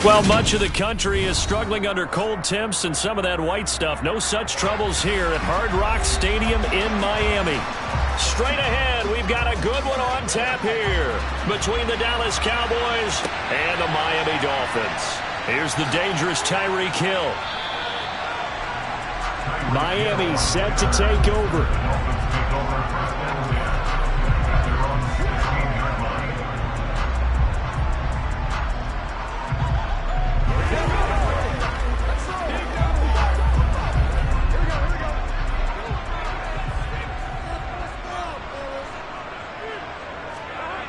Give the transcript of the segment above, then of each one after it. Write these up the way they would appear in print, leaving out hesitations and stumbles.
Well, much of the country is struggling under cold temps and some of that white stuff. No such troubles here at Hard Rock Stadium in Miami. Straight ahead, we've got a good one on tap here between the Dallas Cowboys and the Miami Dolphins. Here's the dangerous Tyreek Hill. Miami set to take over.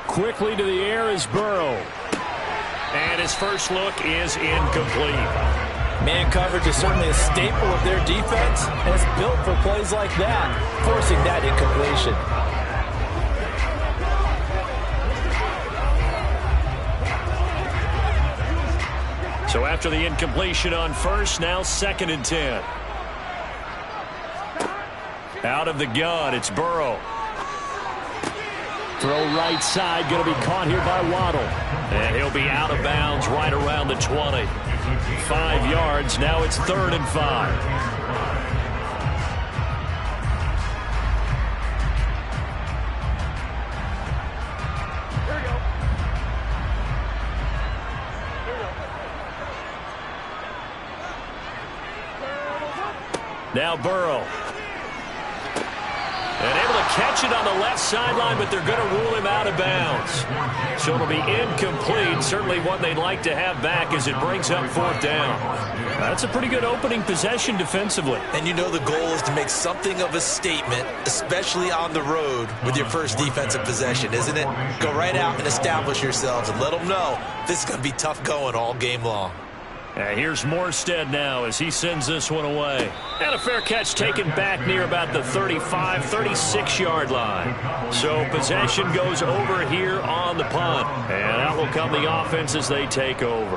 Quickly to the air is Burrow. And his first look is incomplete. Man coverage is certainly a staple of their defense, and it's built for plays like that, forcing that incompletion. So after the incompletion on first, now 2nd and 10. Out of the gun, it's Burrow. Throw right side, going to be caught here by Waddle. And he'll be out of bounds right around the 20. 5 yards, now it's 3rd and 5. Now Burrow. And able to catch it on the left sideline, but they're going to rule him out of bounds. So it'll be incomplete. Certainly one they'd like to have back as it brings up 4th down. That's a pretty good opening possession defensively. And you know the goal is to make something of a statement, especially on the road with your first defensive possession, isn't it? Go right out and establish yourselves and let them know this is going to be tough going all game long. Here's Morstead now as he sends this one away. And a fair catch taken back near about the 35, 36-yard line. So possession goes over here on the punt. And out will come the offense as they take over.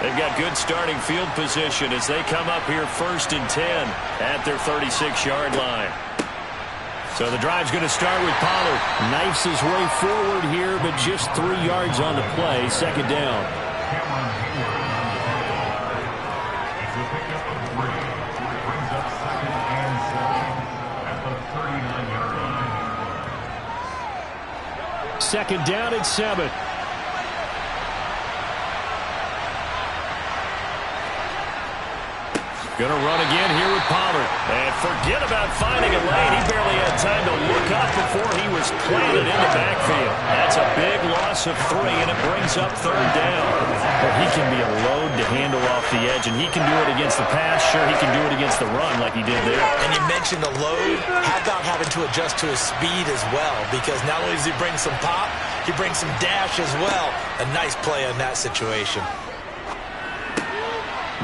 They've got good starting field position as they come up here 1st and 10 at their 36-yard line. So the drive's going to start with Pollard. Knifes his way forward here, but just 3 yards on the play. 2nd down. Second down at 7. Going to run again here with Pollard. And forget about finding a lane. He barely had time to look up before he was planted in the backfield. That's a big loss of 3, and it brings up 3rd down. Well, he can be a load to handle off the edge, and he can do it against the pass. Sure, he can do it against the run like he did there. And you mentioned the load. How about having to adjust to his speed as well? Because not only does he bring some pop, he brings some dash as well. A nice play on that situation.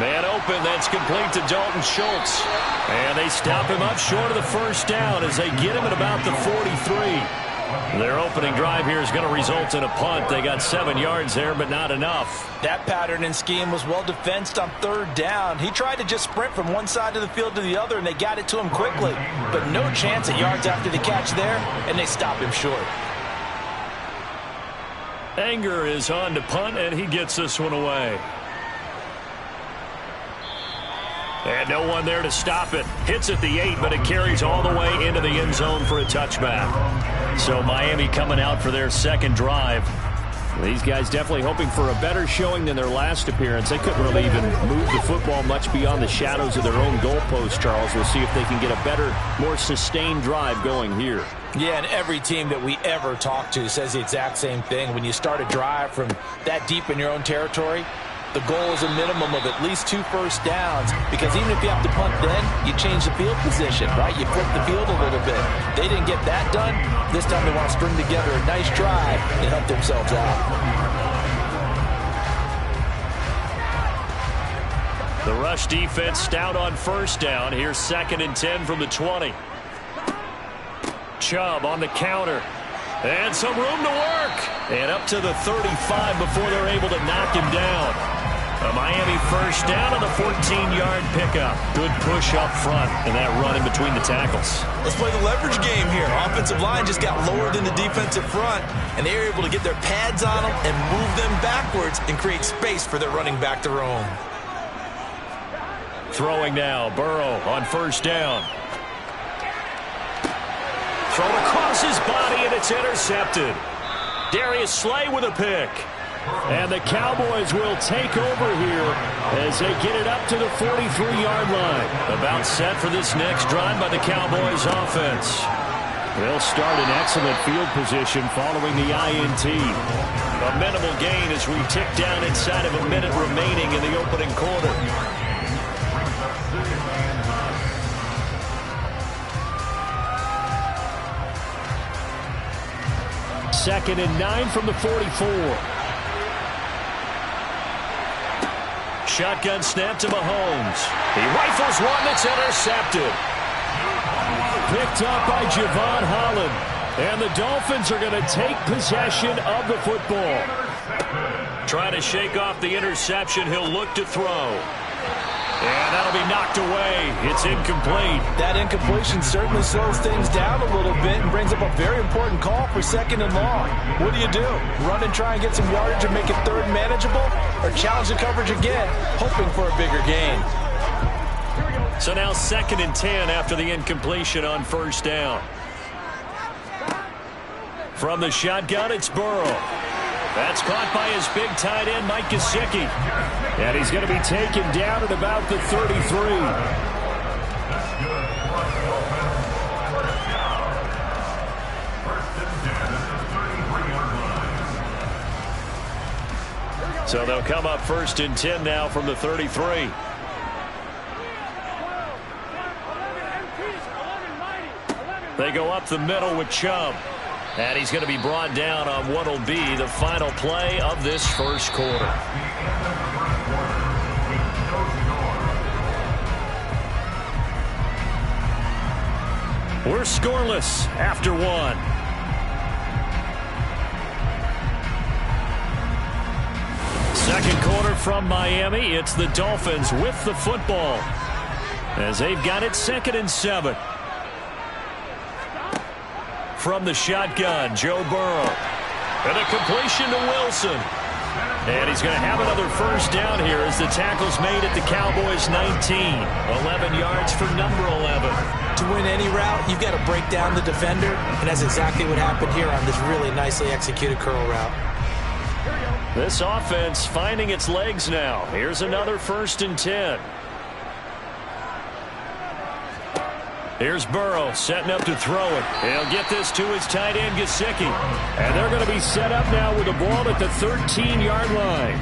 Man open, that's complete to Dalton Schultz. And they stop him up short of the 1st down as they get him at about the 43. Their opening drive here is going to result in a punt. They got 7 yards there, but not enough. That pattern and scheme was well defensed on 3rd down. He tried to just sprint from one side of the field to the other, and they got it to him quickly. But no chance at yards after the catch there, and they stop him short. Anger is on to punt, and he gets this one away. And no one there to stop it. Hits at the 8, but it carries all the way into the end zone for a touchback. So Miami coming out for their 2nd drive. These guys definitely hoping for a better showing than their last appearance. They couldn't really even move the football much beyond the shadows of their own goalpost, Charles. We'll see if they can get a better, more sustained drive going here. Yeah, and every team that we ever talk to says the exact same thing. When you start a drive from that deep in your own territory, the goal is a minimum of at least 2 first downs, because even if you have to punt then, you change the field position, right? You flip the field a little bit. They didn't get that done. This time they want to string together a nice drive and help themselves out. The rush defense stout on 1st down. Here's 2nd and 10 from the 20. Chubb on the counter. And some room to work. And up to the 35 before they're able to knock him down. A Miami first down on the 14-yard pickup. Good push up front and that run in between the tackles. Let's play the leverage game here. Offensive line just got lower than the defensive front, and they were able to get their pads on them and move them backwards and create space for their running back to roam. Throwing now, Burrow on first down. Thrown across his body, and it's intercepted. Darius Slay with a pick. And the Cowboys will take over here as they get it up to the 43-yard line. About set for this next drive by the Cowboys offense. They'll start in excellent field position following the INT. A minimal gain as we tick down inside of a minute remaining in the opening quarter. Second and 9 from the 44. Shotgun snap to Mahomes. He rifles one that's intercepted. Picked up by Javon Holland. And the Dolphins are going to take possession of the football. Trying to shake off the interception. He'll look to throw. And that'll be knocked away. It's incomplete. That incompletion certainly slows things down a little bit and brings up a very important call for second and long. What do? Run and try and get some yardage and make it third manageable? Or challenge the coverage again, hoping for a bigger gain? So now second and 10 after the incompletion on first down. From the shotgun, it's Burrow. That's caught by his big tight end, Mike Gesicki. And he's going to be taken down at about the 33. So they'll come up first and 10 now from the 33. They go up the middle with Chubb. And he's going to be brought down on what will be the final play of this first quarter. We're scoreless after one. Second quarter from Miami. It's the Dolphins with the football as they've got it second and 7. From the shotgun, Joe Burrow. And a completion to Wilson. And he's going to have another first down here as the tackle's made at the Cowboys' 19. 11 yards for number 11. To win any route, you've got to break down the defender, and that's exactly what happened here on this really nicely executed curl route. This offense finding its legs now. Here's another first and 10. Here's Burrow setting up to throw it. He'll get this to his tight end, Gesicki. And they're going to be set up now with the ball at the 13-yard line.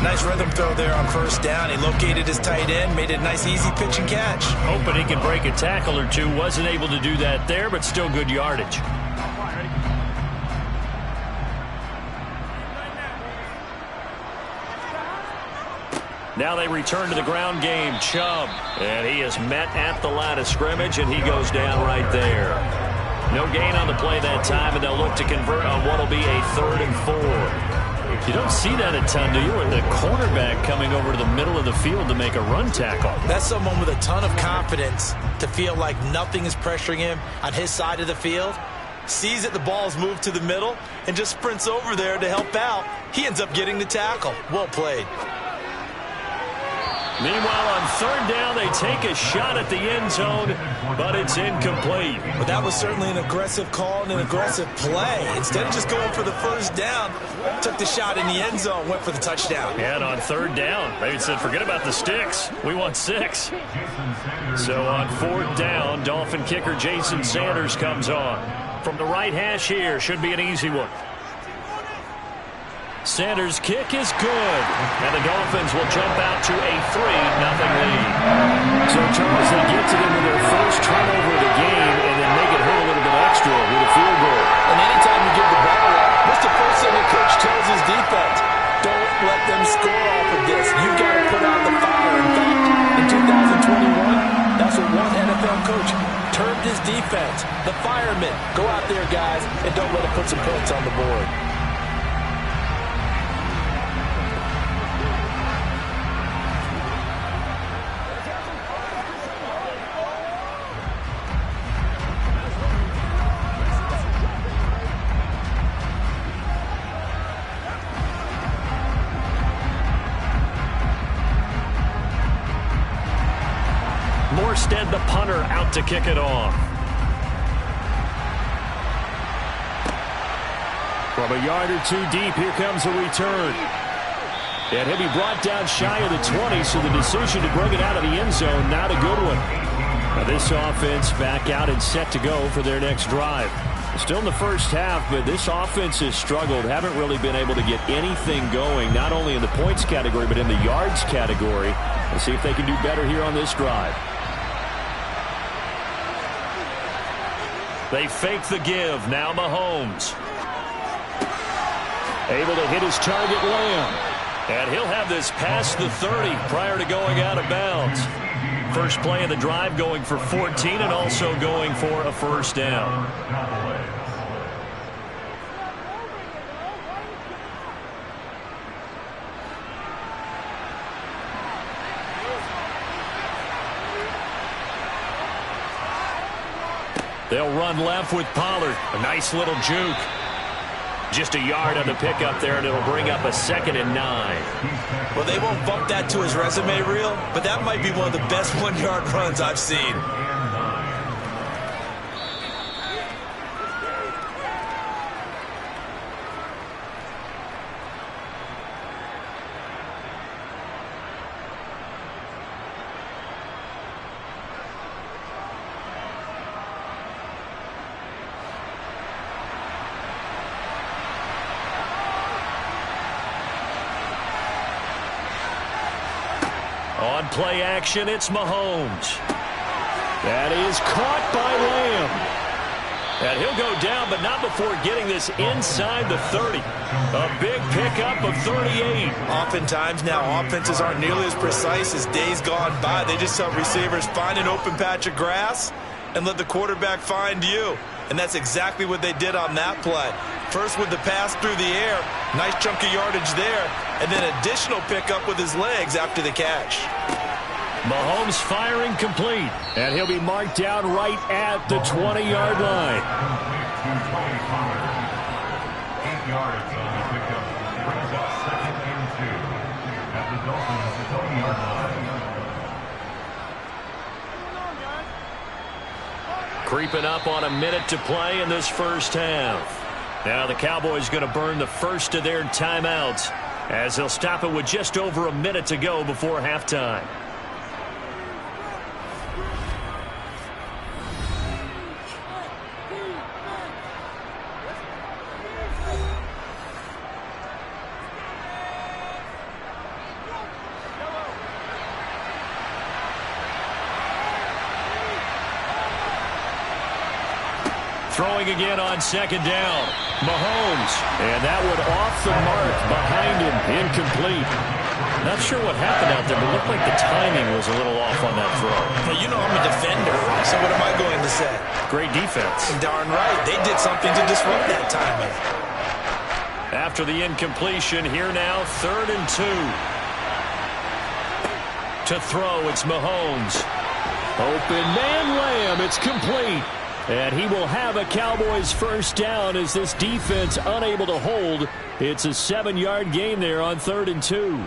Nice rhythm throw there on first down. He located his tight end, made it a nice easy pitch and catch. Hoping he can break a tackle or two. Wasn't able to do that there, but still good yardage. Now they return to the ground game. Chubb. And he is met at the line of scrimmage, and he goes down right there. No gain on the play that time, and they'll look to convert on what will be a 3rd and 4. You don't see that a ton, do you? With the cornerback coming over to the middle of the field to make a run tackle. That's someone with a ton of confidence to feel like nothing is pressuring him on his side of the field. Sees that the ball's moved to the middle and just sprints over there to help out. He ends up getting the tackle. Well played. Meanwhile, on third down, they take a shot at the end zone, but it's incomplete. But that was certainly an aggressive call and an aggressive play. Instead of just going for the first down, took the shot in the end zone, went for the touchdown. And on third down, they said, forget about the sticks. We want 6. So on fourth down, Dolphin kicker Jason Sanders comes on. From the right hash here, should be an easy one. Sanders' kick is good, and the Dolphins will jump out to a 3-0 lead. So, Charles, they get to them with their first turnover of the game and then make it hurt a little bit extra with a field goal. And anytime you give the ball up, what's the first thing the coach tells his defense? Don't let them score off of this. You've got to put out the fire. In fact, in 2021, that's what one NFL coach termed his defense. The firemen. Go out there, guys, and don't let it put some points on the board. Morstead, the punter, out to kick it off. From a yard or two deep, here comes a return. And he'll be brought down shy of the 20, so the decision to bring it out of the end zone, not a good one. Now this offense back out and set to go for their next drive. Still in the first half, but this offense has struggled. Haven't really been able to get anything going, not only in the points category, but in the yards category. Let's see if they can do better here on this drive. They fake the give. Now Mahomes. Able to hit his target, Lamb. And he'll have this past the 30 prior to going out of bounds. First play of the drive going for 14 and also going for a first down. They'll run left with Pollard. A nice little juke. Just a yard on the pickup there, and it'll bring up a 2nd and 9. Well, they won't bump that to his resume reel, but that might be one of the best one-yard runs I've seen. On play action, it's Mahomes. That is caught by Lamb. And he'll go down, but not before getting this inside the 30. A big pickup of 38. Oftentimes now, offenses aren't nearly as precise as days gone by. They just help receivers find an open patch of grass and let the quarterback find you. And that's exactly what they did on that play. First with the pass through the air, nice chunk of yardage there, and then additional pickup with his legs after the catch. Mahomes firing complete, and he'll be marked down right at the 20-yard line. 8 yards on the pickup. Brings up 2nd and 2 at the Dolphins' 20-yard line. Creeping up on a minute to play in this first half. Now the Cowboys going to burn the first of their timeouts as they'll stop it with just over a minute to go before halftime. Throwing again on 2nd down. Mahomes. And that one off the mark behind him. Incomplete. Not sure what happened out there, but it looked like the timing was a little off on that throw. Well, you know I'm a defender, so what am I going to say? Great defense. Darn right. They did something to disrupt that timing. After the incompletion, here now, 3rd and 2. To throw, it's Mahomes. Open man Lamb. It's complete. And he will have a Cowboys first down as this defense unable to hold. It's a 7-yard gain there on 3rd and 2.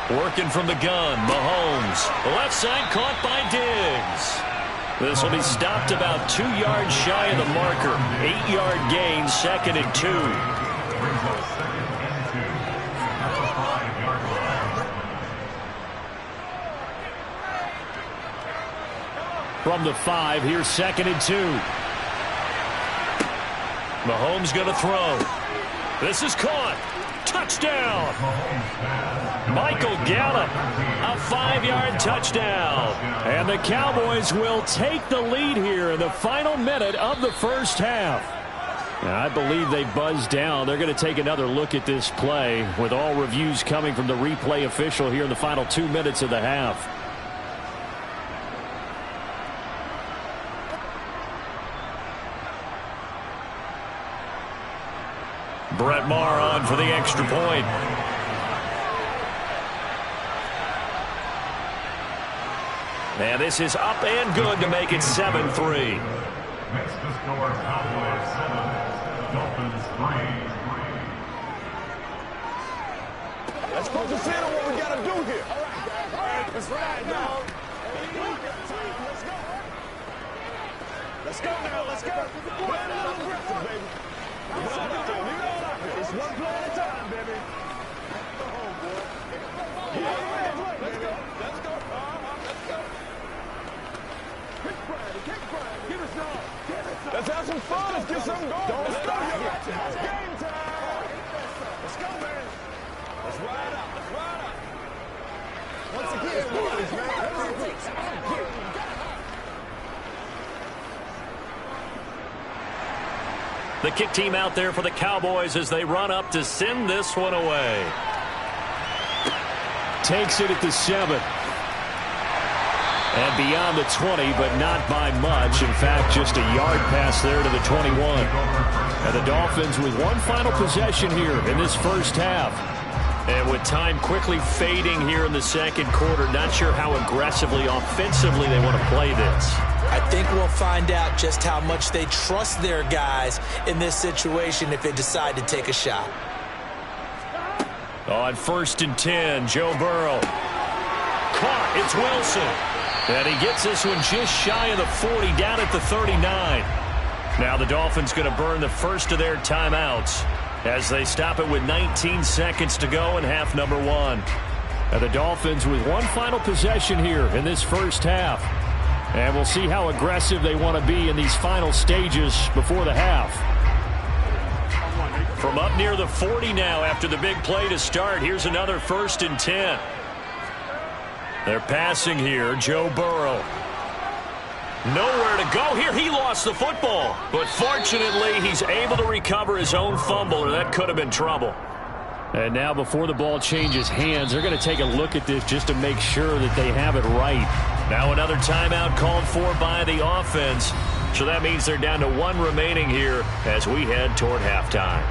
Working from the gun, Mahomes. Left side caught by Diggs. This will be stopped about 2 yards shy of the marker. 8-yard gain, 2nd and 2. From the 5, here's 2nd and 2. Mahomes going to throw. This is caught. Touchdown. Michael Gallup, a 5-yard touchdown. And the Cowboys will take the lead here in the final minute of the first half. Now, I believe they buzzed down. They're going to take another look at this play with all reviews coming from the replay official here in the final 2 minutes of the half. Brett Maher on for the extra point. And this is up and good to make it 7-3. Next to score, Cowboys 7, Dolphins 3. Let's focus in on what we got to do here. All right, let's ride now. Let's go now, let's go. Man, a little aggressive, baby. It's one play at a time, baby. Let's go. Let's go. Let's go. Kick Friday. Give us all. Let's have some fun. Let's get something going. Don't stop. It's game time. Let's go, man. Let's ride out. Let's ride out. Once again, boys, man. The kick team out there for the Cowboys as they run up to send this one away. Takes it at the 7. And beyond the 20, but not by much. In fact, just a yard pass there to the 21. And the Dolphins with one final possession here in this first half. And with time quickly fading here in the second quarter, not sure how aggressively, offensively they want to play this. I think we'll find out just how much they trust their guys in this situation if they decide to take a shot. On 1st and 10, Joe Burrow. Caught, it's Wilson. And he gets this one just shy of the 40, down at the 39. Now the Dolphins going to burn the first of their timeouts as they stop it with 19 seconds to go in half number 1. And the Dolphins with one final possession here in this first half. And we'll see how aggressive they want to be in these final stages before the half. From up near the 40 now after the big play to start, here's another 1st and 10. They're passing here, Joe Burrow. Nowhere to go here. He lost the football. But fortunately, he's able to recover his own fumble, or that could have been trouble. And now before the ball changes hands, they're going to take a look at this just to make sure that they have it right. Now another timeout called for by the offense. So that means they're down to 1 remaining here as we head toward halftime.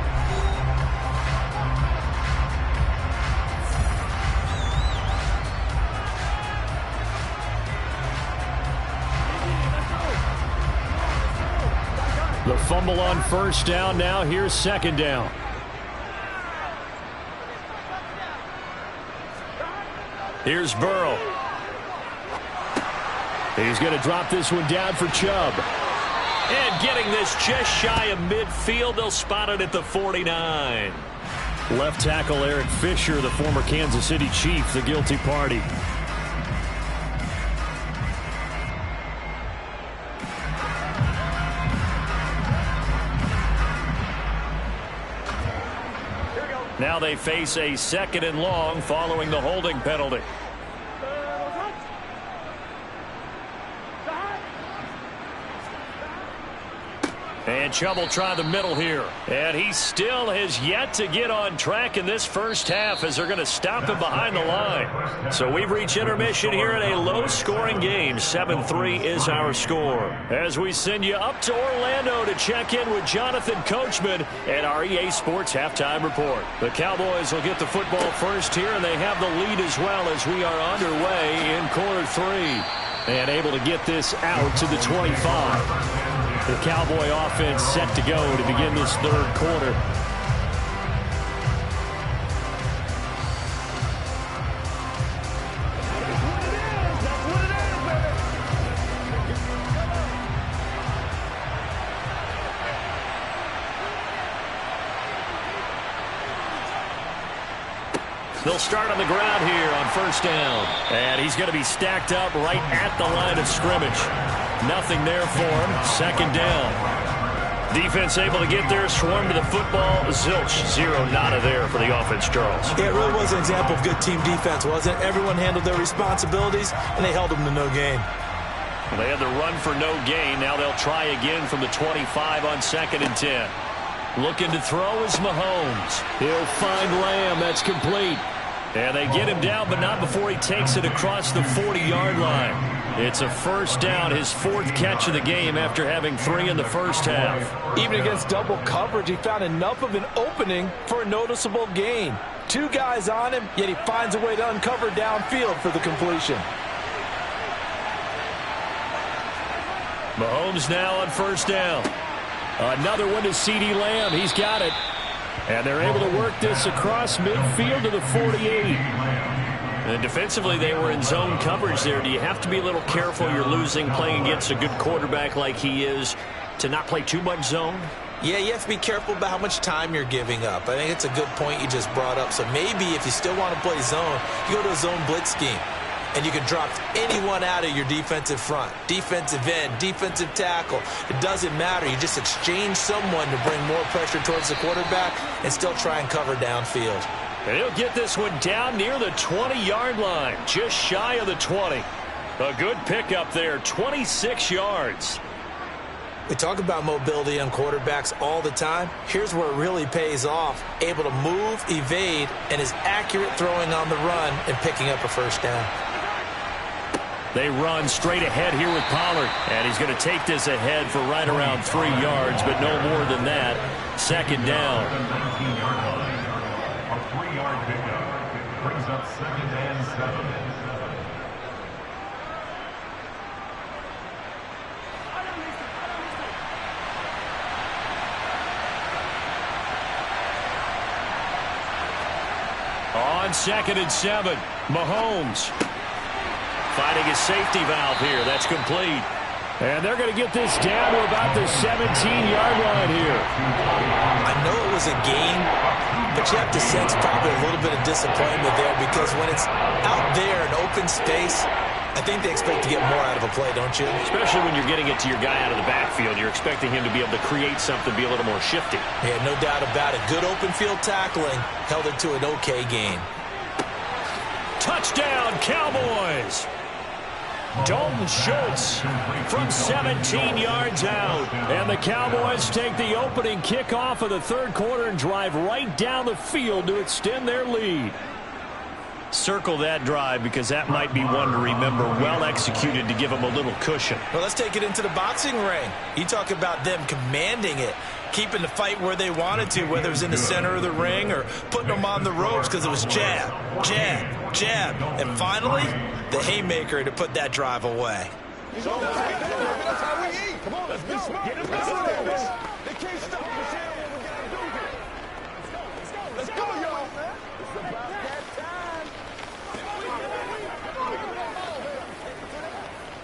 The fumble on 1st down. Now here's 2nd down. Here's Burrow. He's going to drop this one down for Chubb. And getting this just shy of midfield. They'll spot it at the 49. Left tackle Eric Fisher, the former Kansas City Chief, the guilty party. Now they face a 2nd and long following the holding penalty. And Chubb will try the middle here. And he still has yet to get on track in this first half as they're going to stop him behind the line. So we've reached intermission here in a low-scoring game. 7-3 is our score. As we send you up to Orlando to check in with Jonathan Coachman and our EA Sports Halftime Report. The Cowboys will get the football first here, and they have the lead as well as we are underway in quarter 3. And able to get this out to the 25. The Cowboy offense set to go to begin this 3rd quarter. They'll start on the ground here on 1st down. And he's going to be stacked up right at the line of scrimmage. Nothing there for him. 2nd down. Defense able to get there, swarm to the football. Zilch, 0 nada there for the offense, Charles. Yeah, it really was an example of good team defense, wasn't it? Everyone handled their responsibilities, and they held them to no gain. Well, they had the run for no gain. Now they'll try again from the 25 on 2nd and 10. Looking to throw is Mahomes. He'll find Lamb. That's complete. And they get him down, but not before he takes it across the 40-yard line. It's a 1st down, his 4th catch of the game after having 3 in the first half. Even against double coverage, he found enough of an opening for a noticeable gain. 2 guys on him, yet he finds a way to uncover downfield for the completion. Mahomes now on first down. Another one to CeeDee Lamb. He's got it. And they're able to work this across midfield to the 48. And defensively, they were in zone coverage there. Do you have to be a little careful? You're losing playing against a good quarterback like he is to not play too much zone? Yeah, you have to be careful about how much time you're giving up. I think it's a good point you just brought up. So maybe if you still want to play zone, you go to a zone blitz scheme. And you can drop anyone out of your defensive front, defensive end, defensive tackle. It doesn't matter. You just exchange someone to bring more pressure towards the quarterback and still try and cover downfield. And he'll get this one down near the 20-yard line, just shy of the 20. A good pickup there, 26 yards. We talk about mobility on quarterbacks all the time. Here's where it really pays off. Able to move, evade, and is accurate throwing on the run and picking up a first down. They run straight ahead here with Pollard. And he's going to take this ahead for right around 3 yards, but no more than that. Second down. A 3-yard pickup brings up 2nd and 7. On 2nd and 7, Mahomes finding his safety valve here. That's complete. And they're going to get this down to about the 17-yard line here. I know it was a gain, but you have to sense probably a little bit of disappointment there because when it's out there in open space, I think they expect to get more out of a play, don't you? Especially when you're getting it to your guy out of the backfield. You're expecting him to be able to create something, be a little more shifty. Yeah, no doubt about it. Good open field tackling held it to an okay gain. Touchdown, Cowboys! Dalton Schultz from 17 yards out. And the Cowboys take the opening kickoff of the third quarter and drive right down the field to extend their lead. Circle that drive because that might be one to remember. Well executed to give them a little cushion. Well, let's take it into the boxing ring. You talk about them commanding it, keeping the fight where they wanted to, whether it was in the center of the ring or putting them on the ropes because it was jab, jab, jab. And finally, the haymaker to put that drive away. That's how we eat. Come on, let's be smart. They can't stop us here. What we got to do here? Let's go, y'all. It's about that time.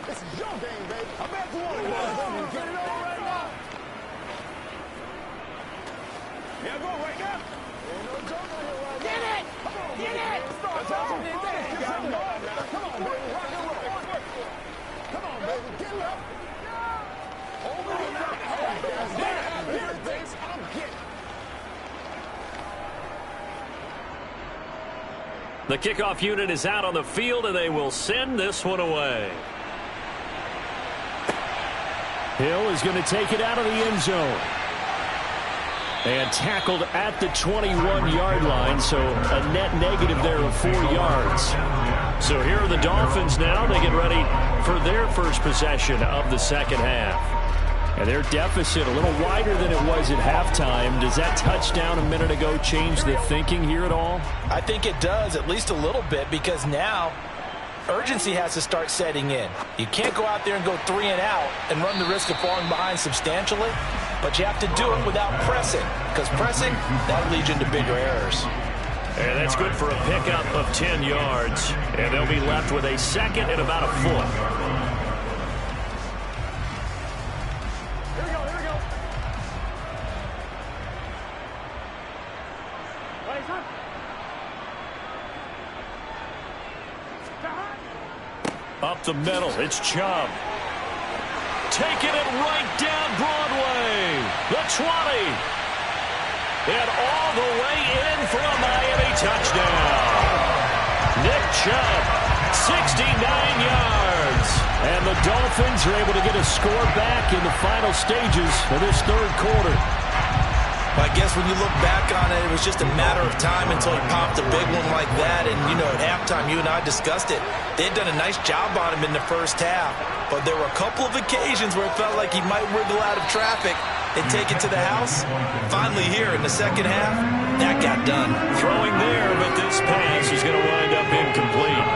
This is your game, baby. I bet you want to get it on right now. Yeah, go right now. Ain't no joke on here right now. Get it! Get it! That's awesome. Come on, baby. Rock and roll. Come on, baby. Get it up. Over the top. Here, baby. I'm getting. The kickoff unit is out on the field, and they will send this one away. Hill is going to take it out of the end zone. And tackled at the 21-yard line, so a net negative there of 4 yards. So here are the Dolphins now. They get ready for their first possession of the second half. And their deficit a little wider than it was at halftime. Does that touchdown a minute ago change the thinking here at all? I think it does, at least a little bit, because now urgency has to start setting in. You can't go out there and go 3 and out and run the risk of falling behind substantially, but you have to do it without pressing, because pressing, that leads you into bigger errors. And that's good for a pickup of 10 yards. And they'll be left with a second and about a foot. Up the middle, it's Chubb. Taking it right down Broadway. The 20. And all the way in for a Miami touchdown. Nick Chubb, 69 yards. And the Dolphins are able to get a score back in the final stages of this third quarter. I guess when you look back on it, it was just a matter of time until he popped a big one like that. And, you know, at halftime, you and I discussed it. They had done a nice job on him in the first half. But there were a couple of occasions where it felt like he might wriggle out of traffic and take it to the house. Finally here in the second half, that got done. Throwing there, but this pass is going to wind up incomplete.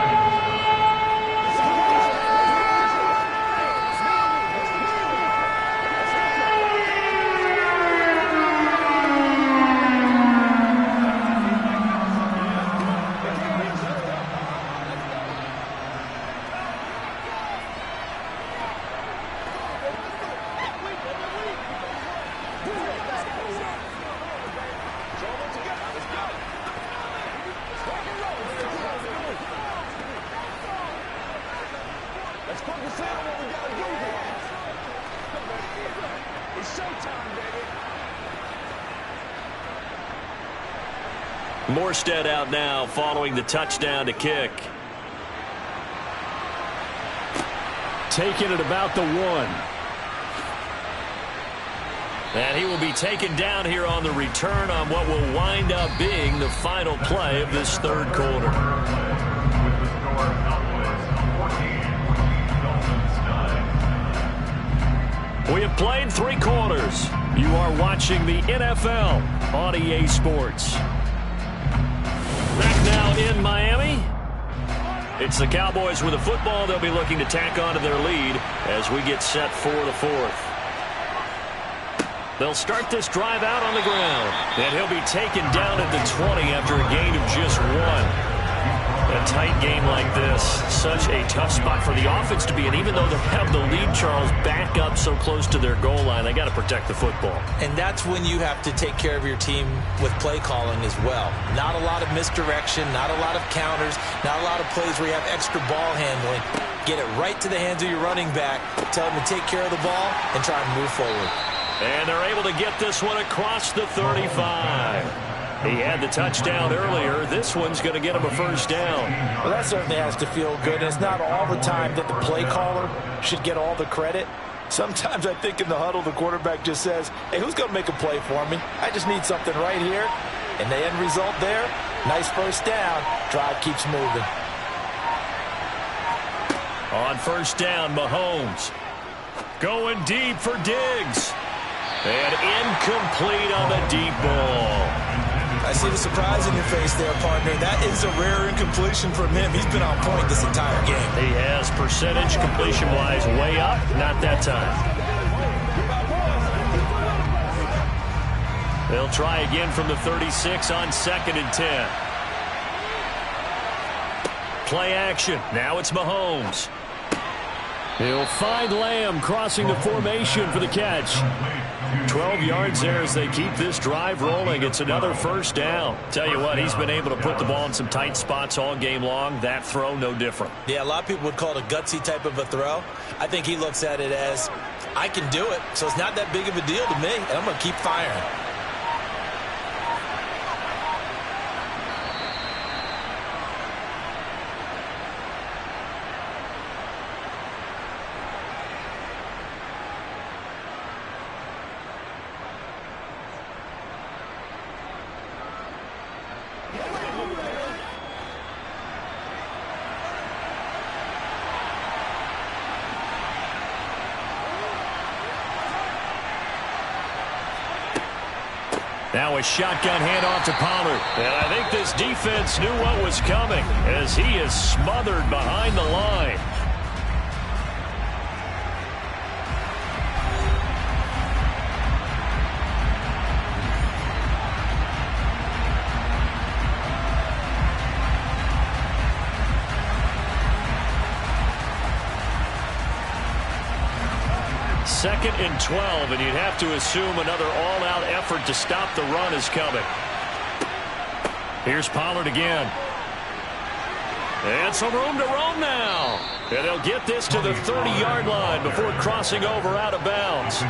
Morstead out now following the touchdown to kick. Taking it about the 1. And he will be taken down here on the return on what will wind up being the final play of this third quarter. We have played 3 quarters. You are watching the NFL on EA Sports. Back now in Miami. It's the Cowboys with the football. They'll be looking to tack on to their lead as we get set for the 4th. They'll start this drive out on the ground. And he'll be taken down at the 20 after a gain of just 1. A tight game like this, such a tough spot for the offense to be in. Even though they have the lead, Charles, back up so close to their goal line, they got to protect the football. And that's when you have to take care of your team with play calling as well. Not a lot of misdirection, not a lot of counters, not a lot of plays where you have extra ball handling. Get it right to the hands of your running back, tell him to take care of the ball, and try and move forward. And they're able to get this one across the 35. He had the touchdown earlier. This one's going to get him a first down. Well, that certainly has to feel good. It's not all the time that the play caller should get all the credit. Sometimes I think in the huddle, the quarterback just says, hey, who's going to make a play for me? I just need something right here. And the end result there, nice first down. Drive keeps moving. On first down, Mahomes going deep for Diggs. And incomplete on the deep ball. I see the surprise in your face there, partner. That is a rare incompletion from him. He's been on point this entire game. He has percentage completion-wise way up. Not that time. They'll try again from the 36 on 2nd and 10. Play action. Now it's Mahomes. He'll find Lamb crossing the formation for the catch. 12 yards there as they keep this drive rolling. It's another first down. Tell you what, he's been able to put the ball in some tight spots all game long. That throw, no different. Yeah, a lot of people would call it a gutsy type of a throw. I think he looks at it as, I can do it, so it's not that big of a deal to me, and I'm going to keep firing. Now a shotgun handoff to Pollard. And I think this defense knew what was coming as he is smothered behind the line. Second and 12, and you'd have to assume another all-out effort to stop the run is coming. Here's Pollard again. And some room to roam now. And they'll get this to the 30-yard line before crossing over out of bounds.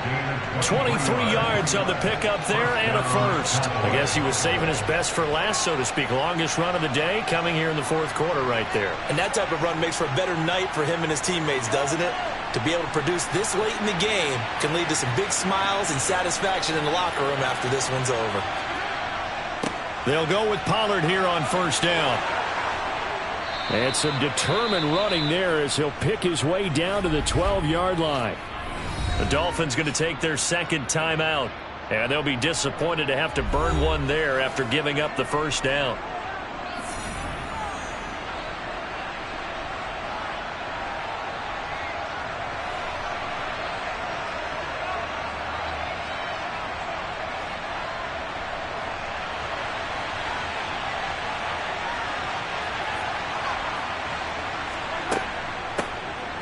23 yards on the pickup there and a first. I guess he was saving his best for last, so to speak. Longest run of the day coming here in the 4th quarter right there. And that type of run makes for a better night for him and his teammates, doesn't it? To be able to produce this late in the game can lead to some big smiles and satisfaction in the locker room after this one's over. They'll go with Pollard here on first down. And some determined running there as he'll pick his way down to the 12-yard line. The Dolphins going to take their second timeout, and they'll be disappointed to have to burn one there after giving up the first down.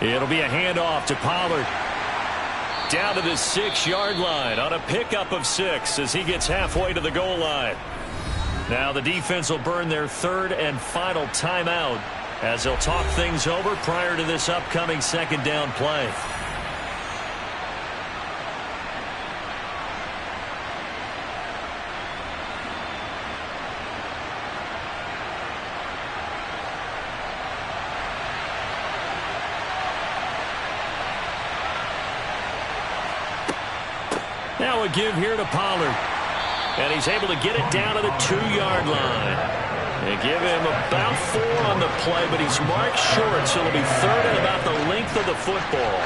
It'll be a handoff to Pollard. Down to the 6-yard line on a pickup of 6 as he gets halfway to the goal line. Now the defense will burn their third and final timeout as they'll talk things over prior to this upcoming second down play. now a give here to Pollard. And he's able to get it down to the 2-yard line. They give him about 4 on the play, but he's marked short, so it'll be third and about the length of the football.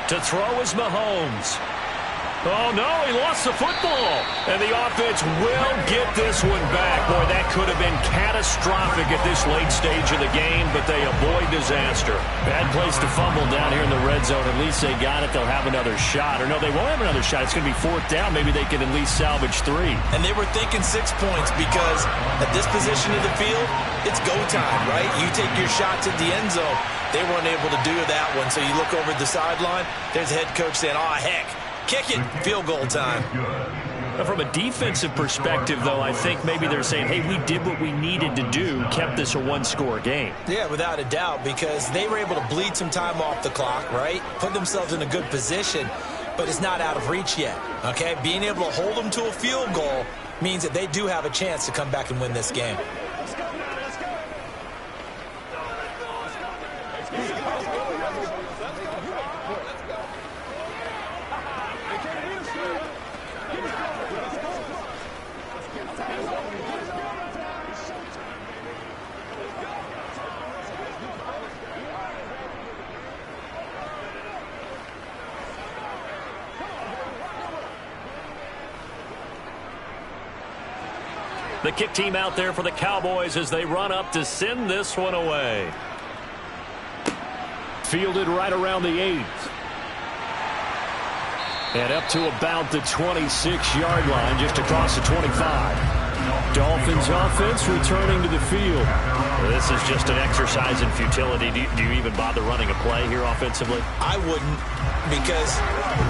To throw is Mahomes. Oh, no, he lost the football. And the offense will get this one back. Boy, that could have been catastrophic at this late stage of the game, but they avoid disaster. Bad place to fumble down here in the red zone. At least they got it. They'll have another shot. Or no, they won't have another shot. It's going to be 4th down. Maybe they can at least salvage 3. And they were thinking 6 points because at this position of the field, it's go time, right? You take your shots at the end zone. They weren't able to do that one. So you look over at the sideline, there's the head coach saying, oh, heck, kick it, field goal time. From a defensive perspective, though, I think maybe they're saying, hey, we did what we needed to do, kept this a 1-score game. Yeah, without a doubt, because they were able to bleed some time off the clock, right? Put themselves in a good position, but it's not out of reach yet, okay? Being able to hold them to a field goal means that they do have a chance to come back and win this game. The kick team out there for the Cowboys as they run up to send this one away. Fielded right around the 8. And up to about the 26-yard line, just across the 25. Dolphins offense returning to the field. This is just an exercise in futility. Do you even bother running a play here offensively? I wouldn't, because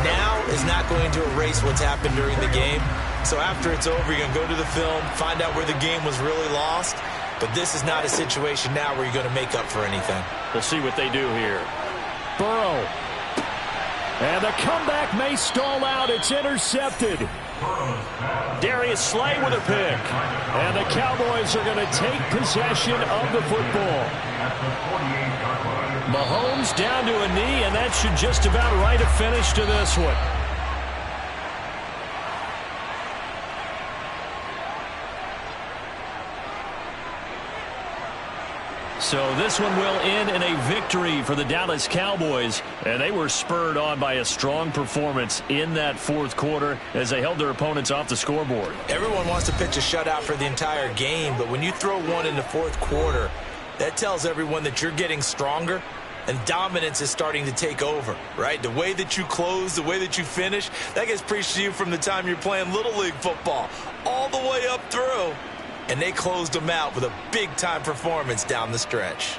now is not going to erase what's happened during the game. So after it's over, you're going to go to the film, find out where the game was really lost. But this is not a situation now where you're going to make up for anything. We'll see what they do here. Burrow. And the comeback may stall out. It's intercepted. Darius Slay with a pick. And the Cowboys are going to take possession of the football. Mahomes down to a knee, and that should just about write a finish to this one. So this one will end in a victory for the Dallas Cowboys, and they were spurred on by a strong performance in that 4th quarter as they held their opponents off the scoreboard. Everyone wants to pitch a shutout for the entire game, but when you throw one in the 4th quarter, that tells everyone that you're getting stronger and dominance is starting to take over, right? The way that you close, the way that you finish, that gets preached to you from the time you're playing Little League football all the way up through. And they closed them out with a big-time performance down the stretch.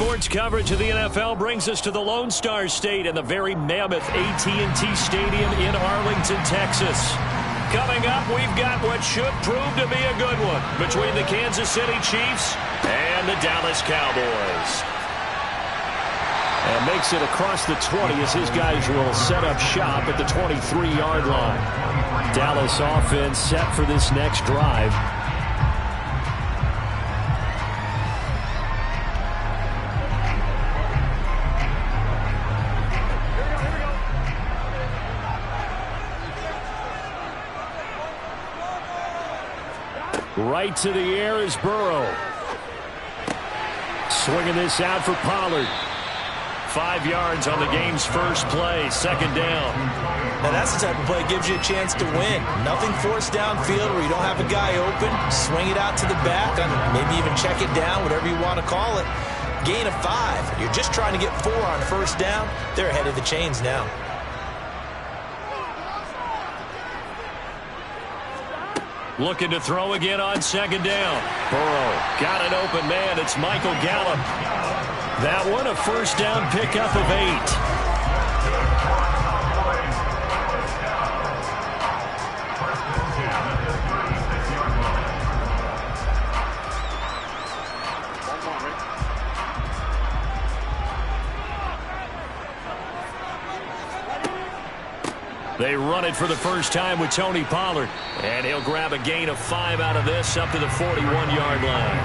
Sports coverage of the NFL brings us to the Lone Star State and the very mammoth AT&T Stadium in Arlington, Texas. Coming up, we've got what should prove to be a good one between the Kansas City Chiefs and the Dallas Cowboys. And makes it across the 20 as his guys will set up shop at the 23-yard line. Dallas offense set for this next drive. Right to the air is Burrow. Swinging this out for Pollard. 5 yards on the game's first play, second down. Now that's the type of play that gives you a chance to win. Nothing forced downfield where you don't have a guy open. Swing it out to the back, and maybe even check it down, whatever you want to call it. Gain of 5. You're just trying to get 4 on first down. They're ahead of the chains now. Looking to throw again on second down. Burrow got an open man. It's Michael Gallup. That one a first down pickup of 8. They run it for the first time with Tony Pollard. And he'll grab a gain of 5 out of this up to the 41-yard line.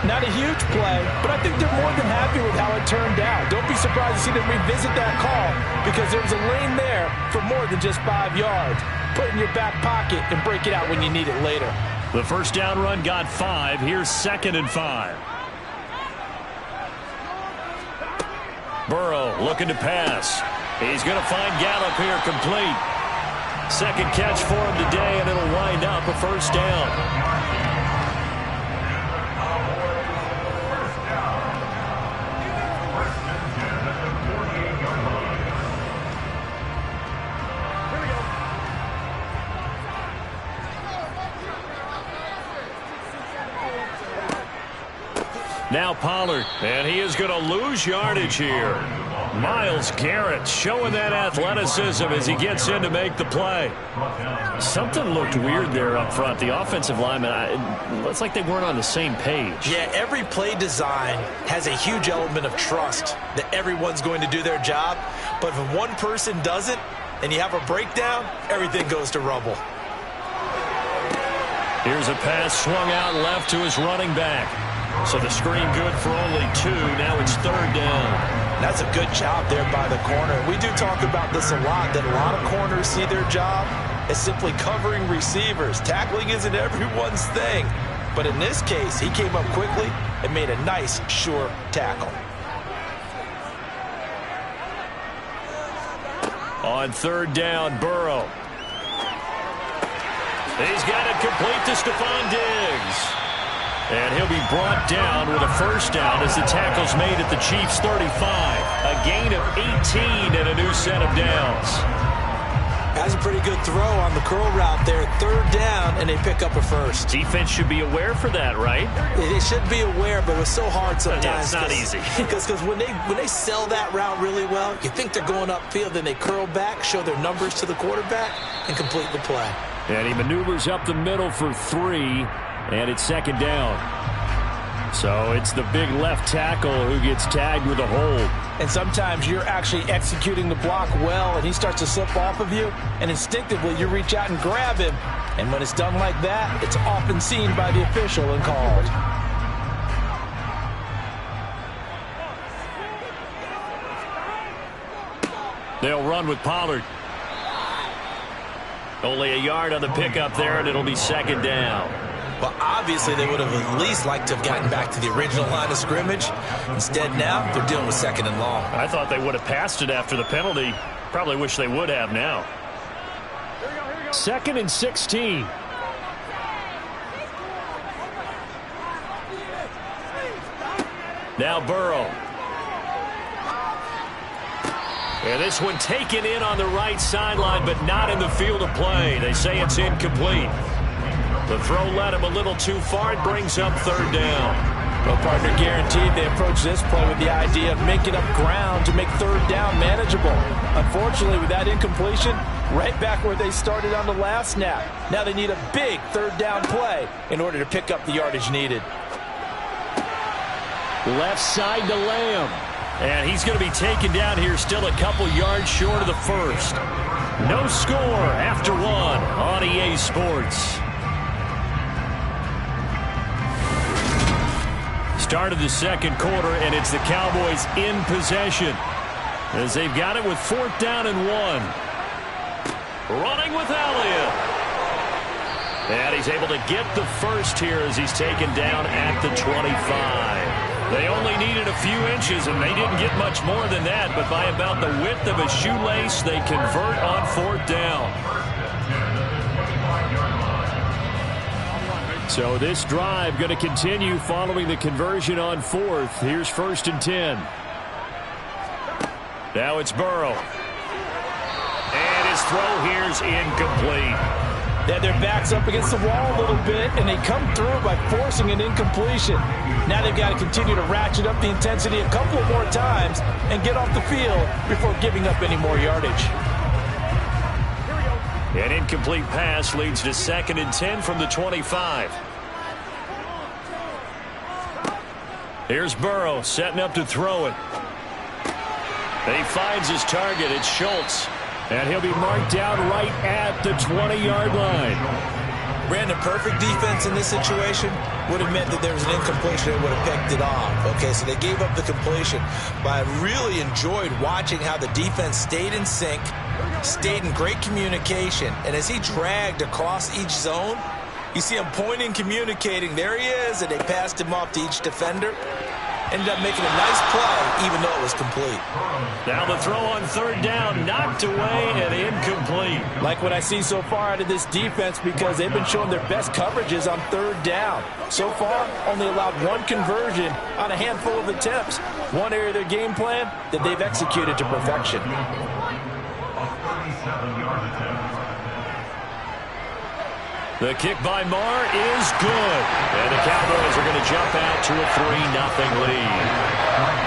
Not a huge play, but I think they're more than happy with how it turned out. Don't be surprised to see them revisit that call because there was a lane there for more than just 5 yards. Put it in your back pocket and break it out when you need it later. The first down run got 5. Here's 2nd and 5. Burrow looking to pass. He's going to find Gallup here complete. Second catch for him today, and it'll wind up a first down. Now Pollard, and he is going to lose yardage here. Myles Garrett showing that athleticism as he gets in to make the play. Something looked weird there up front. The offensive lineman, it looks like they weren't on the same page. Yeah, every play design has a huge element of trust that everyone's going to do their job. But if one person doesn't and you have a breakdown, everything goes to rubble. Here's a pass swung out left to his running back. So the screen good for only 2. Now it's 3rd down. That's a good job there by the corner. We do talk about this a lot, that a lot of corners see their job as simply covering receivers. Tackling isn't everyone's thing. But in this case, he came up quickly and made a nice, sure tackle. On 3rd down, Burrow. He's got it complete to Stephon Diggs. And he'll be brought down with a first down as the tackle's made at the Chiefs' 35. A gain of 18 and a new set of downs. That's a pretty good throw on the curl route there. 3rd down, and they pick up a first. Defense should be aware for that, right? They should be aware, but it's so hard sometimes. Yeah, it's not easy. Because when they sell that route really well, you think they're going upfield, then they curl back, show their numbers to the quarterback, and complete the play. And he maneuvers up the middle for 3. And it's 2nd down. So it's the big left tackle who gets tagged with a hold. And sometimes you're actually executing the block well, and he starts to slip off of you, and instinctively you reach out and grab him. And when it's done like that, it's often seen by the official and called. They'll run with Pollard. Only a yard on the pickup there, and it'll be 2nd down. Well, obviously, they would have at least liked to have gotten back to the original line of scrimmage. Instead, now, they're dealing with 2nd and long. I thought they would have passed it after the penalty. Probably wish they would have now. 2nd and 16. Now Burrow. And this one taken in on the right sideline, but not in the field of play. They say it's incomplete. The throw led him a little too far. It brings up 3rd down. Well, partner, guaranteed they approach this play with the idea of making up ground to make third down manageable. Unfortunately, with that incompletion, right back where they started on the last snap. Now they need a big third down play in order to pick up the yardage needed. Left side to Lamb. And he's going to be taken down here, still a couple yards short of the first. No score after one on EA Sports. Start of the second quarter, and it's the Cowboys in possession as they've got it with 4th down and 1. Running with Elliott. And he's able to get the first here as he's taken down at the 25. They only needed a few inches, and they didn't get much more than that, but by about the width of a shoelace, they convert on 4th down. So this drive going to continue following the conversion on 4th. Here's 1st and 10. Now it's Burrow. And his throw here's incomplete. They had their backs up against the wall a little bit, and they come through by forcing an incompletion. Now they've got to continue to ratchet up the intensity a couple of more times and get off the field before giving up any more yardage. An incomplete pass leads to 2nd and 10 from the 25. Here's Burrow setting up to throw it. He finds his target. It's Schultz. And he'll be marked down right at the 20-yard line. Brandon, perfect defense in this situation would have meant that there was an incompletion and would have picked it off. Okay, so they gave up the completion. But I really enjoyed watching how the defense stayed in sync, stayed in great communication. And as he dragged across each zone, you see him pointing, communicating. There he is, and they passed him off to each defender. Ended up making a nice play, even though it was complete. Now the throw on 3rd down, knocked away and incomplete. Like what I see so far out of this defense, because they've been showing their best coverages on 3rd down. So far, only allowed one conversion on a handful of attempts. One area of their game plan that they've executed to perfection. The kick by Marr is good. And the Cowboys are going to jump out to a 3-0 lead.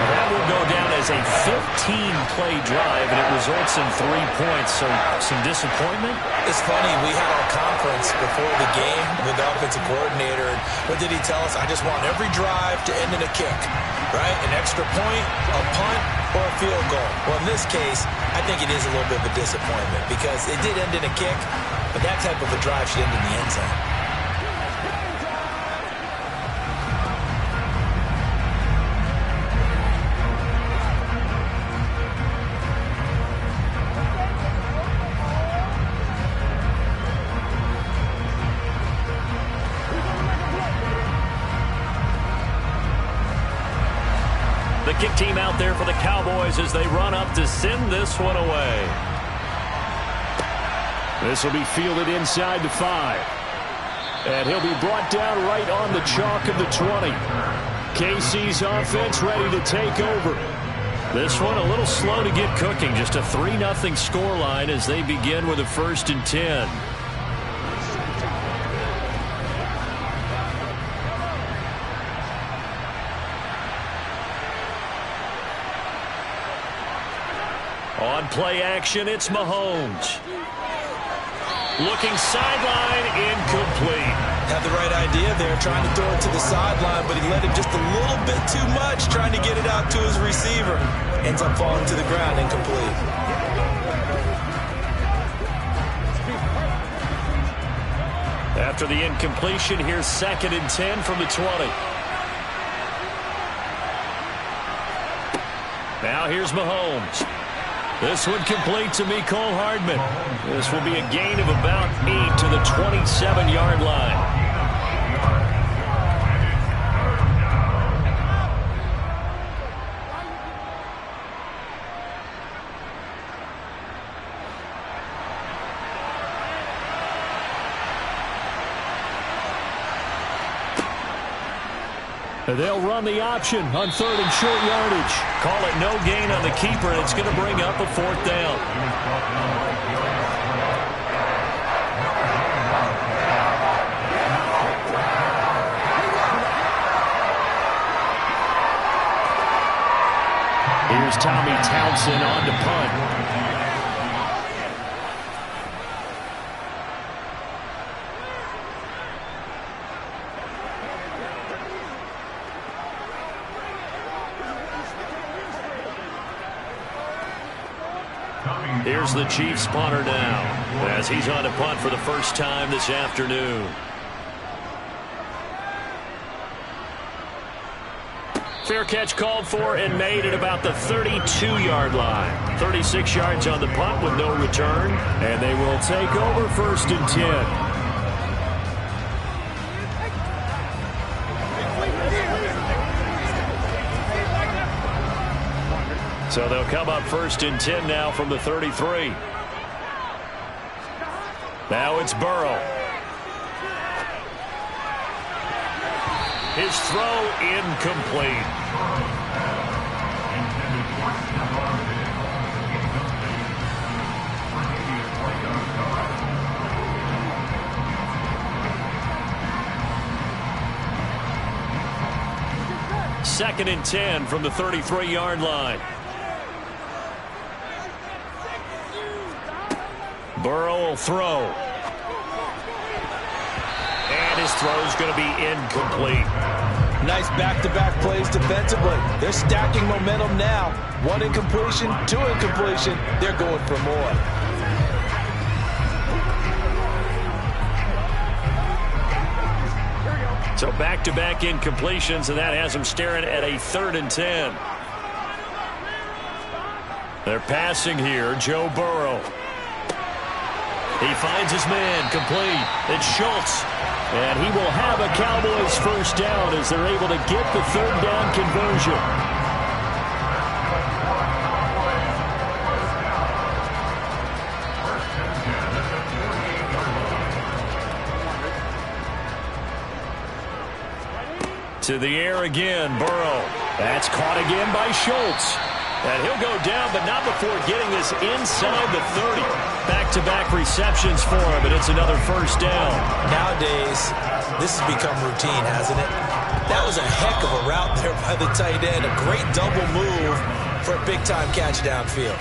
That will go down as a 15-play drive, and it results in 3 points. So some disappointment? It's funny, we had our conference before the game with the offensive coordinator. And what did he tell us? I just want every drive to end in a kick, right? An extra point, a punt, or a field goal. Well, in this case, I think it is a little bit of a disappointment because it did end in a kick. But that type of a drive should end in the end zone. The kick team out there for the Cowboys as they run up to send this one away. This will be fielded inside the 5. And he'll be brought down right on the chalk of the 20. KC's offense ready to take over. This one a little slow to get cooking. Just a 3-0 scoreline as they begin with a 1st and 10. On play action, it's Mahomes. Looking sideline, incomplete. Had the right idea there, trying to throw it to the sideline, but he let it just a little bit too much, trying to get it out to his receiver. Ends up falling to the ground, incomplete. After the incompletion, here's 2nd and 10 from the 20. Now here's Mahomes. This one complete to Mecole Hardman. This will be a gain of about 8 to the 27-yard line. They'll run the option on 3rd and short yardage. Call it no gain on the keeper, and it's going to bring up a 4th down. Here's Tommy Townsend on to punt. Here's the Chiefs punter now as he's on to punt for the first time this afternoon. Fair catch called for and made at about the 32-yard line. 36 yards on the punt with no return, and they will take over 1st and 10. So they'll come up 1st and 10 now from the 33. Now it's Burrow. His throw incomplete. Second and 10 from the 33-yard line. Burrow will throw. And his throw's going to be incomplete. Nice back-to-back plays defensively. They're stacking momentum now. 1 incompletion, 2 incompletion. They're going for more. So back-to-back incompletions, and that has them staring at a 3rd and 10. They're passing here. Joe Burrow. He finds his man complete. It's Schultz. And he will have a Cowboys first down as they're able to get the 3rd down conversion. To the air again, Burrow. That's caught again by Schultz. And he'll go down, but not before getting this inside the 30. Back-to-back receptions for him, and it's another first down. Nowadays, this has become routine, hasn't it? That was a heck of a route there by the tight end. A great double move for a big-time catch downfield.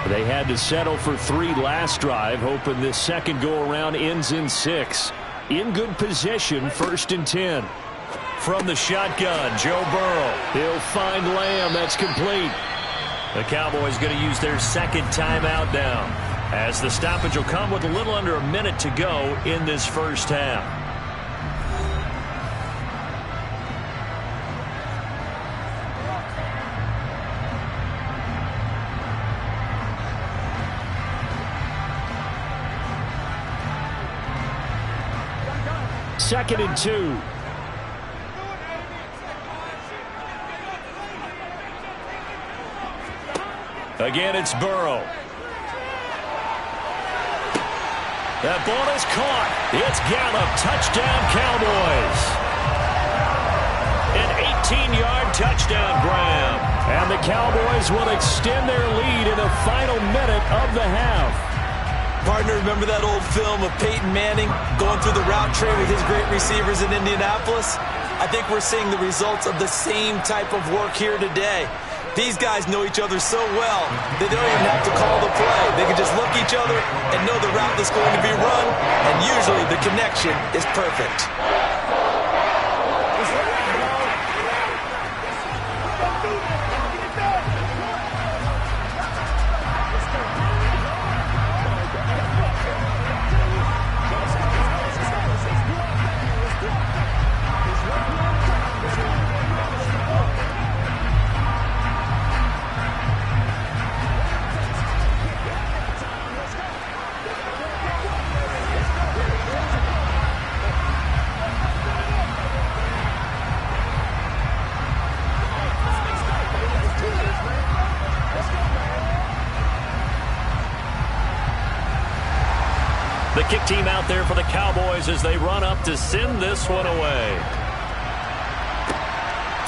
They had to settle for 3 last drive, hoping this second go-around ends in 6. In good position, 1st and 10. From the shotgun, Joe Burrow. He'll find Lamb. That's complete. The Cowboys going to use their 2nd timeout now, as the stoppage will come with a little under a minute to go in this first half. Second and 2. Again, it's Burrow. That ball is caught. It's Gallup. Touchdown, Cowboys. An 18-yard touchdown grab. And the Cowboys will extend their lead in the final minute of the half. Partner, remember that old film of Peyton Manning going through the route tree with his great receivers in Indianapolis? I think we're seeing the results of the same type of work here today. These guys know each other so well, they don't even have to call the play. They can just look each other and know the route that's going to be run, and usually the connection is perfect. The kick team out there for the Cowboys as they run up to send this one away.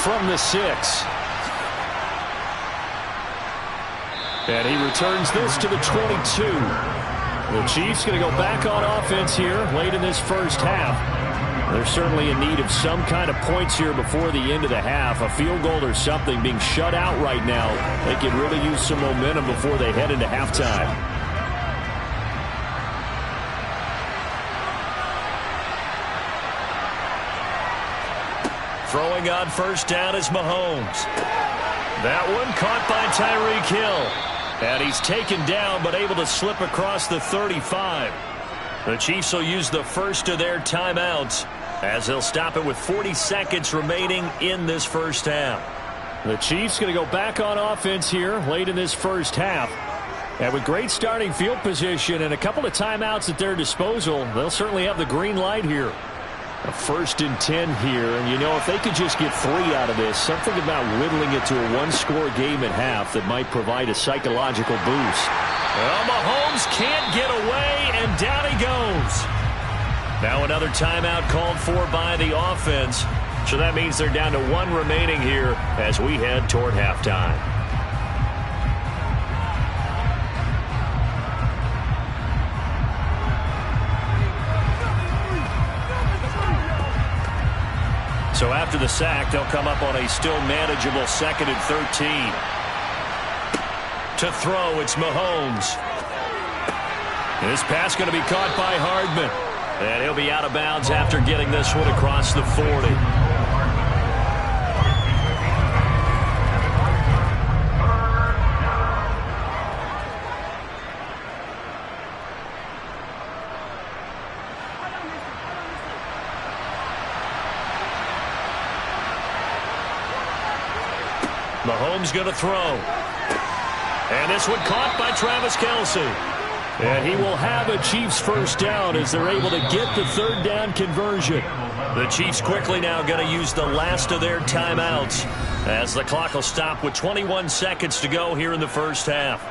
from the 6. And he returns this to the 22. The Chiefs going to go back on offense here late in this first half. They're certainly in need of some kind of points here before the end of the half. A field goal or something, being shut out right now. They could really use some momentum before they head into halftime. Throwing on first down is Mahomes. That one caught by Tyreek Hill. And he's taken down but able to slip across the 35. The Chiefs will use the first of their timeouts as they'll stop it with 40 seconds remaining in this first half. The Chiefs going to go back on offense here late in this first half. And with great starting field position and a couple of timeouts at their disposal, they'll certainly have the green light here. A 1st and 10 here, and you know, if they could just get 3 out of this, something about whittling it to a 1-score game at half that might provide a psychological boost. Well, Mahomes can't get away, and down he goes. Now another timeout called for by the offense, so that means they're down to 1 remaining here as we head toward halftime. So after the sack, they'll come up on a still manageable 2nd and 13. To throw, it's Mahomes. This pass going to be caught by Hardman. And he'll be out of bounds after getting this one across the 40. Mahomes going to throw. And this one caught by Travis Kelce. And he will have a Chiefs first down as they're able to get the 3rd down conversion. The Chiefs quickly now going to use the last of their timeouts as the clock will stop with 21 seconds to go here in the first half.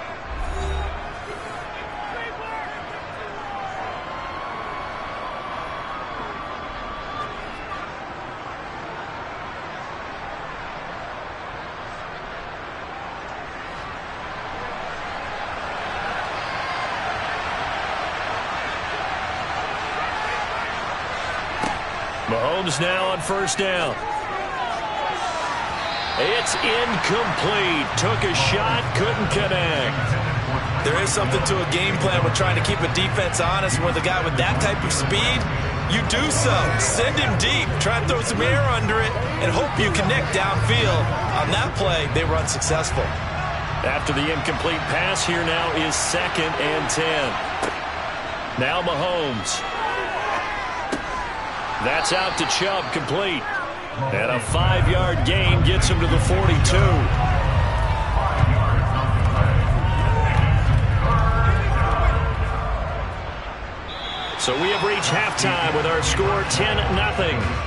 Mahomes now on first down. It's incomplete. Took a shot, couldn't connect. There is something to a game plan with trying to keep a defense honest. With a guy with that type of speed, you do so. Send him deep. Try and throw some air under it and hope you connect downfield. On that play, they were unsuccessful. After the incomplete pass, here now is 2nd and 10. Now Mahomes. That's out to Chubb, complete. And a 5-yard gain gets him to the 42. So we have reached halftime with our score 10-0.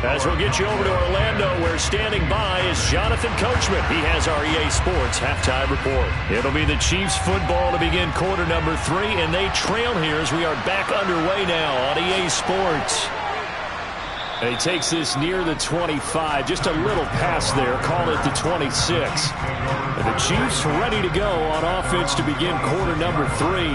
As we'll get you over to Orlando, where standing by is Jonathan Coachman. He has our EA Sports halftime report. It'll be the Chiefs football to begin quarter number 3, and they trail here as we are back underway now on EA Sports. And he takes this near the 25. Just a little pass there. Call it the 26. And the Chiefs ready to go on offense to begin quarter number 3.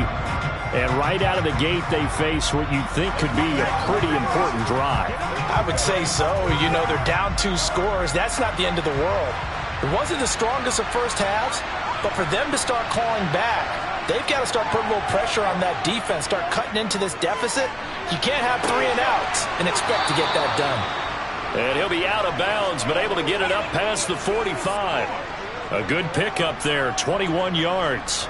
And right out of the gate, they face what you'd think could be a pretty important drive. I would say so. You know, they're down 2 scores. That's not the end of the world. It wasn't the strongest of first halves, but for them to start clawing back, they've got to start putting a little pressure on that defense, start cutting into this deficit. You can't have 3 and outs and expect to get that done. And he'll be out of bounds, but able to get it up past the 45. A good pickup there, 21 yards.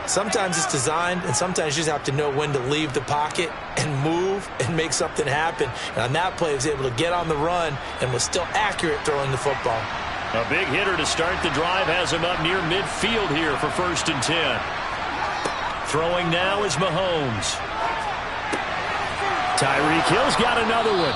Sometimes it's designed, and sometimes you just have to know when to leave the pocket and move and make something happen. And on that play, he was able to get on the run and was still accurate throwing the football. A big hitter to start the drive has him up near midfield here for 1st and 10. Throwing now is Mahomes. Tyreek Hill's got another one.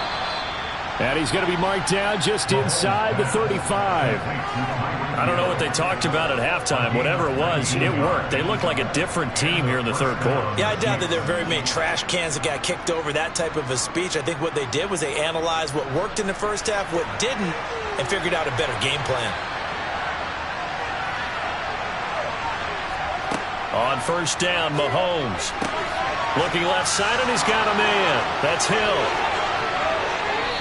And he's going to be marked down just inside the 35. I don't know what they talked about at halftime. Whatever it was, it worked. They looked like a different team here in the 3rd quarter. Yeah, I doubt that there are very many trash cans that got kicked over, that type of a speech. I think what they did was they analyzed what worked in the first half, what didn't, and figured out a better game plan. On first down, Mahomes. Looking left side, and he's got a man. That's Hill.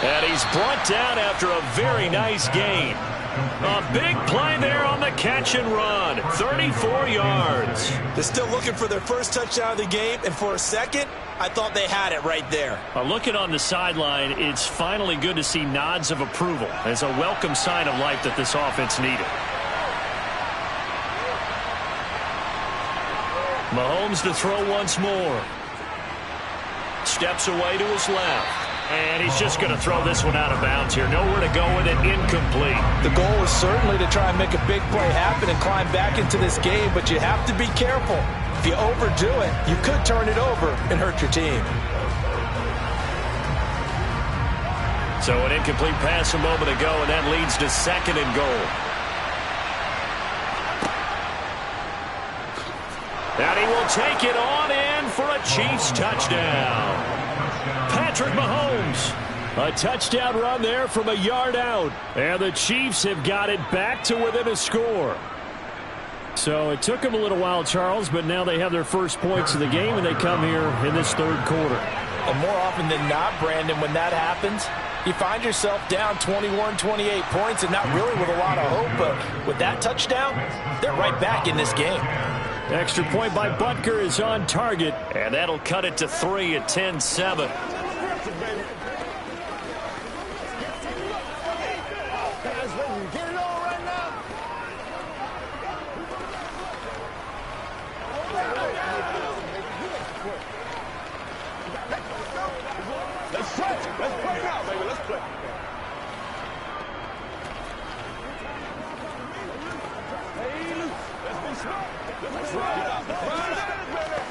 And he's brought down after a very nice gain. A big play there on the catch and run. 34 yards. They're still looking for their first touchdown of the game, and for a second, I thought they had it right there. Looking on the sideline, it's finally good to see nods of approval. It's a welcome sign of life that this offense needed. Mahomes to throw once more. Steps away to his left. And he's just going to throw this one out of bounds here. Nowhere to go with it. Incomplete. The goal is certainly to try and make a big play happen and climb back into this game, but you have to be careful. If you overdo it, you could turn it over and hurt your team. So an incomplete pass a moment ago, and that leads to 2nd and goal. And he will take it on in for a Chiefs touchdown. Patrick Mahomes. A touchdown run there from a yard out. And the Chiefs have got it back to within a score. So it took them a little while, Charles, but now they have their first points of the game, and they come here in this 3rd quarter. And more often than not, Brandon, when that happens, you find yourself down 21, 28 points, and not really with a lot of hope, but with that touchdown, they're right back in this game. Extra point by Butker is on target, and that'll cut it to 3 at 10-7.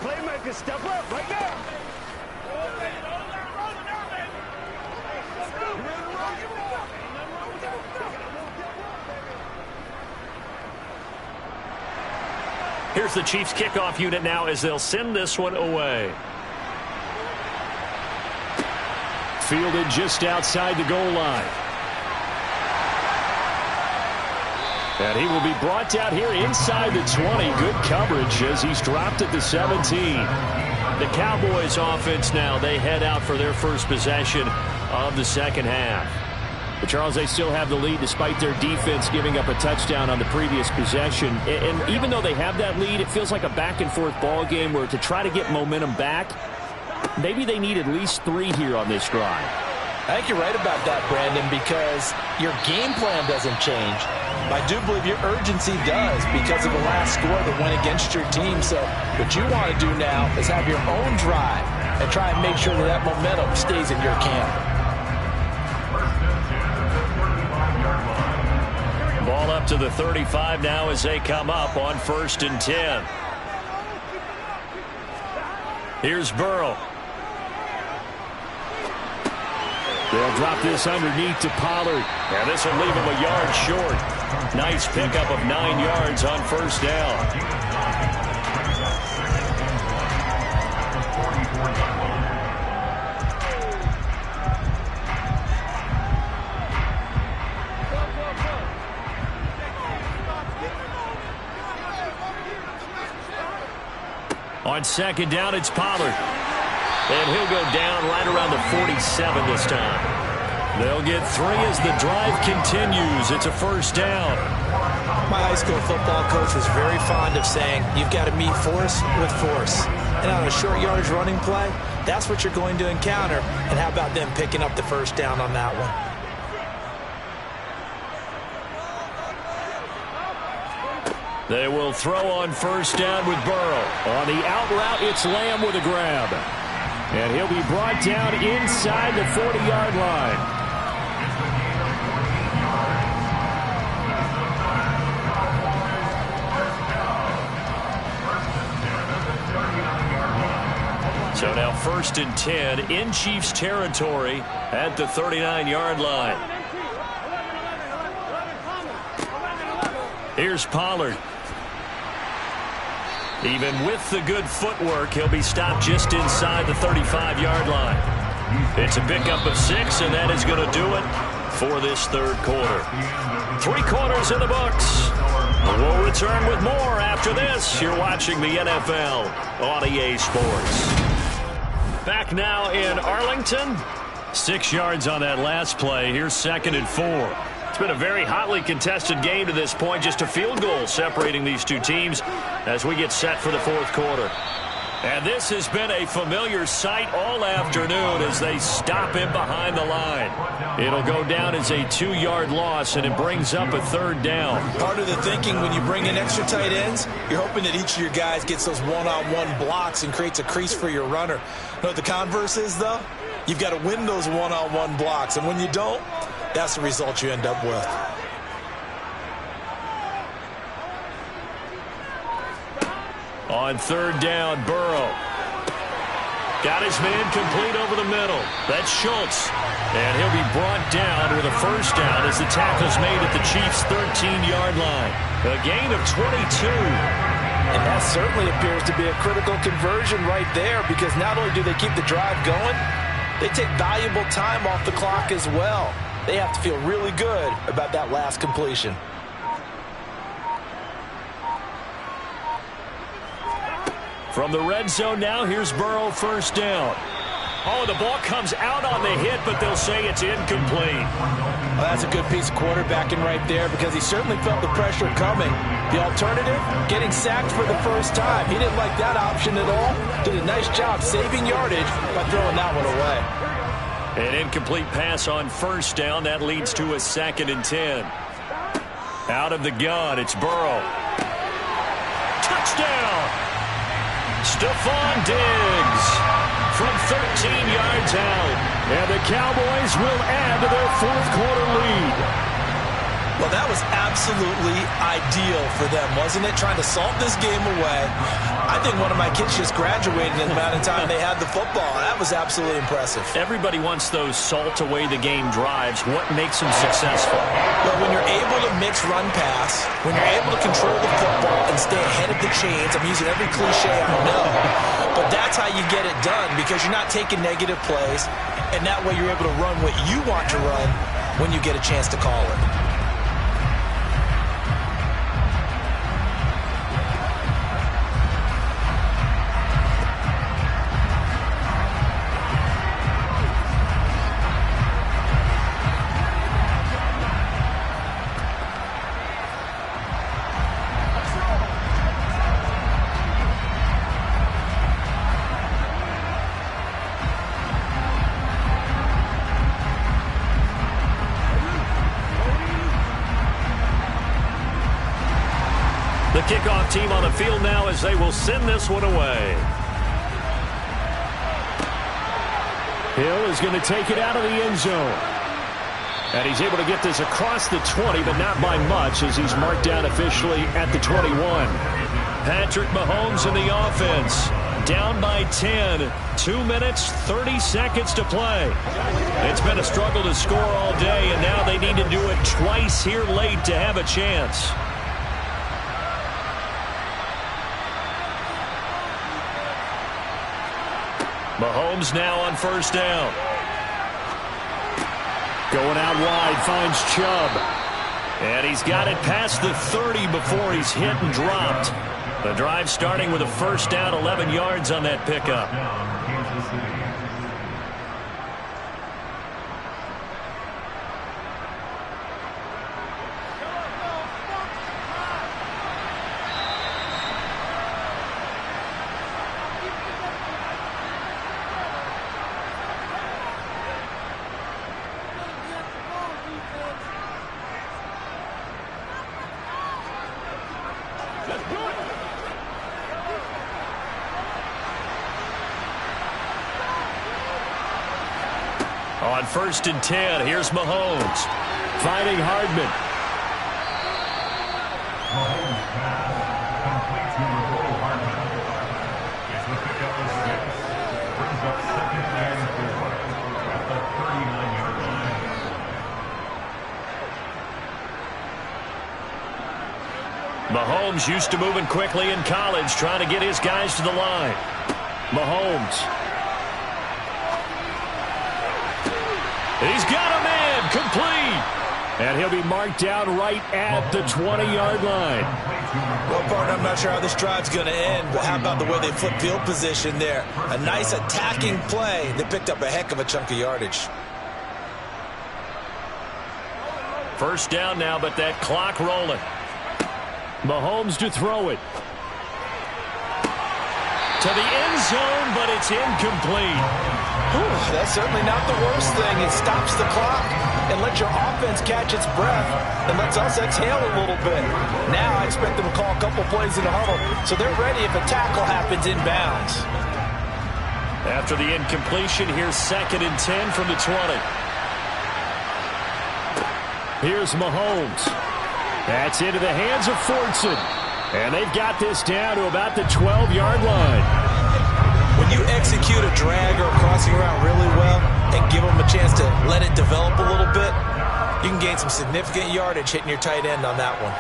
Playmaker, step up right now. Here's the Chiefs kickoff unit now as they'll send this one away. Fielded just outside the goal line. And he will be brought down here inside the 20. Good coverage as he's dropped at the 17. The Cowboys offense now, they head out for their first possession of the 2nd half. But Charles, they still have the lead despite their defense giving up a touchdown on the previous possession. And even though they have that lead, it feels like a back-and-forth ball game where to try to get momentum back, maybe they need at least 3 here on this drive. I think you're right about that, Brandon, because your game plan doesn't change. I do believe your urgency does because of the last score that went against your team. So what you want to do now is have your own drive and try and make sure that that momentum stays in your camp. Ball up to the 35 now as they come up on 1st and 10. Here's Burrow. They'll drop this underneath to Pollard. And this will leave him a yard short. Nice pickup of 9 yards on 1st down. On 2nd down, it's Pollard. And he'll go down right around the 47 this time. They'll get 3 as the drive continues. It's a 1st down. My high school football coach was very fond of saying, you've got to meet force with force. And on a short yardage running play, that's what you're going to encounter. And how about them picking up the 1st down on that one? They will throw on 1st down with Burrow. On the out route, it's Lamb with a grab. And he'll be brought down inside the 40-yard line. So now 1st and 10 in Chiefs territory at the 39-yard line. Here's Pollard. Even with the good footwork, he'll be stopped just inside the 35-yard line. It's a pickup of 6, and that is going to do it for this third quarter. 3 quarters in the books. We'll return with more after this. You're watching the NFL on EA Sports. Back now in Arlington. 6 yards on that last play. Here's 2nd and 4. It's been a very hotly contested game to this point. Just a field goal separating these two teams as we get set for the fourth quarter. And this has been a familiar sight all afternoon as they stop him behind the line. It'll go down as a 2-yard loss, and it brings up a 3rd down. Part of the thinking when you bring in extra tight ends, you're hoping that each of your guys gets those one-on-one blocks and creates a crease for your runner. You know what the converse is, though? You've got to win those one-on-one blocks, and when you don't, that's the result you end up with. On 3rd down, Burrow. Got his man complete over the middle. That's Schultz. And he'll be brought down with a 1st down as the tackle's made at the Chiefs' 13-yard line. A gain of 22. And that certainly appears to be a critical conversion right there, because not only do they keep the drive going, they take valuable time off the clock as well. They have to feel really good about that last completion. From the red zone now, here's Burrow, 1st down. Oh, the ball comes out on the hit, but they'll say it's incomplete. Well, that's a good piece of quarterbacking right there, because he certainly felt the pressure coming. The alternative, getting sacked for the first time. He didn't like that option at all. Did a nice job saving yardage by throwing that one away. An incomplete pass on 1st down. That leads to a 2nd and 10. Out of the gun, it's Burrow. Touchdown! Stephon Diggs from 13 yards out. And the Cowboys will add to their 4th quarter lead. Well, that was absolutely ideal for them, wasn't it? Trying to salt this game away. I think one of my kids just graduated in the amount of time they had the football. That was absolutely impressive. Everybody wants those salt away the game drives. What makes them successful? Well, when you're able to mix run pass, when you're able to control the football and stay ahead of the chains, I'm using every cliche I know, but that's how you get it done, because you're not taking negative plays, and that way you're able to run what you want to run when you get a chance to call it. The kickoff team on the field now as they will send this one away. Hill is going to take it out of the end zone. And he's able to get this across the 20, but not by much, as he's marked down officially at the 21. Patrick Mahomes in the offense. Down by 10. 2 minutes, 30 seconds to play. It's been a struggle to score all day, and now they need to do it twice here late to have a chance. Mahomes now on 1st down. Going out wide, finds Chubb. And he's got it past the 30 before he's hit and dropped. The drive starting with a 1st down, 11 yards on that pickup. On 1st and 10, here's Mahomes. Finding Hardman. Mahomes pass complete to Nicole Hardman. It's the pickup of 6. Brings up 2nd and 4 at the 39-yard line. Mahomes used to moving quickly in college, trying to get his guys to the line. Mahomes. He's got a man complete. And he'll be marked down right at the 20-yard line. Well, partner, I'm not sure how this drive's going to end, but how about the way they flip field position there? A nice attacking play. They picked up a heck of a chunk of yardage. First down now, but that clock rolling. Mahomes to throw it. To the end zone, but it's incomplete. Whew, that's certainly not the worst thing. It stops the clock and lets your offense catch its breath and lets us exhale a little bit. Now I expect them to call a couple plays in the huddle so they're ready if a tackle happens inbounds. After the incompletion, here's 2nd and 10 from the 20. Here's Mahomes. That's into the hands of Fortson. And they've got this down to about the 12-yard line. When you execute a drag or a crossing route really well and give them a chance to let it develop a little bit, you can gain some significant yardage hitting your tight end on that one.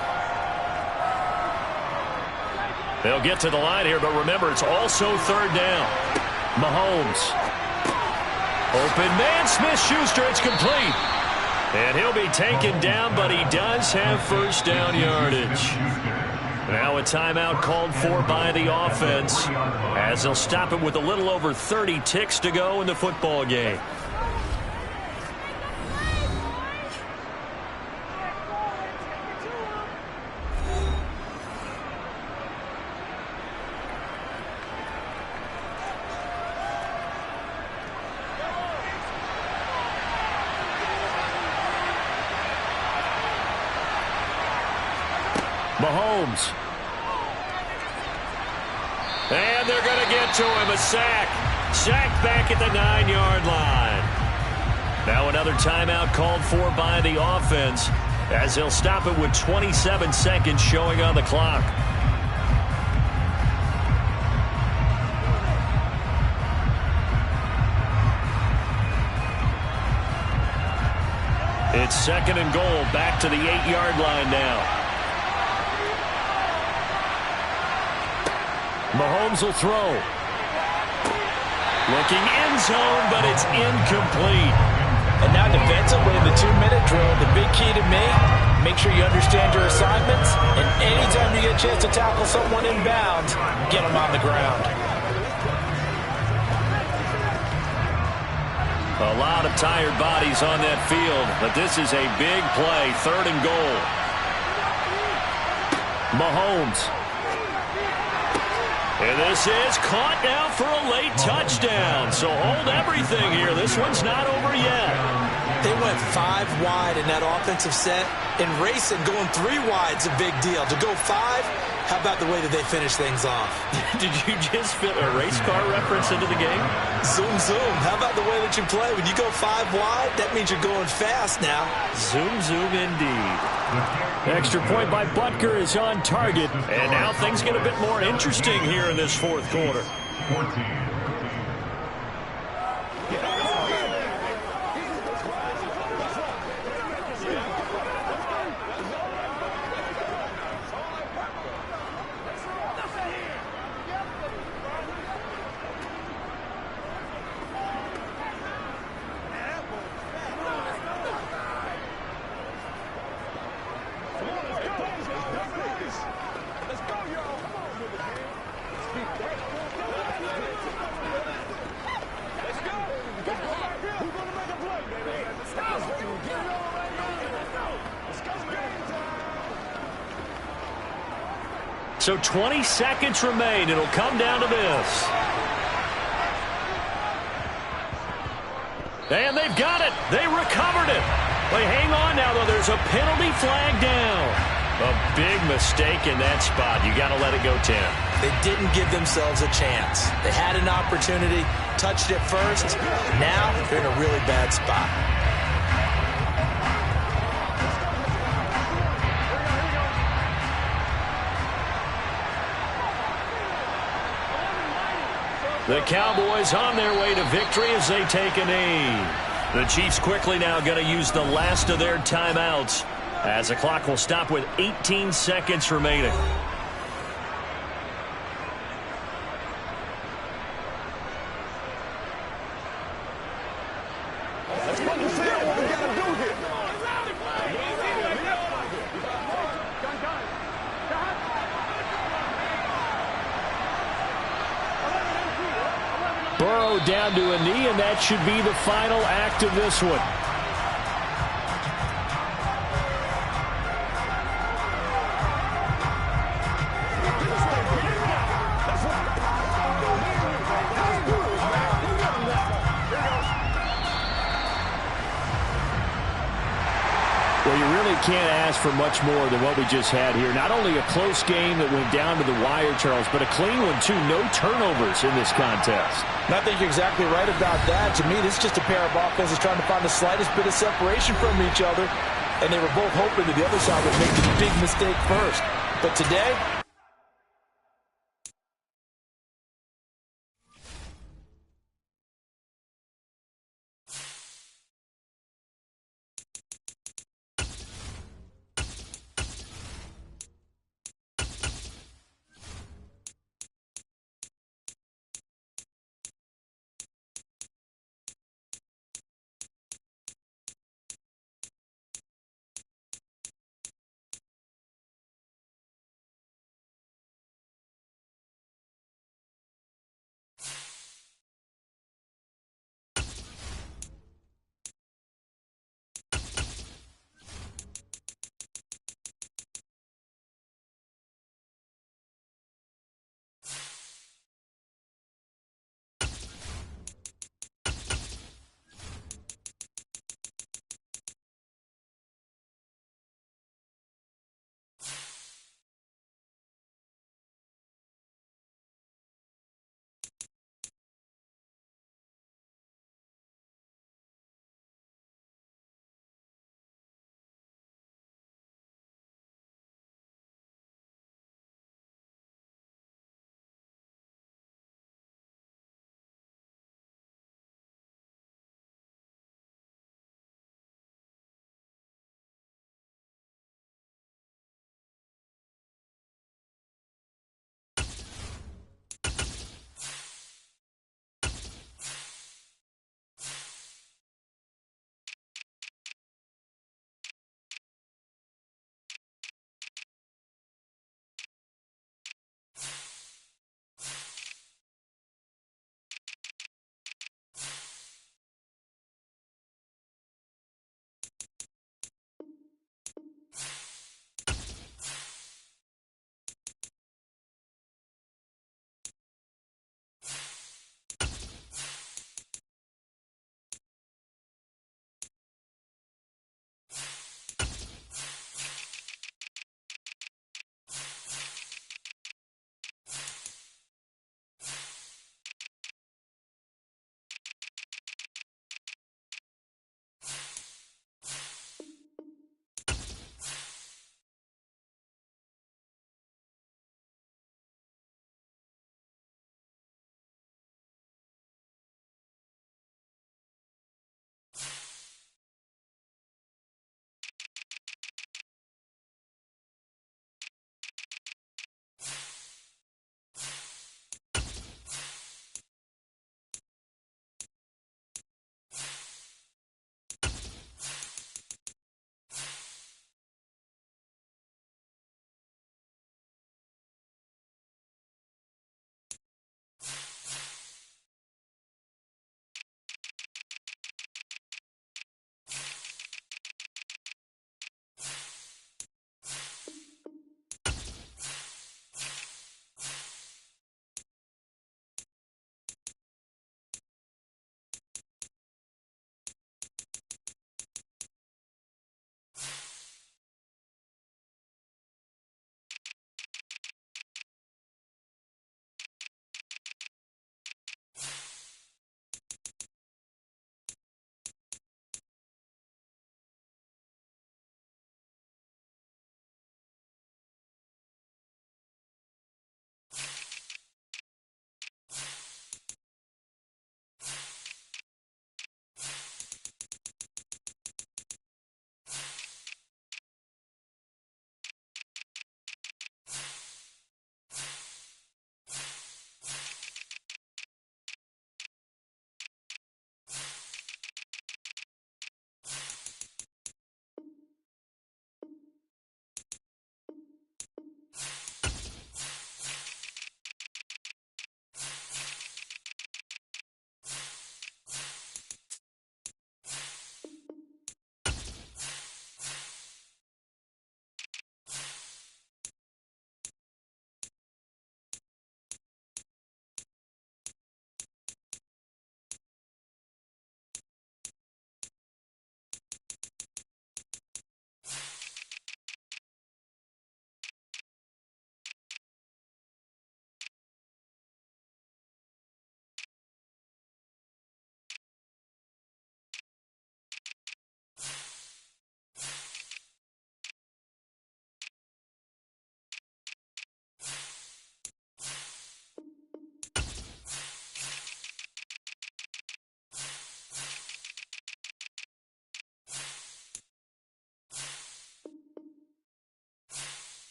They'll get to the line here, but remember, it's also 3rd down. Mahomes. Open man, Smith-Schuster, it's complete. And he'll be taken down, but he does have first down yardage. Now a timeout called for by the offense as they'll stop it with a little over 30 ticks to go in the football game. Mahomes. And they're going to get to him. A sack. Sacked back at the 9-yard line. Now another timeout called for by the offense as they'll stop it with 27 seconds showing on the clock. It's 2nd and goal, back to the 8-yard line now. Mahomes will throw. Looking end zone, but it's incomplete. And now defensively in the 2-minute drill, the big key to me, make sure you understand your assignments, and anytime you get a chance to tackle someone inbounds, get them on the ground. A lot of tired bodies on that field, but this is a big play, 3rd and goal. Mahomes. And this is caught now for a late touchdown. So hold everything here. This one's not over yet. They went 5 wide in that offensive set. And racing, going 3 wide's a big deal. To go 5, how about the way that they finish things off? Did you just fit a race car reference into the game? Zoom, zoom. How about the way that you play? When you go 5 wide, that means you're going fast now. Zoom, zoom indeed. Extra point by Butker is on target. And now things get a bit more interesting here in this 4th quarter. 14. So 20 seconds remain. It'll come down to this. And they've got it. They recovered it. They hang on now, though. There's a penalty flag down. A big mistake in that spot. You got to let it go 10. They didn't give themselves a chance. They had an opportunity, touched it first. Now they're in a really bad spot. The Cowboys on their way to victory as they take a knee. The Chiefs quickly now going to use the last of their timeouts as the clock will stop with 18 seconds remaining. That's what you said. What we got to do here. Burrow down to a knee, and that should be the final act of this one. Well, you really can't ask for much more than what we just had here. Not only a close game that went down to the wire, Charles, but a clean one, too. No turnovers in this contest. And I think you're exactly right about that. To me, this is just a pair of offenses trying to find the slightest bit of separation from each other. And they were both hoping that the other side would make the big mistake first. But today,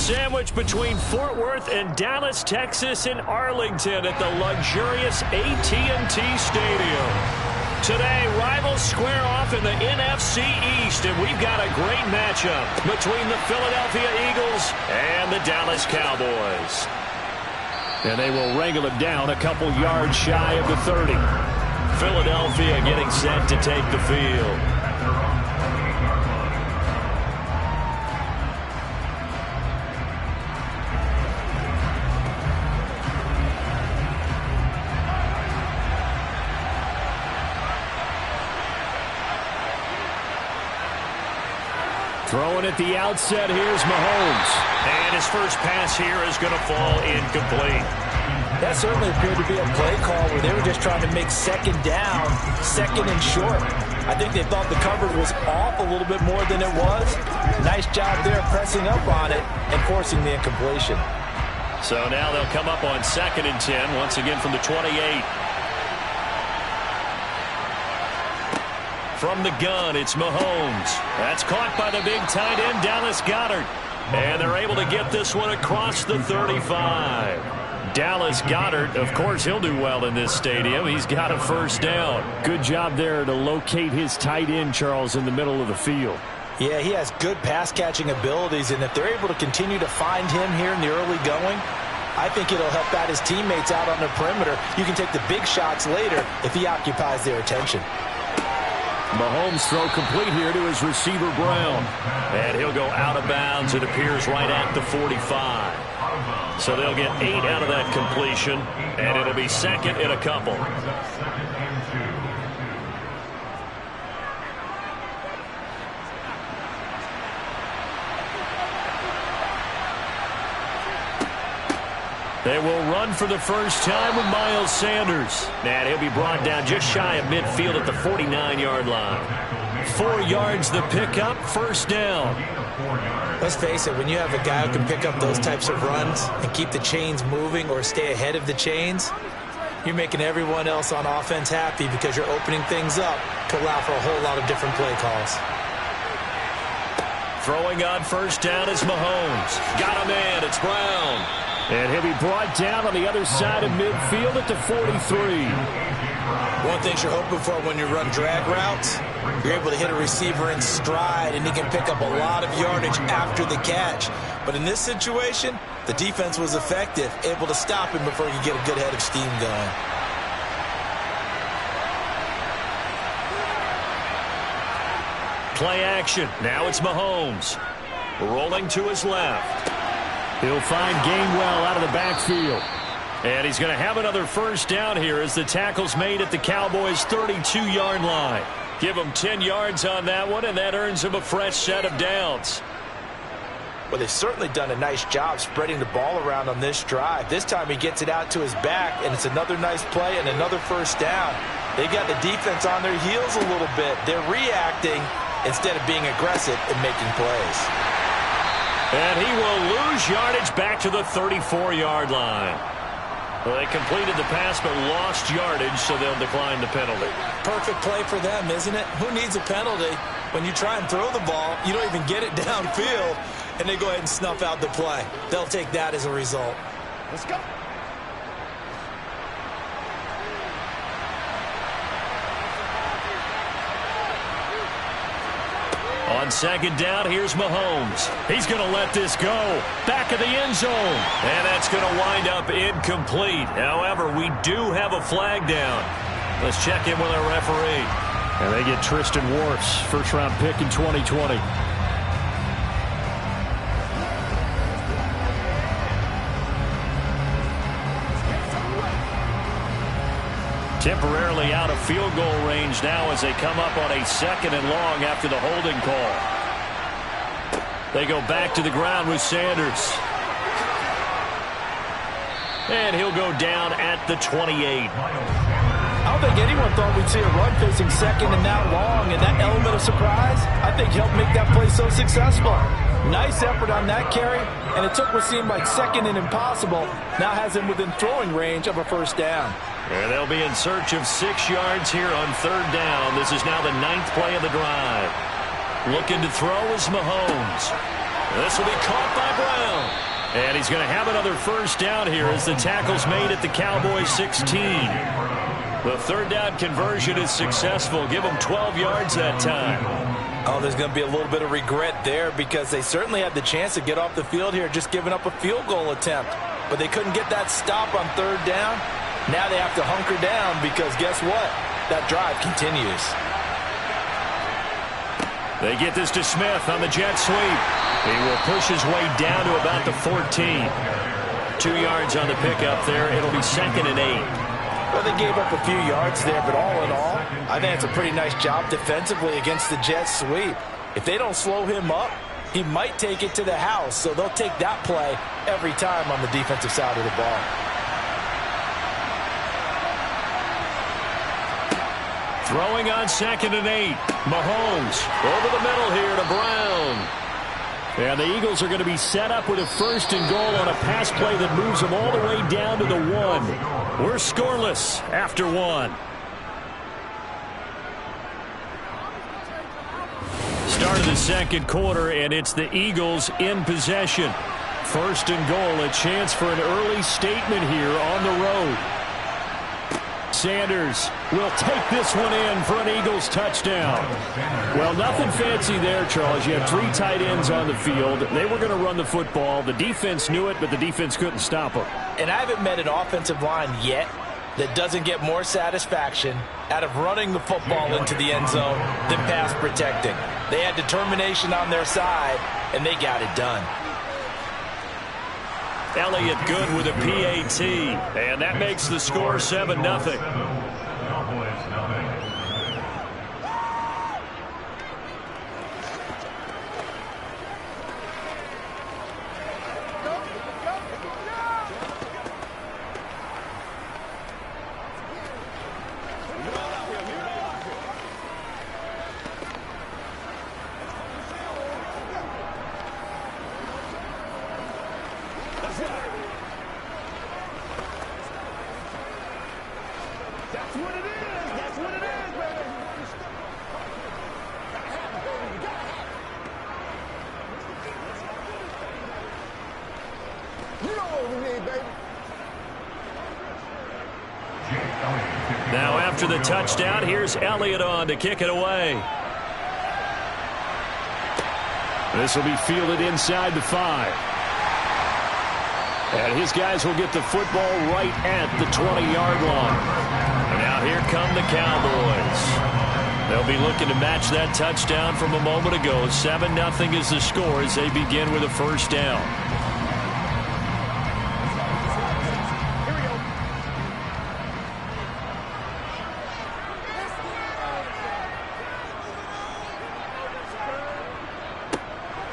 sandwiched between Fort Worth and Dallas, Texas, and Arlington at the luxurious AT&T Stadium. Today, rivals square off in the NFC East, and we've got a great matchup between the Philadelphia Eagles and the Dallas Cowboys. And they will wrangle it down a couple yards shy of the 30. Philadelphia getting set to take the field. Throwing at the outset, here's Mahomes. And his first pass here is going to fall incomplete. That certainly appeared to be a play call where they were just trying to make second down, second and short. I think they thought the coverage was off a little bit more than it was. Nice job there pressing up on it and forcing the incompletion. So now they'll come up on 2nd and 10, once again from the 28. From the gun, it's Mahomes. That's caught by the big tight end, Dallas Goedert. And they're able to get this one across the 35. Dallas Goedert, of course, he'll do well in this stadium. He's got a first down. Good job there to locate his tight end, Charles, in the middle of the field. Yeah, he has good pass-catching abilities, and if they're able to continue to find him here in the early going, I think it'll help out his teammates out on the perimeter. You can take the big shots later if he occupies their attention. Mahomes throw complete here to his receiver, Brown. And he'll go out of bounds, it appears, right at the 45. So they'll get 8 out of that completion, and it'll be second and a couple. They will run for the first time with Miles Sanders. And he'll be brought down just shy of midfield at the 49-yard line. 4 yards the pickup, first down. Let's face it, when you have a guy who can pick up those types of runs and keep the chains moving or stay ahead of the chains, you're making everyone else on offense happy because you're opening things up to allow for a whole lot of different play calls. Throwing on first down is Mahomes. Got a man, it's Brown. And he'll be brought down on the other side of midfield at the 43. One thing you're hoping for when you run drag routes, you're able to hit a receiver in stride, and he can pick up a lot of yardage after the catch. But in this situation, the defense was effective, able to stop him before he could get a good head of steam going. Play action. Now it's Mahomes. Rolling to his left. He'll find Gainwell out of the backfield. And he's going to have another first down here as the tackle's made at the Cowboys' 32-yard line. Give him 10 yards on that one, and that earns him a fresh set of downs. Well, they've certainly done a nice job spreading the ball around on this drive. This time he gets it out to his back, and it's another nice play and another first down. They've got the defense on their heels a little bit. They're reacting instead of being aggressive and making plays. And he will lose yardage back to the 34-yard line. Well, they completed the pass but lost yardage, so they'll decline the penalty. Perfect play for them, isn't it? Who needs a penalty? When you try and throw the ball, you don't even get it downfield, and they go ahead and snuff out the play. They'll take that as a result. Let's go. On second down, here's Mahomes. He's going to let this go. Back of the end zone. And that's going to wind up incomplete. However, we do have a flag down. Let's check in with our referee. And they get Tristan Wirfs, first-round pick in 2020. Temporarily out of field goal range now as they come up on a 2nd and long after the holding call. They go back to the ground with Sanders. And he'll go down at the 28. I don't think anyone thought we'd see a run facing 2nd and now long, and that element of surprise, I think, helped make that play so successful. Nice effort on that carry, and it took what seemed like 2nd and impossible, now has him within throwing range of a first down. And they'll be in search of 6 yards here on 3rd down. This is now the 9th play of the drive. Looking to throw is Mahomes. This will be caught by Brown. And he's going to have another first down here as the tackle's made at the Cowboys 16. The third down conversion is successful. Give them 12 yards that time. Oh, there's going to be a little bit of regret there because they certainly had the chance to get off the field here, just giving up a field goal attempt. But they couldn't get that stop on third down. Now they have to hunker down because guess what? That drive continues. They get this to Smith on the jet sweep. He will push his way down to about the 14. 2 yards on the pickup there. It'll be 2nd and 8. Well, they gave up a few yards there, but all in all, I think it's a pretty nice job defensively against the jet sweep. If they don't slow him up, he might take it to the house, so they'll take that play every time on the defensive side of the ball. Throwing on 2nd and 8. Mahomes over the middle here to Brown. And the Eagles are going to be set up with a 1st and goal on a pass play that moves them all the way down to the 1. We're scoreless after 1. Start of the second quarter, and it's the Eagles in possession. 1st and goal, a chance for an early statement here on the road. Sanders will take this one in for an Eagles touchdown. Well, nothing fancy there, Charles. You have 3 tight ends on the field. They were going to run the football. The defense knew it, but the defense couldn't stop them. And I haven't met an offensive line yet that doesn't get more satisfaction out of running the football into the end zone than pass protecting. They had determination on their side, and they got it done. Elliott good with a PAT, and that makes the score 7-0. Now after the touchdown, here's Elliott on to kick it away. This will be fielded inside the 5. And his guys will get the football right at the 20-yard line. And now here come the Cowboys. They'll be looking to match that touchdown from a moment ago. 7-0 is the score as they begin with a first down.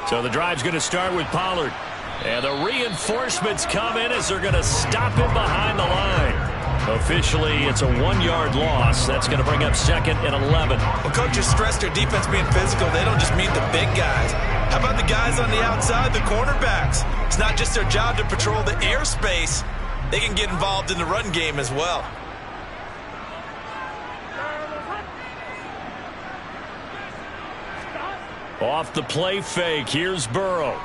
So the drive's going to start with Pollard. And the reinforcements come in as they're going to stop him behind the line. Officially, it's a 1-yard loss. That's going to bring up 2nd and 11. Well, coaches stress their defense being physical. They don't just mean the big guys. How about the guys on the outside, the cornerbacks? It's not just their job to patrol the airspace. They can get involved in the run game as well. Off the play fake, here's Burrow.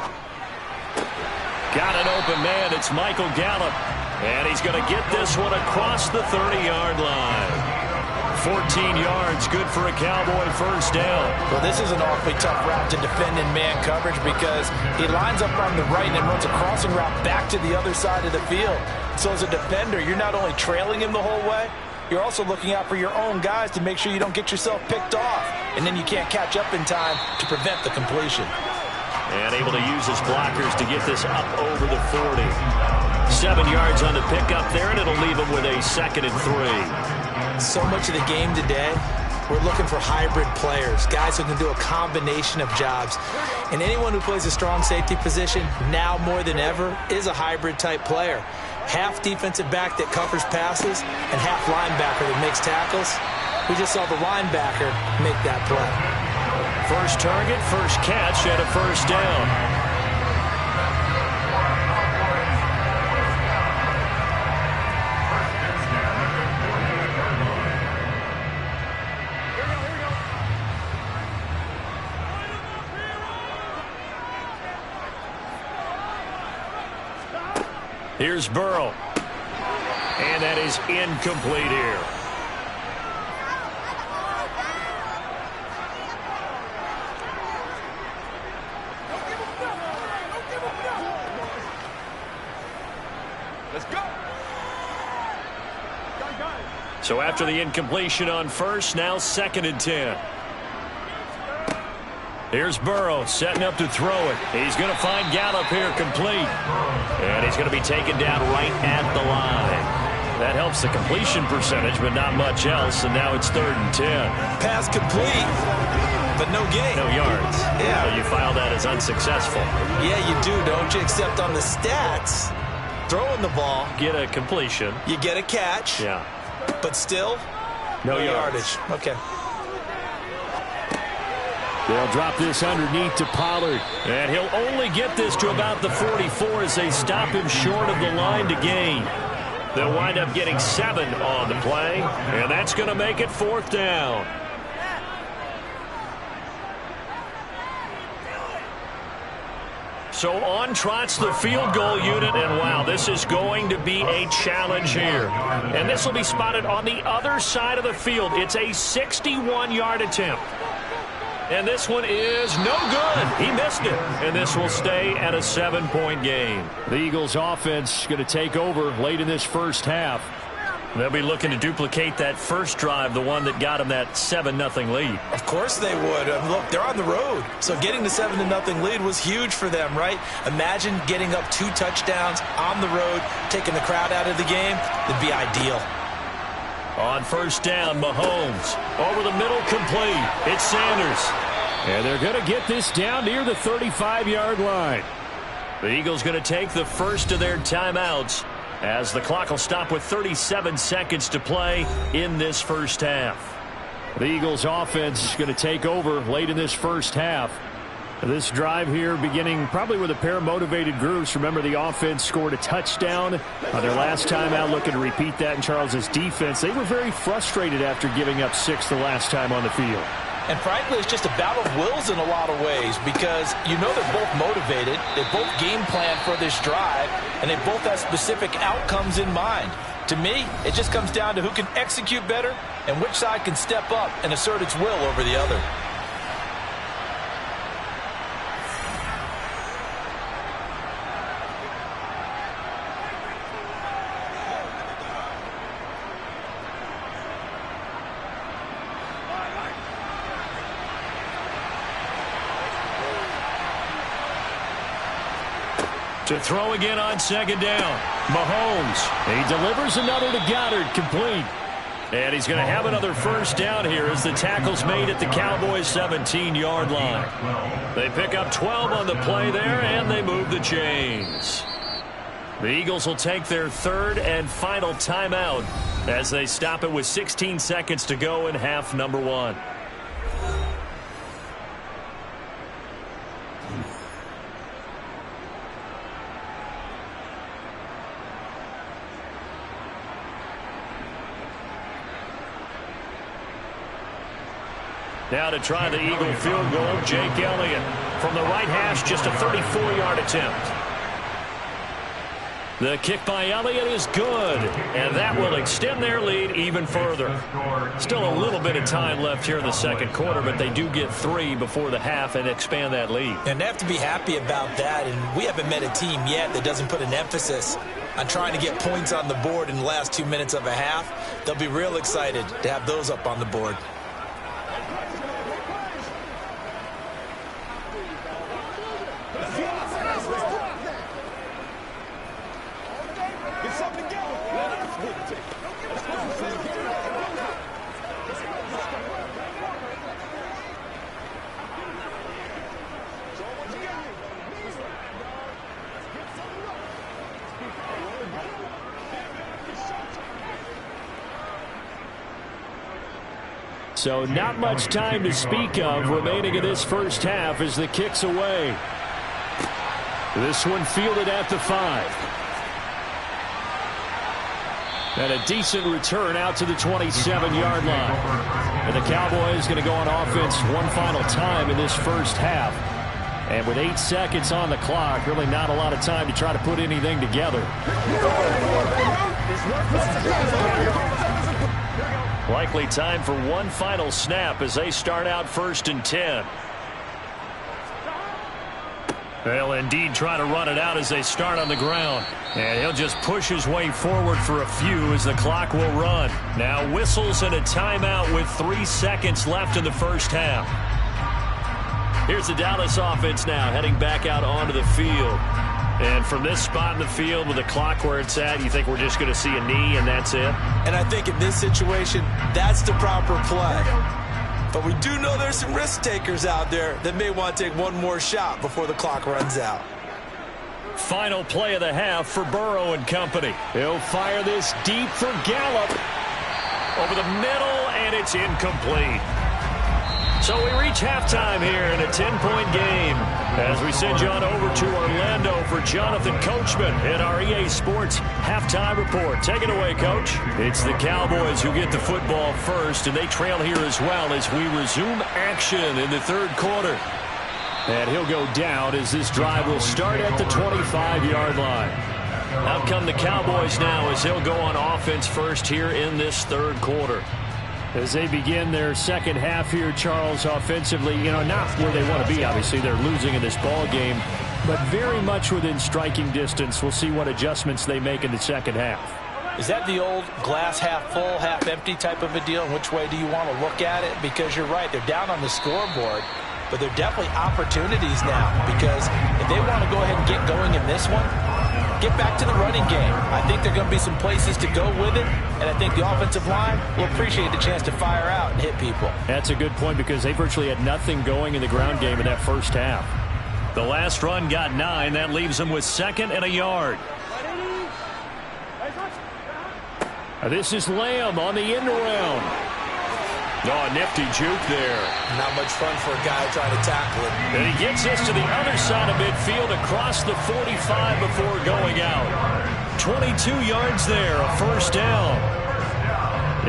Got an open man, it's Michael Gallup. And he's going to get this one across the 30-yard line. 14 yards, good for a Cowboy first down. Well, this is an awfully tough route to defend in man coverage because he lines up on the right and then runs a crossing route back to the other side of the field. So as a defender, you're not only trailing him the whole way, you're also looking out for your own guys to make sure you don't get yourself picked off. And then you can't catch up in time to prevent the completion. And able to use his blockers to get this up over the 40. 7 yards on the pickup there, and it'll leave him with a 2nd and 3. So much of the game today, we're looking for hybrid players, guys who can do a combination of jobs. And anyone who plays a strong safety position, now more than ever, is a hybrid type player. Half defensive back that covers passes and half linebacker that makes tackles. We just saw the linebacker make that play. First target, first catch, and a first down. Here's Burrow. And that is incomplete here. Let's go. So after the incompletion on first, now 2nd and 10. Here's Burrow setting up to throw it. He's going to find Gallup here complete. And he's going to be taken down right at the line. That helps the completion percentage, but not much else. And now it's 3rd and 10. Pass complete, but no gain. No yards. Yeah. So you file that as unsuccessful. Yeah, you do, don't you? Except on the stats, throwing the ball, Get a completion. you get a catch, Yeah. but still, No yardage. Okay. They'll drop this underneath to Pollard. And he'll only get this to about the 44 as they stop him short of the line to gain. They'll wind up getting 7 on the play, and that's going to make it 4th down. So on trots the field goal unit, and wow, this is going to be a challenge here. And this will be spotted on the other side of the field. It's a 61-yard attempt. And this one is no good. He missed it. And this will stay at a 7-point game. The Eagles offense going to take over late in this first half. They'll be looking to duplicate that first drive, the one that got them that 7-0 lead. Of course they would. Look, they're on the road, so getting the 7-0 lead was huge for them, right? Imagine getting up 2 touchdowns on the road, taking the crowd out of the game. It'd be ideal. On first down, Mahomes. Over the middle, complete. It's Sanders. And they're going to get this down near the 35-yard line. The Eagles going to take the first of their timeouts as the clock will stop with 37 seconds to play in this first half. The Eagles offense going to take over late in this first half. This drive here beginning probably with a pair of motivated groups. Remember, the offense scored a touchdown their last time out, looking to repeat that in Charles's defense. They were very frustrated after giving up 6 the last time on the field. And frankly, it's just a battle of wills in a lot of ways because you know they're both motivated, they both game plan for this drive, and they both have specific outcomes in mind. To me, it just comes down to who can execute better and which side can step up and assert its will over the other. To throw again on second down. Mahomes. He delivers another to Goddard, complete. And he's going to have another first down here as the tackle's made at the Cowboys' 17-yard line. They pick up 12 on the play there, and they move the chains. The Eagles will take their 3rd and final timeout as they stop it with 16 seconds to go in half number 1. Now to try the Eagle field goal, Jake Elliott. From the right hash, just a 34-yard attempt. The kick by Elliott is good, and that will extend their lead even further. Still a little bit of time left here in the second quarter, but they do get 3 before the half and expand that lead. And they have to be happy about that, and we haven't met a team yet that doesn't put an emphasis on trying to get points on the board in the last 2 minutes of a half. They'll be real excited to have those up on the board. So not much time to speak of remaining in this first half as the kick's away. This one fielded at the 5. And a decent return out to the 27-yard line. And the Cowboys going to go on offense one final time in this first half. And with 8 seconds on the clock, really not a lot of time to try to put anything together. Likely time for one final snap as they start out 1st and 10. They'll indeed try to run it out as they start on the ground. And he'll just push his way forward for a few as the clock will run. Now whistles and a timeout with 3 seconds left in the first half. Here's the Dallas offense now heading back out onto the field. And from this spot in the field with the clock where it's at, you think we're just going to see a knee and that's it? And I think in this situation, that's the proper play. But we do know there's some risk takers out there that may want to take one more shot before the clock runs out. Final play of the half for Burrow and company. He'll fire this deep for Gallup. Over the middle, and it's incomplete. So we reach halftime here in a 10-point game as we send you on over to Orlando for Jonathan Coachman in our EA Sports Halftime Report. Take it away, Coach. It's the Cowboys who get the football first, and they trail here as well as we resume action in the third quarter. And he'll go down as this drive will start at the 25-yard line. Out come the Cowboys now as they'll go on offense first here in this third quarter. As they begin their second half here, Charles, offensively, not where they want to be, obviously. They're losing in this ball game, but very much within striking distance. We'll see what adjustments they make in the second half. Is that the old glass half full, half empty type of a deal? And which way do you want to look at it? Because you're right, they're down on the scoreboard, but they're definitely opportunities now, because if they want to go ahead and get going in this one, get back to the running game. I think there are going to be some places to go with it, and I think the offensive line will appreciate the chance to fire out and hit people. That's a good point because they virtually had nothing going in the ground game in that first half. The last run got 9. That leaves them with 2nd and a yard. This is Lamb on the end around. Oh, nifty juke there. Not much fun for a guy trying to tackle it. And he gets this to the other side of midfield across the 45 before going out. 22 yards there, a first down.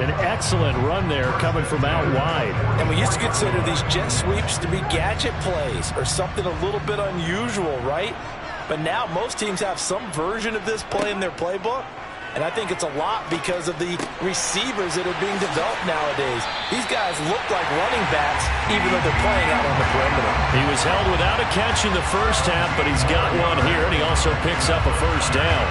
An excellent run there coming from out wide. And we used to consider these jet sweeps to be gadget plays or something a little bit unusual, right? But now most teams have some version of this play in their playbook. And I think it's a lot because of the receivers that are being developed nowadays. These guys look like running backs even though they're playing out on the perimeter. He was held without a catch in the first half, but he's got one here, and he also picks up a first down.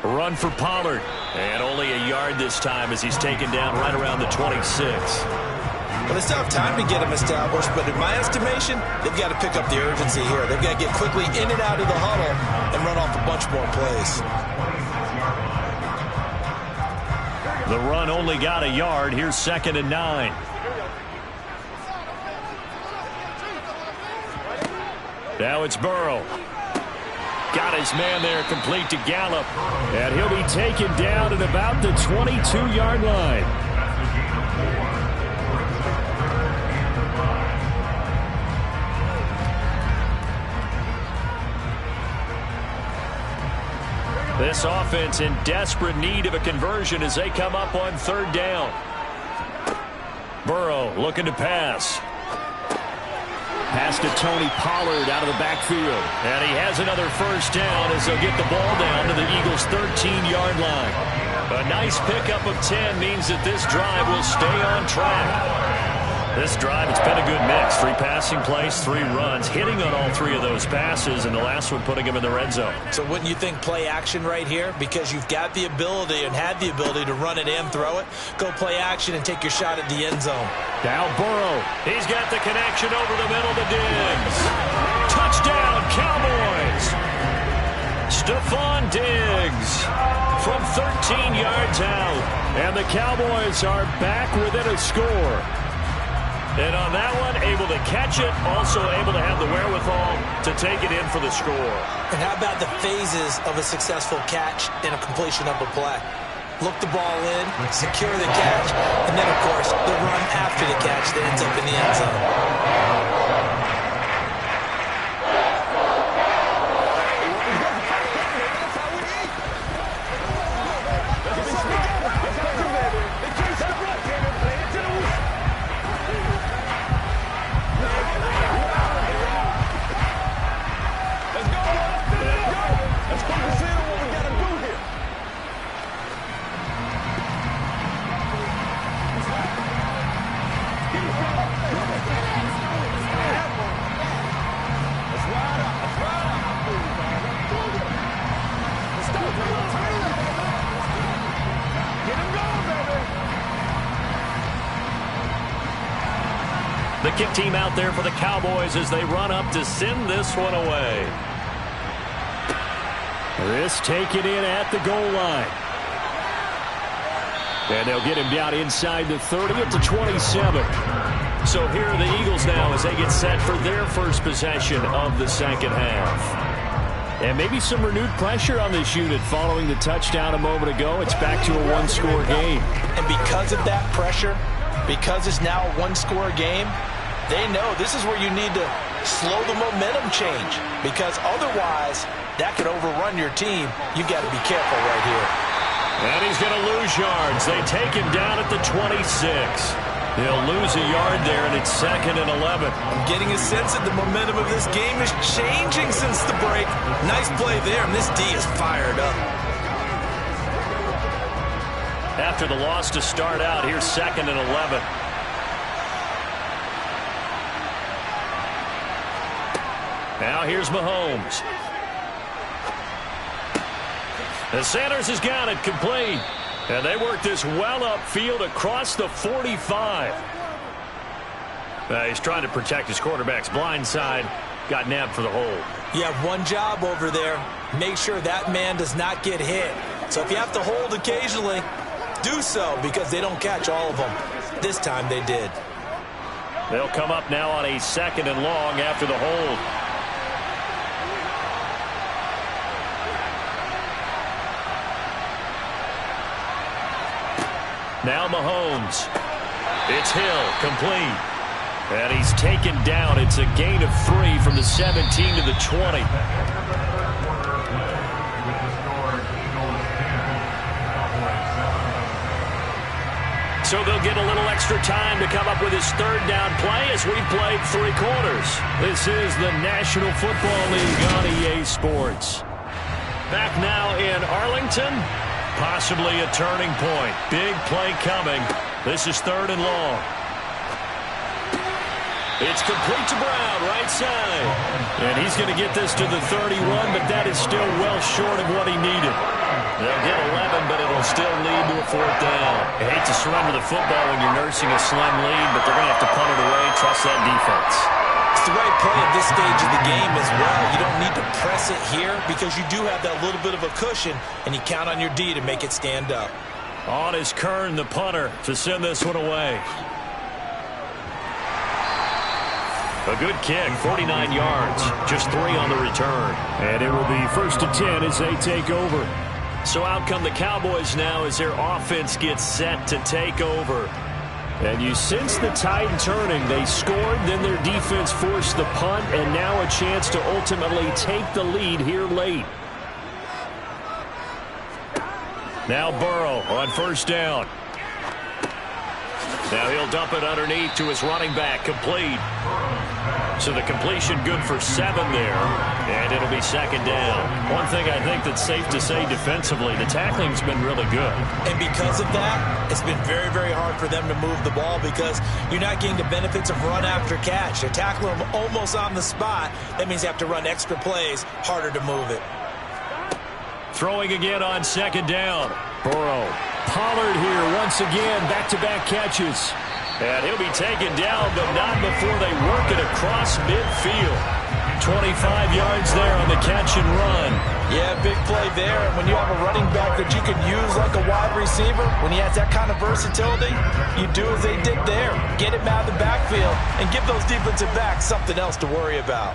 Run for Pollard, and only a yard this time as he's taken down right around the 26. Well, they still have time to get him established, but in my estimation, they've got to pick up the urgency here. They've got to get quickly in and out of the huddle and run off a bunch more plays. The run only got a yard. Here's 2nd and 9. Now it's Burrow. Got his man there complete to Gallup. And he'll be taken down at about the 22-yard line. This offense in desperate need of a conversion as they come up on 3rd down. Burrow looking to pass. Pass to Tony Pollard out of the backfield. And he has another first down as they'll get the ball down to the Eagles' 13-yard line. A nice pickup of 10 means that this drive will stay on track. This drive, it's been a good mix. 3 passing plays, 3 runs, hitting on all 3 of those passes, and the last one putting him in the red zone. So wouldn't you think play action right here? Because you've got the ability and had the ability to run it and throw it. Go play action and take your shot at the end zone. Now Burrow. He's got the connection over the middle to Diggs. Touchdown, Cowboys. Stephon Diggs from 13 yards out. And the Cowboys are back within a score. And on that one, able to catch it, also able to have the wherewithal to take it in for the score. And how about the phases of a successful catch and a completion of a play? Look the ball in, secure the catch, and then, of course, the run after the catch that ends up in the end zone. second team out there for the Cowboys as they run up to send this one away. This taken in at the goal line. And they'll get him down inside the 30 at the 27. So here are the Eagles now as they get set for their first possession of the second half. And maybe some renewed pressure on this unit following the touchdown a moment ago. It's back to a one-score game. And because of that pressure, because it's now a one-score game, they know this is where you need to slow the momentum change, because otherwise that could overrun your team. You've got to be careful right here. And he's going to lose yards. They take him down at the 26. He'll lose a yard there, and it's 2nd and 11. I'm getting a sense that the momentum of this game is changing since the break. Nice play there, and this D is fired up. After the loss to start out, here's 2nd and 11. Now here's Mahomes. And Sanders has got it complete. And they work this well upfield across the 45. He's trying to protect his quarterback's blind side. Got nabbed for the hold. You have one job over there. Make sure that man does not get hit. So if you have to hold occasionally, do so, because they don't catch all of them. This time they did. They'll come up now on a 2nd and long after the hold. Now Mahomes. It's Hill, complete. And he's taken down. It's a gain of 3 from the 17 to the 20. So they'll get a little extra time to come up with his 3rd down play as we've played 3 quarters. This is the National Football League on EA Sports. Back now in Arlington. Possibly a turning point. Big play coming. This is 3rd and long. It's complete to Brown, right side. And he's going to get this to the 31, but that is still well short of what he needed. They'll get 11, but it'll still lead to a 4th down. I hate to surrender the football when you're nursing a slim lead, but they're going to have to punt it away. Trust that defense. It's the right play at this stage of the game as well. You don't need to press it here because you do have that little bit of a cushion, and you count on your D to make it stand up. On is Kern, the punter, to send this one away. A good kick, 49 yards, just 3 on the return. And it will be 1st and 10 as they take over. So out come the Cowboys now as their offense gets set to take over. And you sense the tide turning. They scored, then their defense forced the punt, and now a chance to ultimately take the lead here late. Now Burrow on 1st down. Now he'll dump it underneath to his running back, complete. So the completion good for 7 there, and it'll be 2nd down. One thing I think that's safe to say defensively, the tackling's been really good. And because of that, it's been very, very hard for them to move the ball because you're not getting the benefits of run after catch. They tackle them almost on the spot. That means you have to run extra plays, harder to move it. Throwing again on 2nd down. Burrow. Pollard here once again, back-to-back catches. And he'll be taken down, but not before they work it across midfield. 25 yards there on the catch and run. Yeah, big play there. And when you have a running back that you can use like a wide receiver, when he has that kind of versatility, you do as they did there. Get him out of the backfield and give those defensive backs something else to worry about.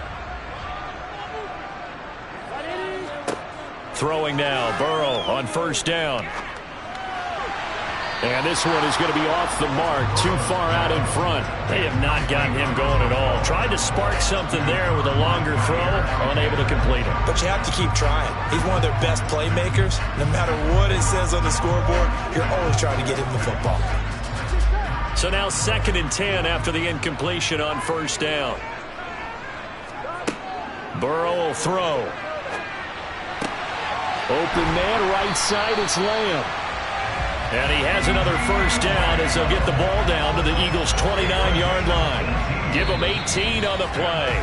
Throwing now, Burrow on 1st down. And this one is going to be off the mark, too far out in front. They have not gotten him going at all. Tried to spark something there with a longer throw, unable to complete it. But you have to keep trying. He's one of their best playmakers. No matter what it says on the scoreboard, you're always trying to get him the football. So now 2nd and 10 after the incompletion on 1st down. Burrow will throw. Open man, right side, it's Lamb. And he has another 1st down as they'll get the ball down to the Eagles' 29-yard line. Give them 18 on the play.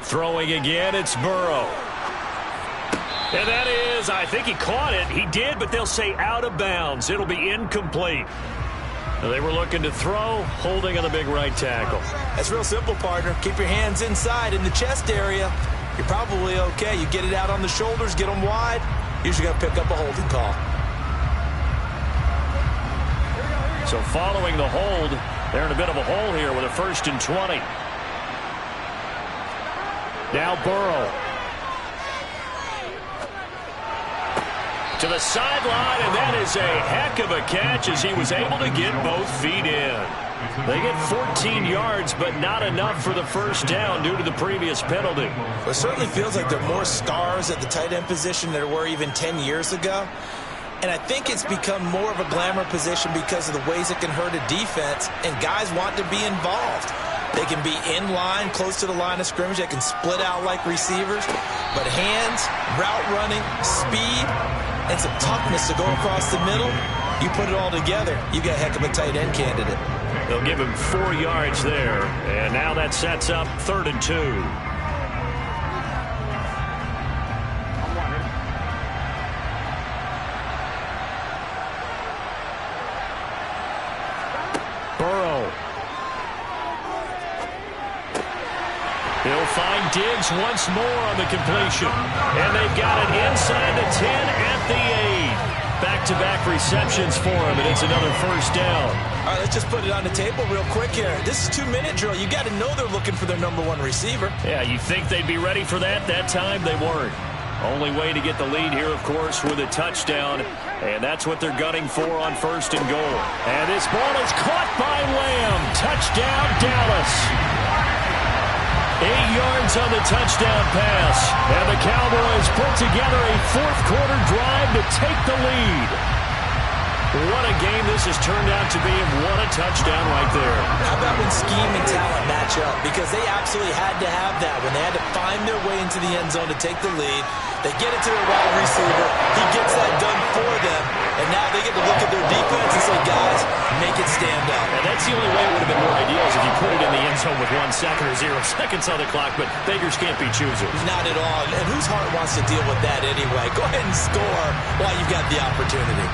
Throwing again, it's Burrow. And that is, I think he caught it. He did, but they'll say out of bounds. It'll be incomplete. They were looking to throw, holding on the big right tackle. That's real simple, partner. Keep your hands inside in the chest area. You're probably okay. You get it out on the shoulders, get them wide. Usually going to pick up a holding call. So following the hold, they're in a bit of a hole here with a 1st and 20. Now Burrow. To the sideline, and that is a heck of a catch as he was able to get both feet in. They get 14 yards, but not enough for the first down due to the previous penalty. Well, it certainly feels like there are more stars at the tight end position than there were even 10 years ago. And I think it's become more of a glamour position because of the ways it can hurt a defense, and guys want to be involved. They can be in line, close to the line of scrimmage. They can split out like receivers. But hands, route running, speed, and some toughness to go across the middle, you put it all together, you got a heck of a tight end candidate. They'll give him 4 yards there, and now that sets up 3rd and 2. Burrow. He'll find Diggs once more on the completion. And they've got it inside the 10 at the 8. Back-to-back receptions for him, and it's another first down. All right, let's just put it on the table real quick here. This is 2-minute drill. You got to know they're looking for their #1 receiver. Yeah, you think they'd be ready for that? That time they weren't. Only way to get the lead here, of course, with a touchdown. And that's what they're gunning for on 1st and goal. And this ball is caught by Lamb. Touchdown, Dallas. 8 yards on the touchdown pass. And the Cowboys put together a 4th-quarter drive to take the lead. What a game this has turned out to be, and what a touchdown right there. How about when scheme and talent match up? Because they absolutely had to have that when they had to find their way into the end zone to take the lead. They get it to their wide receiver. He gets that done for them. And now they get to look at their defense and say, guys, make it stand up. And that's the only way it would have been more ideal is if you put it in the end zone with 1 second or 0 seconds on the clock, but beggars can't be choosers. Not at all. And whose heart wants to deal with that anyway? Go ahead and score while you've got the opportunity.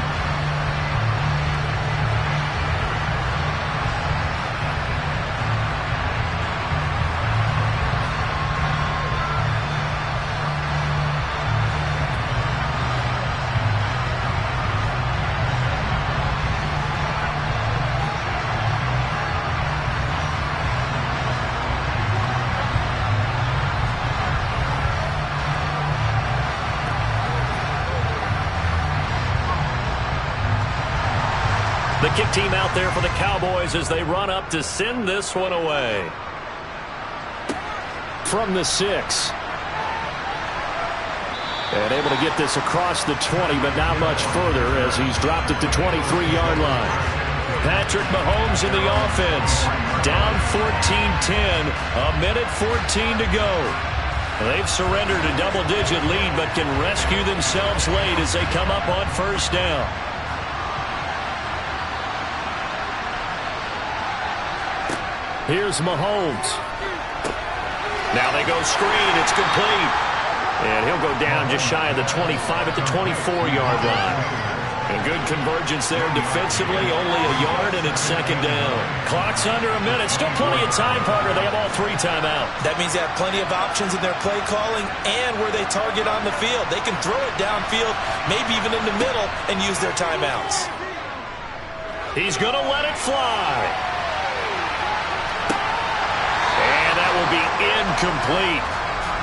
The kick team out there for the Cowboys as they run up to send this one away. From the 6. And able to get this across the 20, but not much further as he's dropped it to 23-yard line. Patrick Mahomes in the offense. Down 14-10. A minute 14 to go. They've surrendered a double-digit lead, but can rescue themselves late as they come up on 1st down. Here's Mahomes. Now they go screen. It's complete. And he'll go down just shy of the 25 at the 24-yard line. And good convergence there defensively. Only a yard, and it's 2nd down. Clock's under a minute. Still plenty of time, partner. They have all 3 timeouts. That means they have plenty of options in their play calling and where they target on the field. They can throw it downfield, maybe even in the middle, and use their timeouts. He's going to let it fly. Will be incomplete.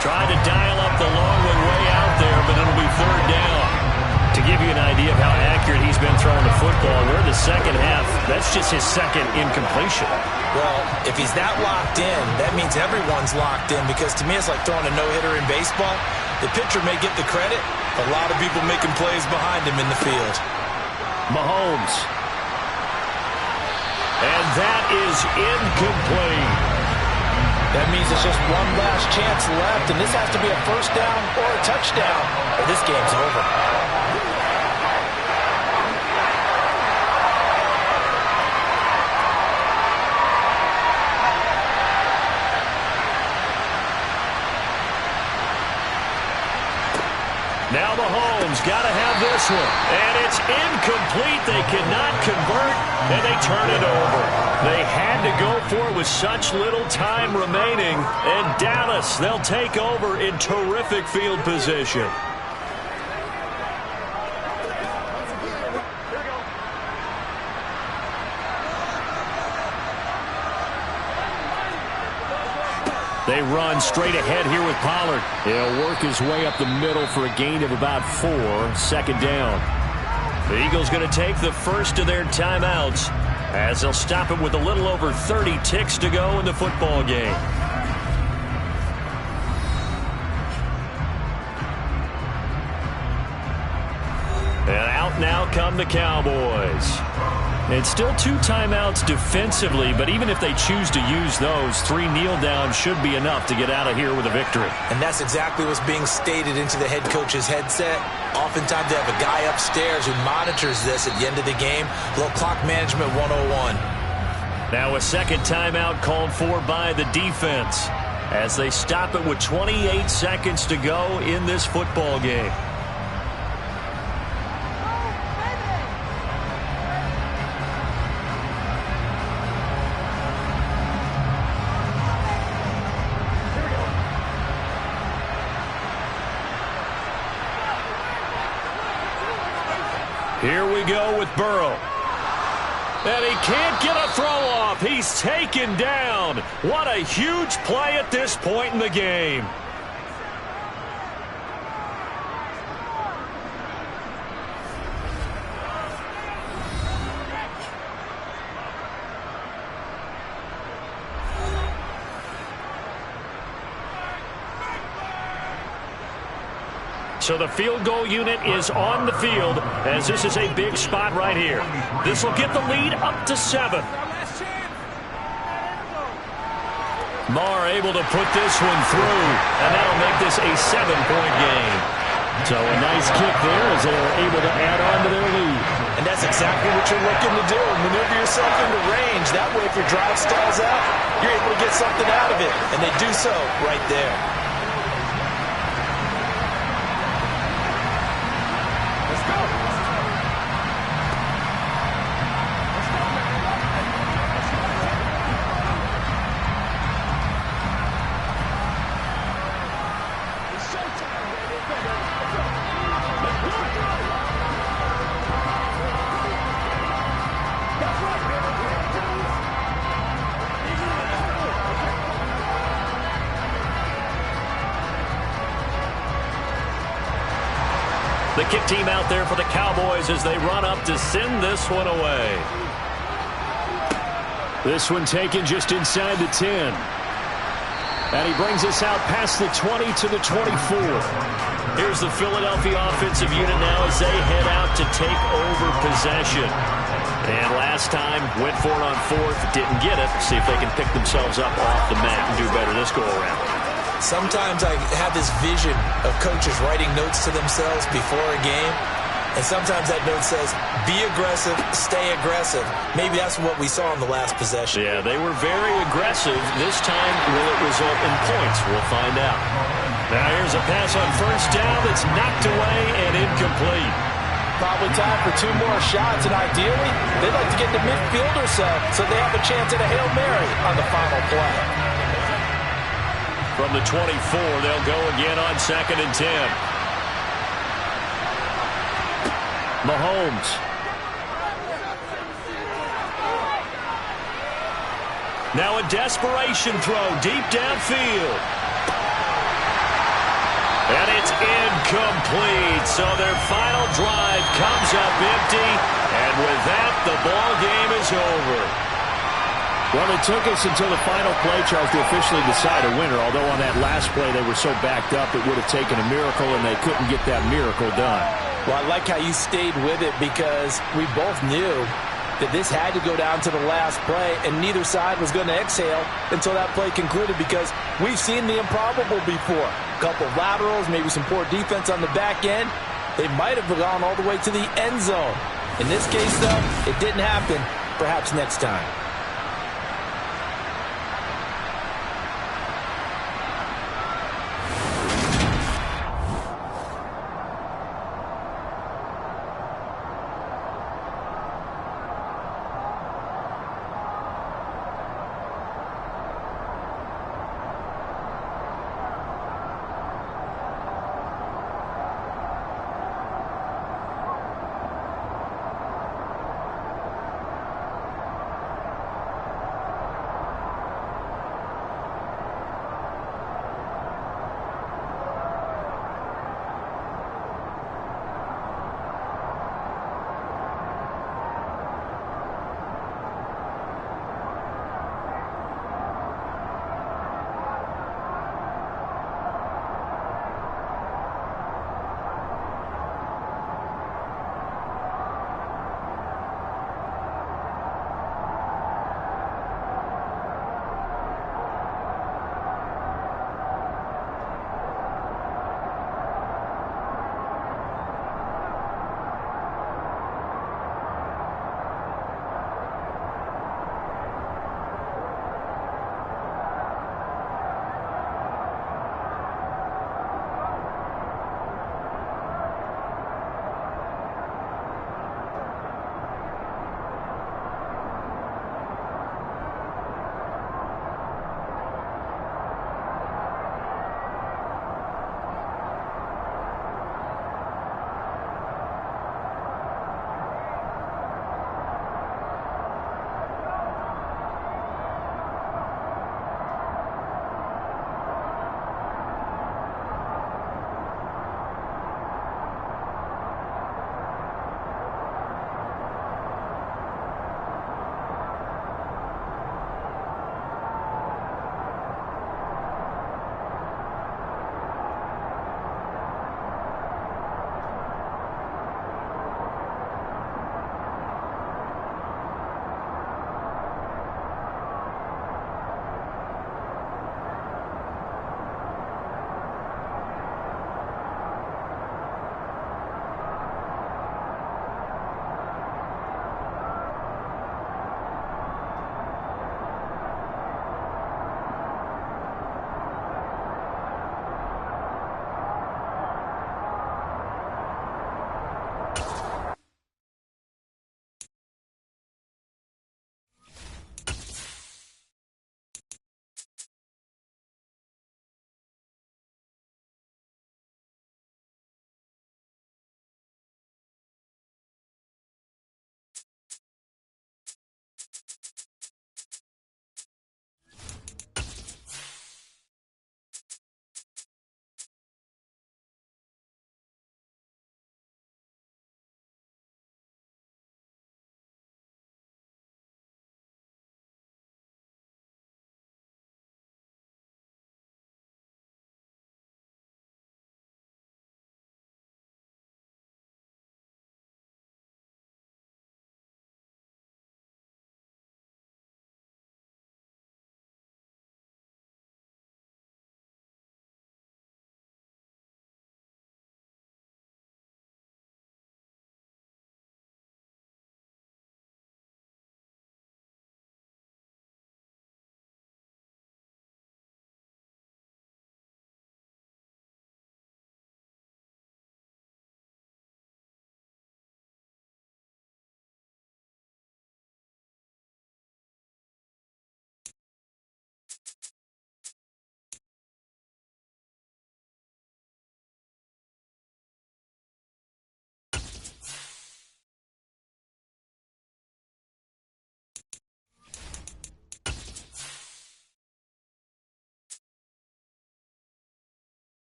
Tried to dial up the long one way out there, but it'll be 3rd down. To give you an idea of how accurate he's been throwing the football, we're in the second half. That's just his 2nd incompletion. Well, if he's that locked in, that means everyone's locked in, because to me it's like throwing a no-hitter in baseball. The pitcher may get the credit, a lot of people making plays behind him in the field. Mahomes. And that is incomplete. That means it's just one last chance left, and this has to be a 1st down or a touchdown, or this game's over. got to have this one. And it's incomplete. They cannot convert, and they turn it over. They had to go for it with such little time remaining. And Dallas, they'll take over in terrific field position. They run straight ahead here with Pollard. He'll work his way up the middle for a gain of about 4, second down. The Eagles going to take the first of their timeouts as they'll stop it with a little over 30 ticks to go in the football game. And out now come the Cowboys. It's still 2 timeouts defensively, but even if they choose to use those, 3 kneel downs should be enough to get out of here with a victory. And that's exactly what's being stated into the head coach's headset. Oftentimes they have a guy upstairs who monitors this at the end of the game. A little clock management 101. Now a second timeout called for by the defense as they stop it with 28 seconds to go in this football game. Here we go with Burrow. And he can't get a throw off. He's taken down. What a huge play at this point in the game. So the field goal unit is on the field as this is a big spot right here. This will get the lead up to 7. Marr able to put this one through, and that'll make this a 7-point game. So a nice kick there as they are able to add on to their lead. And that's exactly what you're looking to do. Maneuver yourself into range. That way if your drive stalls out, you're able to get something out of it. And they do so right there. The kick team out there for the Cowboys as they run up to send this one away. This one taken just inside the 10. And he brings us out past the 20 to the 24. Here's the Philadelphia offensive unit now as they head out to take over possession. And last time, went for it on 4th, didn't get it. See if they can pick themselves up off the mat and do better this go-around. Sometimes I have this vision of coaches writing notes to themselves before a game, and sometimes that note says, be aggressive, stay aggressive. Maybe that's what we saw in the last possession. Yeah, they were very aggressive. This time, will it result in points? We'll find out. Now here's a pass on first down that's knocked away and incomplete. Probably time for 2 more shots, and ideally, they'd like to get the midfield or so they have a chance at a Hail Mary on the final play. From the 24, they'll go again on 2nd and 10. Mahomes. Now a desperation throw deep downfield. And it's incomplete. So their final drive comes up empty. And with that, the ball game is over. Well, it took us until the final play, Charles, to officially decide a winner. Although on that last play they were so backed up, it would have taken a miracle, and they couldn't get that miracle done. Well, I like how you stayed with it because we both knew that this had to go down to the last play, and neither side was going to exhale until that play concluded because we've seen the improbable before. A couple of laterals, maybe some poor defense on the back end. They might have gone all the way to the end zone. In this case, though, it didn't happen. Perhaps next time.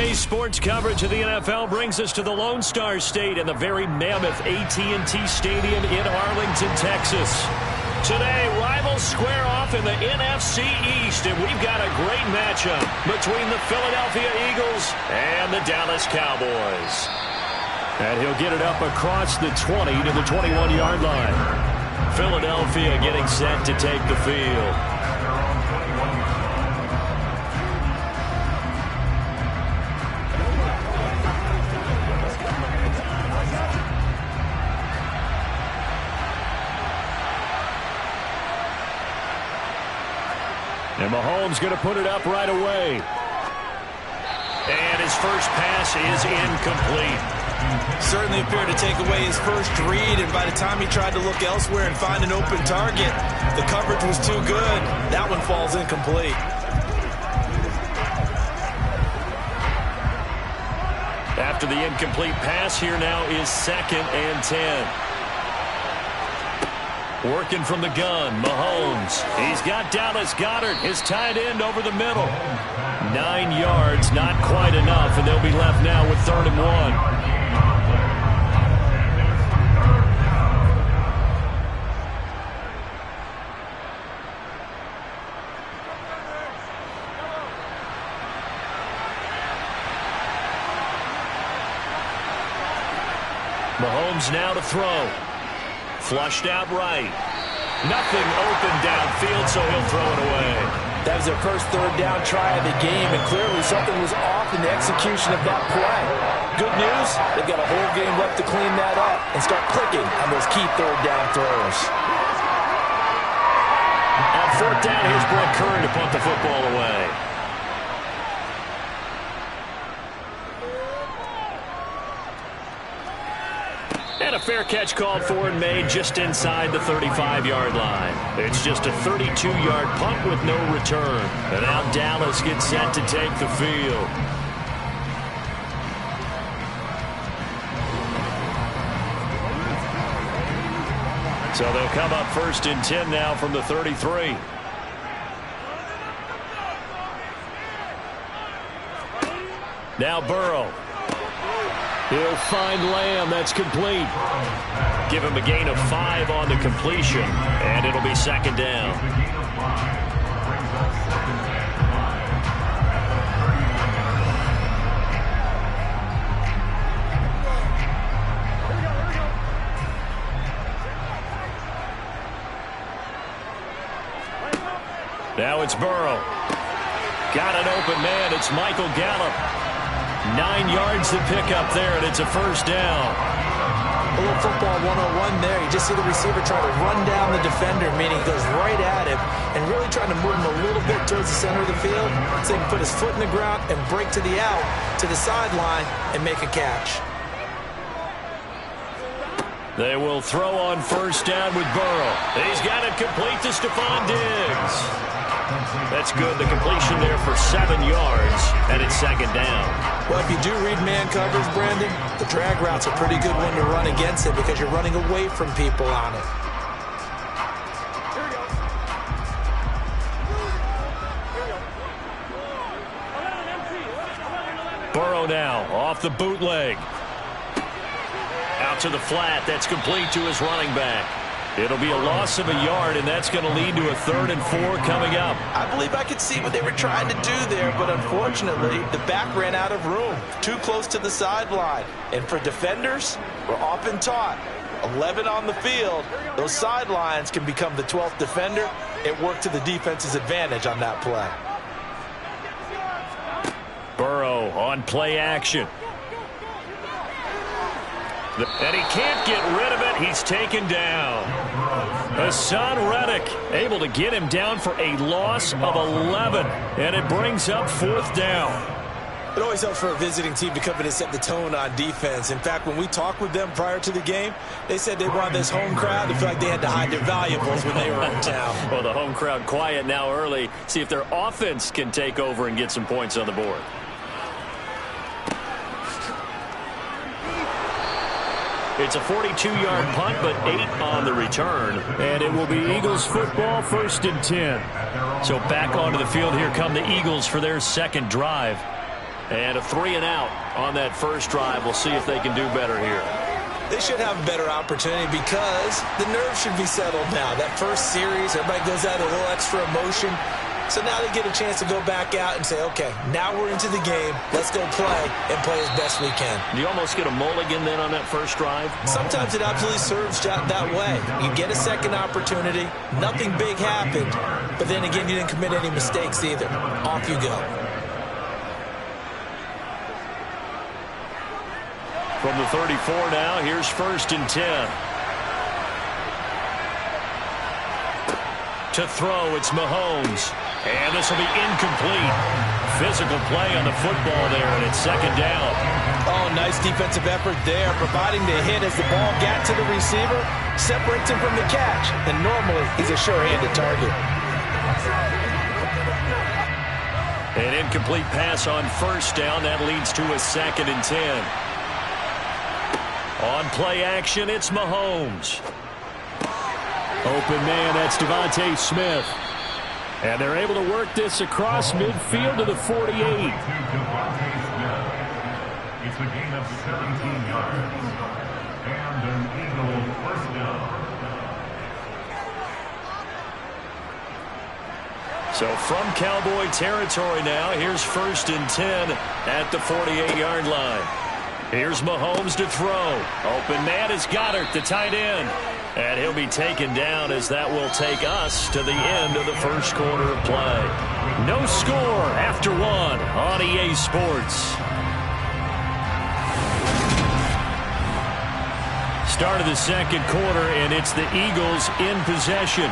Today's sports coverage of the NFL brings us to the Lone Star State and the very mammoth AT&T Stadium in Arlington, Texas. Today, rivals square off in the NFC East, and we've got a great matchup between the Philadelphia Eagles and the Dallas Cowboys. And he'll get it up across the 20 to the 21-yard line. Philadelphia getting set to take the field. And Mahomes going to put it up right away. And his first pass is incomplete. Certainly appeared to take away his first read, and by the time he tried to look elsewhere and find an open target, the coverage was too good. That one falls incomplete. After the incomplete pass, here now is 2nd and 10. Working from the gun, Mahomes. He's got Dallas Goedert, his tight end, over the middle. 9 yards, not quite enough, and they'll be left now with 3rd and 1. Mahomes now to throw. Flushed out right. Nothing open downfield, so he'll throw it away. That was their first 3rd down try of the game, and clearly something was off in the execution of that play. Good news, they've got a whole game left to clean that up and start clicking on those key 3rd down throws. On 4th down, here's Brett Kern to punt the football away. And a fair catch called for and made just inside the 35-yard line. It's just a 32-yard punt with no return. And now Dallas gets set to take the field. So they'll come up 1st and 10 now from the 33. Now Burrow. He'll find Lamb. That's complete. Give him a gain of 5 on the completion, and it'll be 2nd down. Now it's Burrow. Got an open man. It's Michael Gallup. 9 yards to pick up there, and it's a 1st down. A little football 101 there. You just see the receiver try to run down the defender, meaning he goes right at him and really trying to move him a little bit towards the center of the field so he can put his foot in the ground and break to the out, to the sideline, and make a catch. They will throw on 1st down with Burrow. He's got it complete to Stephon Diggs. That's good. The completion there for 7 yards, and it's 2nd down. Well, if you do read man coverage, Brandon, the drag route's a pretty good one to run against it because you're running away from people on it. Burrow now off the bootleg. Out to the flat. That's complete to his running back. It'll be a loss of a yard, and that's going to lead to a 3rd and 4 coming up. I believe I could see what they were trying to do there, but unfortunately, the back ran out of room. Too close to the sideline. And for defenders, we're often taught, 11 on the field, those sidelines can become the 12th defender. It worked to the defense's advantage on that play. Burrow on play action. And he can't get rid of it. He's taken down. Hassan Reddick able to get him down for a loss of 11. And it brings up 4th down. It always helps for a visiting team to come in and set the tone on defense. In fact, when we talked with them prior to the game, they said they wanted this home crowd to feel like they had to hide their valuables when they were in town. Well, the home crowd quiet now early. See if their offense can take over and get some points on the board. It's a 42-yard punt, but 8 on the return. And it will be Eagles football, 1st and 10. So back onto the field, here come the Eagles for their 2nd drive. And a 3-and-out on that first drive. We'll see if they can do better here. They should have a better opportunity because the nerves should be settled now. That first series, everybody goes out with a little extra emotion. So now they get a chance to go back out and say, okay, now we're into the game. Let's go play and play as best we can. Do you almost get a mulligan then on that first drive? Sometimes it absolutely serves that way. You get a second opportunity. Nothing big happened. But then again, you didn't commit any mistakes either. Off you go. From the 34 now, here's 1st and 10. To throw, it's Mahomes. And this will be incomplete. Physical play on the football there, and it's 2nd down. Oh, nice defensive effort there, providing the hit as the ball got to the receiver, separates him from the catch, and normally he's a sure-handed target. An incomplete pass on 1st down. That leads to a 2nd and 10. On play action, it's Mahomes. Open man, that's Devontae Smith. And they're able to work this across midfield to the 48. It's a gain of 17 yards. And an Eagle 1st down. So from Cowboy territory now, here's 1st and 10 at the 48-yard line. Here's Mahomes to throw. Open man is Goddard, the tight end. And he'll be taken down as that will take us to the end of the first quarter of play. No score after 1 on EA Sports. Start of the second quarter, and it's the Eagles in possession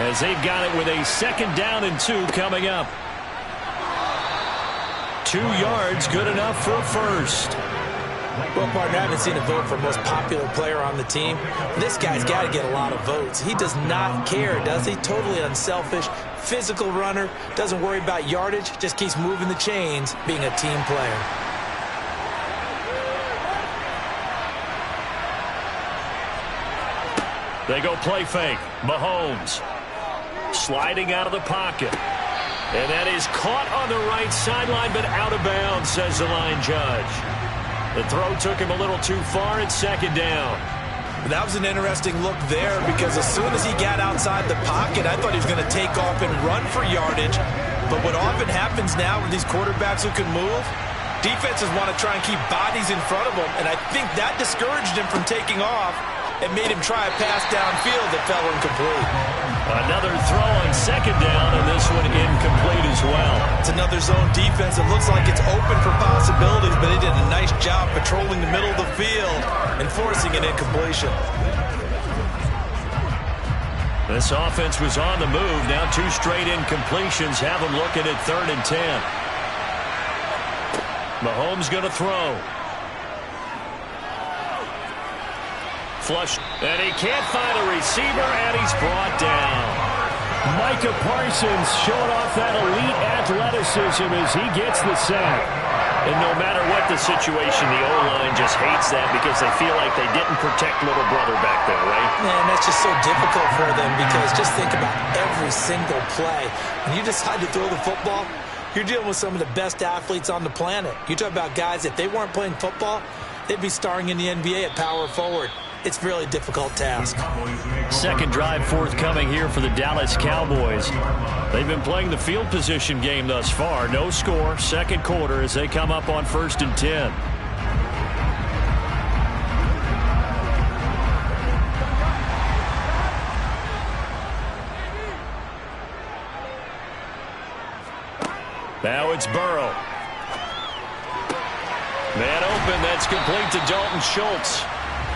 as they've got it with a 2nd down and 2 coming up. 2 yards, good enough for a first. Well, partner, I haven't seen a vote for most popular player on the team. This guy's got to get a lot of votes. He does not care, does he? Totally unselfish, physical runner, doesn't worry about yardage, just keeps moving the chains, being a team player. They go play fake. Mahomes sliding out of the pocket. And that is caught on the right sideline, but out of bounds, says the line judge. The throw took him a little too far. It's 2nd down. That was an interesting look there because as soon as he got outside the pocket, I thought he was going to take off and run for yardage. But what often happens now with these quarterbacks who can move, defenses want to try and keep bodies in front of them, and I think that discouraged him from taking off and made him try a pass downfield that fell incomplete. Another throw on 2nd down, and this one incomplete as well. It's another zone defense. It looks like it's open for possibilities, but they did a nice job patrolling the middle of the field and forcing an incompletion. This offense was on the move. Now 2 straight incompletions have them looking at 3rd and 10. Mahomes going to throw. Flush, and he can't find a receiver, and he's brought down. Micah Parsons showing off that elite athleticism as he gets the sack. And no matter what the situation, the O-line just hates that because they feel like they didn't protect little brother back there, right? Man, that's just so difficult for them because just think about every single play. When you decide to throw the football, you're dealing with some of the best athletes on the planet. You talk about guys, if they weren't playing football, they'd be starring in the NBA at power forward. It's a really difficult task. 2nd drive forthcoming here for the Dallas Cowboys. They've been playing the field position game thus far. No score, 2nd quarter as they come up on 1st and 10. Now it's Burrow. Man open, that's complete to Dalton Schultz.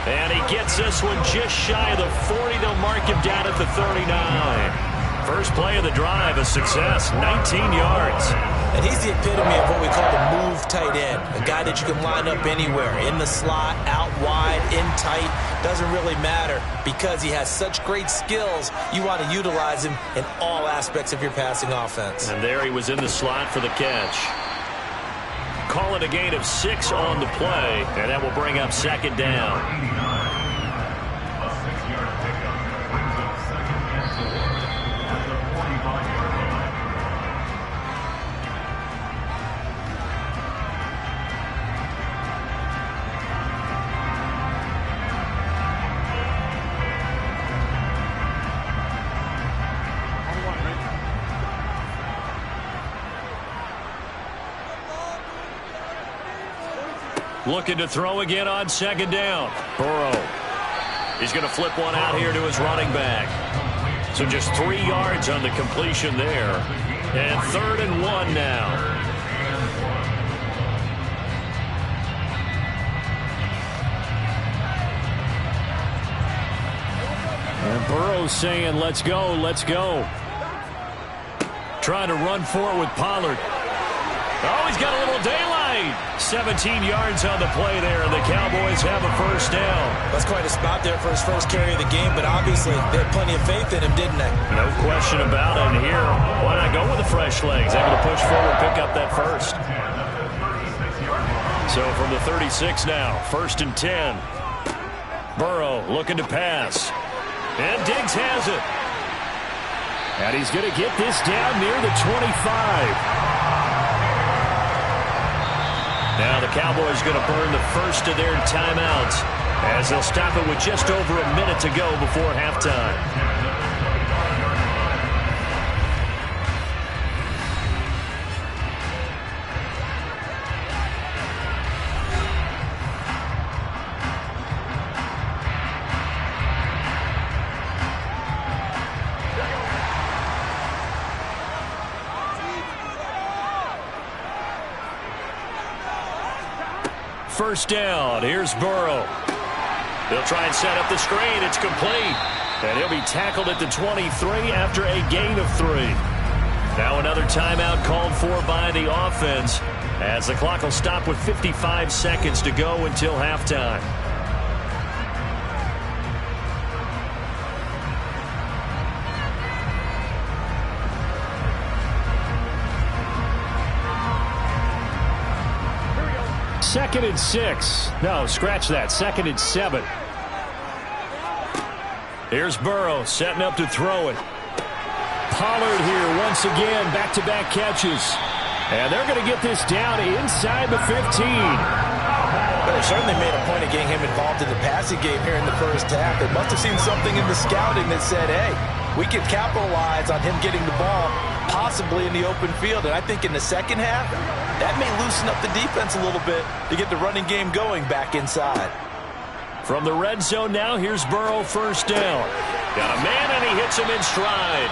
And he gets this one just shy of the 40. They'll mark him down at the 39. First play of the drive, a success, 19 yards. And he's the epitome of what we call the move tight end, a guy that you can line up anywhere, in the slot, out wide, in tight, doesn't really matter because he has such great skills. You want to utilize him in all aspects of your passing offense. And there he was in the slot for the catch. Call it a gain of 6 on the play, and that will bring up 2nd down. A 6-yard pickup brings up 2nd and 4 at the 45-yard line. looking to throw again on second down. Burrow. He's going to flip one out here to his running back. So just 3 yards on the completion there. And 3rd and 1 now. And Burrow saying, let's go, let's go. Trying to run for it with Pollard. Oh, he's got a little daylight. 17 yards on the play there, and the Cowboys have a first down. That's quite a spot there for his first carry of the game, but obviously they had plenty of faith in him, didn't they? No question about it. And here, why not go with the fresh legs? Able to push forward, pick up that first. So from the 36 now, 1st and 10. Burrow looking to pass. And Diggs has it. And he's going to get this down near the 25. Now the Cowboys going to burn the first of their timeouts as they'll stop it with just over a minute to go before halftime. First down. Here's Burrow. They'll try and set up the screen. It's complete. And he'll be tackled at the 23 after a gain of 3. Now another timeout called for by the offense as the clock will stop with 55 seconds to go until halftime. Second and 6. No, scratch that. 2nd and 7. Here's Burrow setting up to throw it. Pollard here once again, back-to-back catches. And they're going to get this down inside the 15. Well, they certainly made a point of getting him involved in the passing game here in the first half. They must have seen something in the scouting that said, hey, we can capitalize on him getting the ball possibly in the open field. And I think in the second half, that may loosen up the defense a little bit to get the running game going back inside. From the red zone now, here's Burrow, first down. Got a man, and he hits him in stride.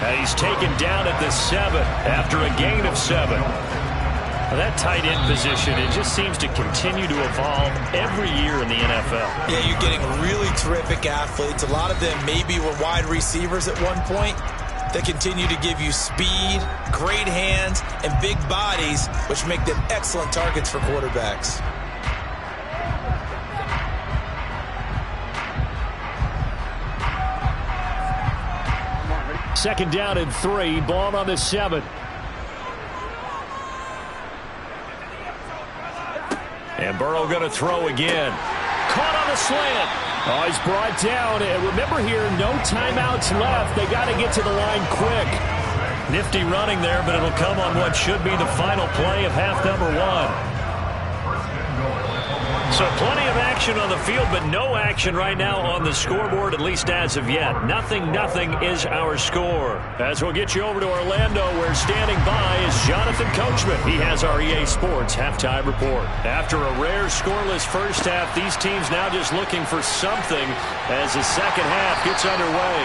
And he's taken down at the 7 after a gain of 7. Now that tight end position, it just seems to continue to evolve every year in the NFL. Yeah, you're getting really terrific athletes. A lot of them maybe were wide receivers at one point. They continue to give you speed, great hands, and big bodies, which make them excellent targets for quarterbacks. Second down and 3, ball on the 7. And Burrow going to throw again. Caught on the slant. Oh, he's brought down. And remember here, no timeouts left. They got to get to the line quick. Nifty running there, but it'll come on what should be the final play of half number 1. So plenty of action on the field, but no action right now on the scoreboard, at least as of yet. Nothing is our score. As we'll get you over to Orlando, where standing by is Jonathan Coachman. He has our EA Sports halftime report. After a rare scoreless first half, these teams now just looking for something as the second half gets underway.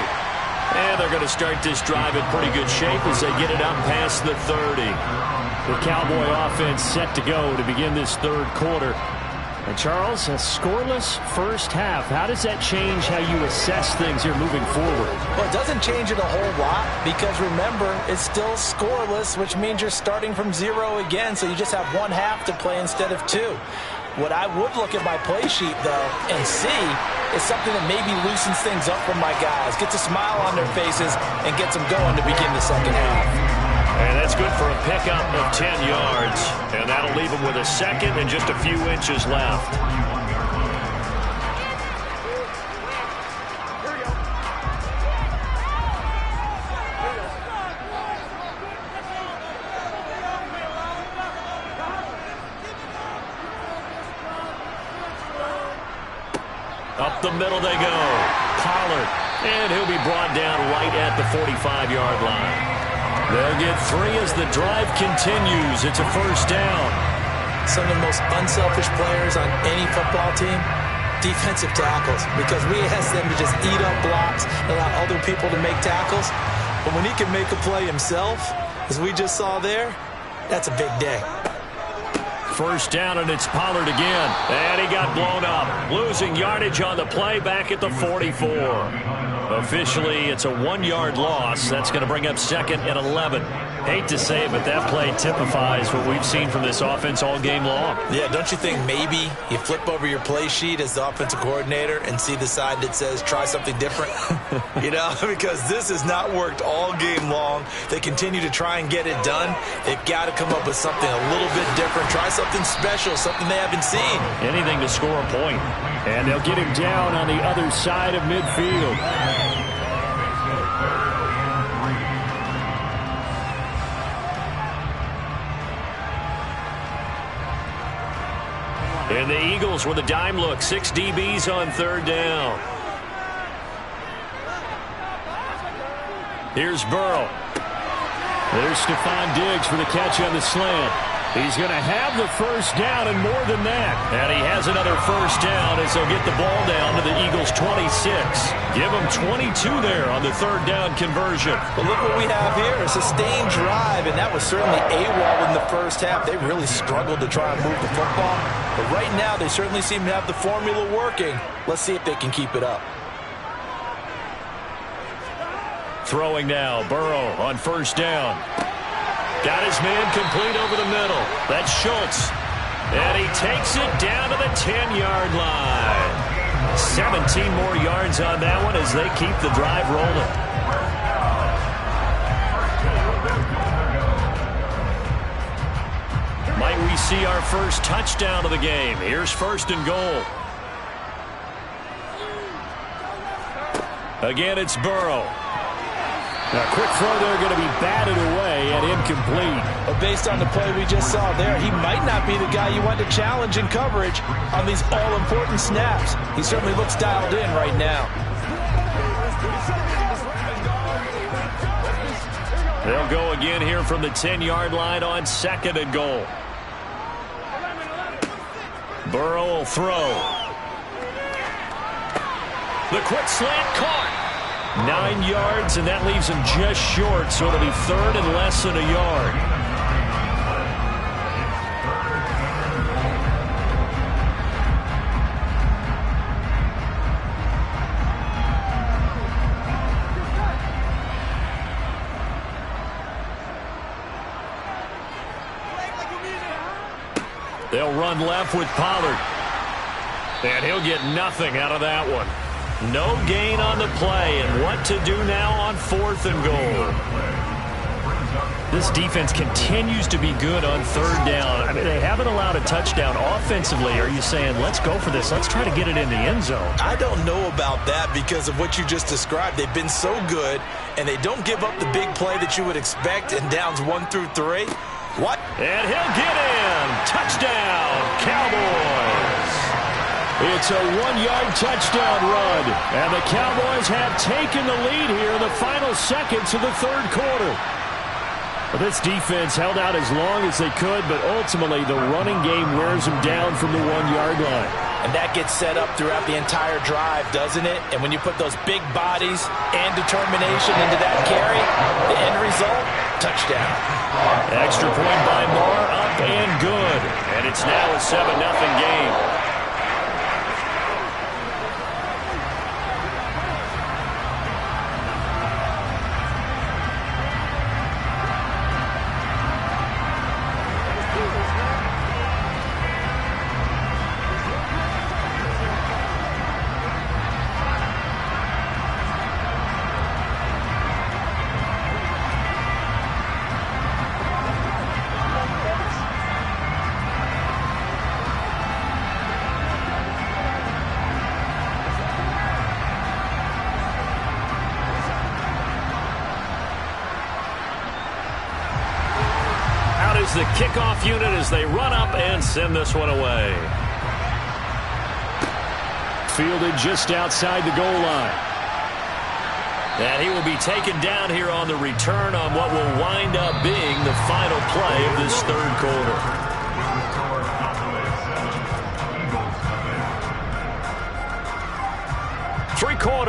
And they're going to start this drive in pretty good shape as they get it up past the 30. The Cowboy offense set to go to begin this third quarter. And Charles, a scoreless first half. How does that change how you assess things here moving forward? Well, it doesn't change it a whole lot because, remember, it's still scoreless, which means you're starting from 0 again, so you just have one half to play instead of 2. What I would look at my play sheet, though, and see is something that maybe loosens things up for my guys, gets a smile on their faces, and gets them going to begin the second half. And that's good for a pickup of 10 yards. And that'll leave him with a second and just a few inches left. Up the middle they go. Pollard. And he'll be brought down right at the 45-yard line. They'll get 3 as the drive continues. It's a first down. some of the most unselfish players on any football team? Defensive tackles, because we ask them to just eat up blocks and allow other people to make tackles. But when he can make a play himself, as we just saw there, that's a big day. First down, and it's Pollard again. And he got blown up. Losing yardage on the play back at the 44. Officially, it's a 1-yard loss. That's going to bring up 2nd and 11. Hate to say it, but that play typifies what we've seen from this offense all game long. Yeah, don't you think maybe you flip over your play sheet as the offensive coordinator and see the side that says try something different? You know, because this has not worked all game long. They continue to try and get it done. They've got to come up with something a little bit different. Try something special, something they haven't seen. Anything to score a point. And they'll get him down on the other side of midfield. And the Eagles with a dime look. 6 DBs on 3rd down. Here's Burrow. There's Stephon Diggs for the catch on the slant. He's going to have the first down and more than that. And he has another first down as they'll get the ball down to the Eagles' 26. Give them 22 there on the 3rd down conversion. But look what we have here, a sustained drive, and that was certainly AWOL in the first half. They really struggled to try and move the football. But right now, they certainly seem to have the formula working. Let's see if they can keep it up. Throwing now, Burrow on first down. Got his man complete over the middle. That's Schultz. And he takes it down to the 10-yard line. 17 more yards on that one as they keep the drive rolling. Might we see our first touchdown of the game? Here's 1st and goal. Again, it's Burrow. A quick throw there going to be batted away and incomplete. But based on the play we just saw there, he might not be the guy you want to challenge in coverage on these all-important snaps. He certainly looks dialed in right now. They'll go again here from the 10-yard line on 2nd and goal. Burrow will throw. The quick slant caught. 9 yards, and that leaves him just short, so it'll be 3rd and less than a yard. They'll run left with Pollard. And he'll get nothing out of that one. No gain on the play, and what to do now on 4th and goal. This defense continues to be good on 3rd down. I mean, they haven't allowed a touchdown offensively. Are you saying, let's go for this, let's try to get it in the end zone? I don't know about that because of what you just described. They've been so good, and they don't give up the big play that you would expect in downs 1 through 3. What? And he'll get in. Touchdown, Cowboys. It's a 1-yard touchdown run, and the Cowboys have taken the lead here in the final seconds of the 3rd quarter. Well, this defense held out as long as they could, but ultimately the running game wears them down from the 1-yard line. And that gets set up throughout the entire drive, doesn't it? And when you put those big bodies and determination into that carry, the end result, touchdown. Extra point by Moore, up and good. And it's now a 7-0 game. The kickoff unit as they run up and send this one away. Fielded just outside the goal line. And he will be taken down here on the return on what will wind up being the final play of this 3rd quarter.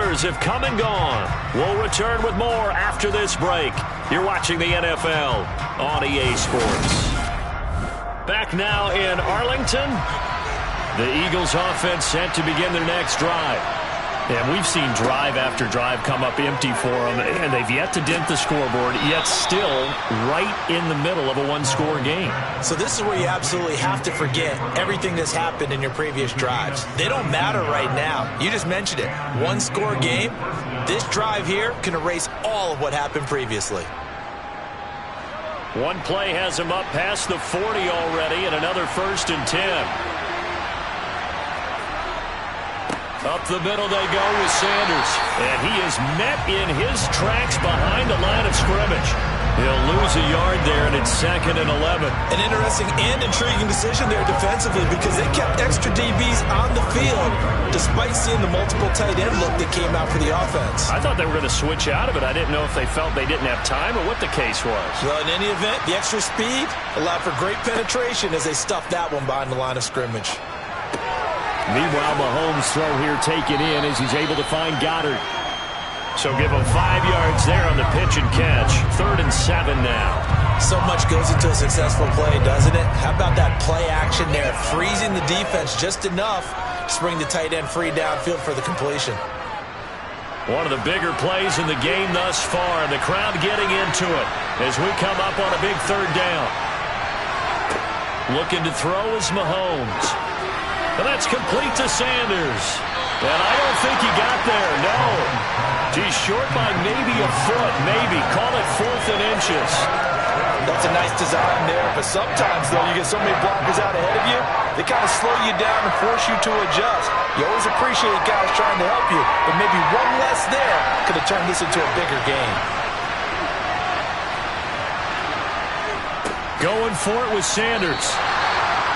Steelers have come and gone. We'll return with more after this break. You're watching the NFL on EA Sports. Back now in Arlington. The Eagles offense set to begin their next drive. And we've seen drive after drive come up empty for them, and they've yet to dent the scoreboard, yet still right in the middle of a one-score game. So this is where you absolutely have to forget everything that's happened in your previous drives. They don't matter right now. You just mentioned it. One-score game. This drive here can erase all of what happened previously. One play has him up past the 40 already, and another 1st and 10. Up the middle they go with Sanders. And he is met in his tracks behind the line of scrimmage. He'll lose a yard there, and it's 2nd and 11. An interesting and intriguing decision there defensively because they kept extra DBs on the field despite seeing the multiple tight end look that came out for the offense. I thought they were going to switch out of it. I didn't know if they felt they didn't have time or what the case was. Well, in any event, the extra speed allowed for great penetration as they stuffed that one behind the line of scrimmage. Meanwhile, Mahomes' throw here taken in as he's able to find Goddard. So give him 5 yards there on the pitch and catch. 3rd and 7 now. So much goes into a successful play, doesn't it? How about that play action there, freezing the defense just enough to bring the tight end free downfield for the completion. One of the bigger plays in the game thus far. The crowd getting into it as we come up on a big 3rd down. Looking to throw is Mahomes. And that's complete to Sanders. And I don't think he got there, no. He's short by maybe a foot, maybe. Call it 4th and inches. That's a nice design there, but sometimes, though, you get so many blockers out ahead of you, they kind of slow you down and force you to adjust. You always appreciate guys trying to help you, but maybe one less there could have turned this into a bigger game. Going for it with Sanders.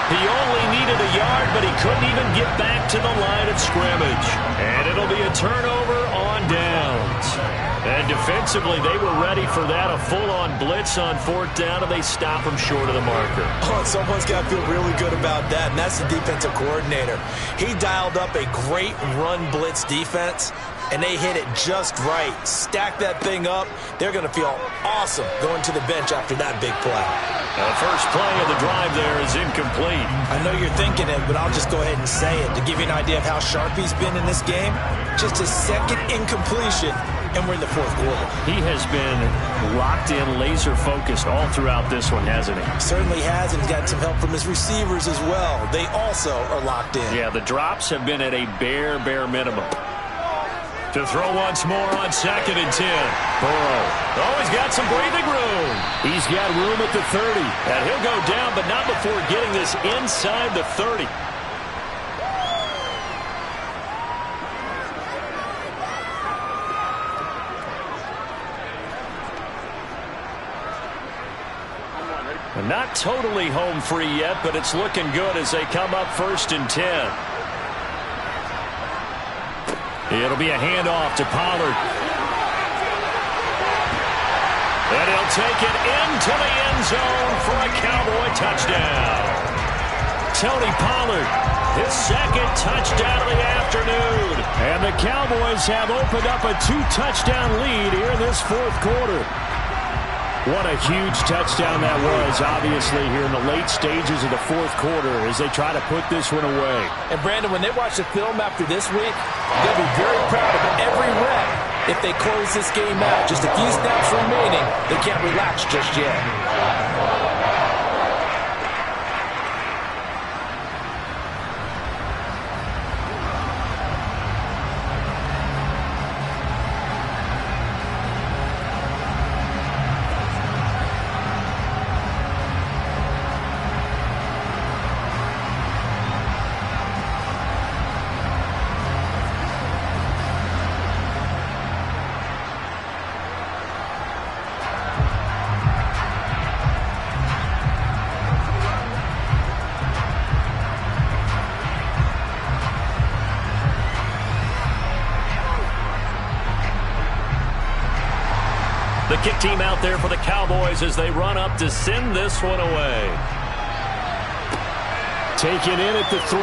He only needed a yard, but he couldn't even get back to the line of scrimmage. And it'll be a turnover on downs. And defensively, they were ready for that. A full-on blitz on 4th down, and they stop him short of the marker. Oh, someone's got to feel really good about that, and that's the defensive coordinator. He dialed up a great run blitz defense, and they hit it just right. Stack that thing up. They're going to feel awesome going to the bench after that big play. The first play of the drive there is incomplete. I know you're thinking it, but I'll just go ahead and say it. To give you an idea of how sharp he's been in this game, just his 2nd incompletion, and we're in the 4th quarter. He has been locked in, laser-focused all throughout this one, hasn't he? Certainly has, and he's got some help from his receivers as well. They also are locked in. Yeah, the drops have been at a bare minimum. To throw once more on 2nd and 10. Burrow. Oh, he's got some breathing room. He's got room at the 30. And he'll go down, but not before getting this inside the 30. And not totally home free yet, but it's looking good as they come up 1st and 10. It'll be a handoff to Pollard. And he'll take it into the end zone for a Cowboy touchdown. Tony Pollard, his 2nd touchdown of the afternoon. And the Cowboys have opened up a 2-touchdown lead here in this 4th quarter. What a huge touchdown that was, obviously, here in the late stages of the 4th quarter as they try to put this one away. And, Brandon, when they watch the film after this week, they'll be very proud of every rep if they close this game out. Just a few snaps remaining. They can't relax just yet. The kick team out there for the Cowboys as they run up to send this one away. Taken in at the 3.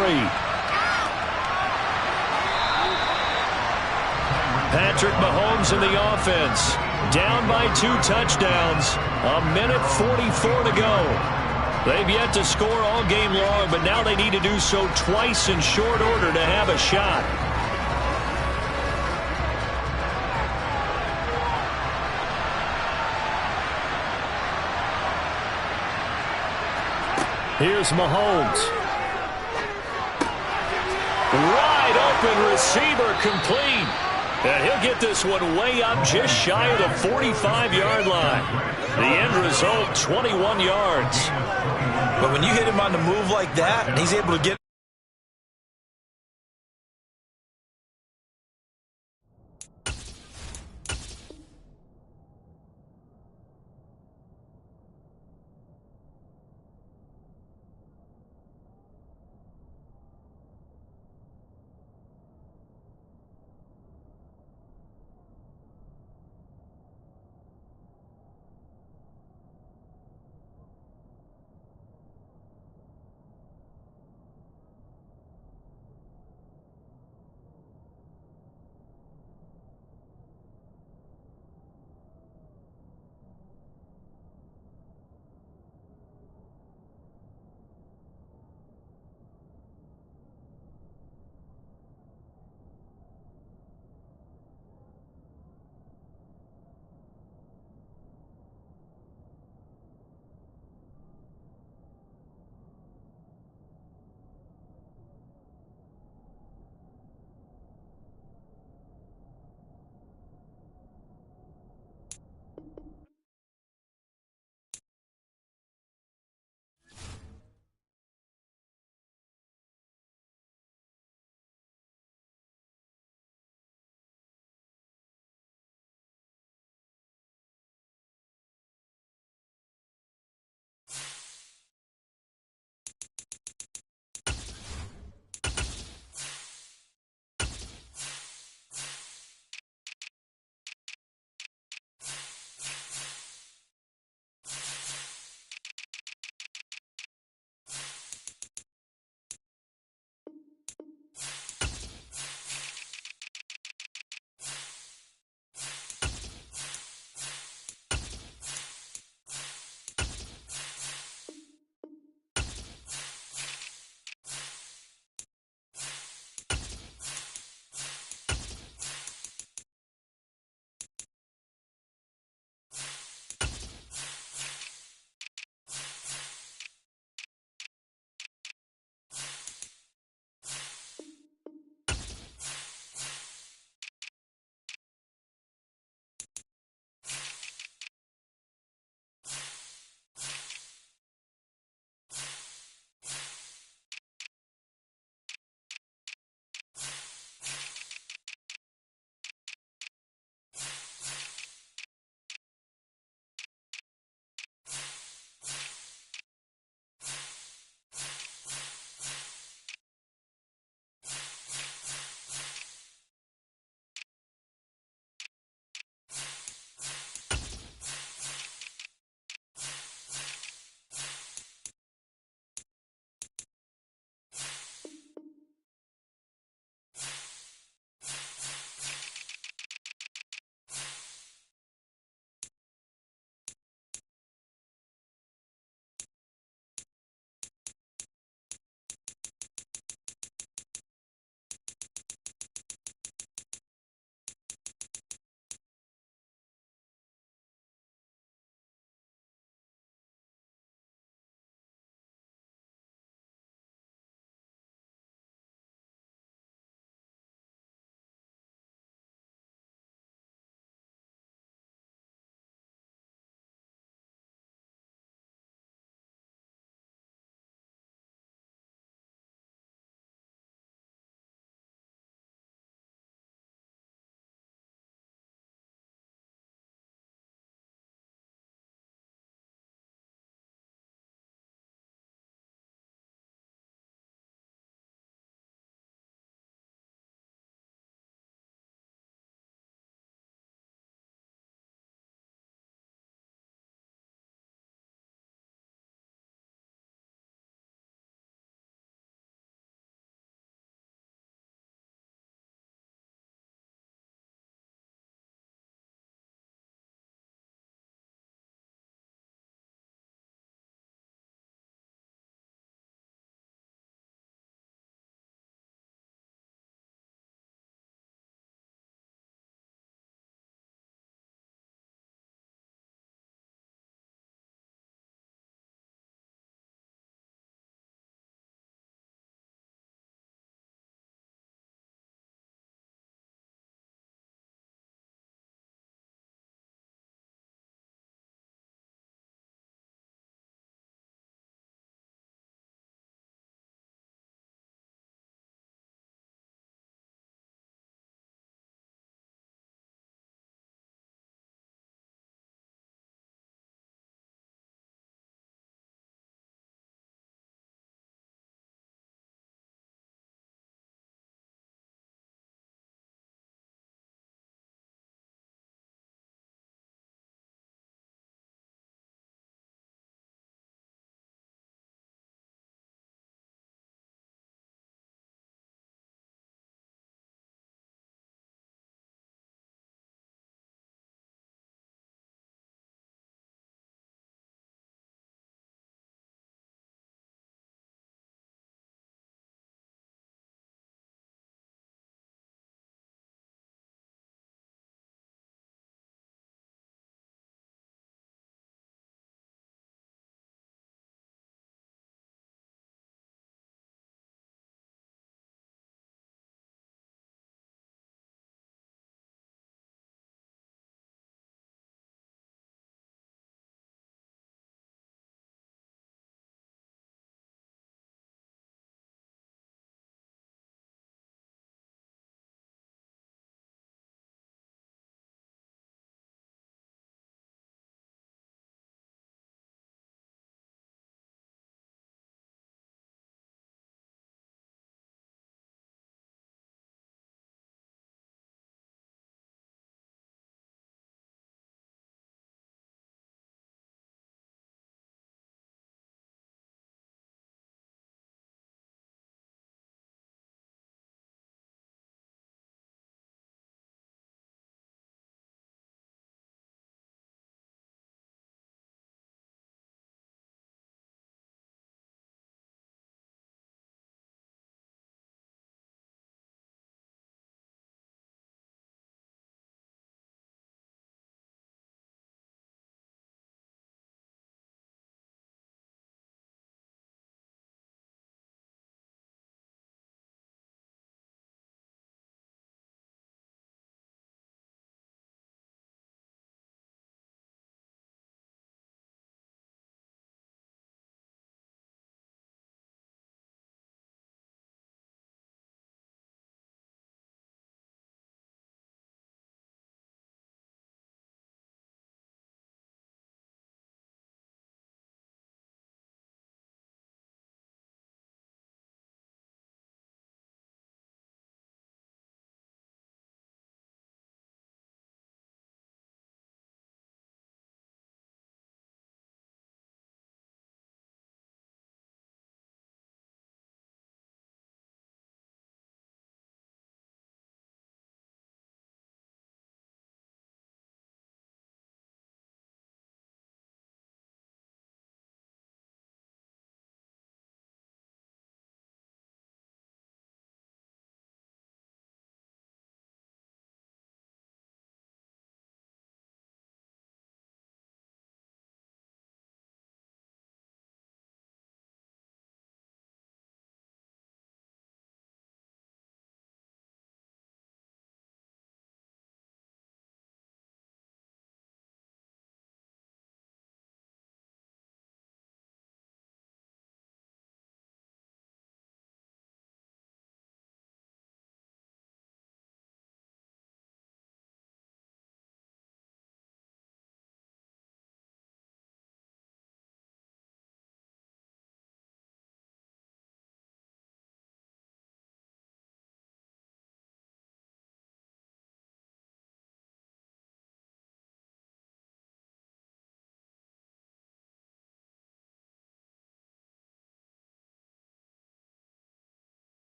Patrick Mahomes in the offense. Down by 2 touchdowns. 1:44 to go. They've yet to score all game long, but now they need to do so twice in short order to have a shot. Here's Mahomes. Wide open receiver complete. And he'll get this one way up just shy of the 45-yard line. The end result, 21 yards. But when you hit him on the move like that, he's able to get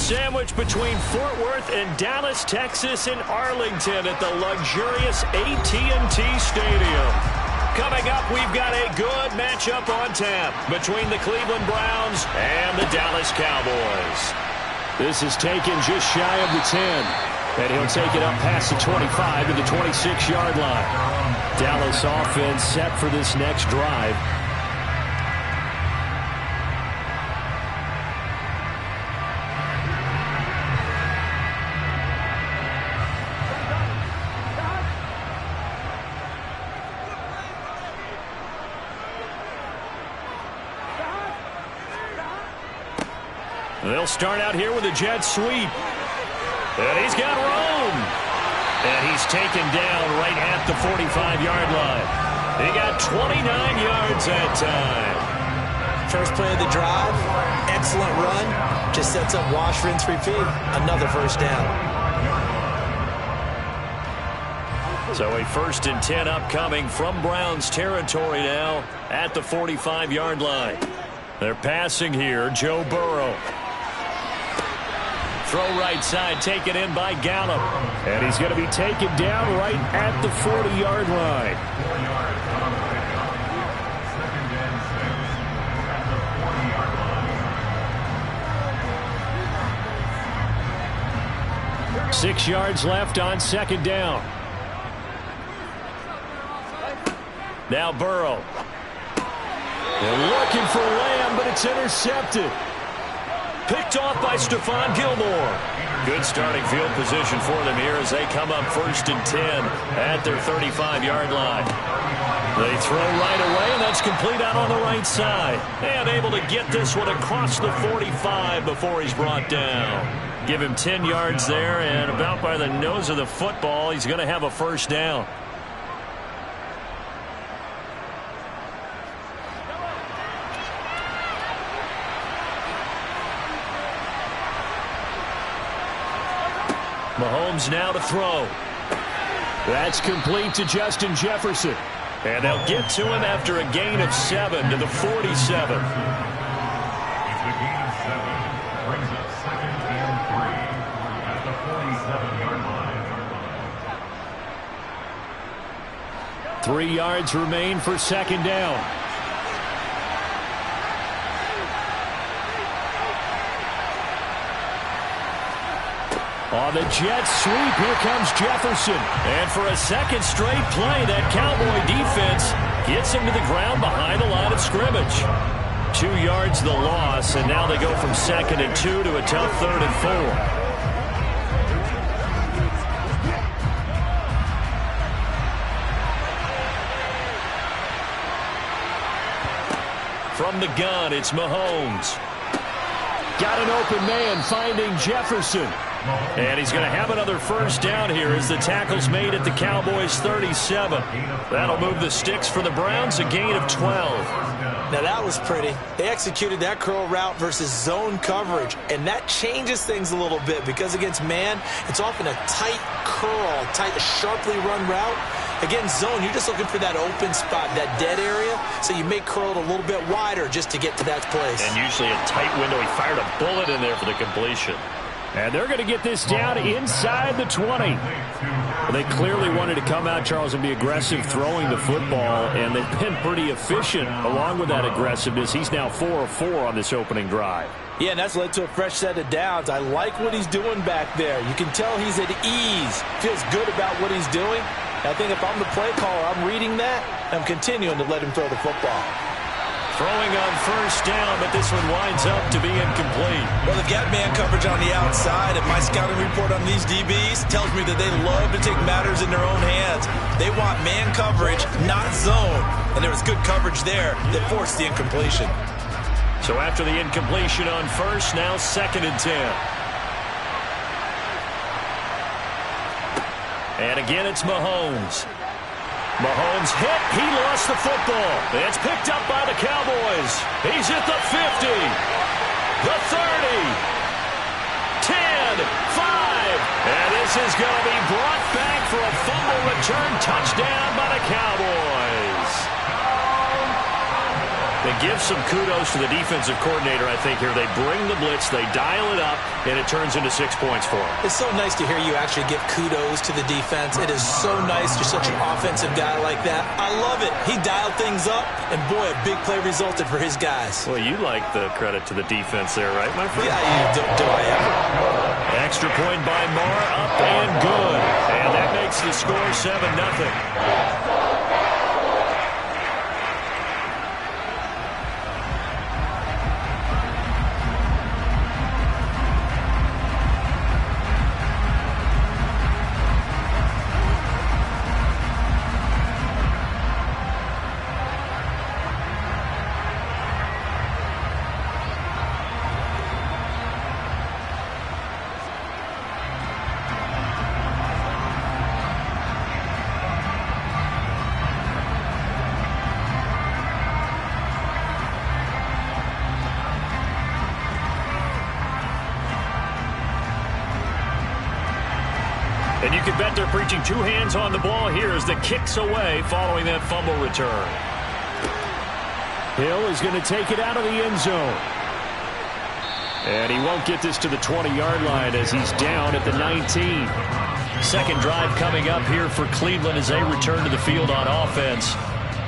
sandwiched between Fort Worth and Dallas, Texas, and Arlington at the luxurious AT&T Stadium. Coming up, we've got a good matchup on tap between the Cleveland Browns and the Dallas Cowboys. This is taken just shy of the 10. And he'll take it up past the 25 to the 26-yard line. Dallas offense set for this next drive. They'll start out here with a jet sweep. And he's got room. And he's taken down right at the 45-yard line. He got 29 yards that time. First play of the drive, excellent run. Just sets up wash, rinse, repeat. Another first down. So a 1st and 10 upcoming from Browns territory now at the 45-yard line. They're passing here, Joe Burrow. Throw right side, taken in by Gallup. And he's going to be taken down right at the 40-yard line. 4 yards on the pickup. 2nd and 6 at the 40-yard line. 6 yards left on 2nd down. Now Burrow. They're looking for Lamb, but it's intercepted. Picked off by Stephon Gilmore. Good starting field position for them here as they come up 1st and 10 at their 35-yard line. They throw right away, and that's complete out on the right side. And able to get this one across the 45 before he's brought down. Give him 10 yards there, and about by the nose of the football, he's going to have a 1st down. Mahomes now to throw. That's complete to Justin Jefferson. And they'll get to him after a gain of 7 to the 47. It's a gain of 7. Brings up 2nd and 3 at the 47-yard line. 3 yards remain for 2nd down. On the jet sweep, here comes Jefferson. And for a second straight play, that Cowboy defense gets him to the ground behind the line of scrimmage. 2 yards the loss, and now they go from 2nd and 2 to a tough 3rd and 4. From the gun, it's Mahomes. Got an open man finding Jefferson. And he's going to have another 1st down here as the tackle's made at the Cowboys' 37. That'll move the sticks for the Browns, a gain of 12. Now that was pretty. They executed that curl route versus zone coverage, and that changes things a little bit because against man, it's often a tight curl, sharply run route. Against zone, you're just looking for that open spot, that dead area, so you may curl it a little bit wider just to get to that place. And usually a tight window. He fired a bullet in there for the completion. And they're going to get this down inside the 20. Well, they clearly wanted to come out, Charles, and be aggressive throwing the football, and they've been pretty efficient along with that aggressiveness. He's now 4 of 4 on this opening drive. Yeah, and that's led to a fresh set of downs. I like what he's doing back there. You can tell he's at ease, feels good about what he's doing. I think if I'm the play caller, I'm reading that, I'm continuing to let him throw the football. Throwing on 1st down, but this one winds up to be incomplete. Well, they've got man coverage on the outside, and my scouting report on these DBs tells me that they love to take matters in their own hands. They want man coverage, not zone. And there was good coverage there that forced the incompletion. So after the incompletion on 1st, now 2nd and 10. And again, it's Mahomes. Mahomes hit. He lost the football. It's picked up by the Cowboys. He's at the 50, the 30, 10, 5. And this is going to be brought back for a fumble return touchdown by the Cowboys. The give some kudos to the defensive coordinator, I think, here. They bring the blitz, they dial it up, and it turns into 6 points for them. It's so nice to hear you actually give kudos to the defense. It is so nice. You're such an offensive guy like that. I love it. He dialed things up, and boy, a big play resulted for his guys. Well, you like the credit to the defense there, right, my friend? Yeah, do I ever? Extra point by Marr, up and good. And that makes the score 7-0. And you can bet they're preaching two hands on the ball here as the kick's away following that fumble return. Hill is going to take it out of the end zone. And he won't get this to the 20-yard line as he's down at the 19. Second drive coming up here for Cleveland as they return to the field on offense.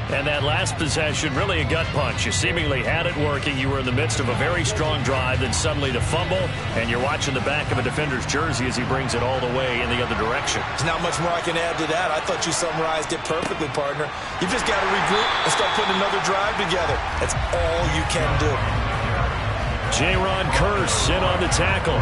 And that last possession, really a gut punch. You seemingly had it working. You were in the midst of a very strong drive, then suddenly to fumble, and you're watching the back of a defender's jersey as he brings it all the way in the other direction. There's not much more I can add to that. I thought you summarized it perfectly, partner. You just got to regroup and start putting another drive together. That's all you can do. Jaron Kearse in on the tackle.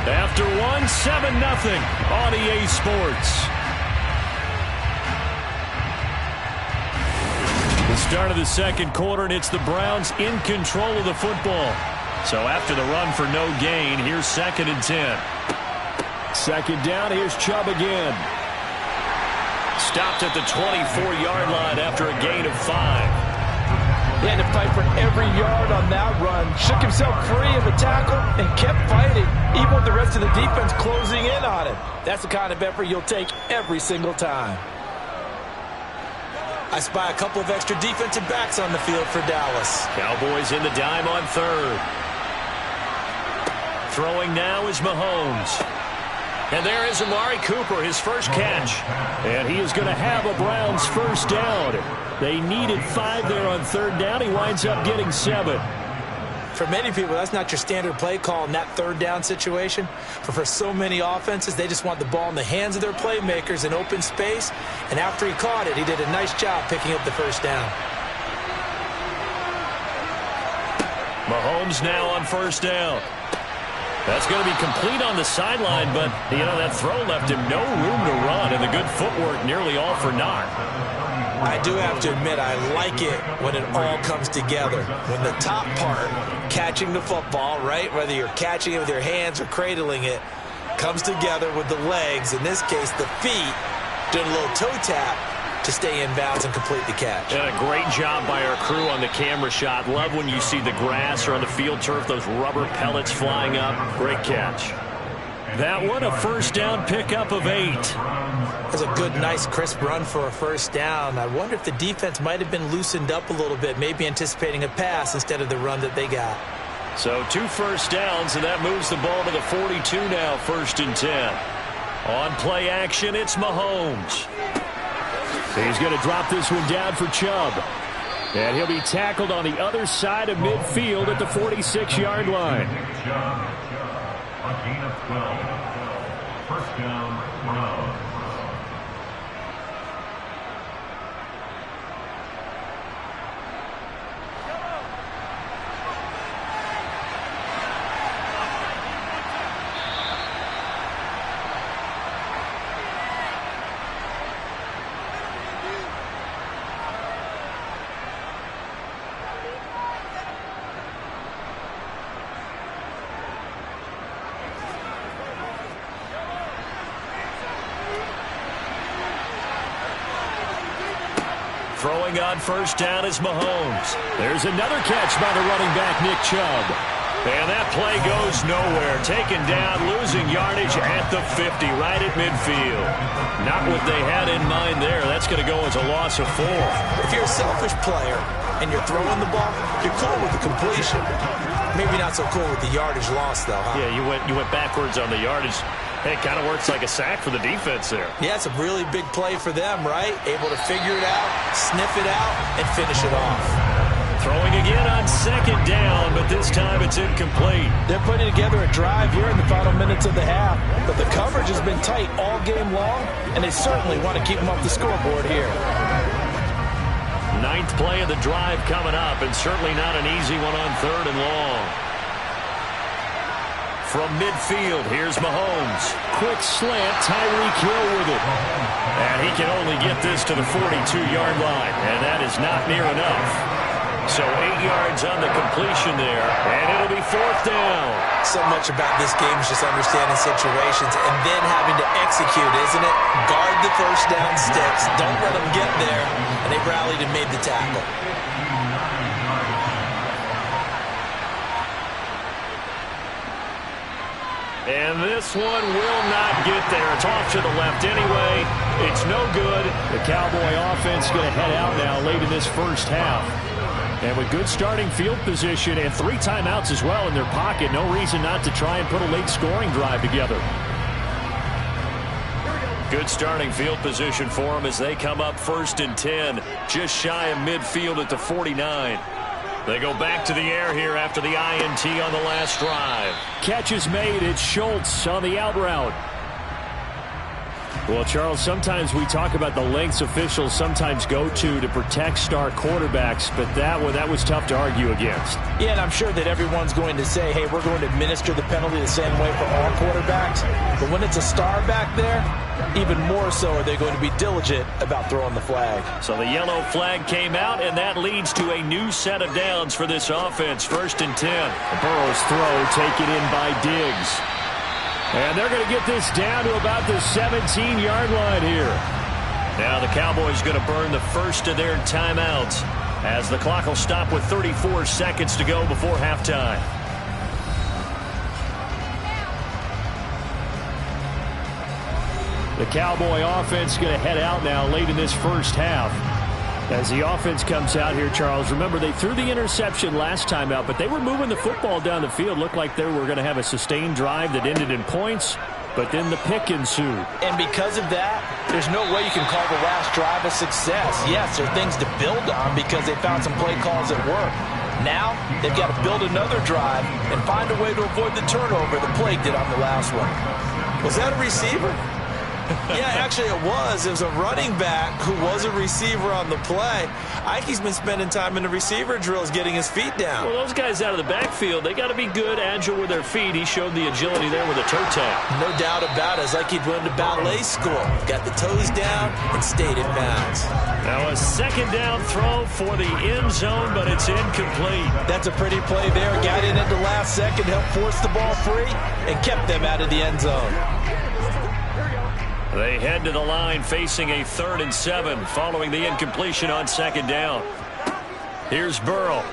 After one, 7-0 on EA Sports. The start of the second quarter, and it's the Browns in control of the football. So after the run for no gain, here's 2nd and 10. Second down, here's Chubb again. Stopped at the 24-yard line after a gain of 5. He had to fight for every yard on that run. Shook himself free of the tackle and kept fighting, even with the rest of the defense closing in on him. That's the kind of effort you'll take every single time. I spy a couple of extra defensive backs on the field for Dallas. Cowboys in the dime on 3rd. Throwing now is Mahomes. And there is Amari Cooper, his first catch. And he is going to have a Browns first down. They needed 5 there on 3rd down. He winds up getting 7. For many people, that's not your standard play call in that 3rd down situation. But for so many offenses, they just want the ball in the hands of their playmakers in open space. And after he caught it, he did a nice job picking up the first down. Mahomes now on first down. That's going to be complete on the sideline, but, you know, that throw left him no room to run, and the good footwork nearly all for naught. I do have to admit, I like it when it all comes together. When the top part, catching the football, right, whether you're catching it with your hands or cradling it, comes together with the legs, in this case the feet, doing a little toe tap to stay in bounds and complete the catch. And a great job by our crew on the camera shot. Love when you see the grass or on the field turf, those rubber pellets flying up. Great catch. That one, a first down pickup of 8. That's a good, nice, crisp run for a first down. I wonder if the defense might have been loosened up a little bit, maybe anticipating a pass instead of the run that they got. So 2 first downs, and that moves the ball to the 42 now, 1st and 10. On play action, it's Mahomes. He's going to drop this one down for Chubb. And he'll be tackled on the other side of midfield at the 46-yard line. A gain of 12. First down, Browns. Throwing on first down is Mahomes. There's another catch by the running back, Nick Chubb. And that play goes nowhere. Taken down, losing yardage at the 50, right at midfield. Not what they had in mind there. That's going to go as a loss of 4. If you're a selfish player and you're throwing the ball, you're cool with the completion. Maybe not so cool with the yardage loss, though, huh? Yeah, you went backwards on the yardage. Hey, it kind of works like a sack for the defense there. Yeah, it's a really big play for them, right? Able to figure it out, sniff it out, and finish it off. Throwing again on 2nd down, but this time it's incomplete. They're putting together a drive here in the final minutes of the half, but the coverage has been tight all game long, and they certainly want to keep them off the scoreboard here. 9th play of the drive coming up, and certainly not an easy one on 3rd and long. From midfield, here's Mahomes. Quick slant, Tyreek Hill with it. And he can only get this to the 42-yard line, and that is not near enough. So 8 yards on the completion there, and it'll be 4th down. So much about this game is just understanding situations and then having to execute, isn't it? Guard the first down sticks. Don't let them get there. And they rallied and made the tackle. And this one will not get there. It's off to the left anyway. It's no good. The Cowboy offense going to head out now late in this first half. And with good starting field position and 3 timeouts as well in their pocket, no reason not to try and put a late scoring drive together. Good starting field position for them as they come up 1st and 10, just shy of midfield at the 49. They go back to the air here after the INT on the last drive. Catch is made. It's Schultz on the out route. Well, Charles, sometimes we talk about the lengths officials sometimes go to protect star quarterbacks, but that was tough to argue against. Yeah, and I'm sure that everyone's going to say, hey, we're going to administer the penalty the same way for all quarterbacks. But when it's a star back there, even more so are they going to be diligent about throwing the flag. So the yellow flag came out, and that leads to a new set of downs for this offense. 1st and 10. Burrow's throw taken in by Diggs. And they're going to get this down to about the 17-yard line here. Now the Cowboys going to burn the first of their timeouts as the clock will stop with 34 seconds to go before halftime. The Cowboy offense going to head out now late in this first half. As the offense comes out here, Charles, remember they threw the interception last time out, but they were moving the football down the field. Looked like they were going to have a sustained drive that ended in points, but then the pick ensued. And because of that, there's no way you can call the last drive a success. Yes, there are things to build on because they found some play calls that work. Now, they've got to build another drive and find a way to avoid the turnover the Plague did on the last one. Was that a receiver? Yeah, actually it was. It was a running back who was a receiver on the play. Ike's been spending time in the receiver drills getting his feet down. Well, those guys out of the backfield, they got to be good, agile with their feet. He showed the agility there with a toe tap. No doubt about it. It's like he'd went to ballet school. Got the toes down and stayed in bounds. Now a 2nd down throw for the end zone, but it's incomplete. That's a pretty play there. Got in at the last second, helped force the ball free, and kept them out of the end zone. They head to the line facing a 3rd and 7 following the incompletion on 2nd down. Here's Burrow.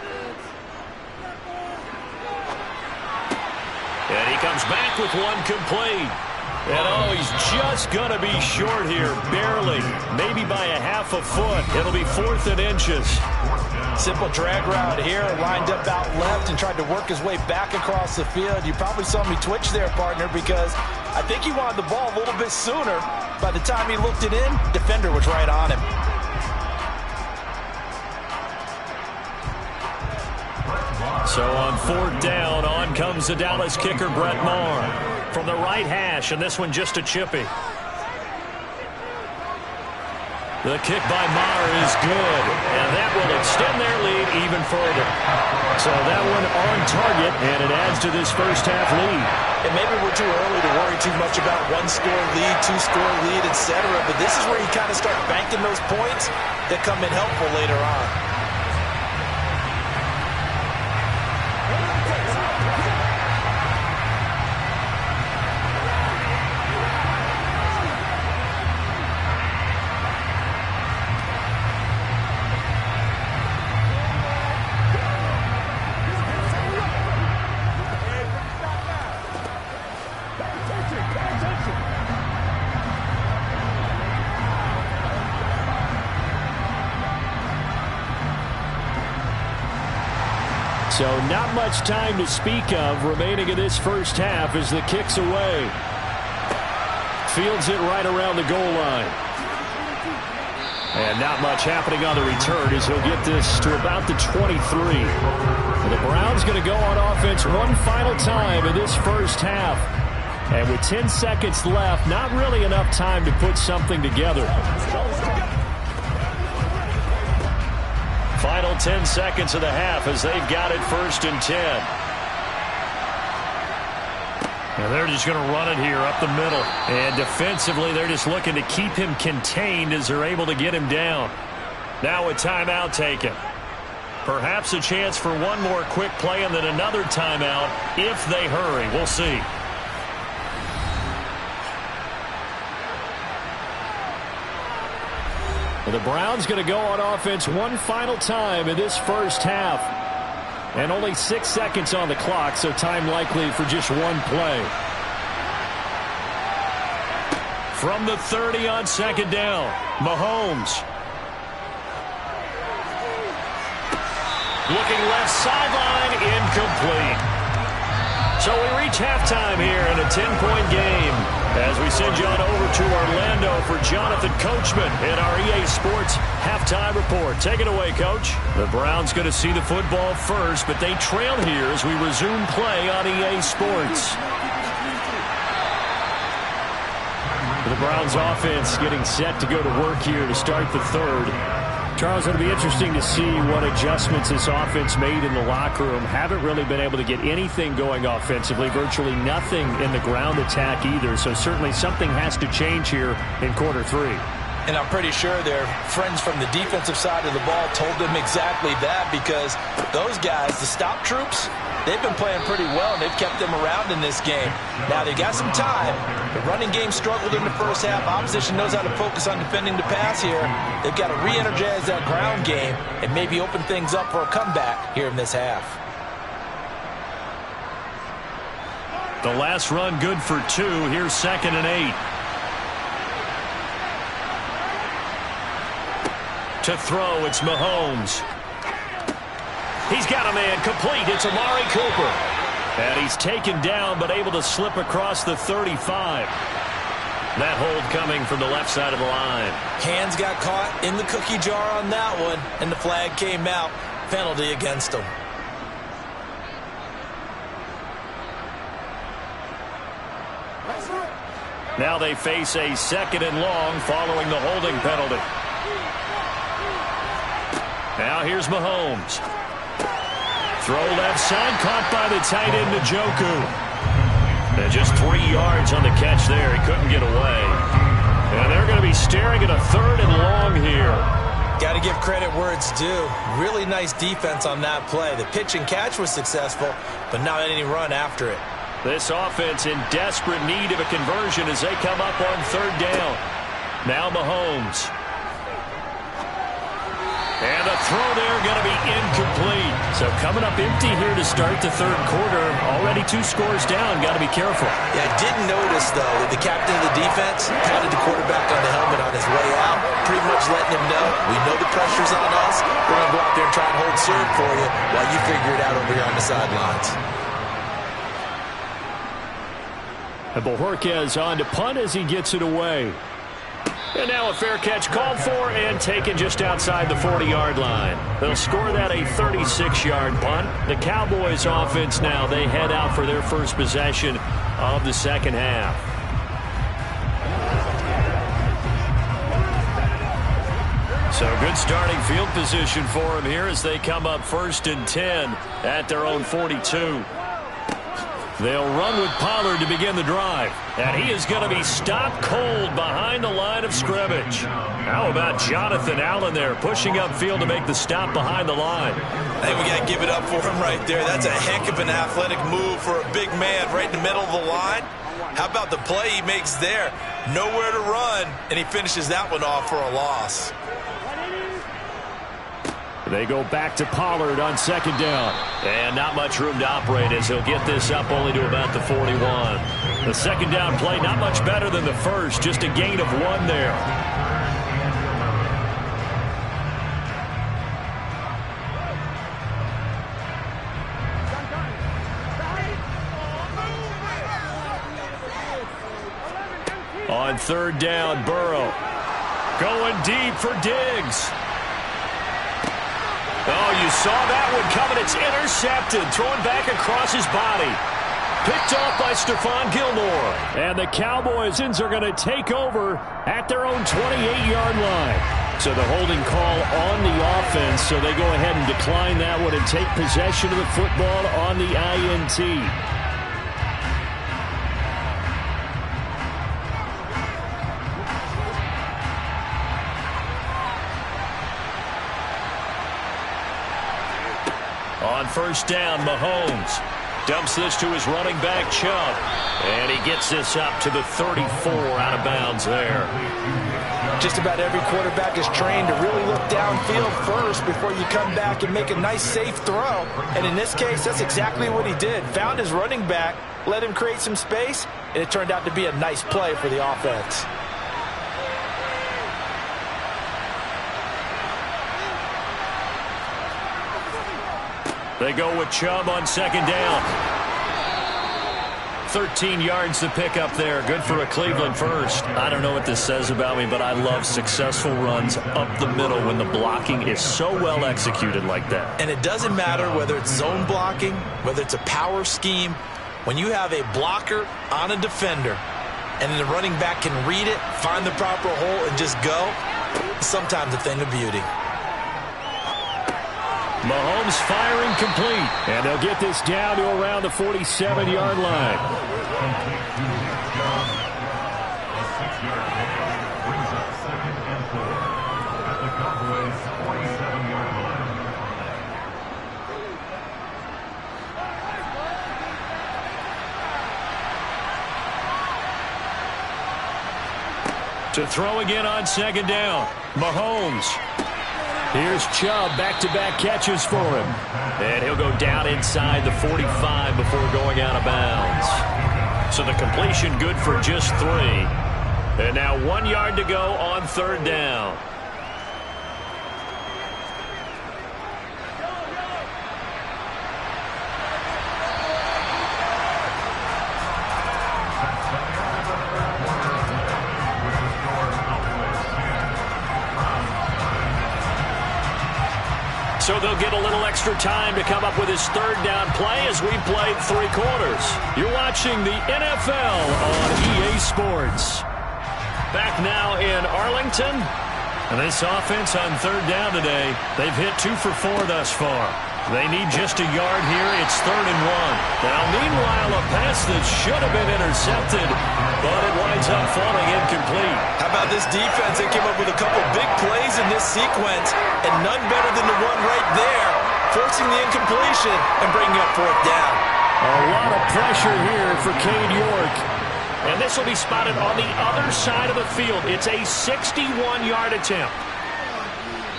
And he comes back with one complete. And oh, he's just going to be short here, barely, maybe by a half a foot. It'll be 4th and inches. Simple drag route here, lined up out left and tried to work his way back across the field. You probably saw me twitch there, partner, because I think he wanted the ball a little bit sooner. By the time he looked it in, defender was right on him. So on 4th down, on comes the Dallas kicker, Brett Maher. From the right hash, and this one just a chippy. The kick by Maher is good, and that will extend their lead even further. So that one on target, and it adds to this first half lead. And maybe we're too early to worry too much about 1-score lead, 2-score lead, etc. But this is where you kind of start banking those points that come in helpful later on. So not much time to speak of remaining in this first half as the kick's away. Fields it right around the goal line. And not much happening on the return as he'll get this to about the 23. And the Browns going to go on offense one final time in this first half. And with 10 seconds left, not really enough time to put something together. Final 10 seconds of the half as they've got it 1st and 10. And they're just going to run it here up the middle. And defensively, they're just looking to keep him contained as they're able to get him down. Now a timeout taken. Perhaps a chance for one more quick play and then another timeout if they hurry. We'll see. The Browns going to go on offense one final time in this first half. And only 6 seconds on the clock, so time likely for just one play. From the 30 on 2nd down, Mahomes. Looking left sideline, incomplete. So we reach halftime here in a 10-point game as we send you on over to Orlando for Jonathan Coachman in our EA Sports halftime report. Take it away, Coach. The Browns going to see the football first, but they trail here as we resume play on EA Sports. The Browns offense getting set to go to work here to start the third. Charles, it'll be interesting to see what adjustments this offense made in the locker room. Haven't really been able to get anything going offensively, virtually nothing in the ground attack either. So certainly something has to change here in quarter 3. And I'm pretty sure their friends from the defensive side of the ball told them exactly that, because those guys, the stop troops, they've been playing pretty well, and they've kept them around in this game. Now, they got some time. The running game struggled in the first half. Opposition knows how to focus on defending the pass here. They've got to re-energize that ground game and maybe open things up for a comeback here in this half. The last run good for 2. Here's 2nd and 8. To throw, it's Mahomes. He's got a man complete. It's Amari Cooper. And he's taken down but able to slip across the 35. That hold coming from the left side of the line. Hands got caught in the cookie jar on that one, and the flag came out. Penalty against him. Now they face a 2nd and long following the holding penalty. Now here's Mahomes. Throw left side, caught by the tight end Njoku. And just 3 yards on the catch there. He couldn't get away. And they're going to be staring at a 3rd and long here. Got to give credit where it's due. Really nice defense on that play. The pitch and catch was successful, but not any run after it. This offense in desperate need of a conversion as they come up on 3rd down. Now Mahomes. And the throw there going to be incomplete. So coming up empty here to start the 3rd quarter. Already 2 scores down. Got to be careful. Yeah, I did notice, though, that the captain of the defense patted the quarterback on the helmet on his way out, pretty much letting him know, we know the pressure's on us. We're going to go out there and try and hold serve for you while you figure it out over here on the sidelines. And Bojorquez on to punt as he gets it away. And now a fair catch called for and taken just outside the 40-yard line. They'll score that a 36-yard punt. The Cowboys offense now, they head out for their first possession of the 2nd half. So good starting field position for them here as they come up 1st and 10 at their own 42. They'll run with Pollard to begin the drive. And he is going to be stopped cold behind the line of scrimmage. How about Jonathan Allen there pushing upfield to make the stop behind the line? I think we got to give it up for him right there. That's a heck of an athletic move for a big man right in the middle of the line. How about the play he makes there? Nowhere to run, and he finishes that one off for a loss. They go back to Pollard on 2nd down. And not much room to operate as he'll get this up only to about the 41. The 2nd down play not much better than the first, just a gain of 1 there. On third down, Burrow. Going deep for Diggs. Oh, you saw that one coming. It's intercepted. Throwing back across his body. Picked off by Stephon Gilmore. And the Cowboys are going to take over at their own 28-yard line. So the holding call on the offense, so they go ahead and decline that one and take possession of the football on the INT. On first down, Mahomes dumps this to his running back, Chubb. And he gets this up to the 34 out of bounds there. Just about every quarterback is trained to really look downfield first before you come back and make a nice, safe throw. And in this case, that's exactly what he did. Found his running back, let him create some space, and it turned out to be a nice play for the offense. They go with Chubb on second down. 13 yards to pick up there. Good for a Cleveland first. I don't know what this says about me, but I love successful runs up the middle when the blocking is so well executed like that. And it doesn't matter whether it's zone blocking, whether it's a power scheme. When you have a blocker on a defender and the running back can read it, find the proper hole, and just go, it's sometimes a thing of beauty. Mahomes firing complete. And they'll get this down to around the 47-yard line. A 6-yard gain brings up 2nd and 4 at the Cowboys' 47-yard line. To throw again on second down. Mahomes. Here's Chubb, back-to-back catches for him. And he'll go down inside the 45 before going out of bounds. So the completion good for just 3. And now 1 yard to go on third down. So they'll get a little extra time to come up with his third down play as we played 3 quarters. You're watching the NFL on EA Sports. Back now in Arlington. And this offense on third down today, they've hit 2 for 4 thus far. They need just a yard here. It's 3rd and 1. Now, meanwhile, a pass that should have been intercepted, but it winds up falling incomplete. How about this defense? They came up with a couple big plays in this sequence, and none better than the one right there, forcing the incompletion and bringing up 4th down. A lot of pressure here for Cade York. And this will be spotted on the other side of the field. It's a 61-yard attempt.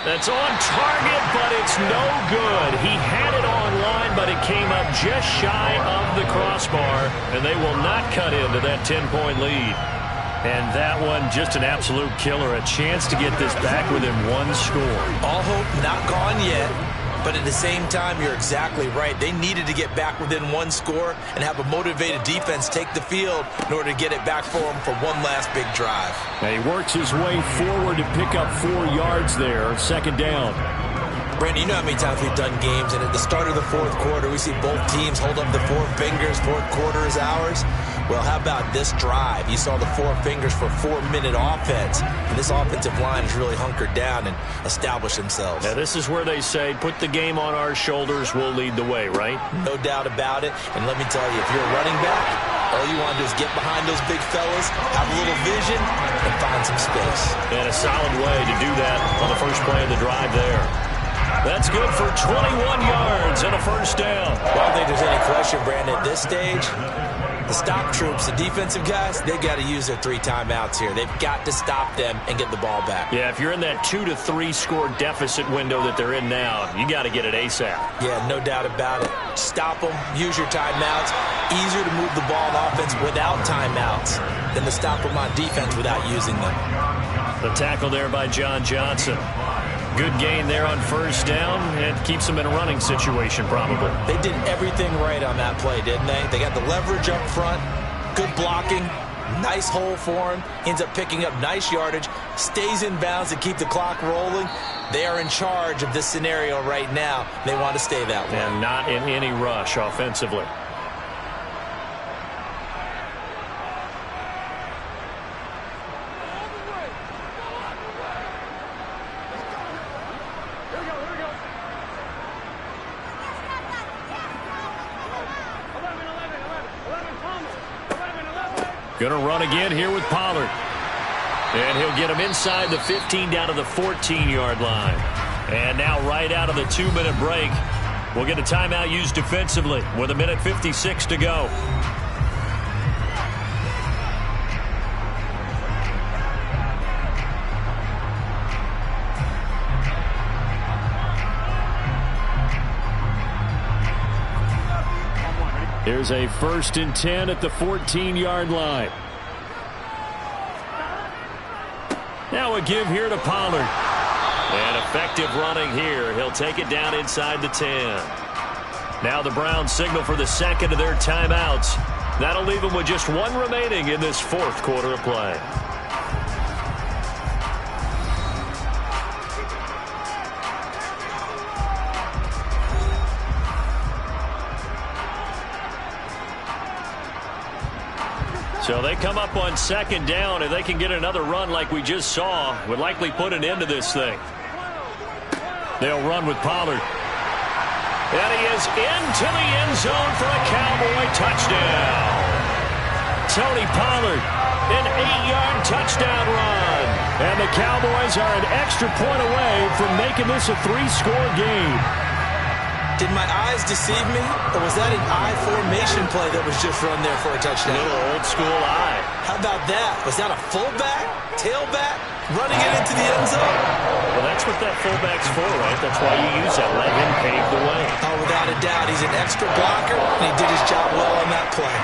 That's on target, but it's no good. He had it on line, but it came up just shy of the crossbar, and they will not cut into that 10-point lead. And that one, just an absolute killer. A chance to get this back within 1 score. All hope not gone yet, but at the same time, you're exactly right. They needed to get back within 1 score and have a motivated defense take the field in order to get it back for him for one last big drive. And he works his way forward to pick up 4 yards there, second down. Brandon, you know how many times we've done games, and at the start of the 4th quarter, we see both teams hold up the 4 fingers, 4th quarter is ours. Well, how about this drive? You saw the 4 fingers for 4-minute offense, and this offensive line has really hunkered down and established themselves. Now, this is where they say, put the game on our shoulders, we'll lead the way, right? No doubt about it, and let me tell you, if you're a running back, all you want to do is get behind those big fellas, have a little vision, and find some space. And a solid way to do that on the first play of the drive there. That's good for 21 yards and a first down. Well, I don't think there's any question, Brandon, at this stage, the stop troops, the defensive guys, they've got to use their 3 timeouts here. They've got to stop them and get the ball back. Yeah, if you're in that 2 to 3 score deficit window that they're in now, you got to get it ASAP. Yeah, no doubt about it. Stop them, use your timeouts. Easier to move the ball on offense without timeouts than to stop them on defense without using them. The tackle there by John Johnson. Good gain there on first down, and keeps them in a running situation probably. They did everything right on that play, didn't they? They got the leverage up front, good blocking, Nice hole for him. Ends up picking up nice yardage. Stays in bounds to keep the clock rolling. They are in charge of this scenario right now. They want to stay that way. And not in any rush offensively. Going to run again here with Pollard. And he'll get him inside the 15 down to the 14-yard line. And now right out of the 2-minute break, we'll get a timeout used defensively with 1:56 to go. Here's a 1st and 10 at the 14-yard line. Now a give here to Pollard. And effective running here. He'll take it down inside the 10. Now the Browns signal for the second of their timeouts. That'll leave them with just one remaining in this 4th quarter of play. So they come up on 2nd down, and they can get another run like we just saw. Would likely put an end to this thing. They'll run with Pollard. And he is into the end zone for a Cowboy touchdown. Tony Pollard, an 8-yard touchdown run. And the Cowboys are an extra point away from making this a 3-score game. Did my eyes deceive me, or was that an I formation play that was just run there for a touchdown? Little old school eye. How about that? Was that a fullback, tailback, running it into the end zone? Well, that's what that fullback's for, right? That's why you use that. Let him pave the way. Oh, without a doubt, he's an extra blocker, and he did his job well on that play.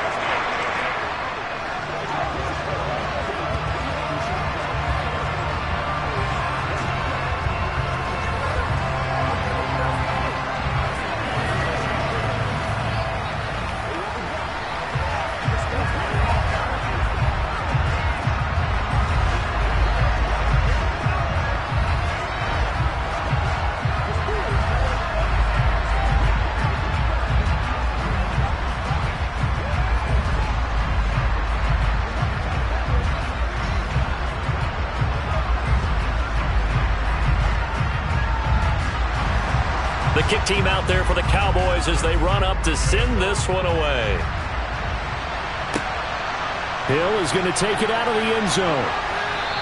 The kick team out there for the Cowboys as they run up to send this one away. Hill is going to take it out of the end zone.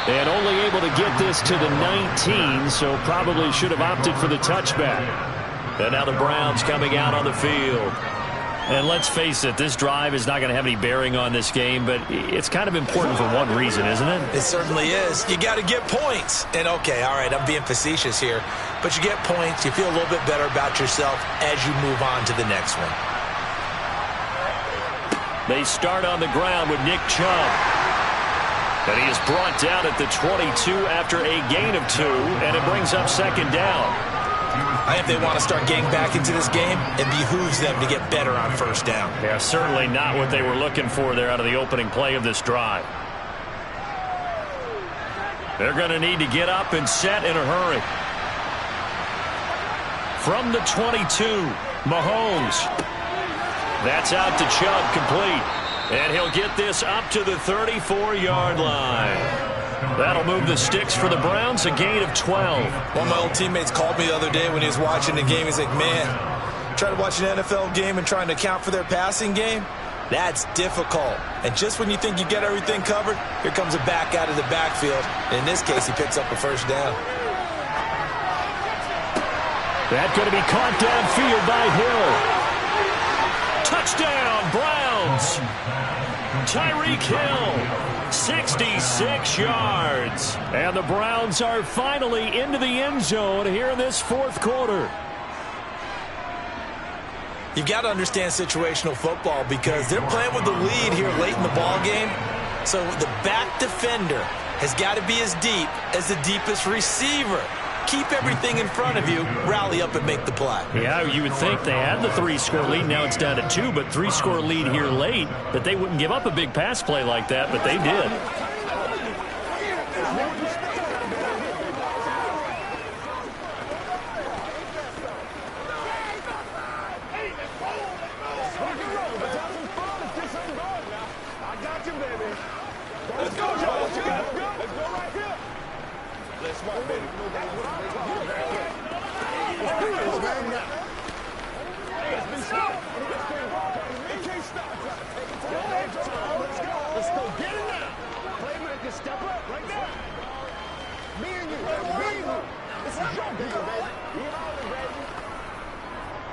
And only able to get this to the 19, so probably should have opted for the touchback. And now the Browns coming out on the field. And let's face it, this drive is not going to have any bearing on this game, but it's kind of important for one reason, isn't it? It certainly is. You got to get points. And, okay, all right, I'm being facetious here. But you get points, you feel a little bit better about yourself as you move on to the next one. They start on the ground with Nick Chubb. And he is brought down at the 22 after a gain of 2, and it brings up 2nd down. I think they want to start getting back into this game. It behooves them to get better on 1st down. Yeah, certainly not what they were looking for there out of the opening play of this drive. They're going to need to get up and set in a hurry. From the 22, Mahomes. That's out to Chubb, complete. And he'll get this up to the 34-yard line. That'll move the sticks for the Browns, a gain of 12. One of my old teammates called me the other day when he was watching the game. He's like, man, trying to watch an NFL game and trying to account for their passing game, that's difficult. And just when you think you get everything covered, here comes a back out of the backfield. And in this case, he picks up a 1st down. That's going to be caught downfield by Hill. Touchdown, Browns. Tyreek Hill, 66 yards. And the Browns are finally into the end zone here in this 4th quarter. You've got to understand situational football because they're playing with the lead here late in the ball game. So the back defender has got to be as deep as the deepest receiver. keep everything in front of you, rally up and make the play. Yeah, you would think they had the 3-score lead. Now it's down to 2, but 3-score lead here late, that they wouldn't give up a big pass play like that, but they did.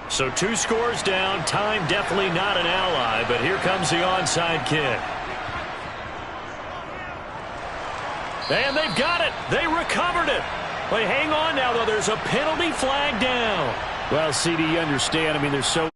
So 2 scores down. Time definitely not an ally, but here comes the onside kick. And they've got it. They recovered it. But hang on now, though. There's a penalty flag down. Well, CD, you understand. I mean, there's so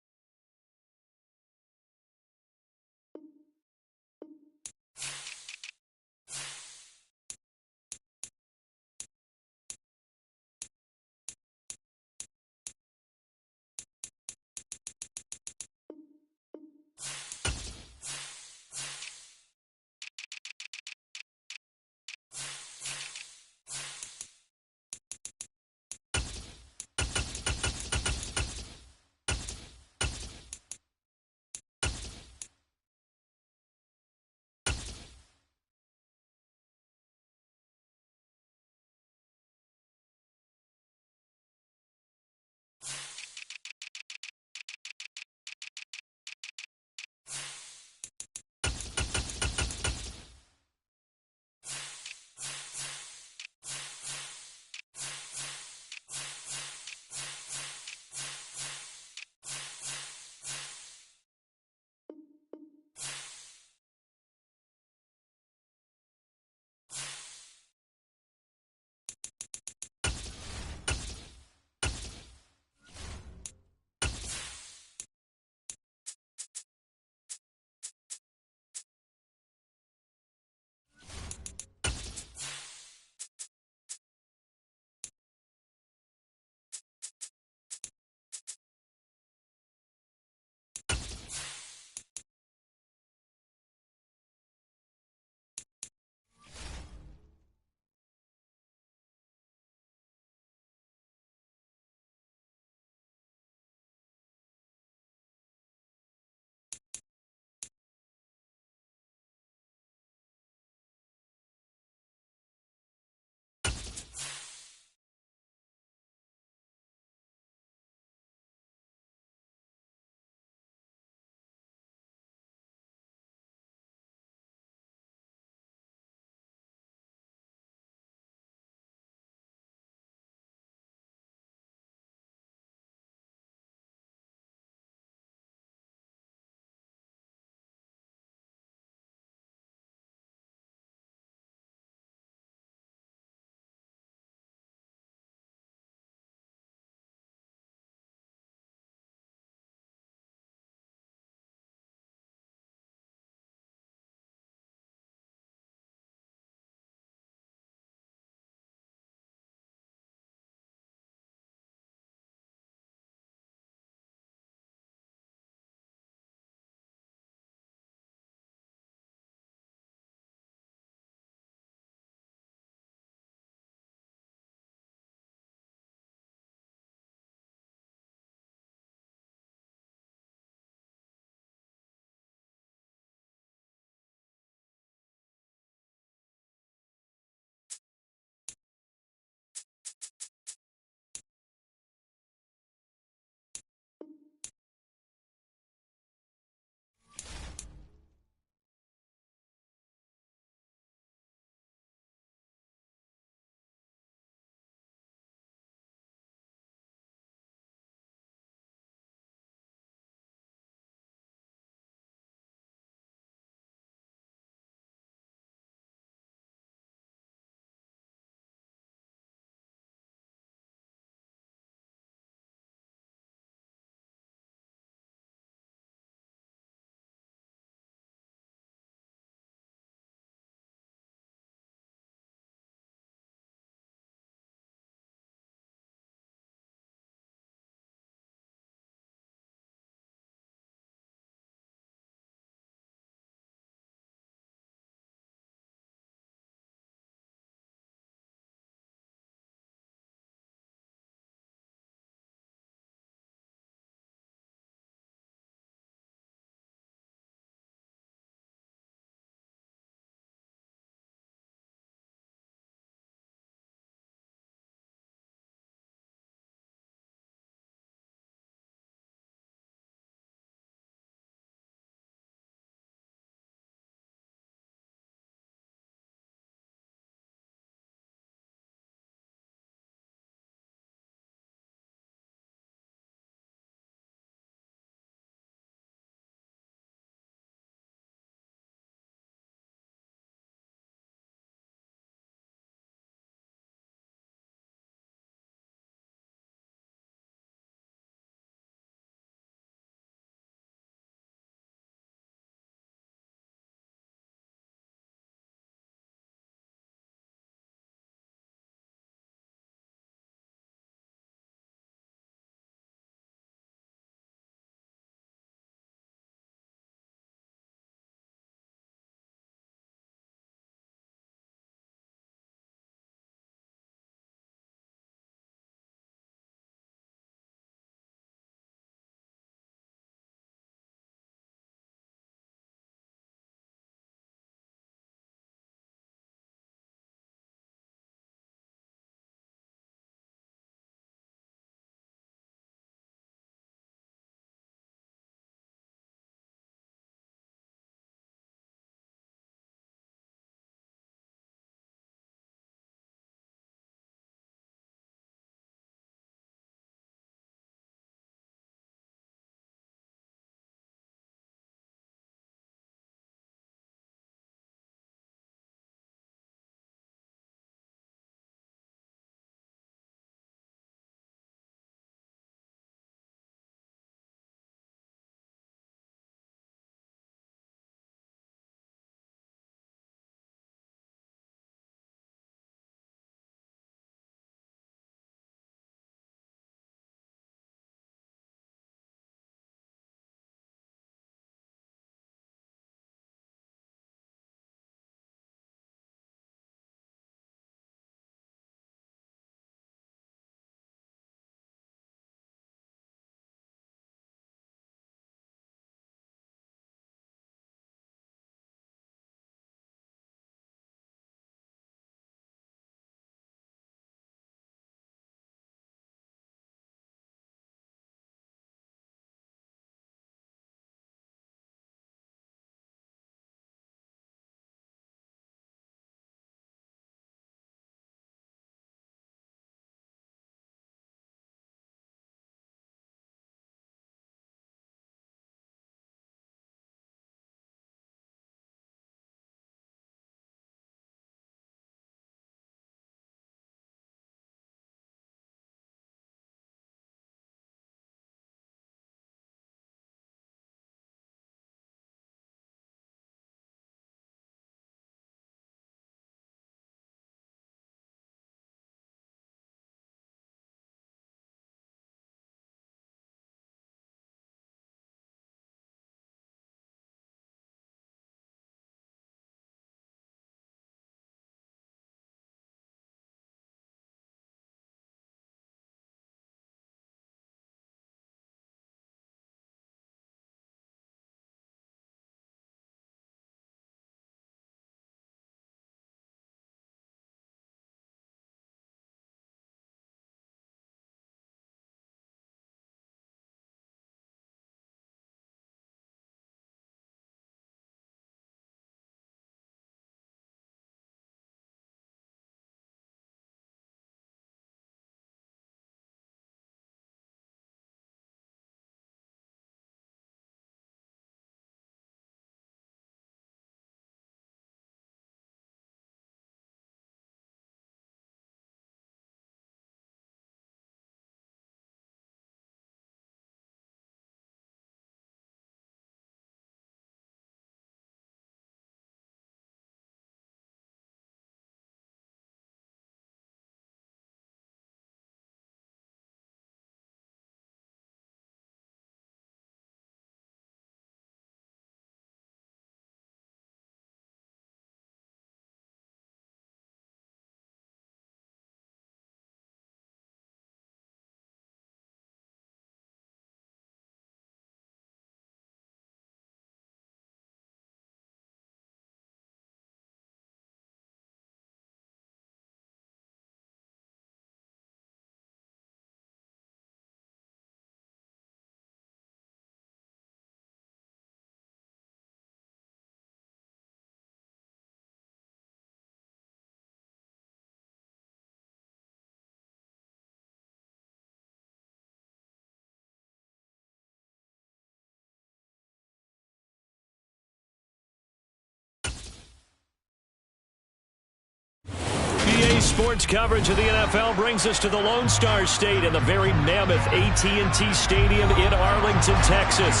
Sports coverage of the NFL brings us to the Lone Star State in the very mammoth AT&T Stadium in Arlington, Texas.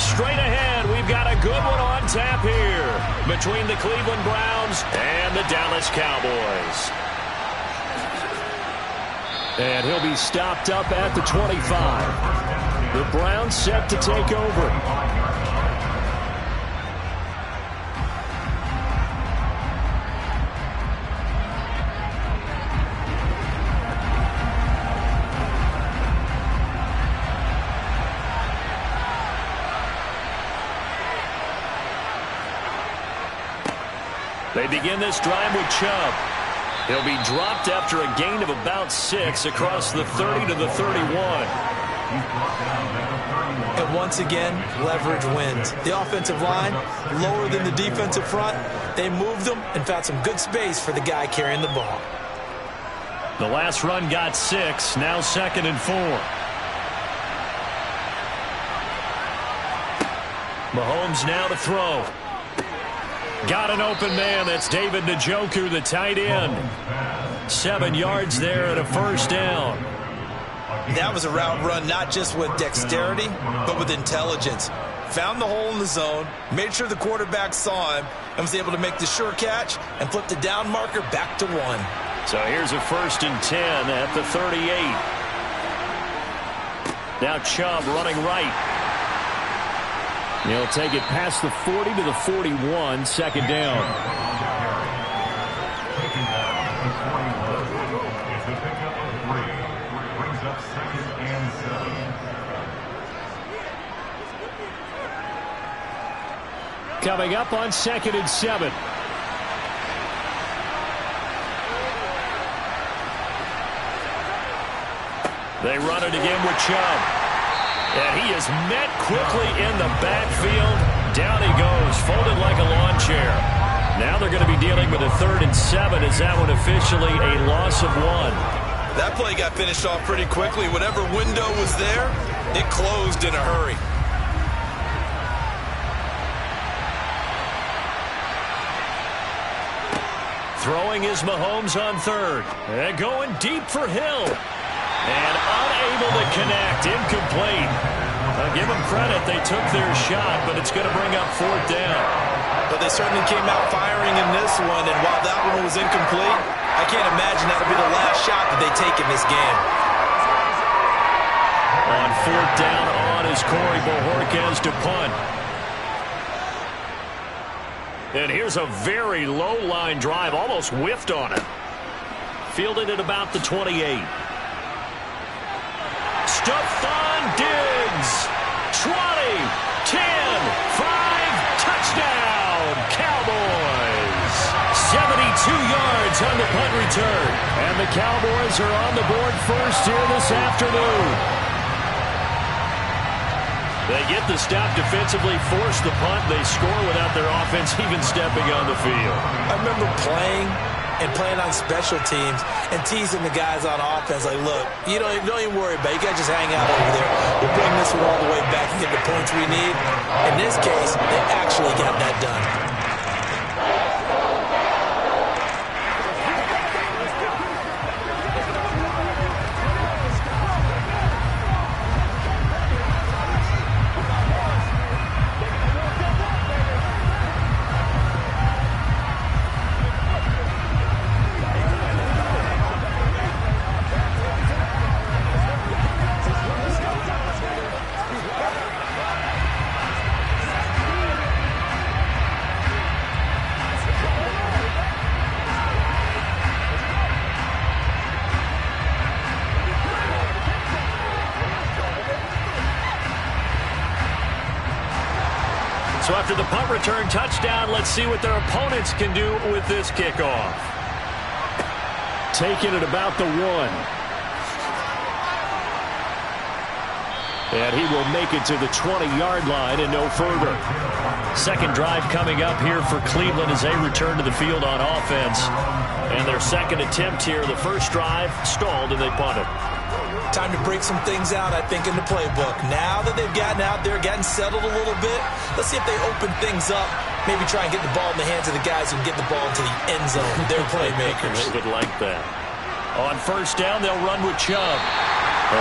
Straight ahead, we've got a good one on tap here between the Cleveland Browns and the Dallas Cowboys. And he'll be stopped up at the 25. The Browns set to take over. They begin this drive with Chubb. He'll be dropped after a gain of about 6 across the 30 to the 31. And once again, leverage wins. The offensive line, lower than the defensive front. They moved them and found some good space for the guy carrying the ball. The last run got 6, now 2nd and 4. Mahomes now to throw. Got an open man. That's David Njoku, the tight end. 7 yards there and a first down. That was a route run not just with dexterity, but with intelligence. Found the hole in the zone, made sure the quarterback saw him, and was able to make the sure catch and flip the down marker back to 1. So here's a 1st and 10 at the 38. Now Chubb running right. He'll take it past the 40 to the 41, 2nd down. Coming up on 2nd and 7. They run it again with Chubb. And he is met quickly in the backfield. Down he goes, folded like a lawn chair. Now they're going to be dealing with a 3rd and 7. Is that one officially a loss of 1? That play got finished off pretty quickly. Whatever window was there, it closed in a hurry. Throwing is Mahomes on 3rd. And going deep for Hill. And unable to connect. Incomplete. I'll give them credit. They took their shot, but it's going to bring up 4th down. But they certainly came out firing in this one, and while that one was incomplete, I can't imagine that'll be the last shot that they take in this game. On 4th down on is Corey Bojorquez to punt. And here's a very low-line drive, almost whiffed on it. Fielded at about the 28. Stephon Diggs, 20, 10, 5, touchdown, Cowboys. 72 yards on the punt return. And the Cowboys are on the board first here this afternoon. They get the stop defensively, force the punt. They score without their offense even stepping on the field. I remember playing on special teams and teasing the guys on offense like, look, you don't even worry about it. You guys just hang out over there. We'll bring this one all the way back and get the points we need. In this case, they actually got that done. So after the punt return touchdown, let's see what their opponents can do with this kickoff. Taking it about the 1. And he will make it to the 20-yard line and no further. Second drive coming up here for Cleveland as they return to the field on offense. And their second attempt here, the first drive stalled and they punted. Time to break some things out, I think, in the playbook. Now that they've gotten out there, gotten settled a little bit, let's see if they open things up. Maybe try and get the ball in the hands of the guys who can get the ball into the end zone. They're playmakers. They would like that. On first down, they'll run with Chubb.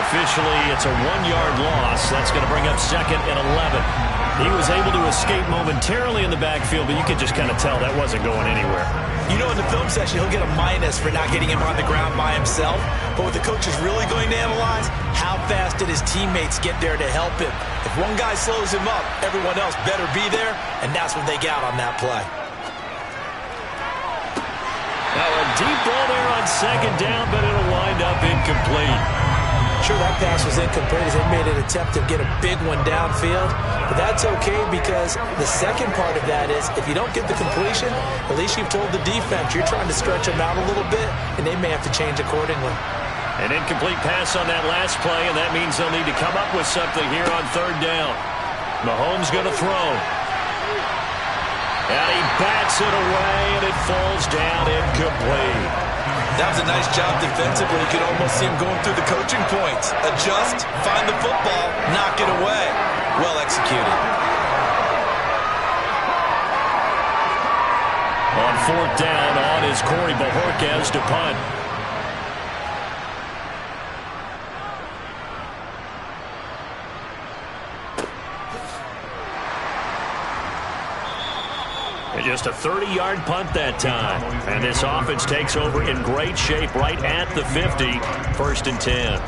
Officially, it's a 1-yard loss. That's going to bring up 2nd and 11. He was able to escape momentarily in the backfield, but you could just kind of tell that wasn't going anywhere. You know, in the film session, he'll get a minus for not getting him on the ground by himself. But what the coach is really going to analyze, how fast did his teammates get there to help him? If one guy slows him up, everyone else better be there, and that's what they got on that play. Now a deep ball there on 2nd down, but it'll wind up incomplete. Sure, that pass was incomplete as they made an attempt to get a big one downfield. But that's okay because the second part of that is if you don't get the completion, at least you've told the defense you're trying to stretch them out a little bit, and they may have to change accordingly. An incomplete pass on that last play, and that means they'll need to come up with something here on 3rd down. Mahomes going to throw. And he bats it away, and it falls down incomplete. That was a nice job defensively. You could almost see him going through the coaching points. Adjust, find the football, knock it away. Well executed. On 4th down, on is Corey Bojorquez to punt. Just a 30-yard punt that time. And this offense takes over in great shape right at the 50. 1st and 10.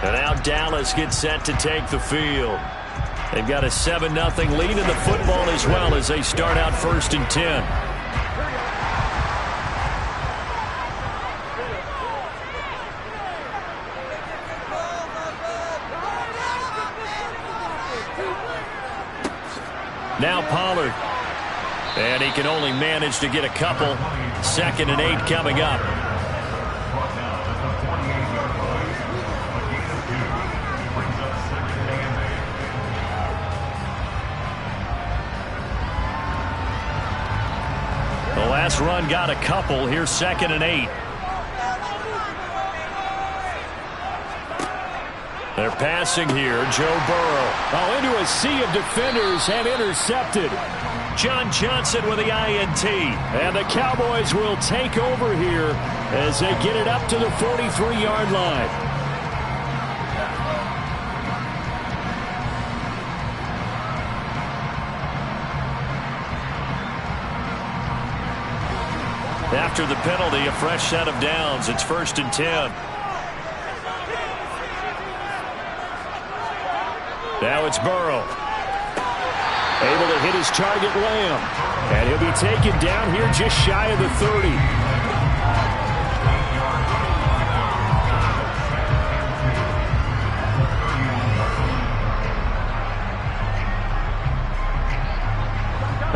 And now Dallas gets set to take the field. They've got a 7-0 lead in the football as well as they start out 1st and 10. Now Pollard. And he can only manage to get a couple. 2nd and 8 coming up. The last run got a couple. Here's 2nd and 8. They're passing here. Joe Burrow. Oh, into a sea of defenders and intercepted. John Johnson with the INT. And the Cowboys will take over here as they get it up to the 43-yard line. After the penalty, a fresh set of downs. It's 1st and 10. Now it's Burrow. Able to hit his target, Lamb. And he'll be taken down here just shy of the 30.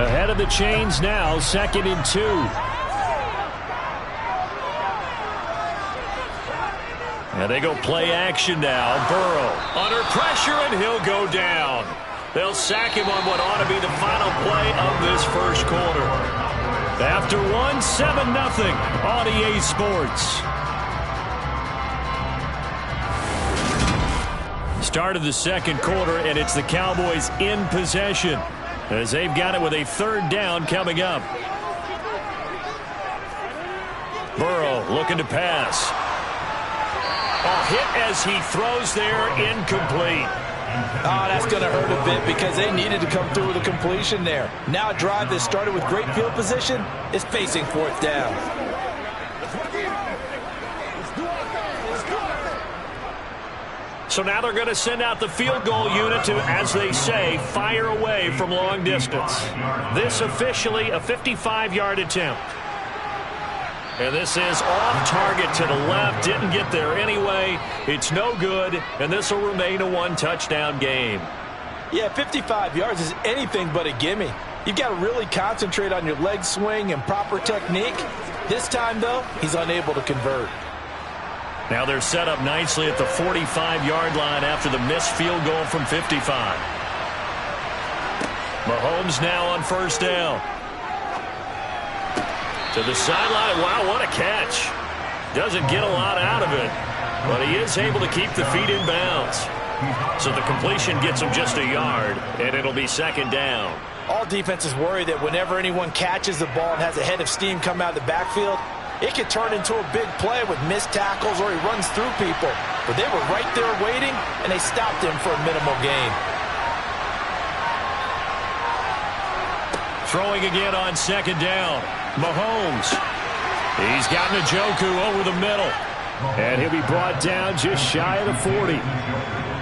Ahead of the chains now, 2nd and 2. And they go play action now. Burrow under pressure, and he'll go down. They'll sack him on what ought to be the final play of this first quarter. After 7-0 on EA Sports. Start of the second quarter, and it's the Cowboys in possession as they've got it with a 3rd down coming up. Burrow looking to pass. Hit as he throws there, incomplete. Oh, that's going to hurt a bit because they needed to come through with a completion there. Now a drive that started with great field position is facing 4th down. So now they're going to send out the field goal unit to, as they say, fire away from long distance. This officially a 55-yard attempt. And this is off target to the left. Didn't get there anyway. It's no good, and this will remain a 1-touchdown game. Yeah, 55 yards is anything but a gimme. You've got to really concentrate on your leg swing and proper technique. This time, though, he's unable to convert. Now they're set up nicely at the 45-yard line after the missed field goal from 55. Mahomes now on 1st down. To the sideline. Wow, what a catch. Doesn't get a lot out of it. But he is able to keep the feet in bounds. So the completion gets him just a yard, and it'll be second down. All defenses worry that whenever anyone catches the ball and has a head of steam come out of the backfield, it could turn into a big play with missed tackles or he runs through people. But they were right there waiting, and they stopped him for a minimal gain. Throwing again on second down. Mahomes. He's got Njoku over the middle. And he'll be brought down just shy of the 40.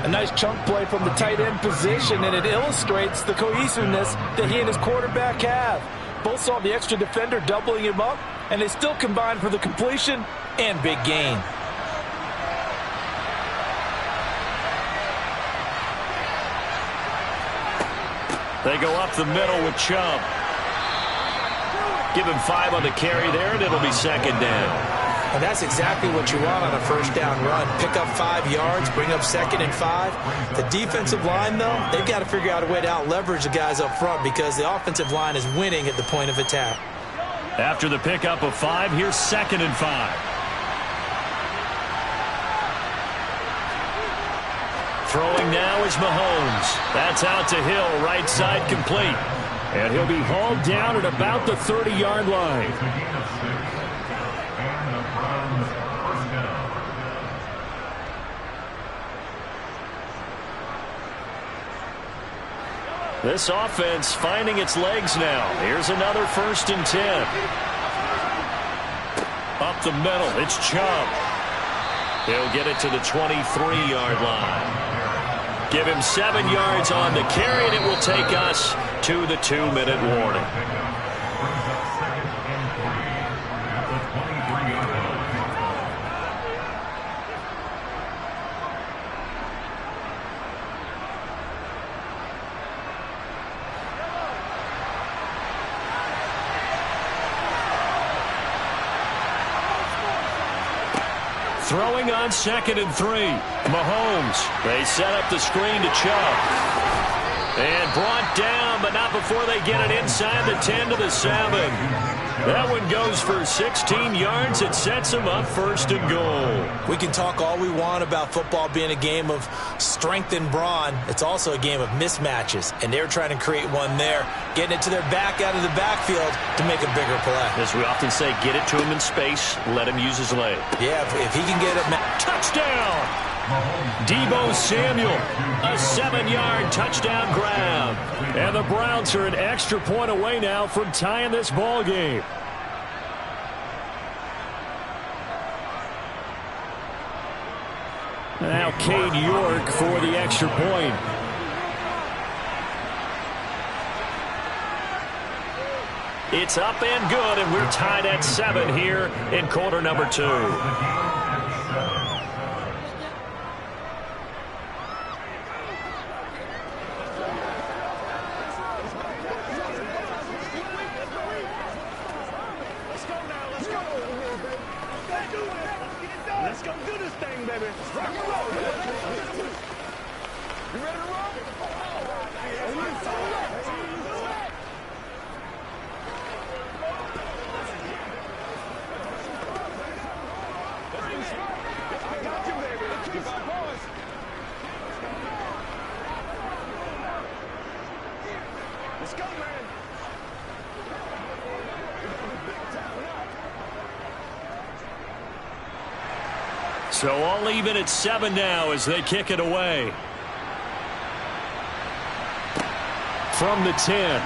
A nice chunk play from the tight end position, and it illustrates the cohesiveness that he and his quarterback have. Both saw the extra defender doubling him up, and they still combined for the completion and big gain. They go up the middle with Chubb. Give him 5 on the carry there, and it'll be second down. And that's exactly what you want on a first down run. Pick up 5 yards, bring up second and 5. The defensive line, though, they've got to figure out a way to out-leverage the guys up front because the offensive line is winning at the point of attack. After the pickup of 5, here's second and 5. Throwing now is Mahomes. That's out to Hill, right side complete. And he'll be hauled down at about the 30-yard line. This offense finding its legs now. Here's another 1st and 10. Up the middle, it's Chubb. He'll get it to the 23-yard line. Give him 7 yards on the carry, and it will take us to the 2-minute warning. Throwing on 2nd and 3. Mahomes. They set up the screen to Chubb. And brought down, but not before they get it inside the 10 to the 7. That one goes for 16 yards. It sets them up 1st and goal. We can talk all we want about football being a game of strength and brawn. It's also a game of mismatches, and they're trying to create one there, getting it to their back out of the backfield to make a bigger play. As we often say, get it to him in space, let him use his leg. Yeah, if he can get it. Touchdown! Deebo Samuel, a 7-yard touchdown grab. And the Browns are an extra point away now from tying this ball game. Now Cade York for the extra point. It's up and good, and we're tied at 7 here in quarter number 2. So all even at 7 now as they kick it away. From the 10.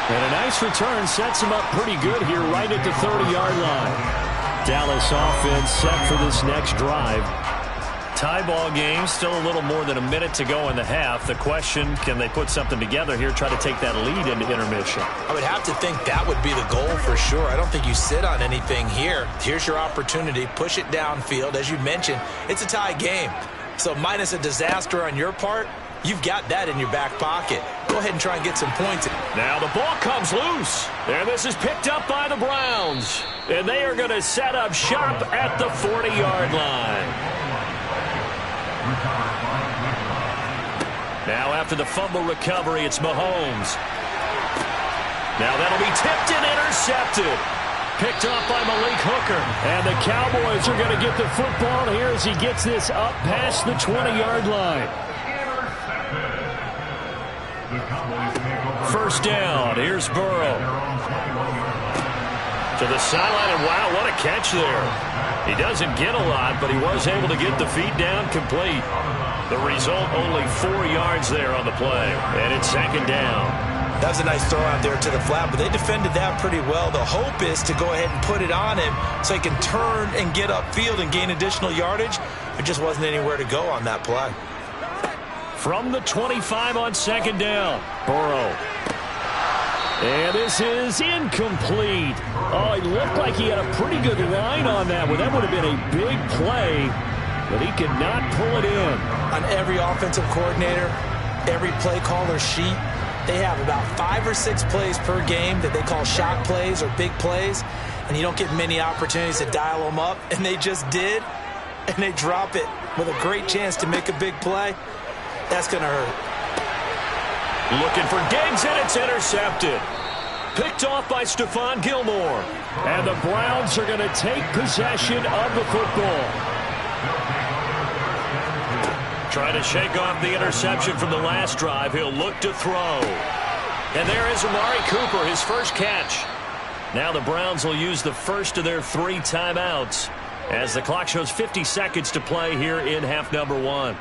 And a nice return sets him up pretty good here right at the 30-yard line. Dallas offense set for this next drive. Tie ball game, still a little more than a minute to go in the half. The question, can they put something together here, try to take that lead into intermission? I would have to think that would be the goal for sure. I don't think you sit on anything here. Here's your opportunity. Push it downfield. As you mentioned, it's a tie game. So minus a disaster on your part, you've got that in your back pocket. Go ahead and try and get some points. Now the ball comes loose. And this is picked up by the Browns. And they are going to set up shop at the 40-yard line. Now after the fumble recovery, it's Mahomes. Now that'll be tipped and intercepted. Picked off by Malik Hooker. And the Cowboys are going to get the football here as he gets this up past the 20-yard line. First down. Here's Burrow. To the sideline, and wow, what a catch there. He doesn't get a lot, but he was able to get the feet down complete. The result, only 4 yards there on the play. And it's second down. That was a nice throw out there to the flat, but they defended that pretty well. The hope is to go ahead and put it on him so he can turn and get upfield and gain additional yardage. There just wasn't anywhere to go on that play. From the 25 on second down, Burrow. And this is incomplete. Oh, it looked like he had a pretty good line on that one. That would have been a big play, but he could not pull it in. On every offensive coordinator, every play caller sheet, they have about 5 or 6 plays per game that they call shot plays or big plays, and you don't get many opportunities to dial them up, and they just did, and they drop it with a great chance to make a big play. That's going to hurt. Looking for Diggs, and it's intercepted. Picked off by Stephon Gilmore. And the Browns are going to take possession of the football. Trying to shake off the interception from the last drive. He'll look to throw. And there is Amari Cooper, his first catch. Now the Browns will use the first of their 3 timeouts as the clock shows 50 seconds to play here in half number 1.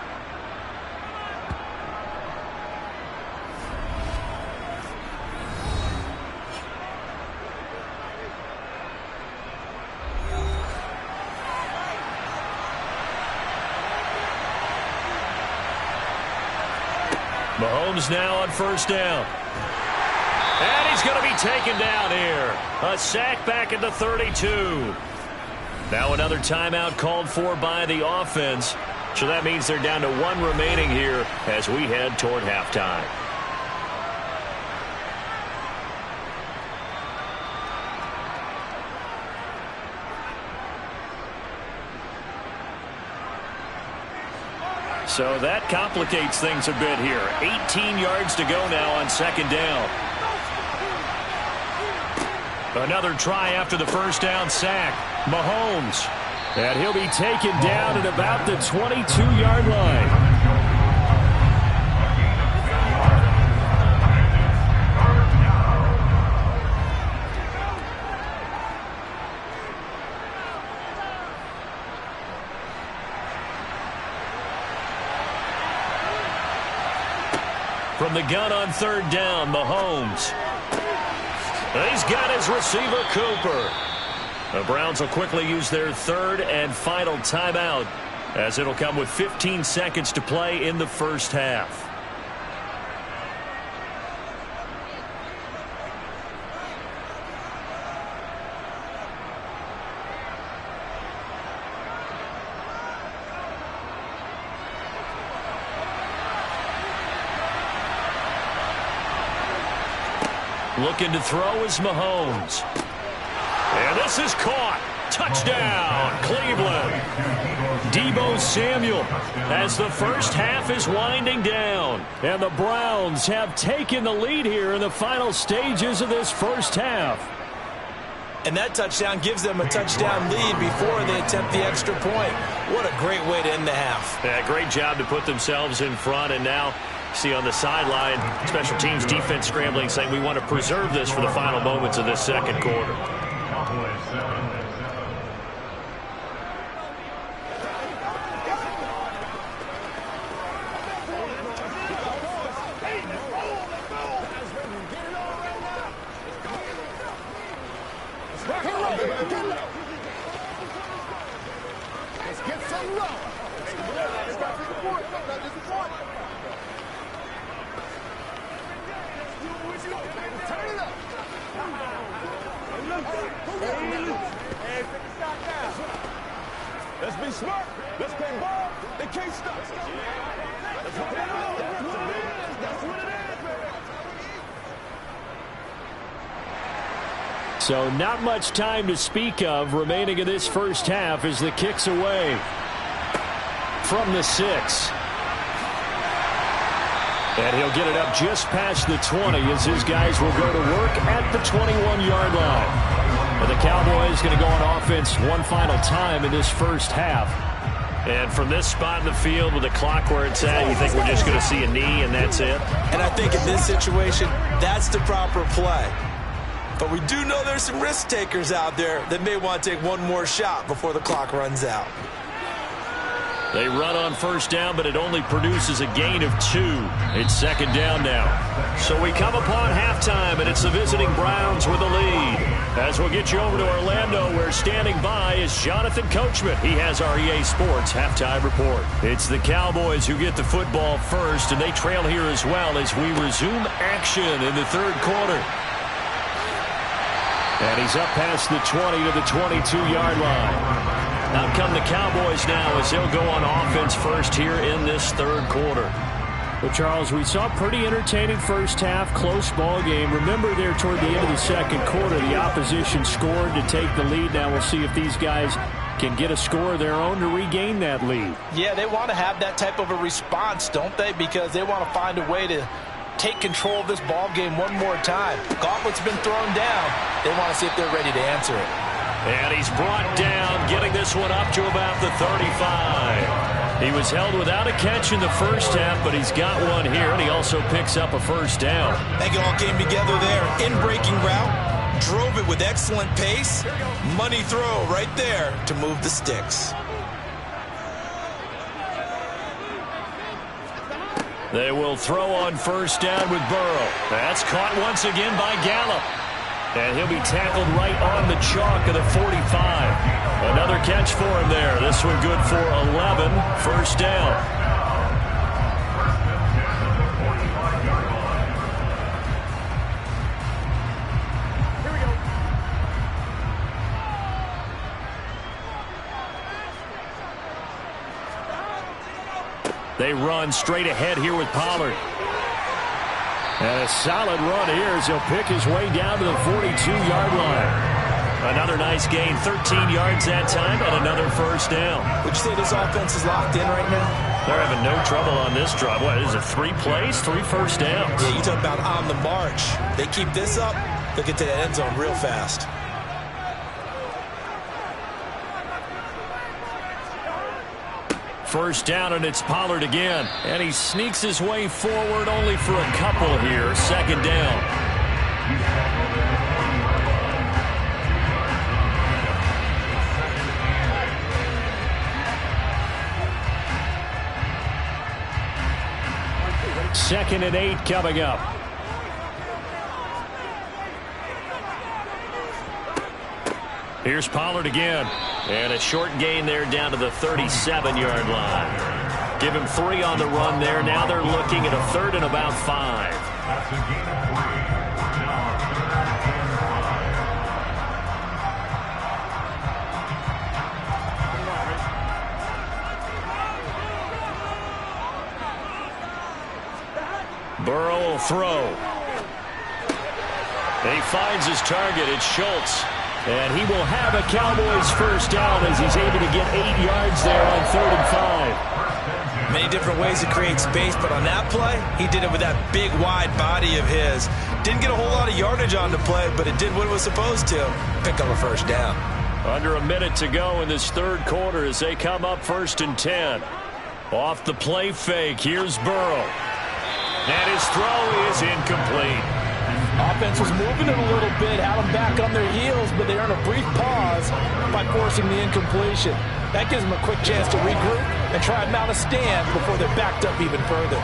Mahomes now on first down. And he's going to be taken down here. A sack back at the 32. Now another timeout called for by the offense. So that means they're down to 1 remaining here as we head toward halftime. So that complicates things a bit here. 18 yards to go now on second down. Another try after the first down sack. Mahomes. And he'll be taken down at about the 22-yard line. From the gun on third down, Mahomes. He's got his receiver, Cooper. The Browns will quickly use their third and final timeout as it'll come with 15 seconds to play in the first half. Looking to throw is Mahomes. And this is caught. Touchdown, Cleveland. Deebo Samuel as the first half is winding down. And the Browns have taken the lead here in the final stages of this first half. And that touchdown gives them a touchdown lead before they attempt the extra point. What a great way to end the half. Yeah, great job to put themselves in front, and now see on the sideline, special teams defense scrambling, saying we want to preserve this for the final moments of this second quarter. Let's get some love. Turn it up. Let's be smart. Let's play ball. They can't stop. That's what it is, man. So not much time to speak of remaining in this first half as the kick's away from the 6. And he'll get it up just past the 20 as his guys will go to work at the 21-yard line. And the Cowboys going to go on offense one final time in this first half. And from this spot in the field with the clock where it's at, you think we're just going to see a knee and that's it? And I think in this situation, that's the proper play. But we do know there's some risk takers out there that may want to take one more shot before the clock runs out. They run on first down, but it only produces a gain of 2. It's second down now. So we come upon halftime, and it's the visiting Browns with the lead. As we'll get you over to Orlando, where standing by is Jonathan Coachman. He has our EA Sports halftime report. It's the Cowboys who get the football first, and they trail here as well as we resume action in the third quarter. And he's up past the 20 to the 22-yard line. Out come the Cowboys now as they'll go on offense first here in this third quarter. Well, Charles, we saw a pretty entertaining first half, close ball game. Remember there toward the end of the second quarter, the opposition scored to take the lead. Now we'll see if these guys can get a score of their own to regain that lead. Yeah, they want to have that type of a response, don't they? Because they want to find a way to take control of this ball game one more time. Gauntlet's been thrown down. They want to see if they're ready to answer it. And he's brought down, getting this one up to about the 35. He was held without a catch in the first half, but he's got one here, and he also picks up a first down. I think it all came together there. In-breaking route, drove it with excellent pace. Money throw right there to move the sticks. They will throw on first down with Burrow. That's caught once again by Gallup. And he'll be tackled right on the chalk of the 45. Another catch for him there. This one good for 11. First down. Here we go. They run straight ahead here with Pollard. And a solid run here as he'll pick his way down to the 42-yard line. Another nice gain, 13 yards that time, and another first down. Would you say this offense is locked in right now? They're having no trouble on this drive. What is it, 3 plays, 3 first downs? Yeah, you talk about on the march. They keep this up, they'll get to the end zone real fast. First down, and it's Pollard again. And he sneaks his way forward only for a couple here. Second down. Second and 8 coming up. Here's Pollard again. And a short gain there down to the 37-yard line. Give him 3 on the run there. Now they're looking at a third and about 5. That's a gain of 3. Now, Burrow will throw. And he finds his target. It's Schultz. And he will have a Cowboys first down as he's able to get 8 yards there on 3rd and 5. Many different ways to create space, but on that play, he did it with that big, wide body of his. Didn't get a whole lot of yardage on the play, but it did what it was supposed to. Pick up a first down. Under a minute to go in this third quarter as they come up 1st and 10. Off the play fake, here's Burrow. And his throw is incomplete. Offense was moving it a little bit, had them back on their heels, but they earned a brief pause by forcing the incompletion. That gives them a quick chance to regroup and try and mount a stand before they're backed up even further.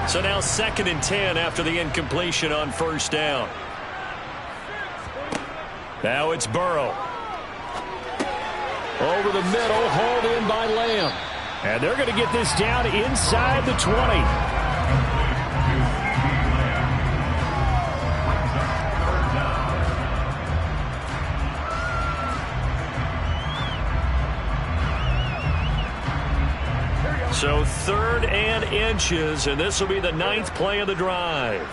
So now 2nd and 10 after the incompletion on first down. Now it's Burrow. Over the middle, hauled in by Lamb. And they're going to get this down inside the 20. So 3rd and inches, and this will be the 9th play of the drive.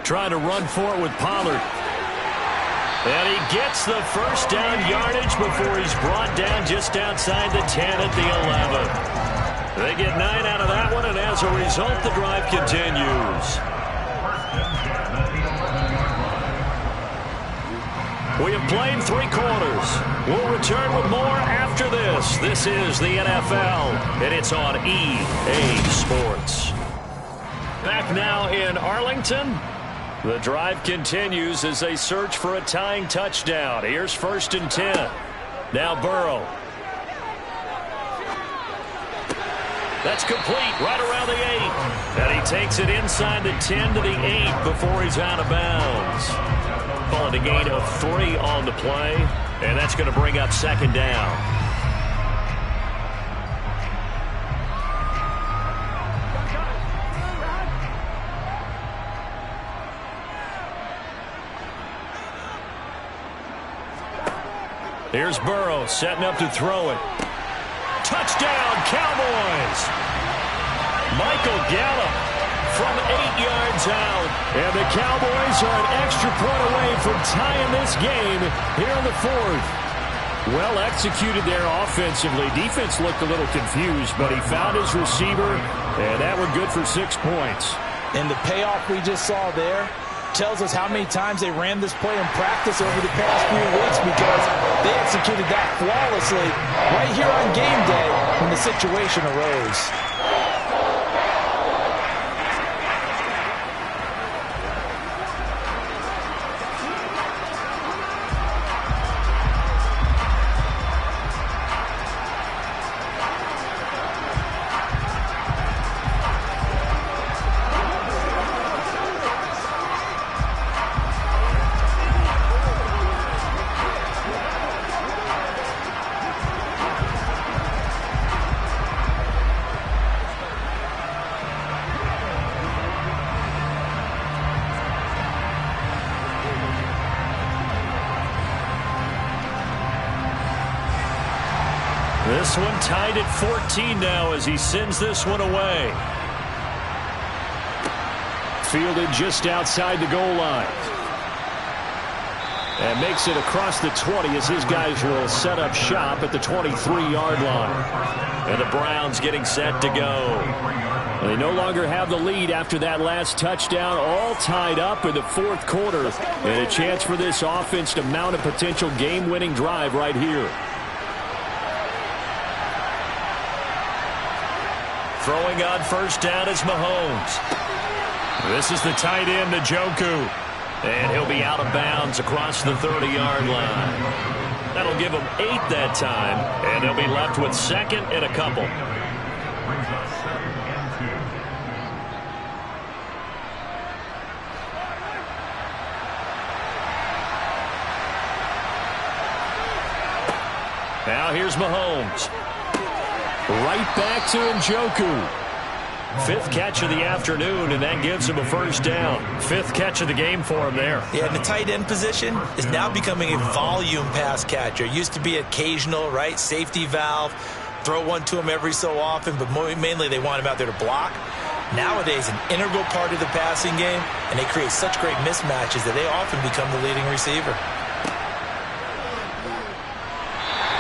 Trying to run for it with Pollard. And he gets the first down yardage before he's brought down just outside the 10 at the 11. They get 9 out of that one, and as a result, the drive continues. We have played 3 quarters. We'll return with more after this. This is the NFL, and it's on EA Sports. Back now in Arlington. The drive continues as they search for a tying touchdown. Here's 1st and 10. Now Burrow. That's complete right around the 8. And he takes it inside the 10 to the 8 before he's out of bounds. Calling a gain of 3 on the play. And that's going to bring up 2nd down. Here's Burrow setting up to throw it. Touchdown, Cowboys! Michael Gallup from 8 yards out. And the Cowboys are an extra point away from tying this game here in the 4th. Well executed there offensively. Defense looked a little confused, but he found his receiver, and that were good for 6 points. And the payoff we just saw there tells us how many times they ran this play in practice over the past few weeks, because they executed that flawlessly right here on game day when the situation arose. This one tied at 14 now as he sends this one away. Fielded just outside the goal line. And makes it across the 20 as his guys will set up shop at the 23-yard line. And the Browns getting set to go. They no longer have the lead after that last touchdown, all tied up in the 4th quarter. And a chance for this offense to mount a potential game-winning drive right here. Throwing on 1st down is Mahomes. This is the tight end, Njoku. And he'll be out of bounds across the 30-yard line. That'll give them 8 that time, and they'll be left with 2nd and a couple. Brings us 2nd and 2. Now here's Mahomes. Right back to Njoku. 5th catch of the afternoon, and that gives him a 1st down. 5th catch of the game for him there. Yeah, and the tight end position is now becoming a volume pass catcher. Used to be occasional, right? Safety valve. Throw one to him every so often, but mainly they want him out there to block. Nowadays, an integral part of the passing game, and they create such great mismatches that they often become the leading receiver.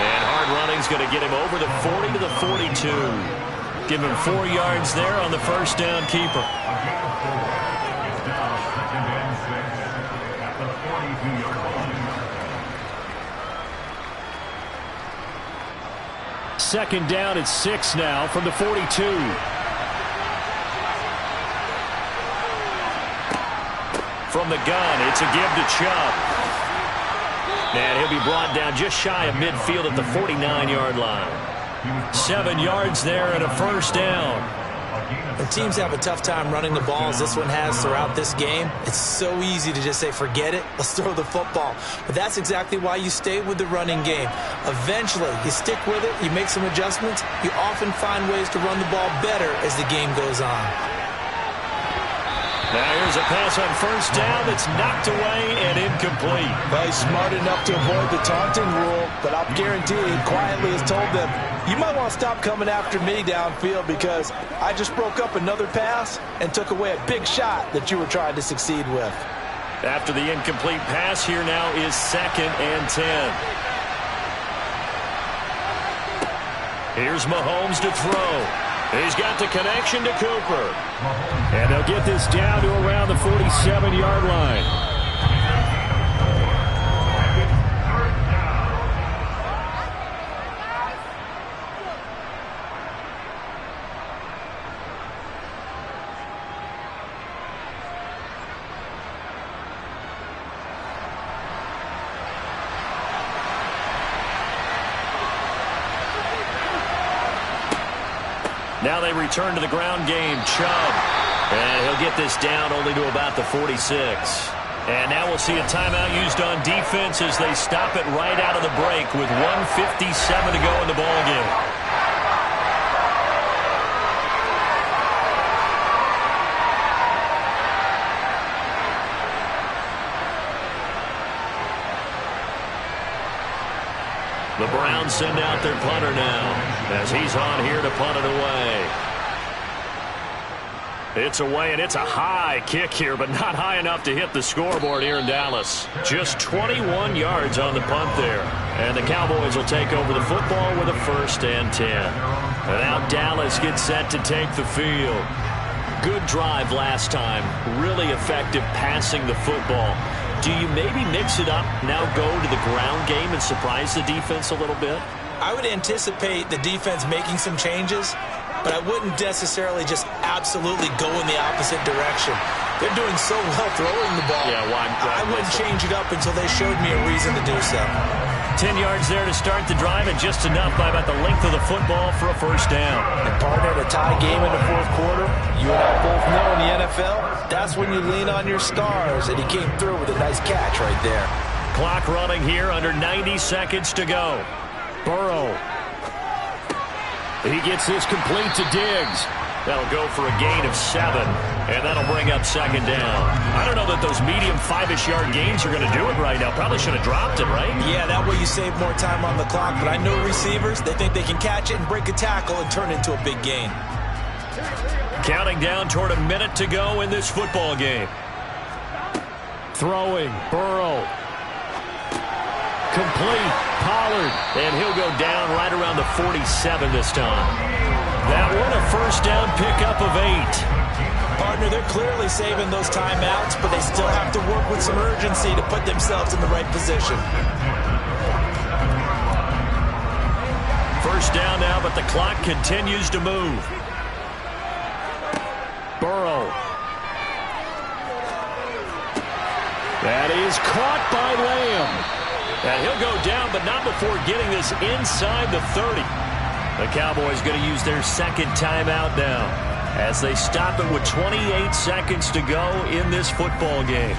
And hard running's going to get him over the 40 to the 42. Give him 4 yards there on the 1st down keeper. It's now 2nd and 6 at the 42-yard line. 2nd down at 6 now from the 42. From the gun, it's a give to Chubb. And he'll be brought down just shy of midfield at the 49-yard line. 7 yards there and a 1st down. When teams have a tough time running the ball, as this one has throughout this game, it's so easy to just say, forget it, let's throw the football. But that's exactly why you stay with the running game. Eventually, you stick with it, you make some adjustments, you often find ways to run the ball better as the game goes on. Now here's a pass on 1st down that's knocked away and incomplete. Well, he's smart enough to avoid the taunting rule, but I'll guarantee he quietly has told them, you might want to stop coming after me downfield because I just broke up another pass and took away a big shot that you were trying to succeed with. After the incomplete pass, here now is 2nd and 10. Here's Mahomes to throw. He's got the connection to Cooper. And they'll get this down to around the 47-yard line. Now they return to the ground game. Chubb. And he'll get this down only to about the 46. And now we'll see a timeout used on defense as they stop it right out of the break with 1:57 to go in the ballgame. The Browns send out their punter now as he's on here to punt it away. It's away, and it's a high kick here, but not high enough to hit the scoreboard here in Dallas. Just 21 yards on the punt there. And the Cowboys will take over the football with a 1st and 10. And now Dallas gets set to take the field. Good drive last time. Really effective passing the football. Do you maybe mix it up, now go to the ground game and surprise the defense a little bit? I would anticipate the defense making some changes, but I wouldn't necessarily just absolutely go in the opposite direction. They're doing so well throwing the ball. Yeah, why I wouldn't change it up until they showed me a reason to do so. 10 yards there to start the drive, and just enough by about the length of the football for a 1st down. And partner, a tie game in the 4th quarter, you and I both know in the NFL, that's when you lean on your stars, and he came through with a nice catch right there. Clock running here, under 90 seconds to go. Burrow. He gets this complete to Diggs. That'll go for a gain of 7, and that'll bring up 2nd down. I don't know that those medium 5-ish yard gains are going to do it right now. Probably should have dropped it, right? Yeah, that way you save more time on the clock, but I know receivers, they think they can catch it and break a tackle and turn it into a big gain. Counting down toward a minute to go in this football game. Throwing, Burrow. Complete, Pollard, and he'll go down right around the 47 this time. That one a 1st down pickup of 8. Partner, they're clearly saving those timeouts, but they still have to work with some urgency to put themselves in the right position. 1st down now, but the clock continues to move. Burrow. That is caught by Lamb. And he'll go down, but not before getting this inside the 30. The Cowboys going to use their 2nd timeout now as they stop it with 28 seconds to go in this football game.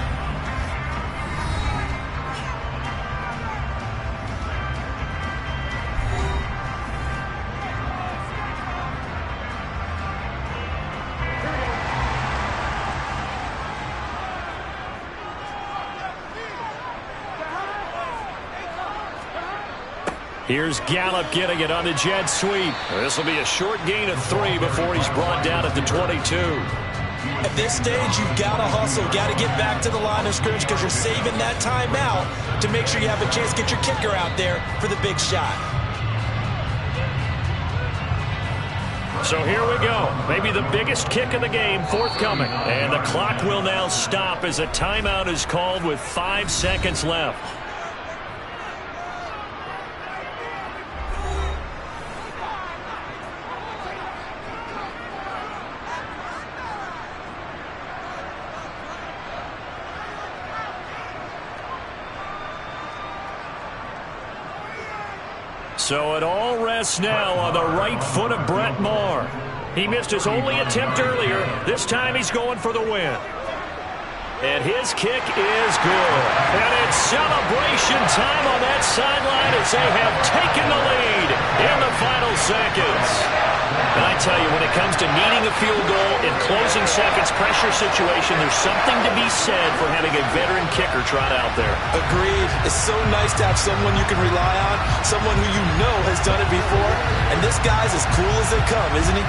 Here's Gallup getting it on the jet sweep. This will be a short gain of 3 before he's brought down at the 22. At this stage, you've got to hustle, got to get back to the line of scrimmage because you're saving that timeout to make sure you have a chance to get your kicker out there for the big shot. So here we go. Maybe the biggest kick of the game forthcoming. And the clock will now stop as a timeout is called with 5 seconds left. So it all rests now on the right foot of Brett Maher. He missed his only attempt earlier. This time he's going for the win. And his kick is good. And it's celebration time on that sideline as they have taken the lead in the final seconds. And I tell you, when it comes to needing a field goal in closing seconds, pressure situation, there's something to be said for having a veteran kicker trot out there. Agreed. It's so nice to have someone you can rely on, someone who you know has done it before. And this guy's as cool as they come, isn't he?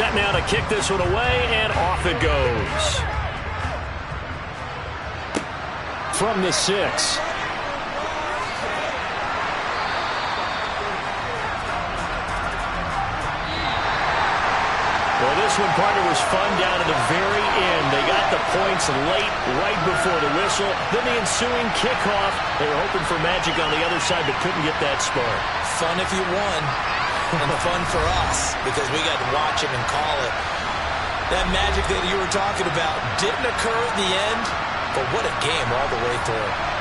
set now to kick this one away, and off it goes. From the 6. Well, this one, partner, was fun down to the very end. They got the points late, right before the whistle. Then the ensuing kickoff. They were hoping for magic on the other side, but couldn't get that spark. Fun if you won, and fun for us, because we got to watch it and call it. That magic that you were talking about didn't occur in the end, but what a game all the way through.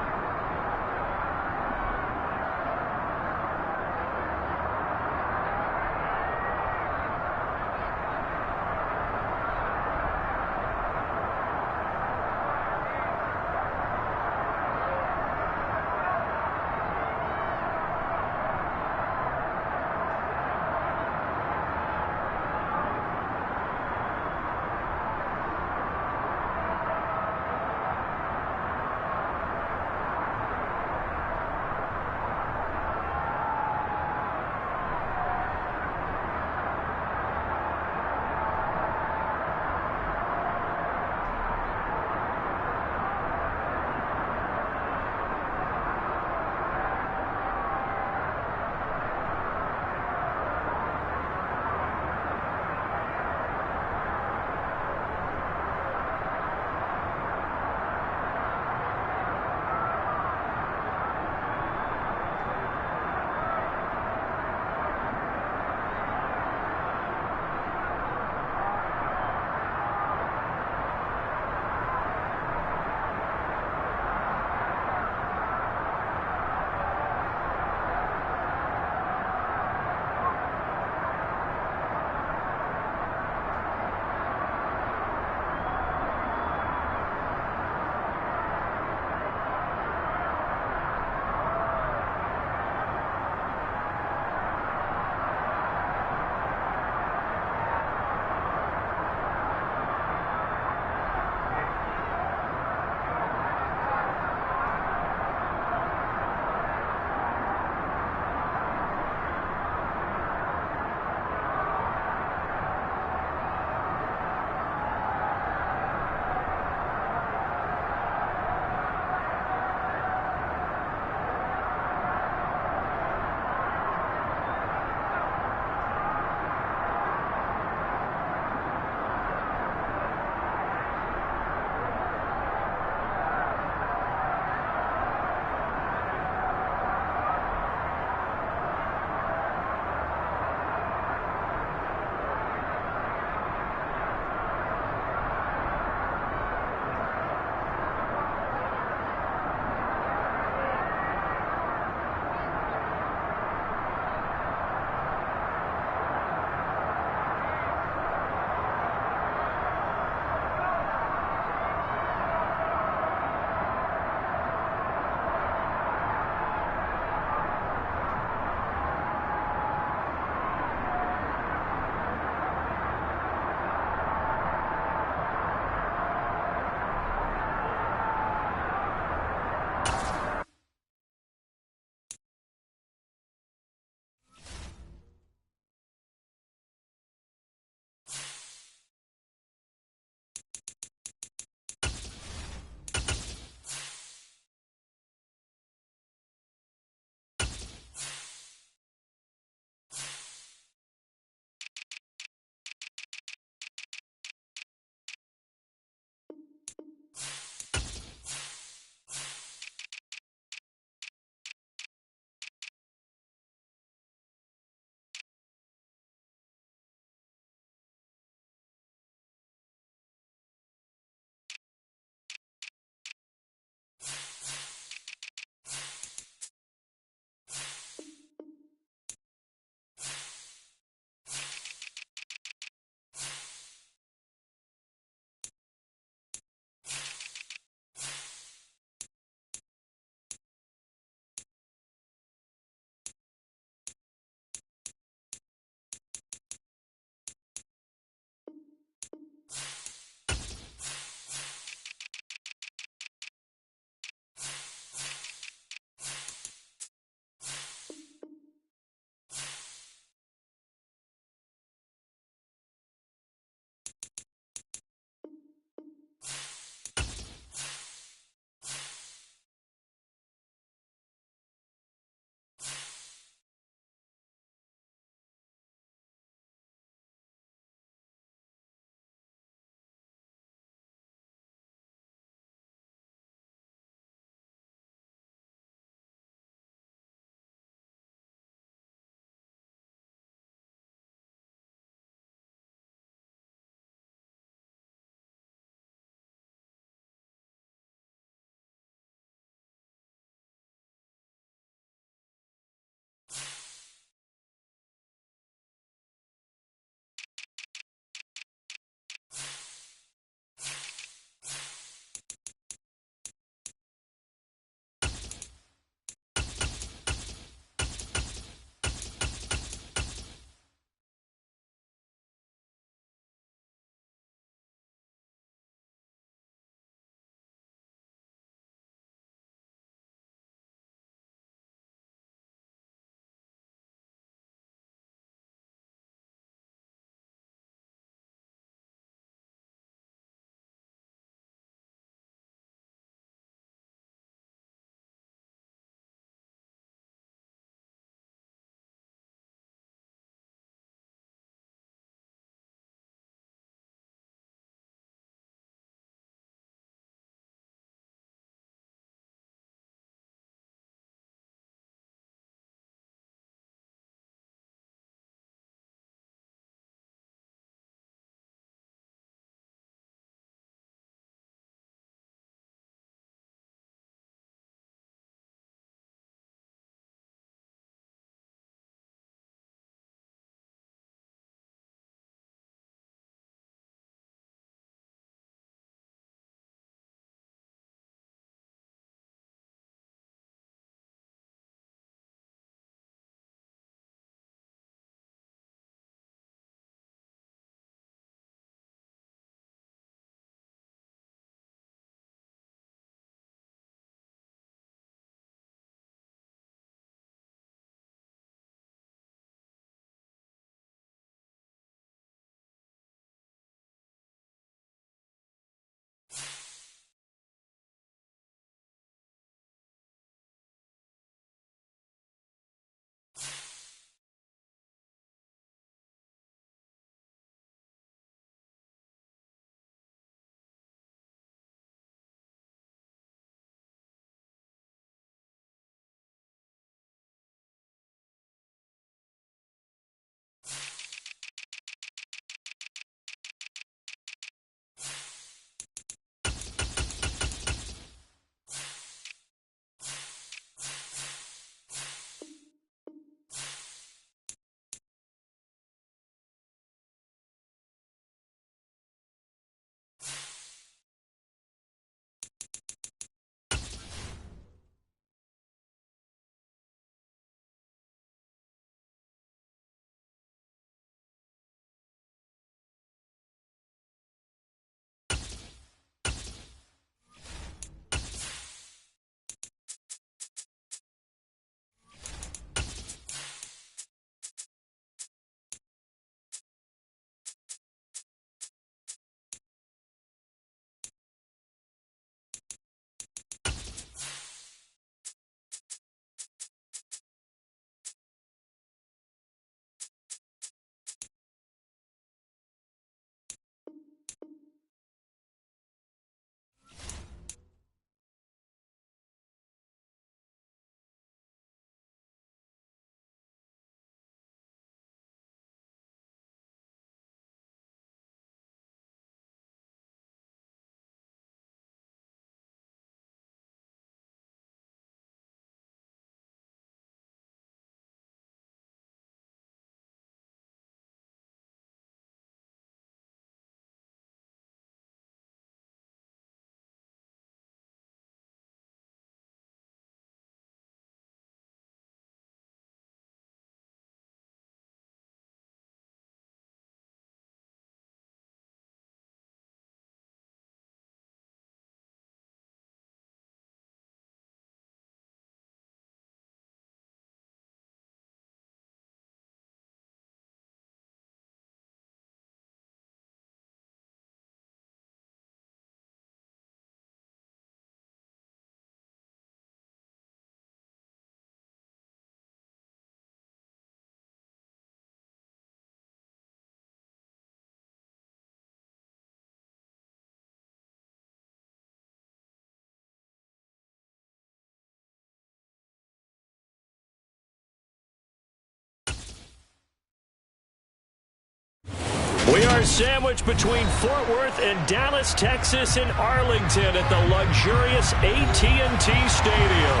They're sandwiched between Fort Worth and Dallas, Texas, and Arlington at the luxurious AT&T Stadium.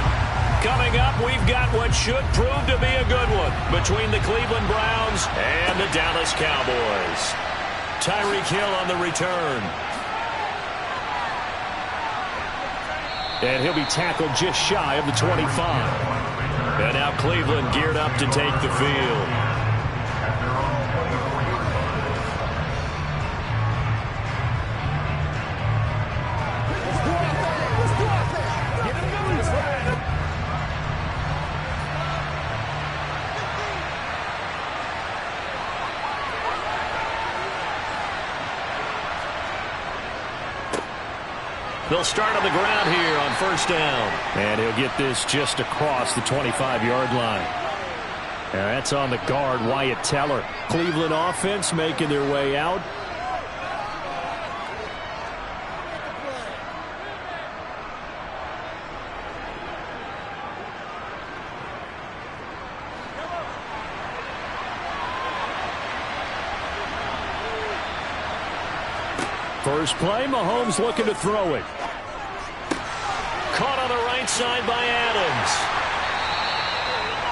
Coming up, we've got what should prove to be a good one between the Cleveland Browns and the Dallas Cowboys. Tyreek Hill on the return. And he'll be tackled just shy of the 25. And now Cleveland geared up to take the field. They'll start on the ground here on first down. And he'll get this just across the 25-yard line. And that's on the guard, Wyatt Teller. Cleveland offense making their way out. First play, Mahomes looking to throw it. Caught on the right side by Adams.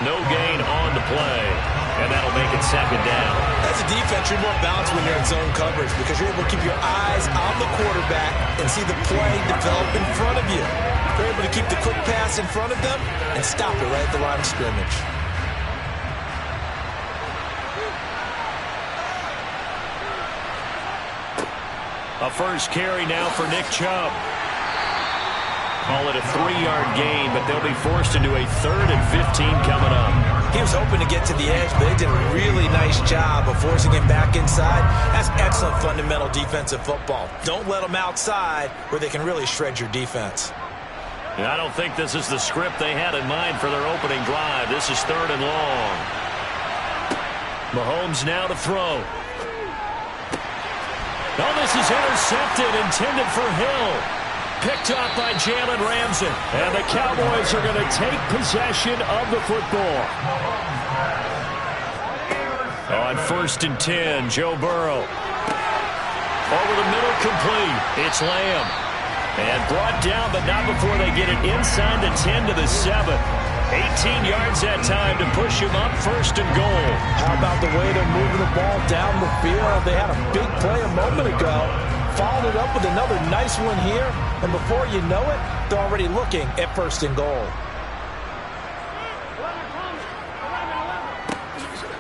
No gain on the play, and that'll make it second down. As a defense, you're more balanced when you're in zone coverage because you're able to keep your eyes on the quarterback and see the play develop in front of you. You're able to keep the quick pass in front of them and stop it right at the line of scrimmage. A first carry now for Nick Chubb. Call it a 3-yard gain, but they'll be forced into a 3rd and 15 coming up. He was hoping to get to the edge, but they did a really nice job of forcing him back inside. That's excellent fundamental defensive football. Don't let them outside where they can really shred your defense. I don't think this is the script they had in mind for their opening drive. This is 3rd and long. Mahomes now to throw. Oh, this is intercepted, intended for Hill. Picked up by Jalen Ramsey. And the Cowboys are going to take possession of the football. On 1st and 10, Joe Burrow. Over the middle, complete. It's Lamb. And brought down, but not before they get it inside the 10 to the 7. 18 yards that time to push him up 1st and goal. How about the way they're moving the ball down the field? They had a big play a moment ago. Followed it up with another nice one here. And before you know it, they're already looking at 1st and goal.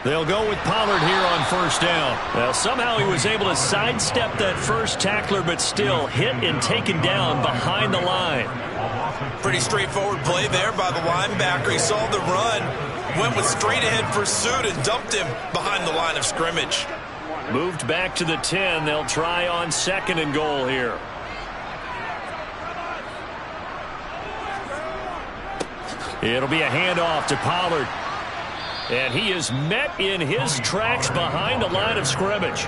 They'll go with Pollard here on 1st down. Well, somehow he was able to sidestep that first tackler, but still hit and taken down behind the line. Pretty straightforward play there by the linebacker. He saw the run, went with straight-ahead pursuit, and dumped him behind the line of scrimmage. Moved back to the 10. They'll try on 2nd and goal here. It'll be a handoff to Pollard. And he is met in his tracks behind the line of scrimmage.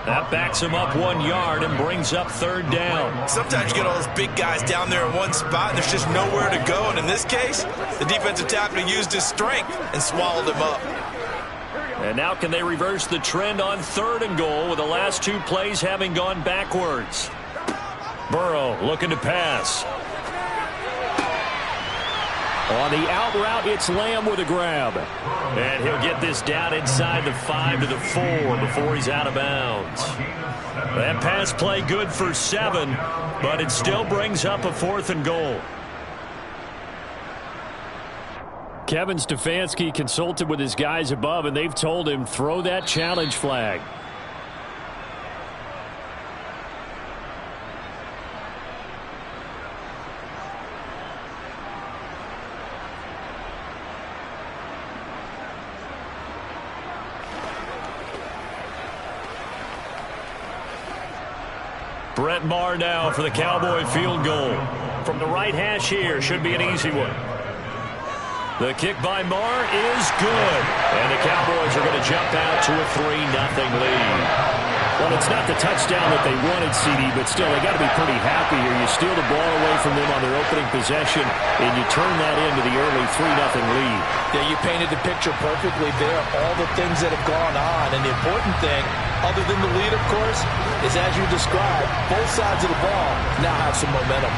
That backs him up 1 yard and brings up 3rd down. Sometimes you get all those big guys down there in one spot, and there's just nowhere to go. And in this case, the defensive tackle used his strength and swallowed him up. And now can they reverse the trend on 3rd and goal with the last 2 plays having gone backwards? Burrow looking to pass. On the out route, it's Lamb with a grab. And he'll get this down inside the 5 to the 4 before he's out of bounds. That pass play good for 7, but it still brings up a 4th and goal. Kevin Stefanski consulted with his guys above, and they've told him throw that challenge flag. Brett Maher now for the Cowboy field goal. From the right hash here, should be an easy one. The kick by Maher is good. And the Cowboys are going to jump out to a 3-0 lead. Well, it's not the touchdown that they wanted, CD, but still, they got to be pretty happy here. You steal the ball away from them on their opening possession, and you turn that into the early 3-0 lead. Yeah, you painted the picture perfectly there. All the things that have gone on, and the important thing, other than the lead, of course, is as you described, both sides of the ball now have some momentum.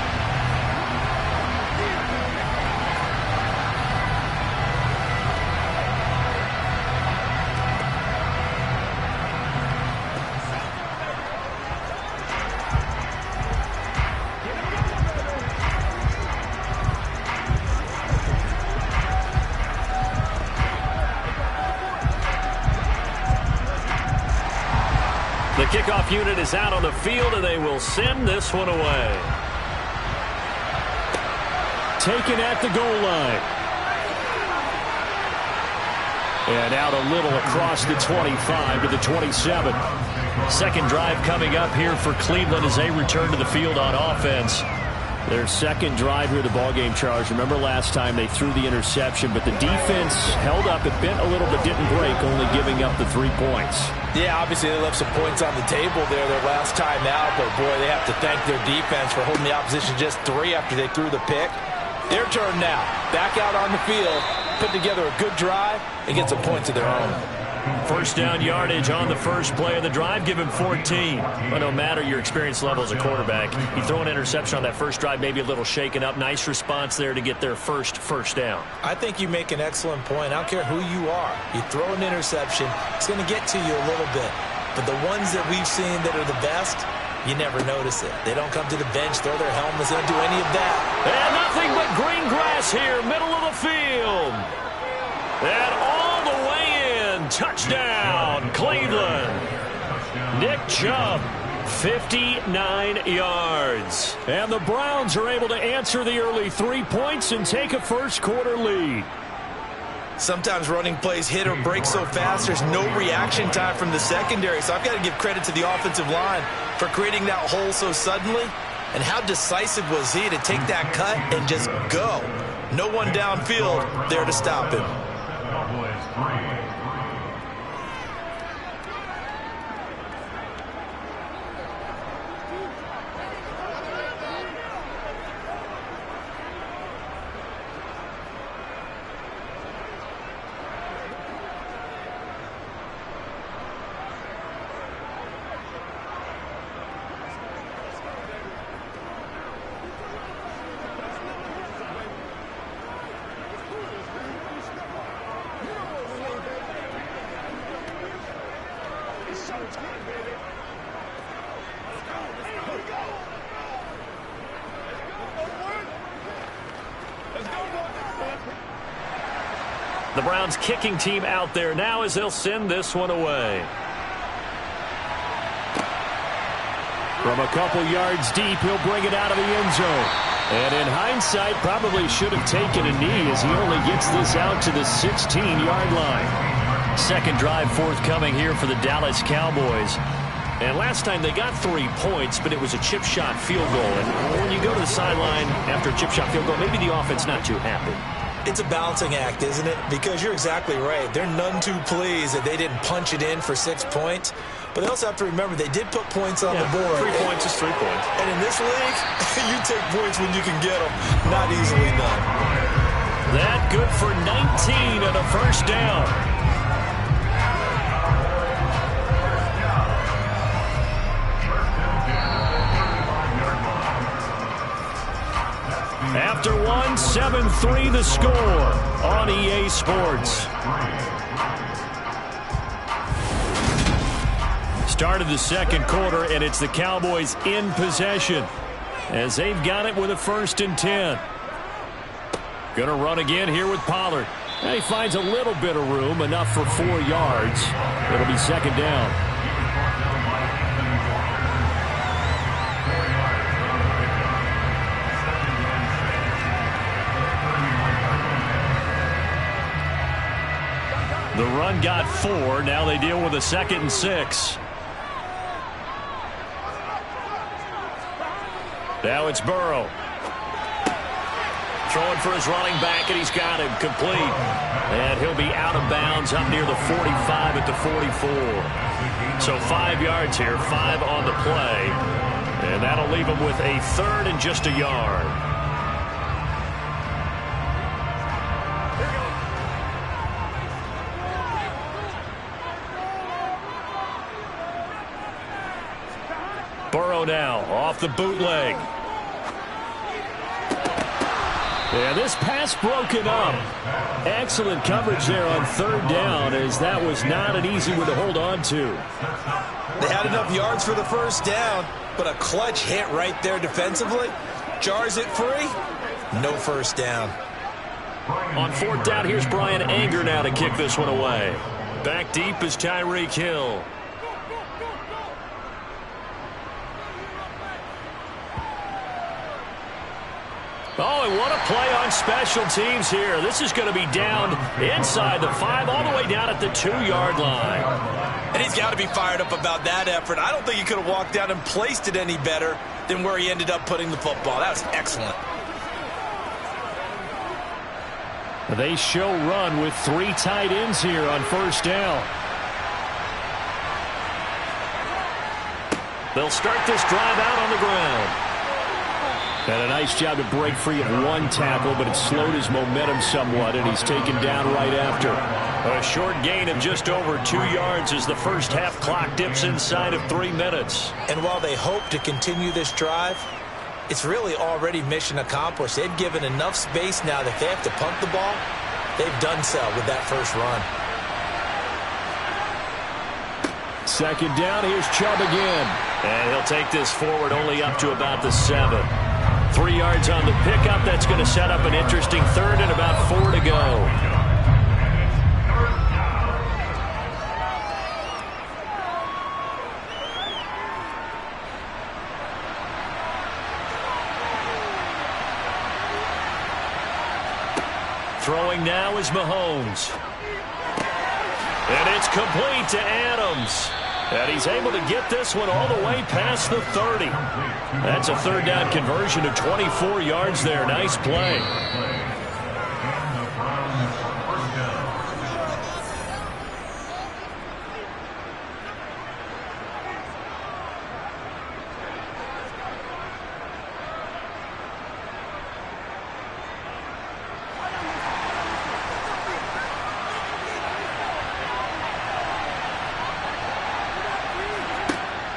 The kickoff unit is out on the field, and they will send this one away. Taken at the goal line. And out a little across the 25 to the 27. Second drive coming up here for Cleveland as they return to the field on offense. Their second drive here, the ballgame, Charles. Remember last time they threw the interception, but the defense held up. It bent a little but didn't break, only giving up the 3 points. Yeah, obviously they left some points on the table there their last time out, but boy, they have to thank their defense for holding the opposition just 3 after they threw the pick. Their turn now. Back out on the field, put together a good drive, and get some points of their own. First down yardage on the first play of the drive. Give him 14. But no matter your experience level as a quarterback, you throw an interception on that first drive, maybe a little shaken up. Nice response there to get their first down. I think you make an excellent point. I don't care who you are. You throw an interception, it's going to get to you a little bit. But the ones that we've seen that are the best, you never notice it. They don't come to the bench, throw their helmets, they don't do any of that. And nothing but green grass here, middle of the field. And all the way in. Touchdown, Cleveland. Nick Chubb, 59 yards. And the Browns are able to answer the early 3 points and take a first-quarter lead. Sometimes running plays hit or break so fast, there's no reaction time from the secondary. So I've got to give credit to the offensive line for creating that hole so suddenly. And how decisive was he to take that cut and just go? No one downfield there to stop him. The Browns kicking team out there now as they'll send this one away. From a couple yards deep, he'll bring it out of the end zone. And in hindsight, probably should have taken a knee as he only gets this out to the 16-yard line. Second drive forthcoming here for the Dallas Cowboys. And last time they got 3 points, but it was a chip shot field goal. And when you go to the sideline after a chip shot field goal, maybe the offense not too happy. It's a balancing act, isn't it? Because you're exactly right. They're none too pleased that they didn't punch it in for 6 points. But they also have to remember they did put points on the board. 3 points is 3 points. And in this league, you take points when you can get them. Not easily done. That good for 19 and a first down. After one, 7-3 the score on EA Sports. Started the second quarter, and it's the Cowboys in possession as they've got it with a 1st and 10. Going to run again here with Pollard. And he finds a little bit of room, enough for 4 yards. It'll be second down. The run got 4. Now they deal with a 2nd and 6. Now it's Burrow. Throwing for his running back, and he's got him complete. And he'll be out of bounds up near the 45 at the 44. So 5 yards here, 5 on the play. And that'll leave him with a 3rd and just a yard. Burrow now off the bootleg. And this pass broken up. Excellent coverage there on 3rd down, as that was not an easy one to hold on to. They had enough yards for the 1st down, but a clutch hit right there defensively. Jars it free. No 1st down. On 4th down, here's Brian Anger now to kick this one away. Back deep is Tyreek Hill. Oh, and what a play on special teams here. This is going to be down inside the 5, all the way down at the 2-yard line. And he's got to be fired up about that effort. I don't think he could have walked down and placed it any better than where he ended up putting the football. That was excellent. They show run with 3 tight ends here on 1st down. They'll start this drive out on the ground. And a nice job to break free of 1 tackle, but it slowed his momentum somewhat, and he's taken down right after. A short gain of just over 2 yards as the first half clock dips inside of 3 minutes. And while they hope to continue this drive, it's really already mission accomplished. They've given enough space now that if they have to punt the ball, they've done so with that first run. 2nd down, here's Chubb again. And he'll take this forward only up to about the 7. 3 yards on the pickup. That's going to set up an interesting 3rd and about 4 to go. Throwing now is Mahomes. And it's complete to Adams. And he's able to get this one all the way past the 30. That's a 3rd down conversion of 24 yards there. Nice play.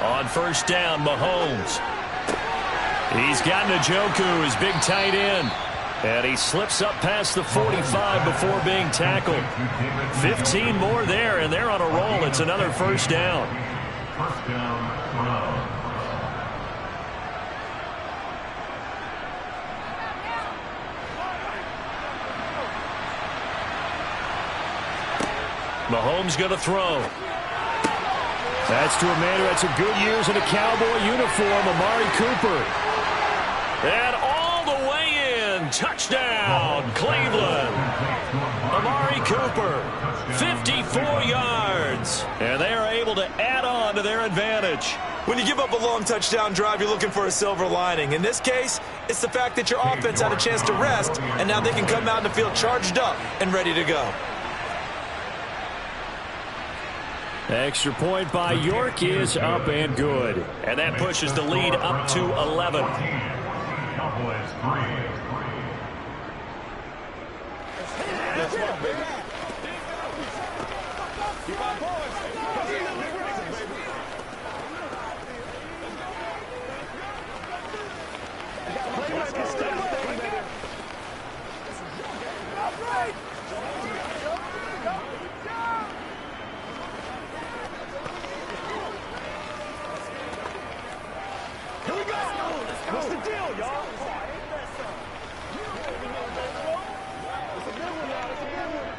On 1st down, Mahomes. He's got Njoku, his big tight end. And he slips up past the 45 before being tackled. 15 more there, and they're on a roll. It's another 1st down. 1st down, Brown. Mahomes going to throw. That's to a man who had some good years in a Cowboy uniform, Amari Cooper. And all the way in. Touchdown, Cleveland. Amari Cooper, 54 yards. And they are able to add on to their advantage. When you give up a long touchdown drive, you're looking for a silver lining. In this case, it's the fact that your offense had a chance to rest, and now they can come out in the field charged up and ready to go. Extra point by York is up and good. And that pushes the lead up to 11. Cowboys 3. That's right, baby. Keep on going. Play like a step, baby. Here we go. What's the deal, y'all? It's a good one, y'all. It's a good one.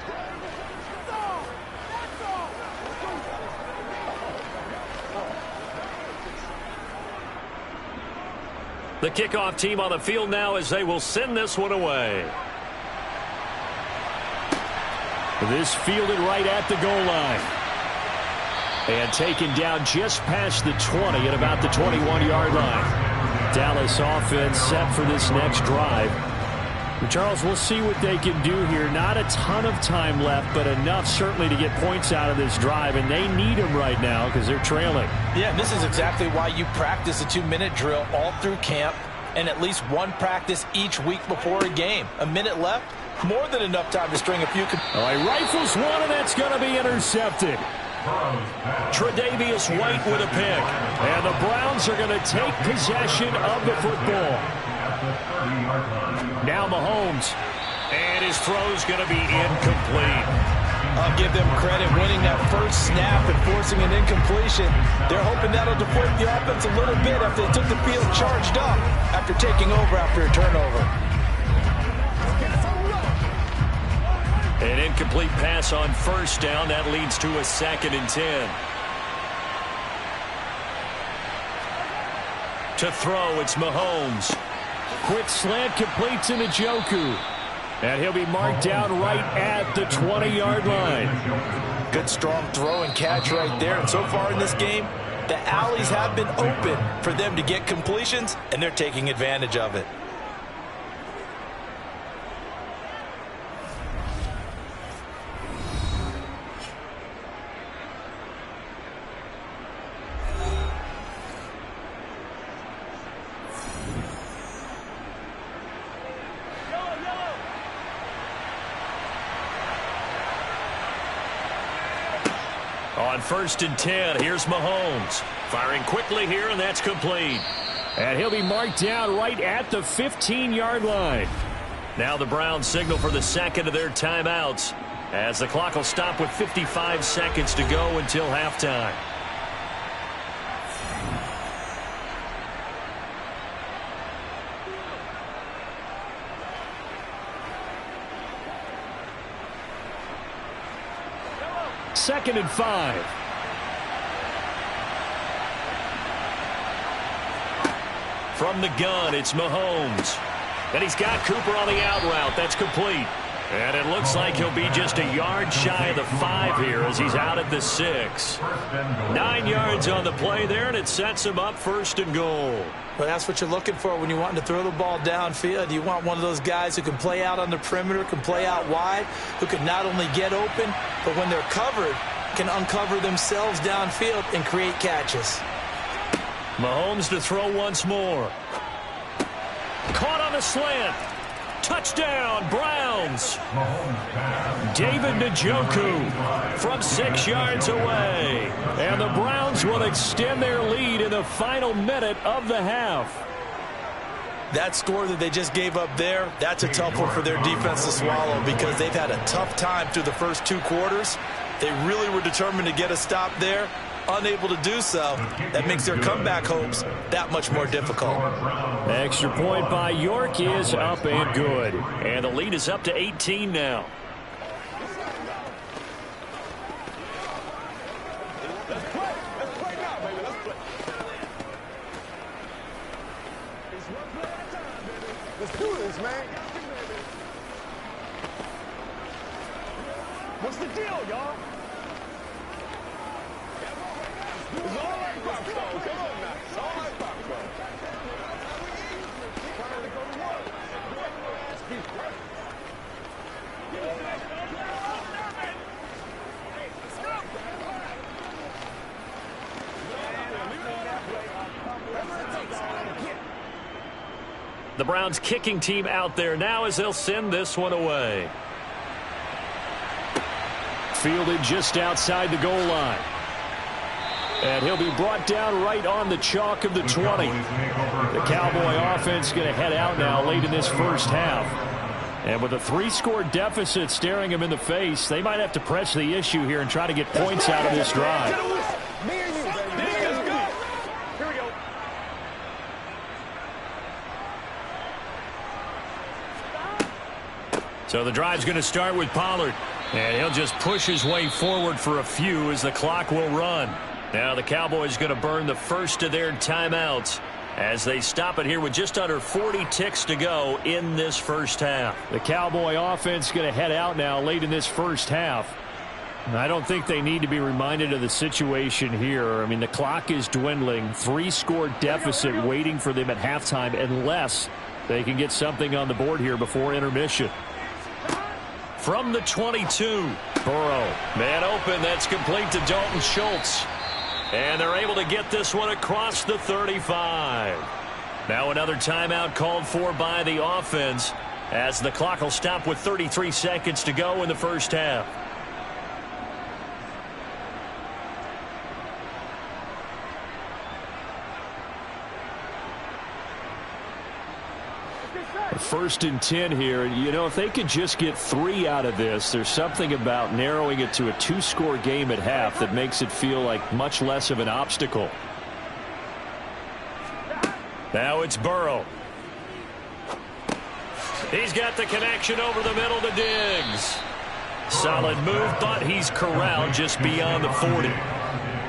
That's all. That's all. The kickoff team on the field now as they will send this one away. This fielded right at the goal line. And taken down just past the 20 at about the 21-yard line. Dallas offense set for this next drive. Charles, we'll see what they can do here. Not a ton of time left, but enough certainly to get points out of this drive, and they need them right now because they're trailing. Yeah, and this is exactly why you practice a 2-minute drill all through camp and at least one practice each week before a game. A minute left, more than enough time to string a few. All right, rifles one, and that's going to be intercepted. Tre'Davious White with a pick. And the Browns are going to take possession of the football. Now Mahomes. And his throw's going to be incomplete. I'll give them credit winning that first snap and forcing an incompletion. They're hoping that'll deflate the offense a little bit after they took the field charged up after taking over after a turnover. An incomplete pass on first down. That leads to a 2nd and 10. To throw, it's Mahomes. Quick slant completes into Njoku. And he'll be marked down right at the 20-yard line. Good strong throw and catch right there. And so far in this game, the alleys have been open for them to get completions, and they're taking advantage of it. On 1st and 10, here's Mahomes. Firing quickly here, and that's complete. And he'll be marked down right at the 15-yard line. Now the Browns signal for the 2nd of their timeouts, as the clock will stop with 55 seconds to go until halftime. Second and 5. From the gun, it's Mahomes. And he's got Cooper on the out route. That's complete. And it looks like he'll be just a yard shy of the 5 here as he's out at the 6. 9 yards on the play there, and it sets him up 1st and goal. Well, that's what you're looking for when you want to throw the ball downfield. You want one of those guys who can play out on the perimeter, can play out wide, who can not only get open, but when they're covered, can uncover themselves downfield and create catches. Mahomes to throw once more. Caught on the slant. Touchdown, Browns. David Njoku from 6 yards away. And the Browns will extend their lead in the final minute of the half. That score that they just gave up there, that's a tough one for their defense to swallow because they've had a tough time through the first 2 quarters. They really were determined to get a stop there. Unable to do so, that makes their comeback hopes that much more difficult. Extra point by York is up and good. And the lead is up to 18 now. Let's play now, baby. Let's play. It's one play at a time, baby. Let's do this, man. What's the deal, y'all? It's all like popcorn. Come on now. It's all like popcorn. Trying to go to work. The Browns kicking team out there now as they'll send this one away. Fielded just outside the goal line. And he'll be brought down right on the chalk of the 20. The Cowboy offense going to head out now late in this first half. And with a 3-score deficit staring him in the face, they might have to press the issue here and try to get points out of this drive. So the drive's going to start with Pollard. And he'll just push his way forward for a few as the clock will run. Now the Cowboys going to burn the first of their timeouts as they stop it here with just under 40 ticks to go in this first half. The Cowboy offense going to head out now late in this first half. I don't think they need to be reminded of the situation here. I mean, the clock is dwindling. 3-score deficit waiting for them at halftime unless They can get something on the board here before intermission. From the 22, Burrow. Man open, that's complete to Dalton Schultz. And they're able to get this one across the 35. Now another timeout called for by the offense as the clock will stop with 33 seconds to go in the first half. First and 10 here. You know, if they could just get 3 out of this, there's something about narrowing it to a 2-score game at half that makes it feel like much less of an obstacle. Now it's Burrow. He's got the connection over the middle to Diggs. Solid move, but he's corralled just beyond the 40.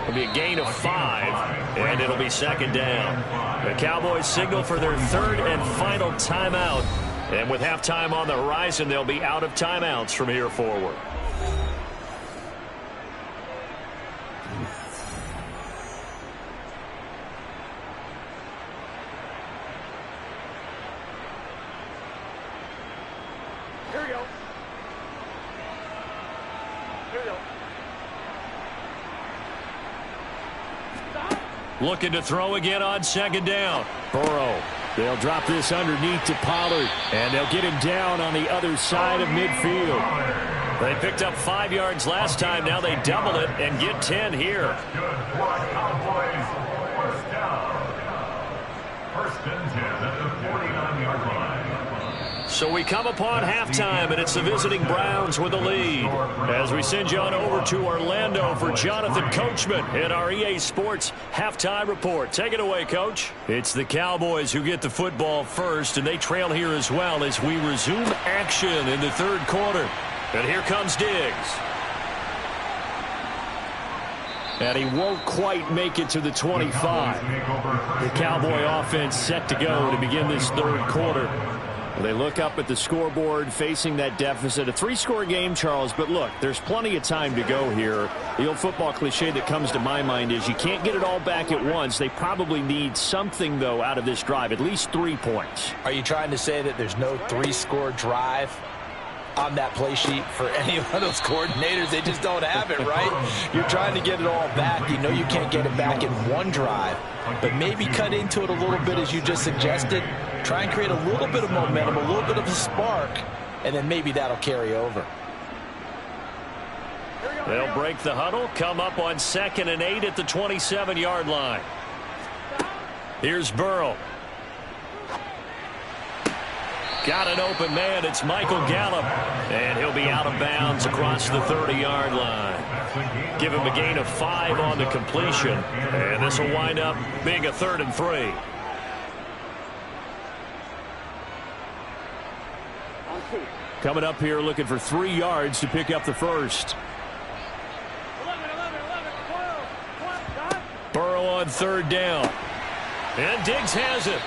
It'll be a gain of 5, and it'll be second down. The Cowboys signal for their third and final timeout. And with halftime on the horizon, they'll be out of timeouts from here forward. Here we go. Here we go. Looking to throw again on second down. Burrow. They'll drop this underneath to Pollard. And they'll get him down on the other side of midfield. They picked up 5 yards last time. Now they double it and get 10 here. Good for Cowboys. First down. First and 10 at the 49-yard line. So we come upon halftime, and it's the visiting Browns with the lead. As we send you on over to Orlando for Jonathan Coachman in our EA Sports Halftime Report. Take it away, Coach. It's the Cowboys who get the football first, and they trail here as well as we resume action in the third quarter. And here comes Diggs. And he won't quite make it to the 25. The Cowboy offense set to go to begin this third quarter. They look up at the scoreboard facing that deficit. A 3-score game, Charles, but look, there's plenty of time to go here. The old football cliche that comes to my mind is you can't get it all back at once. They probably need something, though, out of this drive, at least 3 points. Are you trying to say that there's no 3-score drive on that play sheet for any of those coordinators? They just don't have it, right? You're trying to get it all back. You know you can't get it back in one drive, but maybe cut into it a little bit as you just suggested. Try and create a little bit of momentum, a little bit of a spark, and then maybe that'll carry over. They'll break the huddle, come up on 2nd and 8 at the 27-yard line. Here's Burrow. Got an open man. It's Michael Gallup. And he'll be out of bounds across the 30-yard line. Give him a gain of 5 on the completion. And this will wind up being a 3rd and 3. Coming up here looking for 3 yards to pick up the first. 11, 12. Burrow on 3rd down. And Diggs has it.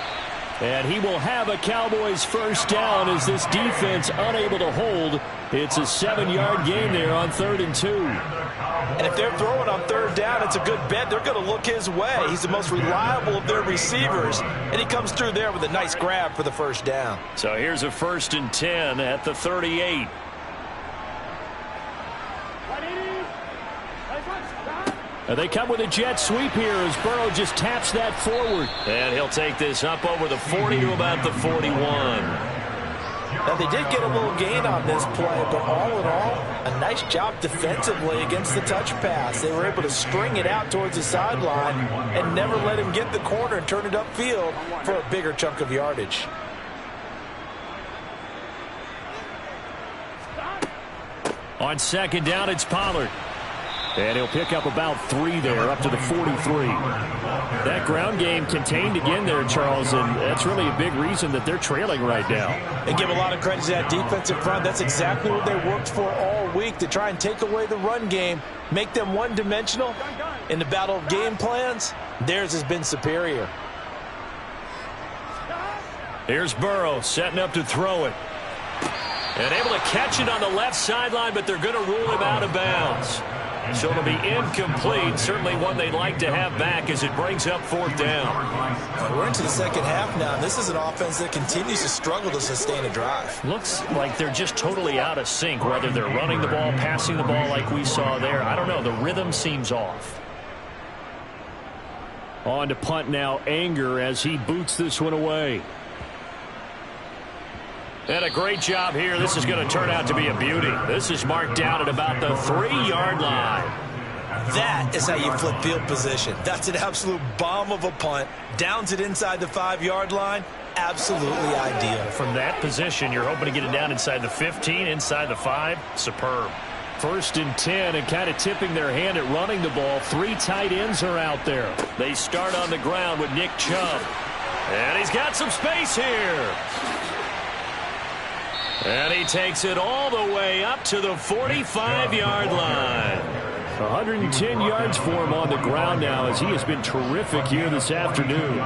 And he will have a Cowboys first down as this defense unable to hold. It's a 7-yard gain there on 3rd and 2. And if they're throwing on 3rd down, it's a good bet. They're going to look his way. He's the most reliable of their receivers. And he comes through there with a nice grab for the first down. So here's a 1st and 10 at the 38. And they come with a jet sweep here as Burrow just taps that forward. And he'll take this up over the 40 to about the 41. Now, they did get a little gain on this play, but all in all, a nice job defensively against the touch pass. They were able to string it out towards the sideline and never let him get the corner and turn it upfield for a bigger chunk of yardage. On 2nd down, it's Pollard. And he'll pick up about 3 there, up to the 43. That ground game contained again there, Charles, and that's really a big reason that they're trailing right now. They give a lot of credit to that defensive front. That's exactly what they worked for all week, to try and take away the run game, make them one-dimensional. In the battle of game plans, theirs has been superior. Here's Burrow setting up to throw it. And able to catch it on the left sideline, but they're going to rule him out of bounds. So it'll be incomplete. Certainly one they'd like to have back as it brings up 4th down. We're into the second half now. This is an offense that continues to struggle to sustain a drive. Looks like they're just totally out of sync, whether they're running the ball, passing the ball like we saw there. I don't know. The rhythm seems off. On to punt now, Anger, as he boots this one away. And a great job here. This is going to turn out to be a beauty. This is marked down at about the 3-yard line. That is how you flip field position. That's an absolute bomb of a punt. Downs it inside the 5-yard line. Absolutely ideal. From that position, you're hoping to get it down inside the 15, inside the 5. Superb. 1st and 10, and kind of tipping their hand at running the ball. 3 tight ends are out there. They start on the ground with Nick Chubb. And he's got some space here. And he takes it all the way up to the 45-yard line. 110 yards for him on the ground now, as he has been terrific here this afternoon.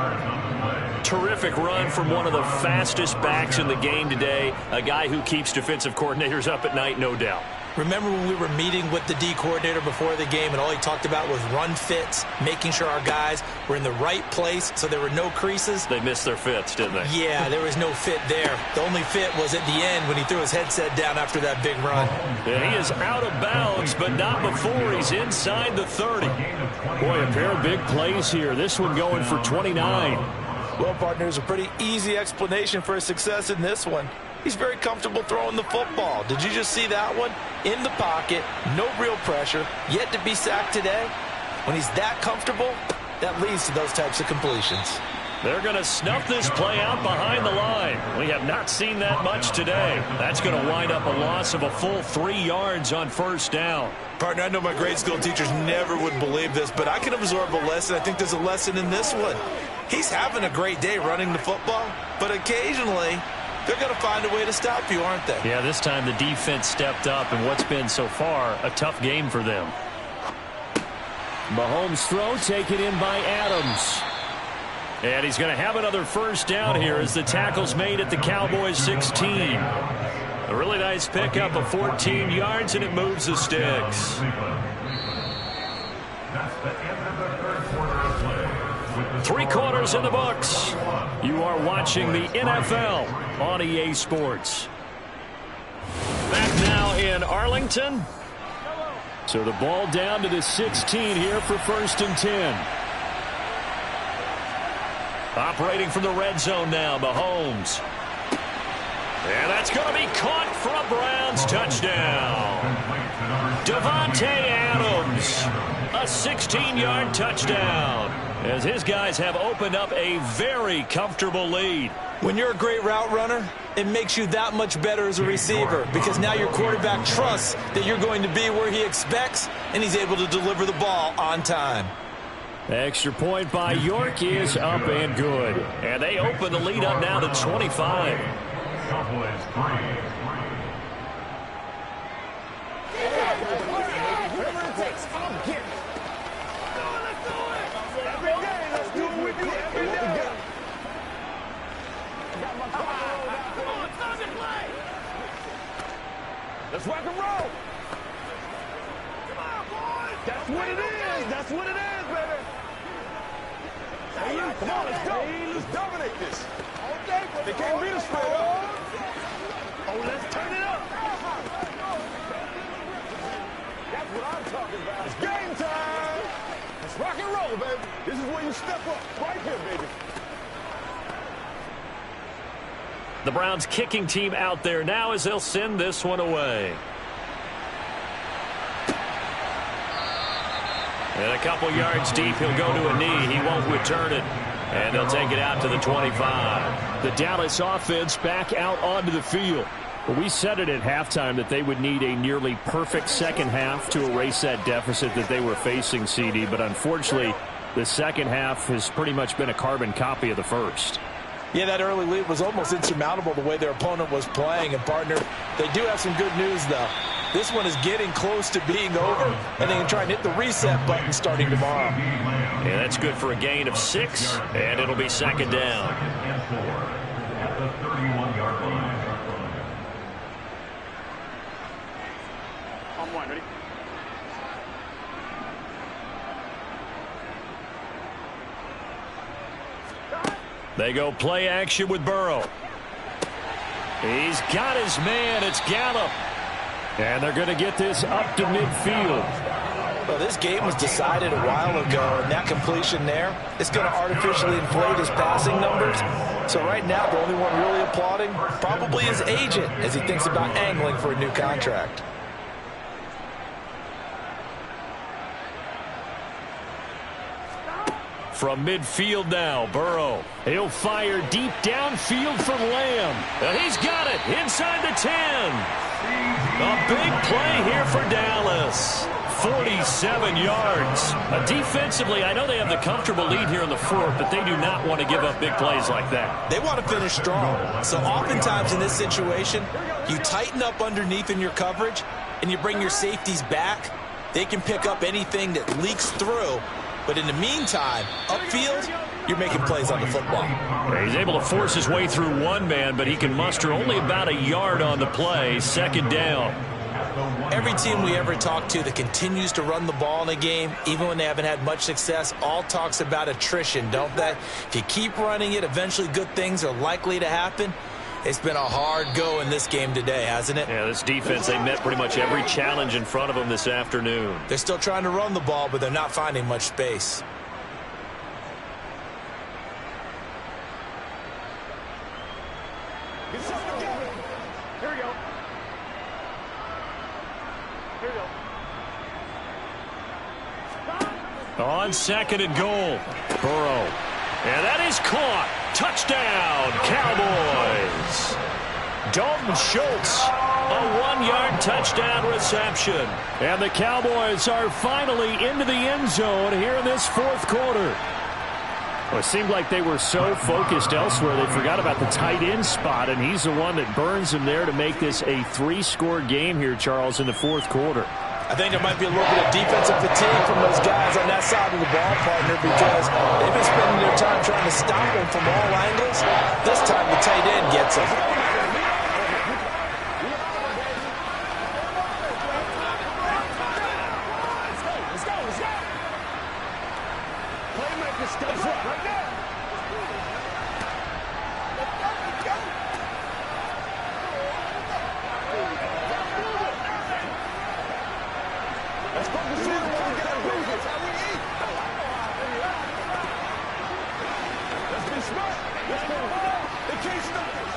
Terrific run from one of the fastest backs in the game today. A guy who keeps defensive coordinators up at night, no doubt. Remember when we were meeting with the D coordinator before the game and all he talked about was run fits, making sure our guys were in the right place so there were no creases? They missed their fits, didn't they? Yeah, there was no fit there. The only fit was at the end when he threw his headset down after that big run. And he is out of bounds, but not before he's inside the 30. Boy, a pair of big plays here. This one going for 29. Well, partner, there's a pretty easy explanation for his success in this one. He's very comfortable throwing the football. Did you just see that one? In the pocket, no real pressure, yet to be sacked today. When he's that comfortable, that leads to those types of completions. They're going to snuff this play out behind the line. We have not seen that much today. That's going to wind up a loss of a full 3 yards on 1st down. Partner, I know my grade school teachers never would believe this, but I can absorb a lesson. I think there's a lesson in this one. He's having a great day running the football, but occasionally they're going to find a way to stop you, aren't they? Yeah, this time the defense stepped up, and what's been so far a tough game for them. Mahomes' throw taken in by Adams. And he's going to have another 1st down here as the tackle's made at the Cowboys 16. A really nice pickup of 14 yards, and it moves the sticks. That's the end of the 3rd quarter of play. 3 quarters in the books. You are watching the NFL on EA Sports. Back now in Arlington. So the ball down to the 16 here for 1st and 10. Operating from the red zone now, Mahomes. And that's going to be caught for a Browns touchdown. Davante Adams, a 16-yard touchdown, as his guys have opened up a very comfortable lead. When you're a great route runner, it makes you that much better as a receiver because now your quarterback trusts that you're going to be where he expects, and he's able to deliver the ball on time. Extra point by York is up and good. And they open the lead up now to 25. Cowboys 3. Let's rock and roll. Come on, boys. That's what it is. That's what it is, baby. Hey, come on, let's go. Let's dominate this. They can't beat us straight up. Oh, let's turn it up. That's what I'm talking about. It's game time. Let's rock and roll, baby. This is where you step up. Right here, baby. The Browns kicking team out there now as they'll send this one away. And a couple yards deep, he'll go to a knee. He won't return it. And they'll take it out to the 25. The Dallas offense back out onto the field. Well, we said it at halftime that they would need a nearly perfect second half to erase that deficit that they were facing, CD. But unfortunately, the second half has pretty much been a carbon copy of the first. Yeah, that early lead was almost insurmountable the way their opponent was playing. And, partner, they do have some good news, though. This one is getting close to being over, and they can try and hit the reset button starting tomorrow. Yeah, that's good for a gain of 6, and it'll be 2nd down. At the 31-yard line. On 1, ready? They go play action with Burrow. He's got his man. It's Gallup. And they're going to get this up to midfield. Well, this game was decided a while ago, and that completion there is going to artificially inflate his passing numbers. So right now, the only one really applauding probably his agent as he thinks about angling for a new contract. From midfield now, Burrow. He'll fire deep downfield for Lamb. And he's got it inside the 10. A big play here for Dallas. 47 yards. Defensively, I know they have the comfortable lead here in the fourth, but they do not want to give up big plays like that. They want to finish strong. So oftentimes in this situation, you tighten up underneath in your coverage, and you bring your safeties back. They can pick up anything that leaks through. But in the meantime, upfield, you're making plays on the football. He's able to force his way through one man, but he can muster only about a yard on the play. Second down. Every team we ever talk to that continues to run the ball in a game, even when they haven't had much success, all talks about attrition, don't they? If you keep running it, eventually good things are likely to happen. It's been a hard go in this game today, hasn't it? Yeah, this defense, they met pretty much every challenge in front of them this afternoon. They're still trying to run the ball, but they're not finding much space. Get something together. Here we go. Here we go. On second and goal, Burrow. And that is caught. Touchdown, Cowboys. Dalton Schultz, a 1-yard touchdown reception. And the Cowboys are finally into the end zone here in this fourth quarter. Well, it seemed like they were so focused elsewhere, they forgot about the tight end spot, and he's the one that burns them there to make this a 3-score game here, Charles, in the fourth quarter. I think there might be a little bit of defensive fatigue from those guys on that side of the ball, partner, because they've been spending their time trying to stop him from all angles. This time the tight end gets him. Let's go. Playmaker steps up right now. Let's go. Let's focus on it. Let's get our move. That's how we eat. Let's be smart. Let's go. They can't stop us.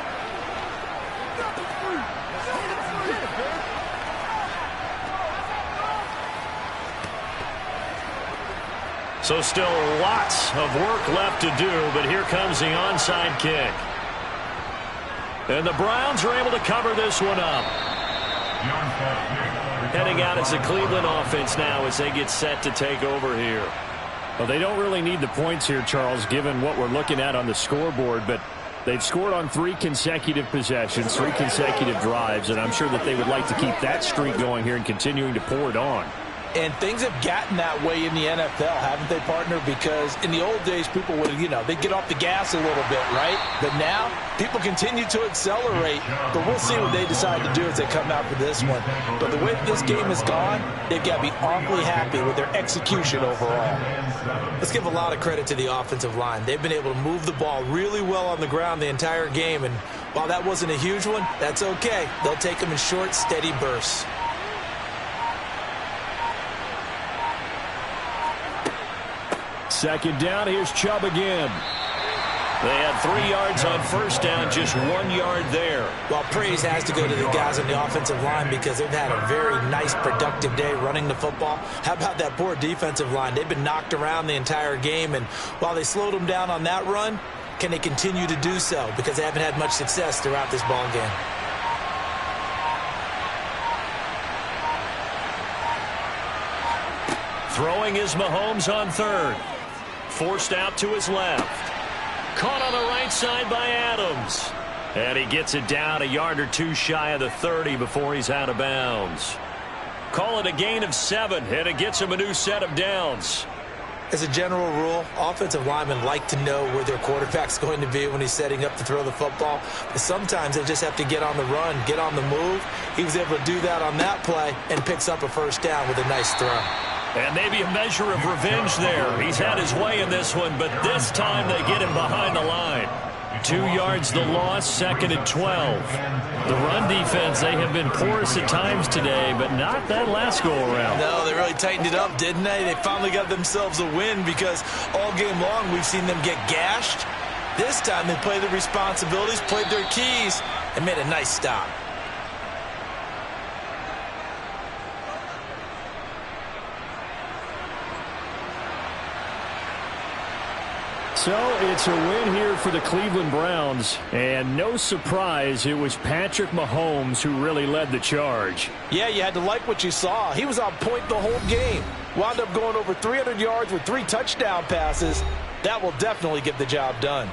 Get it, man. So still lots of work left to do, but here comes the onside kick. And the Browns are able to cover this one up. Heading out as the Cleveland offense now as they get set to take over here. Well, they don't really need the points here, Charles, given what we're looking at on the scoreboard, but they've scored on 3 consecutive possessions, 3 consecutive drives, and I'm sure that they would like to keep that streak going here and continuing to pour it on. And things have gotten that way in the NFL, haven't they, partner? Because in the old days, people would, they'd get off the gas a little bit, right? But now, people continue to accelerate. But we'll see what they decide to do as they come out for this one. But the way this game has gone, they've got to be awfully happy with their execution overall. Let's give a lot of credit to the offensive line. They've been able to move the ball really well on the ground the entire game. And while that wasn't a huge one, that's okay. They'll take them in short, steady bursts. Second down, here's Chubb again. They had 3 yards on first down, just 1 yard there. Well, praise has to go to the guys on the offensive line because they've had a very nice, productive day running the football. How about that poor defensive line? They've been knocked around the entire game, and while they slowed them down on that run, can they continue to do so? Because they haven't had much success throughout this ball game. Throwing is Mahomes on third. Forced out to his left. Caught on the right side by Adams. And he gets it down a yard or 2 shy of the 30 before he's out of bounds. Call it a gain of 7, and it gets him a new set of downs. As a general rule, offensive linemen like to know where their quarterback's going to be when he's setting up to throw the football. But sometimes they just have to get on the run, get on the move. He was able to do that on that play and picks up a first down with a nice throw. And maybe a measure of revenge there. He's had his way in this one, but this time they get him behind the line. 2 yards the loss, 2nd and 12. The run defense, they have been porous at times today, but not that last go-around. No, they really tightened it up, didn't they? They finally got themselves a win because all game long we've seen them get gashed. This time they played their responsibilities, played their keys, and made a nice stop. So it's a win here for the Cleveland Browns, and no surprise, it was Patrick Mahomes who really led the charge. Yeah, you had to like what you saw. He was on point the whole game. Wound up going over 300 yards with 3 touchdown passes. That will definitely get the job done.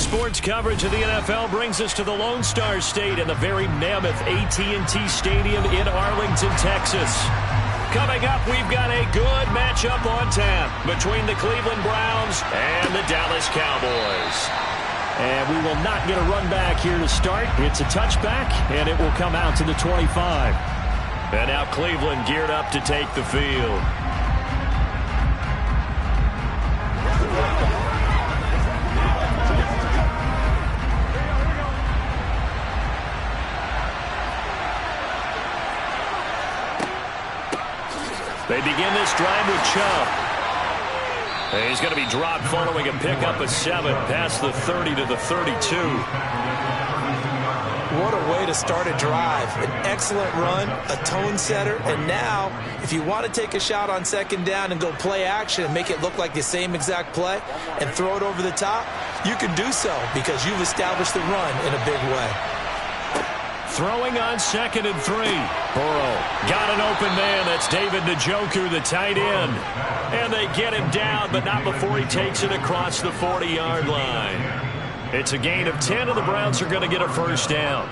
Sports coverage of the NFL brings us to the Lone Star State and the very mammoth AT&T Stadium in Arlington, Texas. Coming up, we've got a good matchup on tap between the Cleveland Browns and the Dallas Cowboys. And we will not get a run back here to start. It's a touchback, and it will come out to the 25. And now Cleveland geared up to take the field. They begin this drive with Chubb. He's going to be dropped following a pickup of 7 past the 30 to the 32. What a way to start a drive. An excellent run, a tone setter, and now if you want to take a shot on second down and go play action and make it look like the same exact play and throw it over the top, you can do so because you've established the run in a big way. Throwing on 2nd and 3. Burrow got an open man. That's David Njoku, the tight end. And they get him down, but not before he takes it across the 40-yard line. It's a gain of 10, and the Browns are going to get a first down.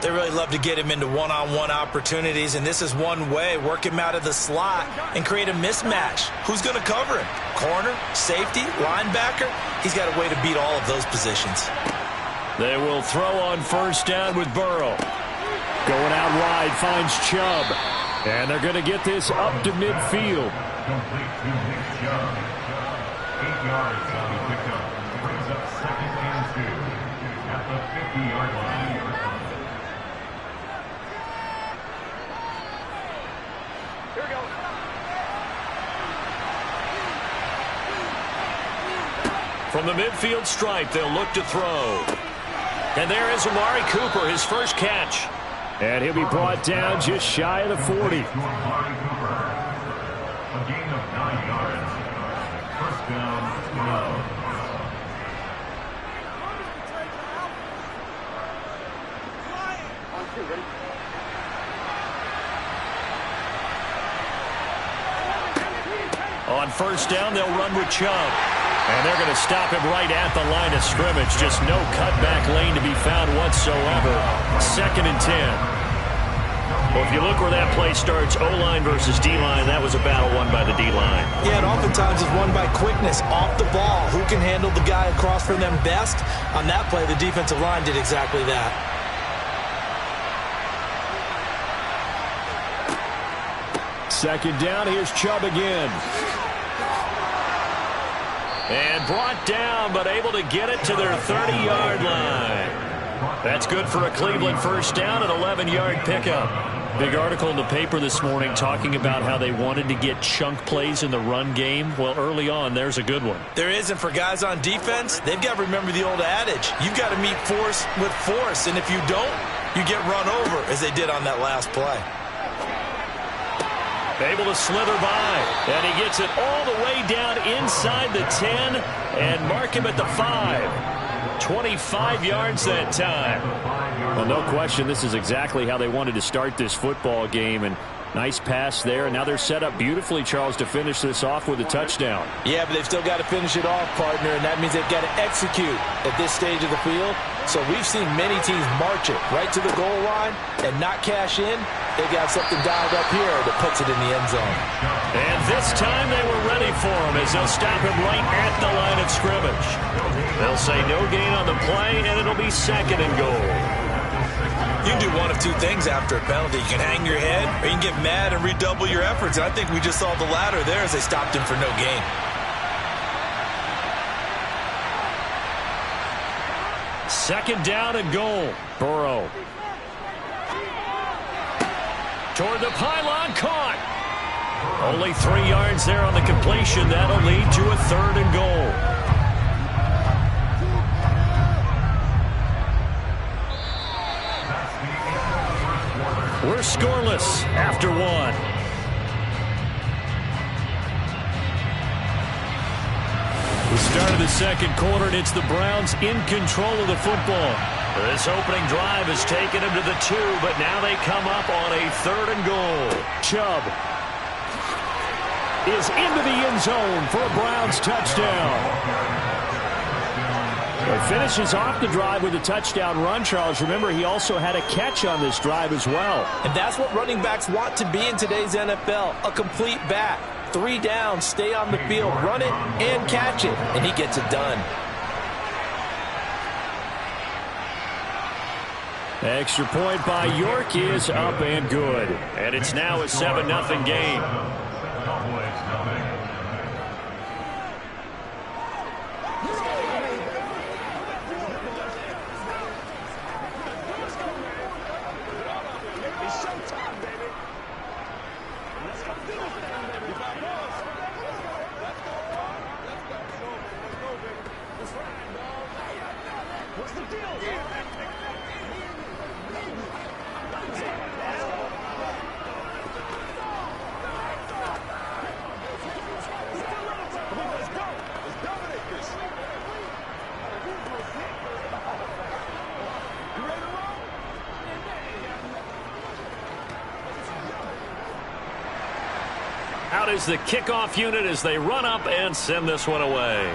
They really love to get him into one-on-one opportunities, and this is one way. Work him out of the slot and create a mismatch. Who's going to cover him? Corner, safety, linebacker? He's got a way to beat all of those positions. They will throw on first down with Burrow. Going out wide, finds Chubb. And they're going to get this up to midfield. Complete to Nick Chubb. 8 yards on the pickup. Brings up 2nd and 2 at the 50-yard line. Here we go. From the midfield stripe, they'll look to throw. And there is Amari Cooper, his first catch. And he'll be brought down just shy of the 40. Amari Cooper. A gain of 9 yards. First down, 12. On first down, they'll run with Chubb. And they're going to stop him right at the line of scrimmage. Just no cutback lane to be found whatsoever. 2nd and 10. Well, if you look where that play starts, O-line versus D-line, that was a battle won by the D-line. Yeah, and oftentimes it's won by quickness, off the ball. Who can handle the guy across from them best? On that play, the defensive line did exactly that. Second down, here's Chubb again. And brought down, but able to get it to their 30-yard line. That's good for a Cleveland first down, an 11-yard pickup. Big article in the paper this morning talking about how they wanted to get chunk plays in the run game. Well, early on, there's a good one. There isn't for guys on defense. They've got to remember the old adage. You've got to meet force with force, and if you don't, you get run over, as they did on that last play. Able to slither by, and he gets it all the way down inside the 10 and mark him at the 5. 25 yards that time. Well, no question, this is exactly how they wanted to start this football game, and nice pass there, and now they're set up beautifully, Charles, to finish this off with a touchdown. Yeah, but they've still got to finish it off, partner, and that means they've got to execute at this stage of the field. So we've seen many teams march it right to the goal line and not cash in. They got something dialed up here that puts it in the end zone. And this time they were ready for him as they'll stop him right at the line of scrimmage. They'll say no gain on the play, and it'll be 2nd and goal. You can do one of two things after a penalty. You can hang your head, or you can get mad and redouble your efforts. And I think we just saw the latter there as they stopped him for no gain. Second down and goal. Burrow. Toward the pylon, caught. Only 3 yards there on the completion. That'll lead to a 3rd and goal. We're scoreless after 1. We started the second quarter, and it's the Browns in control of the football. This opening drive has taken them to the 2, but now they come up on a 3rd and goal. Chubb is into the end zone for a Browns touchdown. He finishes off the drive with a touchdown run, Charles. Remember, he also had a catch on this drive as well. And that's what running backs want to be in today's NFL, a complete back. 3 downs, stay on the field, run it, and catch it, and he gets it done. Extra point by York is up and good. And it's now a 7-0 game. Out is the kickoff unit as they run up and send this one away.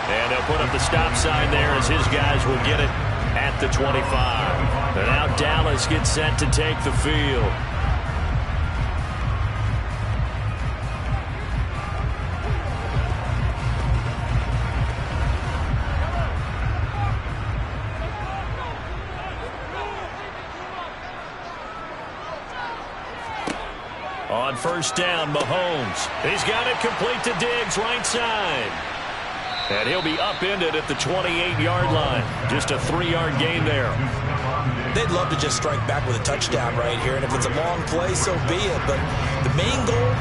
And they'll put up the stop sign there as his guys will get it at the 25. And now Dallas gets set to take the field. On first down, Mahomes. He's got it complete to Diggs, right side. And he'll be upended at the 28-yard line. Just a 3-yard gain there. They'd love to just strike back with a touchdown right here, and if it's a long play, so be it. But the main goal,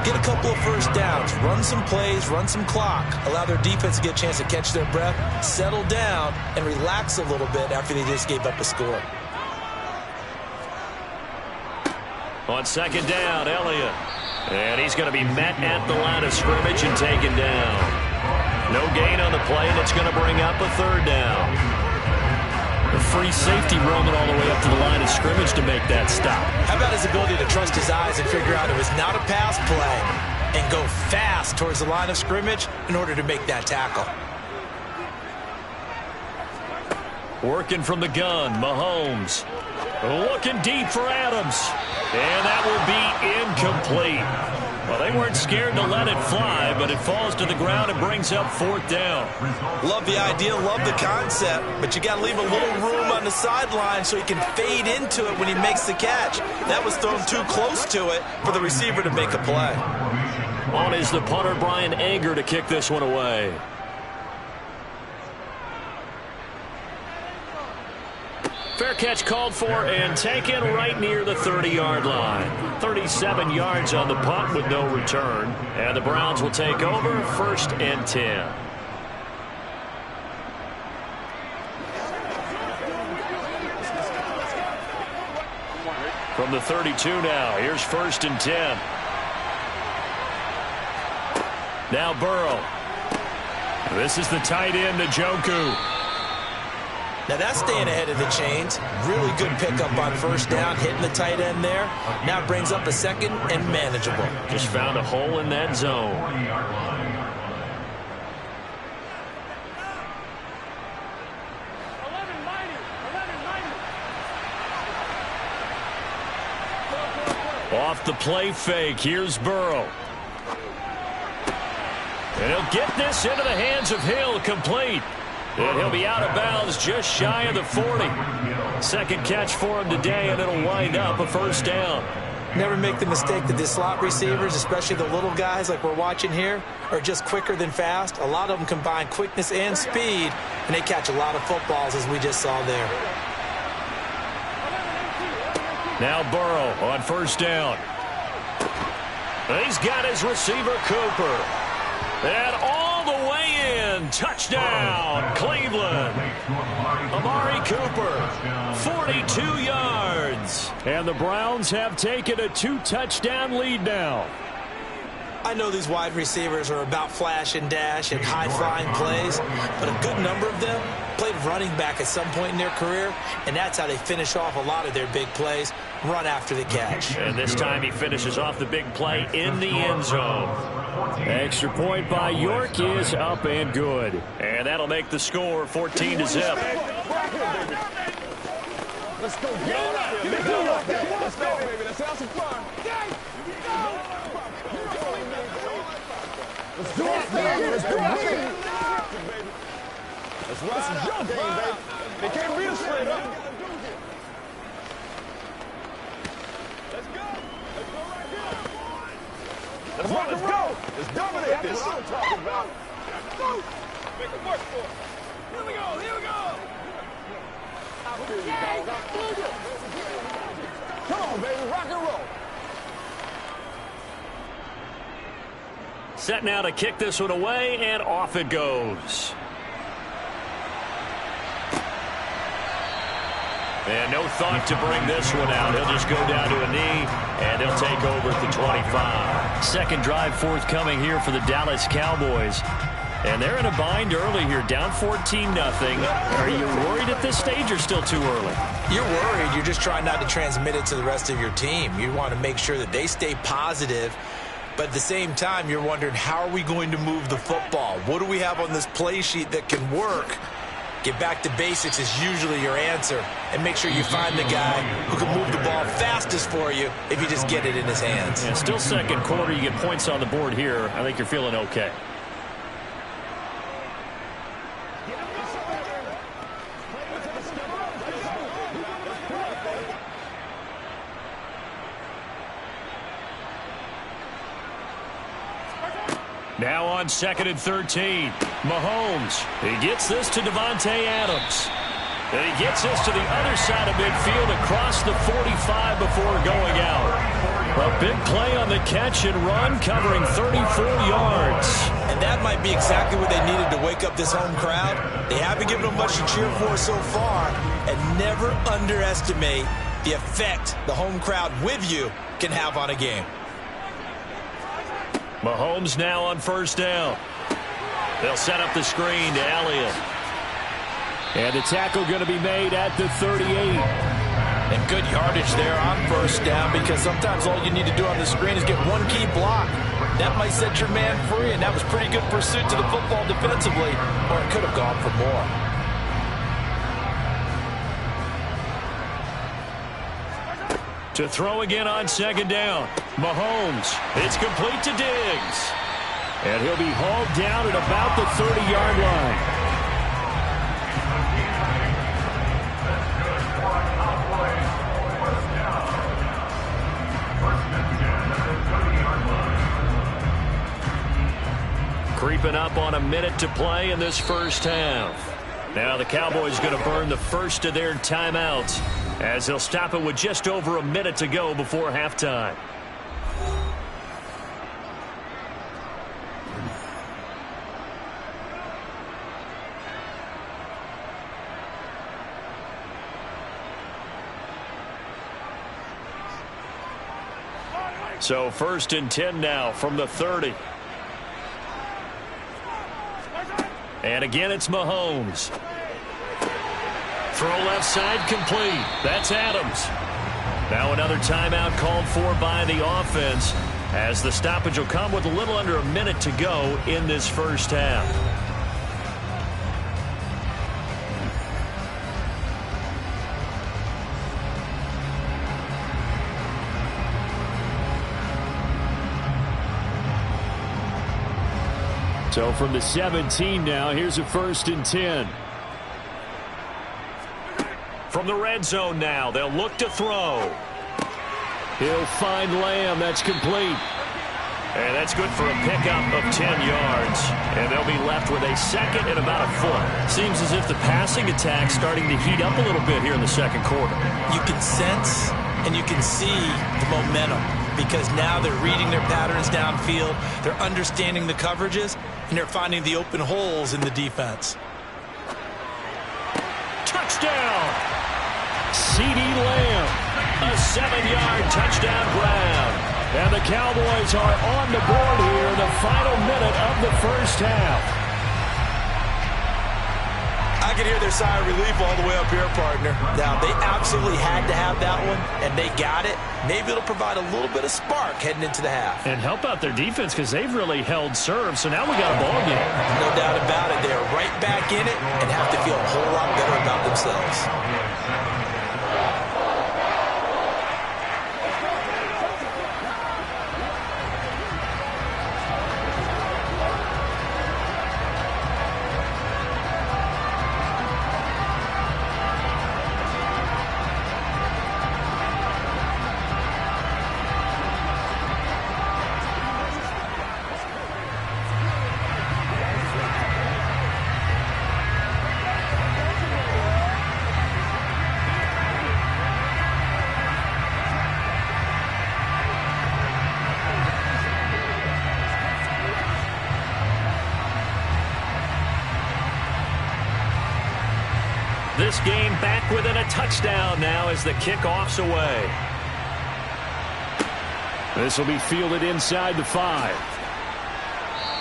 get a couple of first downs, run some plays, run some clock, allow their defense to get a chance to catch their breath, settle down, and relax a little bit after they just gave up a score. On second down, Elliott. And he's going to be met at the line of scrimmage and taken down. No gain on the play, and it's going to bring up a third down. The free safety roaming all the way up to the line of scrimmage to make that stop. How about his ability to trust his eyes and figure out it was not a pass play and go fast towards the line of scrimmage in order to make that tackle. Working from the gun, Mahomes. Looking deep for Adams. And that will be incomplete. Well, they weren't scared to let it fly, but it falls to the ground and brings up fourth down. Love the idea, love the concept, but you got to leave a little room on the sideline so he can fade into it when he makes the catch. That was thrown too close to it for the receiver to make a play. On is the punter, Brian Anger, to kick this one away. Fair catch called for and taken right near the 30-yard line. 37 yards on the punt with no return. And the Browns will take over, 1st and 10. From the 32 now, here's 1st and 10. Now Burrow. This is the tight end, Njoku. Now that's staying ahead of the chains. Really good pickup on first down, hitting the tight end there. Now it brings up a second and manageable. Just found a hole in that zone. Off the play fake, here's Burrow. And he'll get this into the hands of Hill, complete. And he'll be out of bounds just shy of the 40. Second catch for him today, and it'll wind up a first down. Never make the mistake that the slot receivers, especially the little guys like we're watching here, are just quicker than fast. A lot of them combine quickness and speed, and they catch a lot of footballs, as we just saw there. Now Burrow on first down. He's got his receiver, Cooper. And all the way in. Touchdown, Cleveland. Amari Cooper, 42 yards. And the Browns have taken a 2-touchdown lead now. I know these wide receivers are about flash and dash and high-flying plays, but a good number of them played running back at some point in their career, and that's how they finish off a lot of their big plays, run after the catch. And this time he finishes off the big play in the end zone. Extra point by York is up and good. And that'll make the score 14-0. Let's go, get it up here. Let's go, baby. Let's have some fun. Let's do it, baby. Let's do it. Let's ride your game, baby. They can't beat us straight up. Let's go. Let's go right here. Let's rock and roll. Let's dominate this. That's what I'm talking about. Go. Make it work for us. Here we go. Here we go. Come on, baby. Rock and roll. Set now to kick this one away, and off it goes. And no thought to bring this one out. He'll just go down to a knee, and they'll take over at the 25. Second drive forthcoming here for the Dallas Cowboys. And they're in a bind early here, down 14-0. Are you worried at this stage or still too early? You're worried. You're just trying not to transmit it to the rest of your team. You want to make sure that they stay positive. But at the same time, you're wondering, how are we going to move the football? What do we have on this play sheet that can work? Get back to basics is usually your answer. And make sure you find the guy who can move the ball fastest for you if you just get it in his hands. And still second quarter, you get points on the board here. I think you're feeling okay. Now on 2nd and 13, Mahomes. He gets this to Davante Adams. And he gets this to the other side of midfield across the 45 before going out. A big play on the catch and run, covering 34 yards. And that might be exactly what they needed to wake up this home crowd. They haven't given them much to cheer for so far. And never underestimate the effect the home crowd with you can have on a game. Mahomes now on first down. They'll set up the screen to Elliott. And the tackle going to be made at the 38. And good yardage there on first down, because sometimes all you need to do on the screen is get one key block. That might set your man free, and that was pretty good pursuit to the football defensively, or it could have gone for more. To throw again on second down. Mahomes. It's complete to Diggs. And he'll be hauled down at about the 30-yard line. Creeping up on a minute to play in this first half. Now the Cowboys going to burn the first of their timeouts, as they'll stop it with just over a minute to go before halftime. So 1st and 10 now from the 30. And again, it's Mahomes. Throw left side complete. That's Adams. Now another timeout called for by the offense, as the stoppage will come with a little under a minute to go in this first half. So from the 17 now, here's a 1st and 10. From the red zone now, they'll look to throw. He'll find Lamb. That's complete. And that's good for a pickup of 10 yards. And they'll be left with a second and about a foot. Seems as if the passing attack's starting to heat up a little bit here in the second quarter. You can sense and you can see the momentum, because now they're reading their patterns downfield, they're understanding the coverages, and they're finding the open holes in the defense. Touchdown! CeeDee Lamb, a 7-yard touchdown grab. And the Cowboys are on the board here in the final minute of the first half. I can hear their sigh of relief all the way up here, partner. Now, they absolutely had to have that one, and they got it. Maybe it'll provide a little bit of spark heading into the half. And help out their defense because they've really held serve, so now we got a ball game. No doubt about it. They're right back in it and have to feel a whole lot better about themselves. This game back within a touchdown now as the kickoff's away. This will be fielded inside the 5.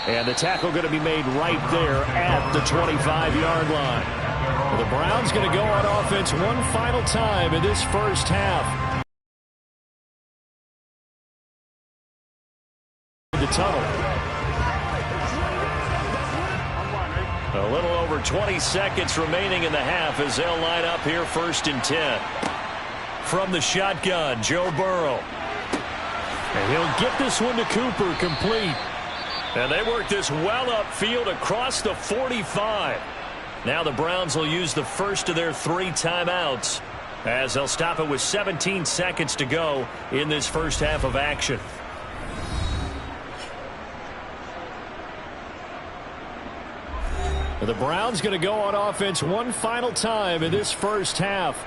And the tackle going to be made right there at the 25-yard line. The Browns going to go on offense one final time in this first half. The tunnel. A little over 20 seconds remaining in the half as they'll line up here 1st and 10. From the shotgun, Joe Burrow. And he'll get this one to Cooper, complete. And they work this well upfield across the 45. Now the Browns will use the first of their 3 timeouts as they'll stop it with 17 seconds to go in this first half of action. The Browns going to go on offense one final time in this first half.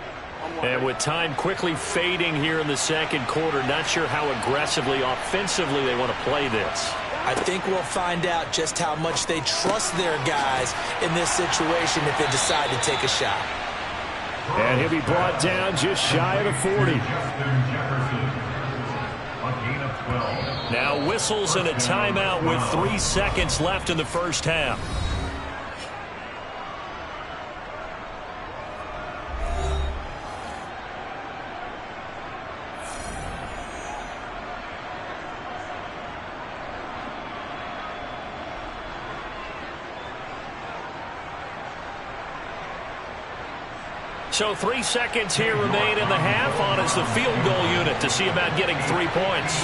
And with time quickly fading here in the second quarter, not sure how aggressively, offensively they want to play this. I think we'll find out just how much they trust their guys in this situation if they decide to take a shot. And he'll be brought down just shy of the 40. Now whistles and a timeout with 3 seconds left in the first half. So 3 seconds here remain in the half. On is the field goal unit to see about getting 3 points.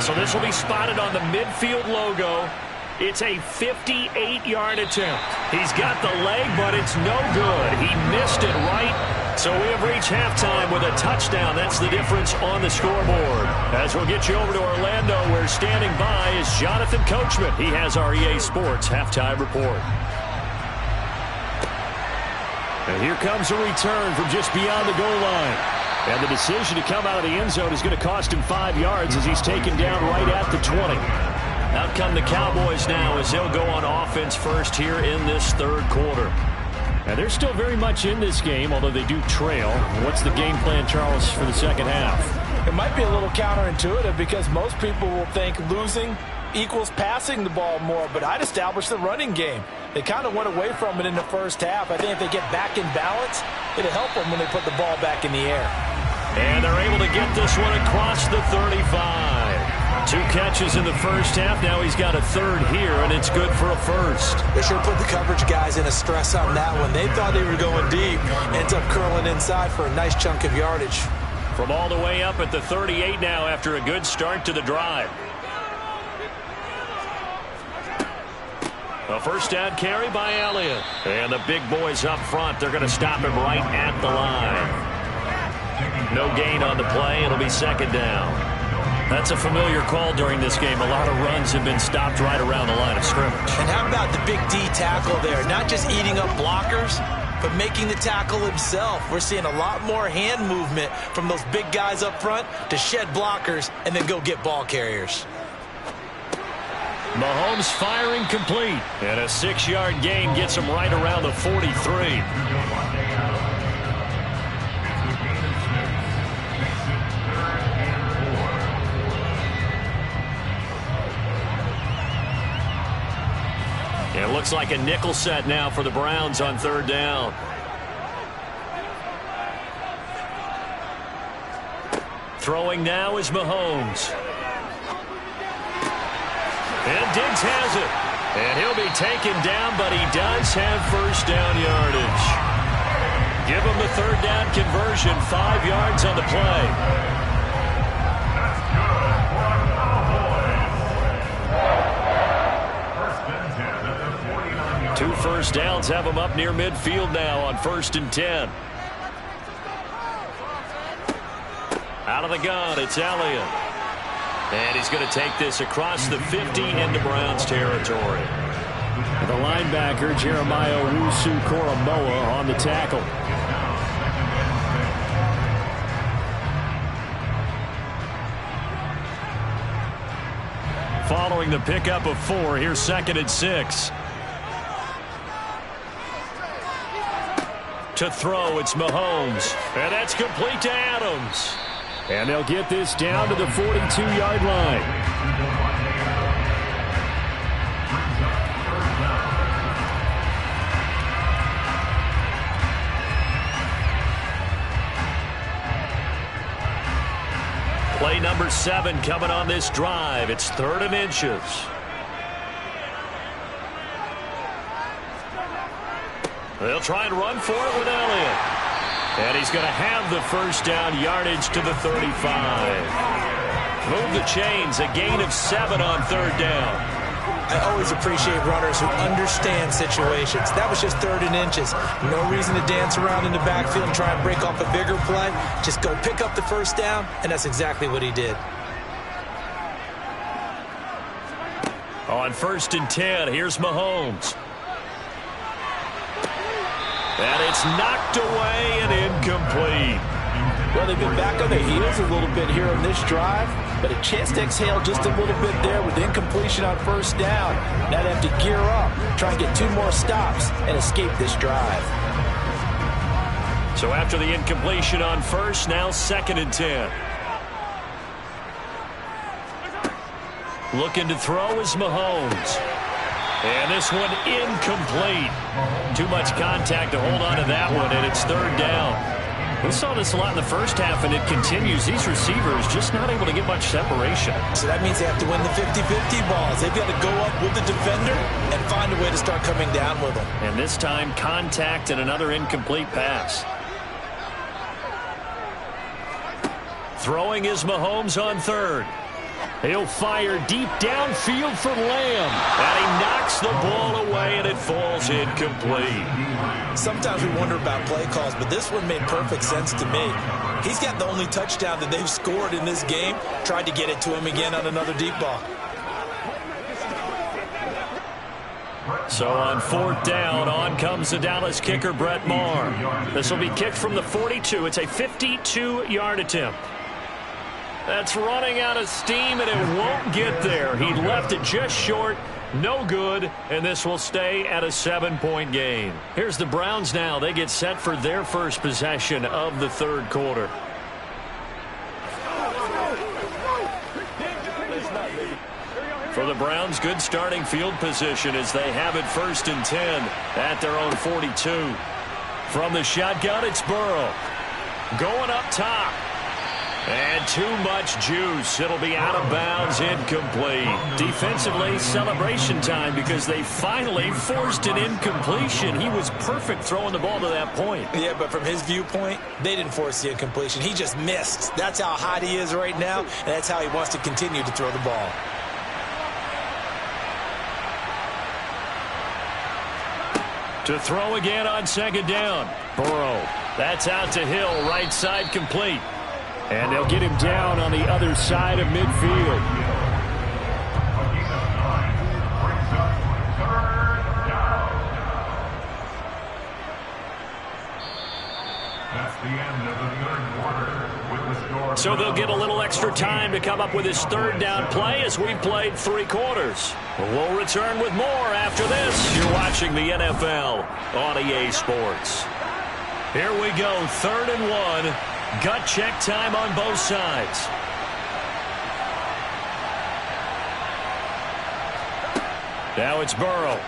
So this will be spotted on the midfield logo. It's a 58-yard attempt. He's got the leg, but it's no good. He missed it right. So we have reached halftime with a touchdown. That's the difference on the scoreboard. As we'll get you over to Orlando, where standing by is Jonathan Coachman. He has our EA Sports halftime report. And here comes a return from just beyond the goal line. And the decision to come out of the end zone is going to cost him 5 yards as he's taken down right at the 20. Out come the Cowboys now as they'll go on offense first here in this third quarter. And they're still very much in this game, although they do trail. What's the game plan, Charles, for the second half? It might be a little counterintuitive because most people will think losing equals passing the ball more, but I'd establish the running game. They kind of went away from it in the first half. I think if they get back in balance, it'll help them when they put the ball back in the air. And they're able to get this one across the 35. 2 catches in the first half. Now he's got a third here, and it's good for a first. They sure put the coverage guys in a stress on that one. They thought they were going deep. Ends up curling inside for a nice chunk of yardage. From all the way up at the 38 now after a good start to the drive. A first down carry by Elliott. And the big boys up front, they're going to stop him right at the line. No gain on the play. It'll be second down. That's a familiar call during this game. A lot of runs have been stopped right around the line of scrimmage. And how about the big D tackle there? Not just eating up blockers, but making the tackle himself. We're seeing a lot more hand movement from those big guys up front to shed blockers and then go get ball carriers. Mahomes firing complete. And a 6-yard gain gets him right around the 43. looks like a nickel set now for the Browns on third down. Throwing now is Mahomes. And Diggs has it. And he'll be taken down, but he does have first down yardage. Give him the third down conversion, 5 yards on the play. That's good. 2 first downs have him up near midfield now on 1st and 10. Out of the gun, it's Elliott. And he's going to take this across the 50 into Browns territory. The linebacker, Jeremiah Owusu-Koramoah, on the tackle. Following the pickup of 4, here's 2nd and 6. To throw, it's Mahomes. And that's complete to Adams. And they'll get this down to the 42-yard line. Play number 7 coming on this drive. It's 3rd and inches. They'll try and run for it with Elliott. And he's going to have the first down yardage to the 35. Move the chains, a gain of 7 on third down. I always appreciate runners who understand situations. That was just 3rd and inches. No reason to dance around in the backfield and try and break off a bigger play. Just go pick up the first down, and that's exactly what he did. On 1st and 10, here's Mahomes. And it's knocked away and incomplete. Well, they've been back on their heels a little bit here on this drive, but a chance to exhale just a little bit there with incompletion on 1st down. Now they have to gear up, try and get 2 more stops, and escape this drive. So after the incompletion on 1st, now 2nd and 10. Looking to throw is Mahomes. And this one incomplete. Too much contact to hold on to that one, and it's 3rd down. We saw this a lot in the first half, and it continues. These receivers just not able to get much separation. So that means they have to win the 50-50 balls. They've got to go up with the defender and find a way to start coming down with them. And this time, contact and another incomplete pass. Throwing is Mahomes on 3rd. He'll fire deep downfield for Lamb. And he knocks the ball away, and it falls incomplete. Sometimes we wonder about play calls, but this one made perfect sense to me. He's got the only touchdown that they've scored in this game. Tried to get it to him again on another deep ball. So on 4th down, on comes the Dallas kicker, Brett Maher. This will be kicked from the 42. It's a 52-yard attempt. That's running out of steam, and it won't get there. He left it just short. No good, and this will stay at a 7-point game. Here's the Browns now. They get set for their first possession of the 3rd quarter. For the Browns, good starting field position as they have it 1st and 10 at their own 42. From the shotgun, it's Burrow. Going up top. And too much juice. It'll be out of bounds, incomplete. Defensively, celebration time because they finally forced an incompletion. He was perfect throwing the ball to that point. Yeah, but from his viewpoint, they didn't force the incompletion. He just missed. That's how hot he is right now, and that's how he wants to continue to throw the ball. To throw again on 2nd down. Burrow. That's out to Hill, right side complete. And they'll get him down on the other side of midfield. That's the end of the 3rd quarter with the score. So they'll get a little extra time to come up with his 3rd down play as we've played 3 quarters. We'll return with more after this. You're watching the NFL on EA Sports. Here we go, 3rd and 1. Gut check time on both sides. Now it's Burrow.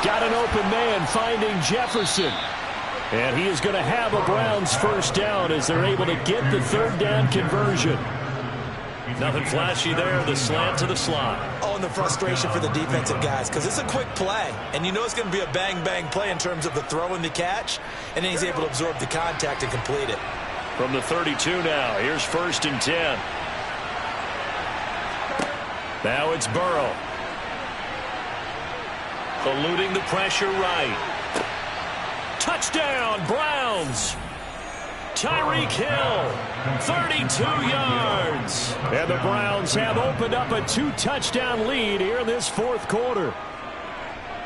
Got an open man finding Jefferson. And he is going to have a Browns first down as they're able to get the third down conversion. Nothing flashy there. The slant to the slot. Oh, and the frustration for the defensive guys because it's a quick play. And you know it's going to be a bang-bang play in terms of the throw and the catch. And then he's able to absorb the contact and complete it. From the 32 now. Here's 1st and 10. Now it's Burrow. Eluding the pressure right. Touchdown, Browns. Tyreek Hill, 32 yards. And the Browns have opened up a 2-touchdown lead here in this fourth quarter.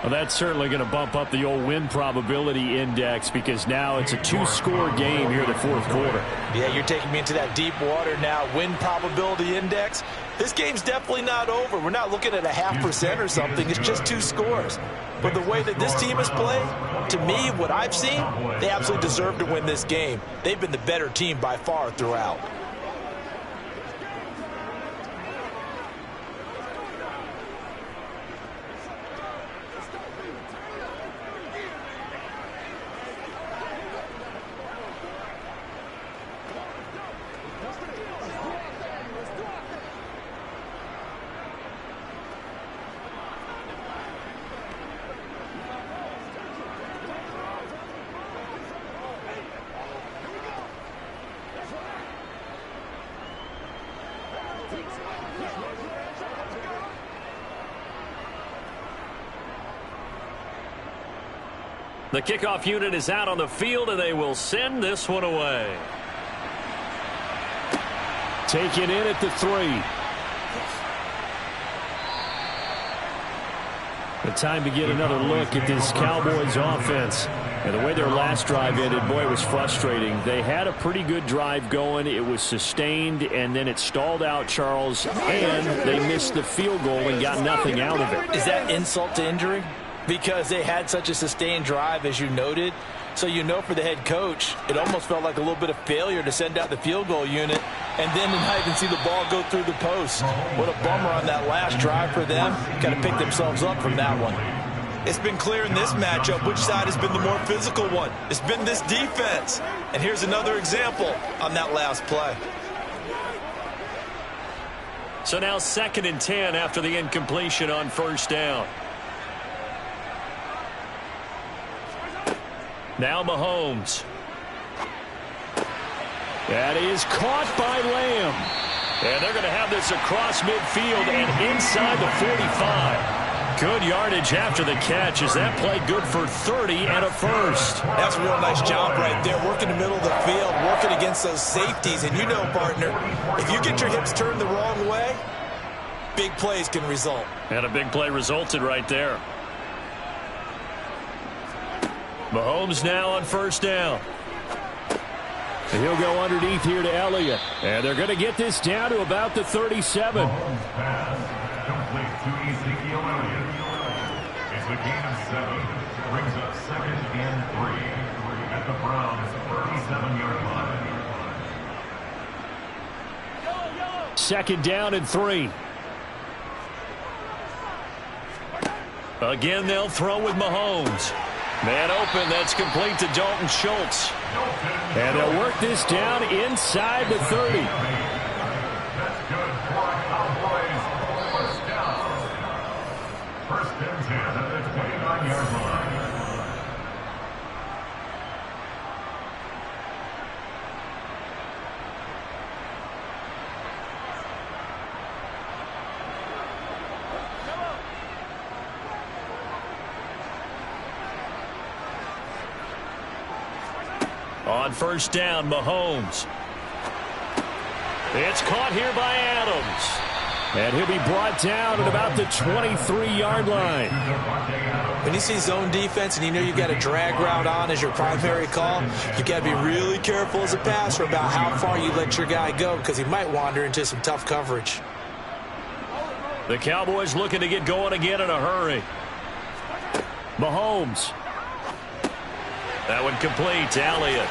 Well, that's certainly going to bump up the old win probability index because now it's a 2-score game here in the fourth quarter. Yeah, you're taking me into that deep water now. Win probability index. This game's definitely not over. We're not looking at a 0.5% or something. It's just 2 scores. But the way that this team has played, to me, what I've seen, they absolutely deserve to win this game. They've been the better team by far throughout. The kickoff unit is out on the field, and they will send this one away. Taken in at the 3. The time to get another look at this Cowboys offense. And the way their last drive ended, boy, it was frustrating. They had a pretty good drive going. It was sustained, and then it stalled out, Charles, and they missed the field goal and got nothing out of it. Is that insult to injury? Because they had such a sustained drive, as you noted. So you know for the head coach, it almost felt like a little bit of failure to send out the field goal unit and then to not even see the ball go through the post. What a bummer on that last drive for them. Got to pick themselves up from that one. It's been clear in this matchup which side has been the more physical one. It's been this defense. And here's another example on that last play. So now 2nd and 10 after the incompletion on 1st down. Now Mahomes. That is caught by Lamb. And they're going to have this across midfield and inside the 45. Good yardage after the catch as that play good for 30 and a first. That's a real nice job right there, working the middle of the field, working against those safeties. And you know, partner, if you get your hips turned the wrong way, big plays can result. And a big play resulted right there. Mahomes now on 1st down. And he'll go underneath here to Elliott. And they're going to get this down to about the 37. Mahomes pass complete to Ezekiel Elliott. It's a gain of 7. Brings up 2nd and 3 at the Browns' 37-yard line. 2nd down and 3. Again, they'll throw with Mahomes. Man open, that's complete to Dalton Schultz. And they'll work this down inside the 30. That's good for Cowboys. First down. 1st and 10 at the 29-yard line. On 1st down, Mahomes. It's caught here by Adams. And he'll be brought down at about the 23-yard line. When you see zone defense and you know you've got a drag route on as your primary call, you've got to be really careful as a passer about how far you let your guy go because he might wander into some tough coverage. The Cowboys looking to get going again in a hurry. Mahomes. That one complete to Elliott.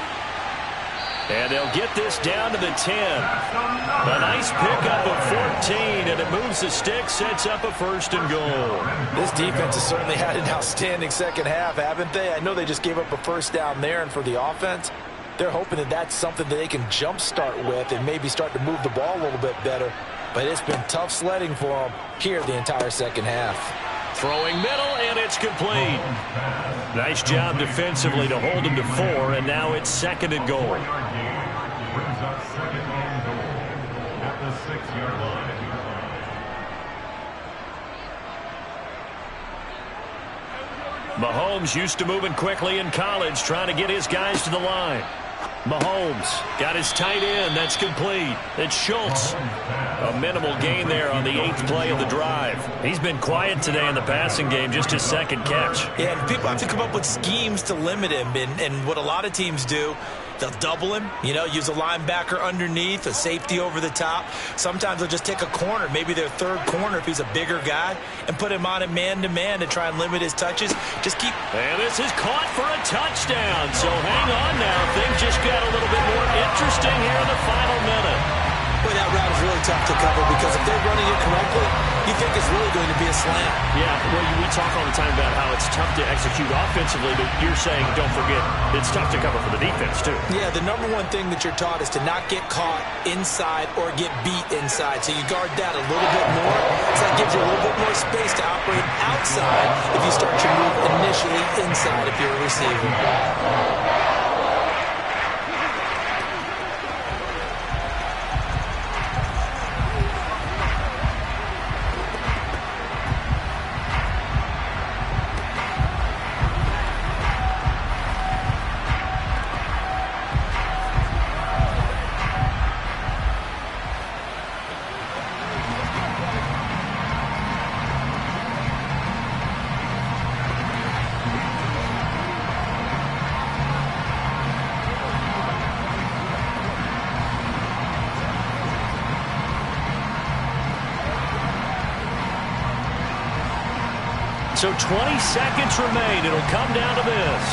And they'll get this down to the 10. A nice pickup of 14, and it moves the stick, sets up a 1st and goal. This defense has certainly had an outstanding second half, haven't they? I know they just gave up a 1st down there, and for the offense, they're hoping that that's something that they can jumpstart with and maybe start to move the ball a little bit better. But it's been tough sledding for them here the entire second half. Throwing middle, and it's complete. Nice job defensively to hold him to 4, and now it's 2nd and goal. Brings up 2nd and goal at the 6-yard line. Mahomes used to moving quickly in college, trying to get his guys to the line. Mahomes got his tight end. That's complete. It's Schultz. A minimal gain there on the 8th play of the drive. He's been quiet today in the passing game, just his 2nd catch. Yeah, and people have to come up with schemes to limit him. And what a lot of teams do, they'll double him, use a linebacker underneath, a safety over the top. Sometimes they'll just take a corner, maybe their 3rd corner if he's a bigger guy, and put him on him man-to-man to try and limit his touches. And this is caught for a touchdown. So hang on now. Things just got a little bit more interesting here in the final minute. Boy, that route is really tough to cover because if they're running it correctly, you think it's really going to be a slant. Yeah, well, we talk all the time about how it's tough to execute offensively, but you're saying, don't forget, it's tough to cover for the defense, too. Yeah, the number one thing that you're taught is to not get caught inside or get beat inside. So you guard that a little bit more. So that gives you a little bit more space to operate outside if you start your move initially inside if you're a receiver. So 20 seconds remain. It'll come down to this.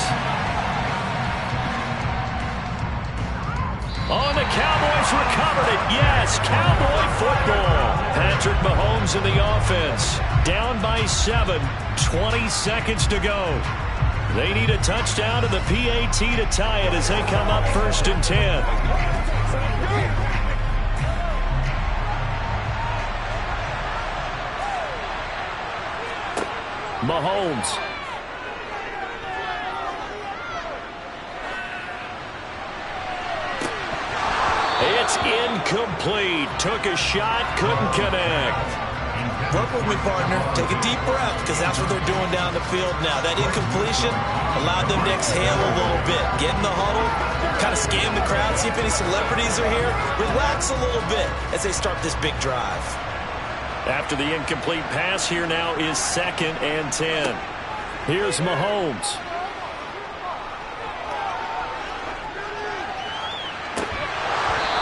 Oh, and the Cowboys recovered it. Yes, Cowboy football. Patrick Mahomes in the offense. Down by 7. 20 seconds to go. They need a touchdown to the PAT to tie it as they come up 1st and 10. Mahomes. It's incomplete. Took a shot, couldn't connect. Work with me, partner. Take a deep breath because that's what they're doing down the field now. That incompletion allowed them to exhale a little bit. Get in the huddle, kind of scan the crowd, see if any celebrities are here. Relax a little bit as they start this big drive. After the incomplete pass, here now is 2nd and 10. Here's Mahomes.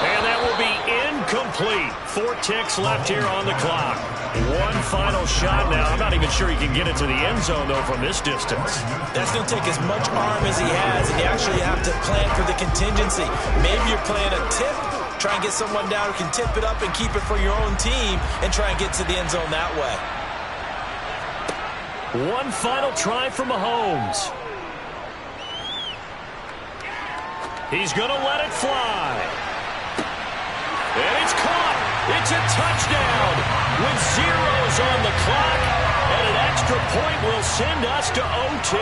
And that will be incomplete. 4 ticks left here on the clock. One final shot now. I'm not even sure he can get it to the end zone, though, from this distance. That's going to take as much arm as he has, and you actually have to plan for the contingency. Maybe you're playing a tip. Try and get someone down who can tip it up and keep it for your own team and try and get to the end zone that way. One final try for Mahomes. He's going to let it fly. And it's caught. It's a touchdown with zeros on the clock. And an extra point will send us to OT.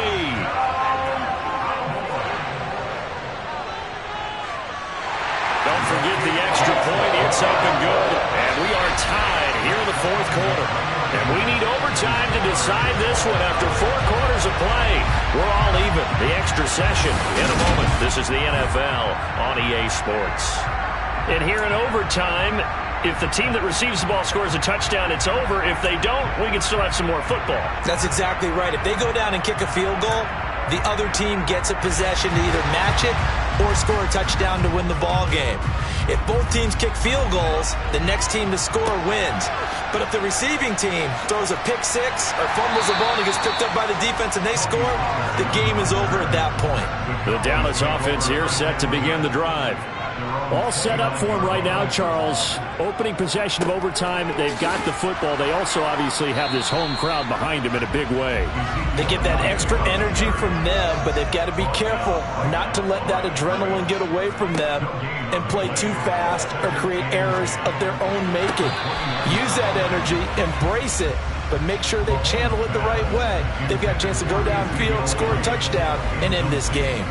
Don't forget the extra point. It's up and good. And we are tied here in the 4th quarter. And we need overtime to decide this one after 4 quarters of play. We're all even. The extra session in a moment. This is the NFL on EA Sports. And here in overtime, if the team that receives the ball scores a touchdown, it's over. If they don't, we can still have some more football. That's exactly right. If they go down and kick a field goal, the other team gets a possession to either match it or score a touchdown to win the ball game. If both teams kick field goals, the next team to score wins. But if the receiving team throws a pick six or fumbles the ball and it gets picked up by the defense and they score, the game is over at that point. The Dallas offense here set to begin the drive. All set up for him right now, Charles. Opening possession of overtime. They've got the football. They also obviously have this home crowd behind them in a big way. They get that extra energy from them, but they've got to be careful not to let that adrenaline get away from them and play too fast or create errors of their own making. Use that energy, embrace it, but make sure they channel it the right way. They've got a chance to go downfield, score a touchdown, and end this game.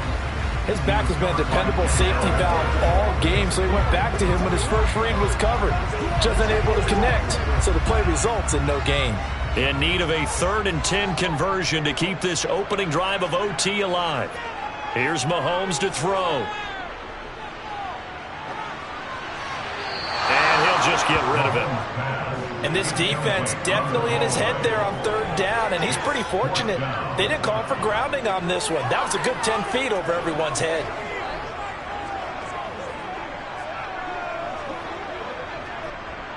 His back has been a dependable safety valve all game, so he went back to him when his first read was covered. Just unable to connect, so the play results in no gain. In need of a 3rd and 10 conversion to keep this opening drive of OT alive. Here's Mahomes to throw. And he'll just get rid of it. And this defense definitely in his head there on 3rd down, and he's pretty fortunate. They didn't call for grounding on this one. That was a good 10 feet over everyone's head.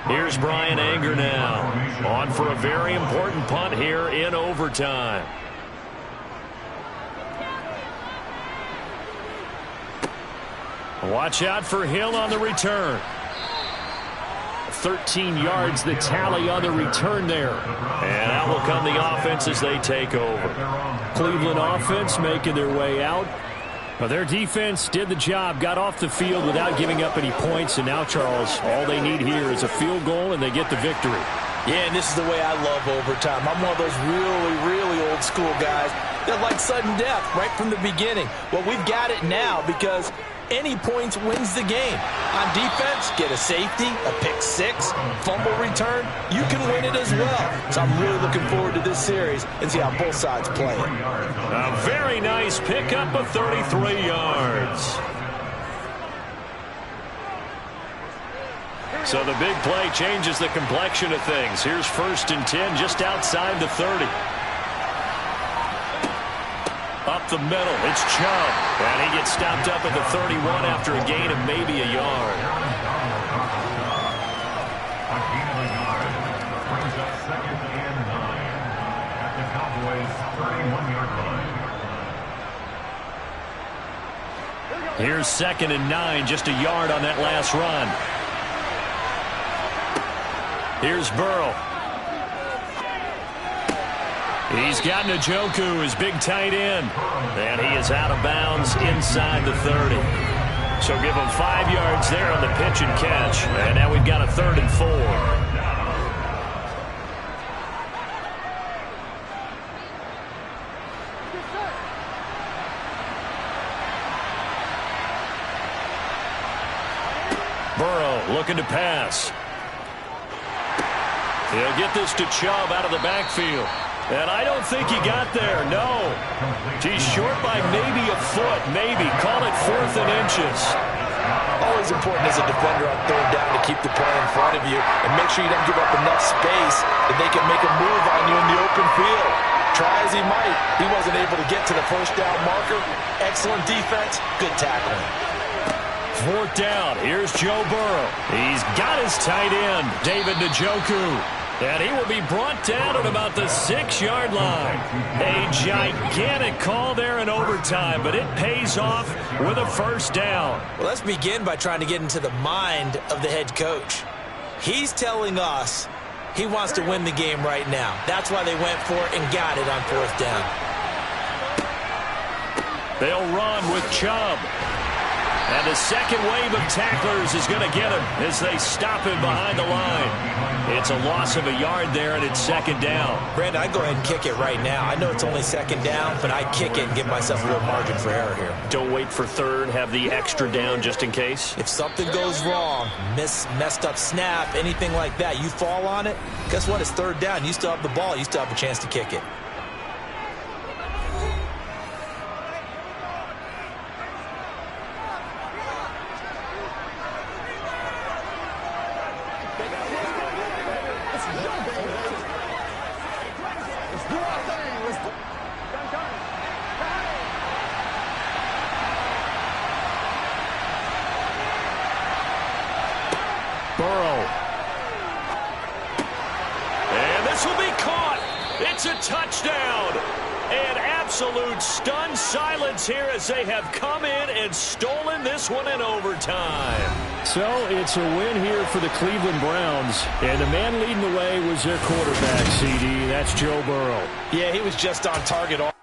Here's Brian Anger now, on for a very important punt here in overtime. Watch out for Hill on the return. 13 yards the tally on the return there. And out will come the offense as they take over. Cleveland offense making their way out. Well, their defense did the job, got off the field without giving up any points. And now, Charles, all they need here is a field goal and they get the victory. Yeah, and this is the way I love overtime. I'm one of those really old school guys that like sudden death right from the beginning. Well, we've got it now because any points wins the game. On defense, get a safety, a pick six, fumble return, you can win it as well. So I'm really looking forward to this series and see how both sides play it. A very nice pickup of 33 yards. So the big play changes the complexion of things. Here's 1st and 10 just outside the 30. Up the middle, it's Chubb. And he gets stopped up at the 31 after a gain of maybe a yard. A gain of a yard brings up 2nd and 9 at the Cowboys' 31-yard line. Here's 2nd and 9, just a yard on that last run. Here's Burrow. He's got Njoku, his big tight end. And he is out of bounds inside the 30. So give him 5 yards there on the pitch and catch. And now we've got a 3rd and 4. Burrow looking to pass. He'll get this to Chubb out of the backfield. And I don't think he got there, no. He's short by maybe a foot, maybe. Call it 4th and inches. Always important as a defender on 3rd down to keep the play in front of you and make sure you don't give up enough space that they can make a move on you in the open field. Try as he might, he wasn't able to get to the 1st down marker. Excellent defense, good tackling. 4th down, here's Joe Burrow. He's got his tight end, David Njoku. And he will be brought down at about the 6-yard line. A gigantic call there in overtime, but it pays off with a 1st down. Well, let's begin by trying to get into the mind of the head coach. He's telling us he wants to win the game right now. That's why they went for it and got it on 4th down. They'll run with Chubb. And the second wave of tacklers is going to get him as they stop him behind the line. It's a loss of a yard there, and it's 2nd down. Brandon, I'd go ahead and kick it right now. I know it's only 2nd down, but I'd kick it and give myself a little margin for error here. Don't wait for 3rd. Have the extra down just in case. If something goes wrong, messed up snap, anything like that, you fall on it, guess what? It's 3rd down. You still have the ball. You still have a chance to kick it. Burrow. And this will be caught. It's a touchdown. And absolute stunned silence here as they have come in and stolen this one in overtime. So it's a win here for the Cleveland Browns. And the man leading the way was their quarterback, CD. That's Joe Burrow. Yeah, he was just on target all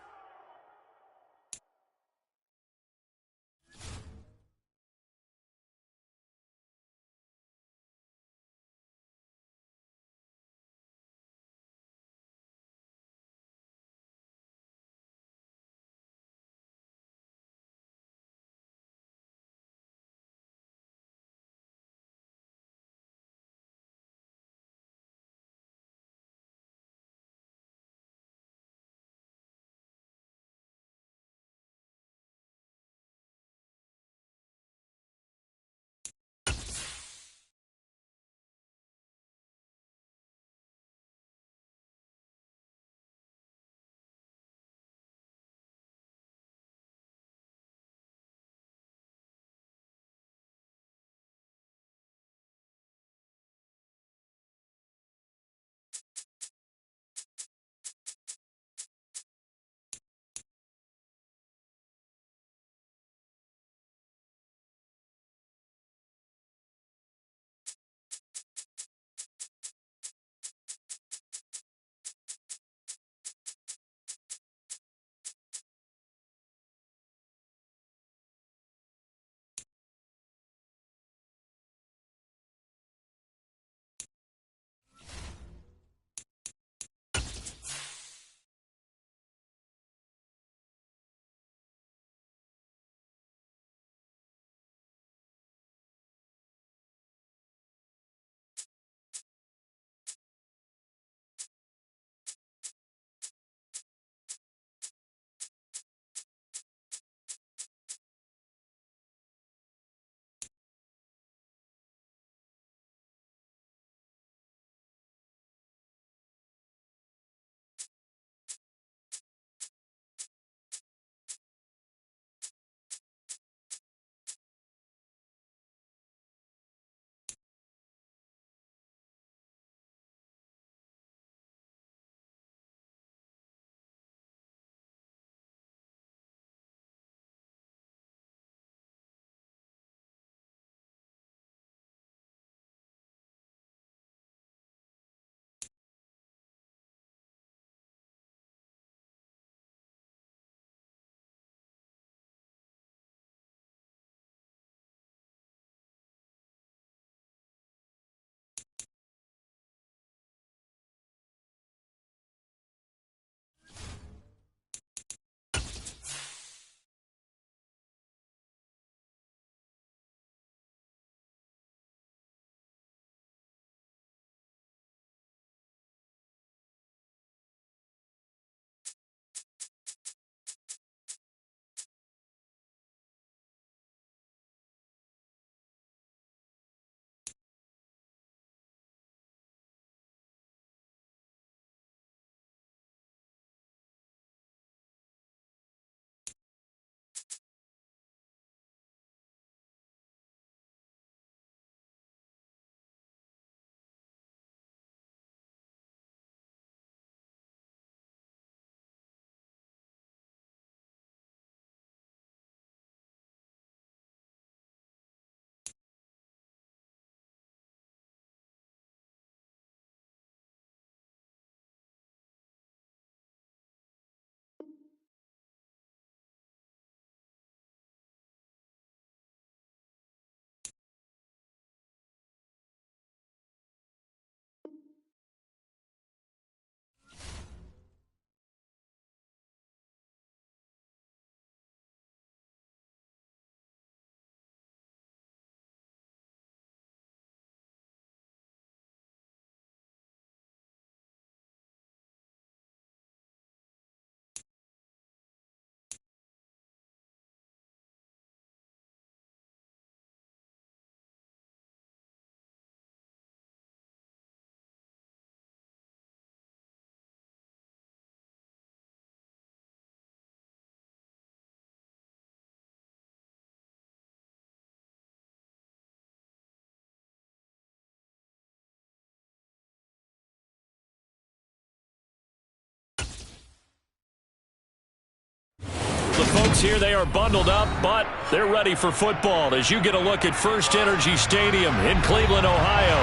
folks here, they are bundled up, but they're ready for football as you get a look at First Energy Stadium in Cleveland, Ohio.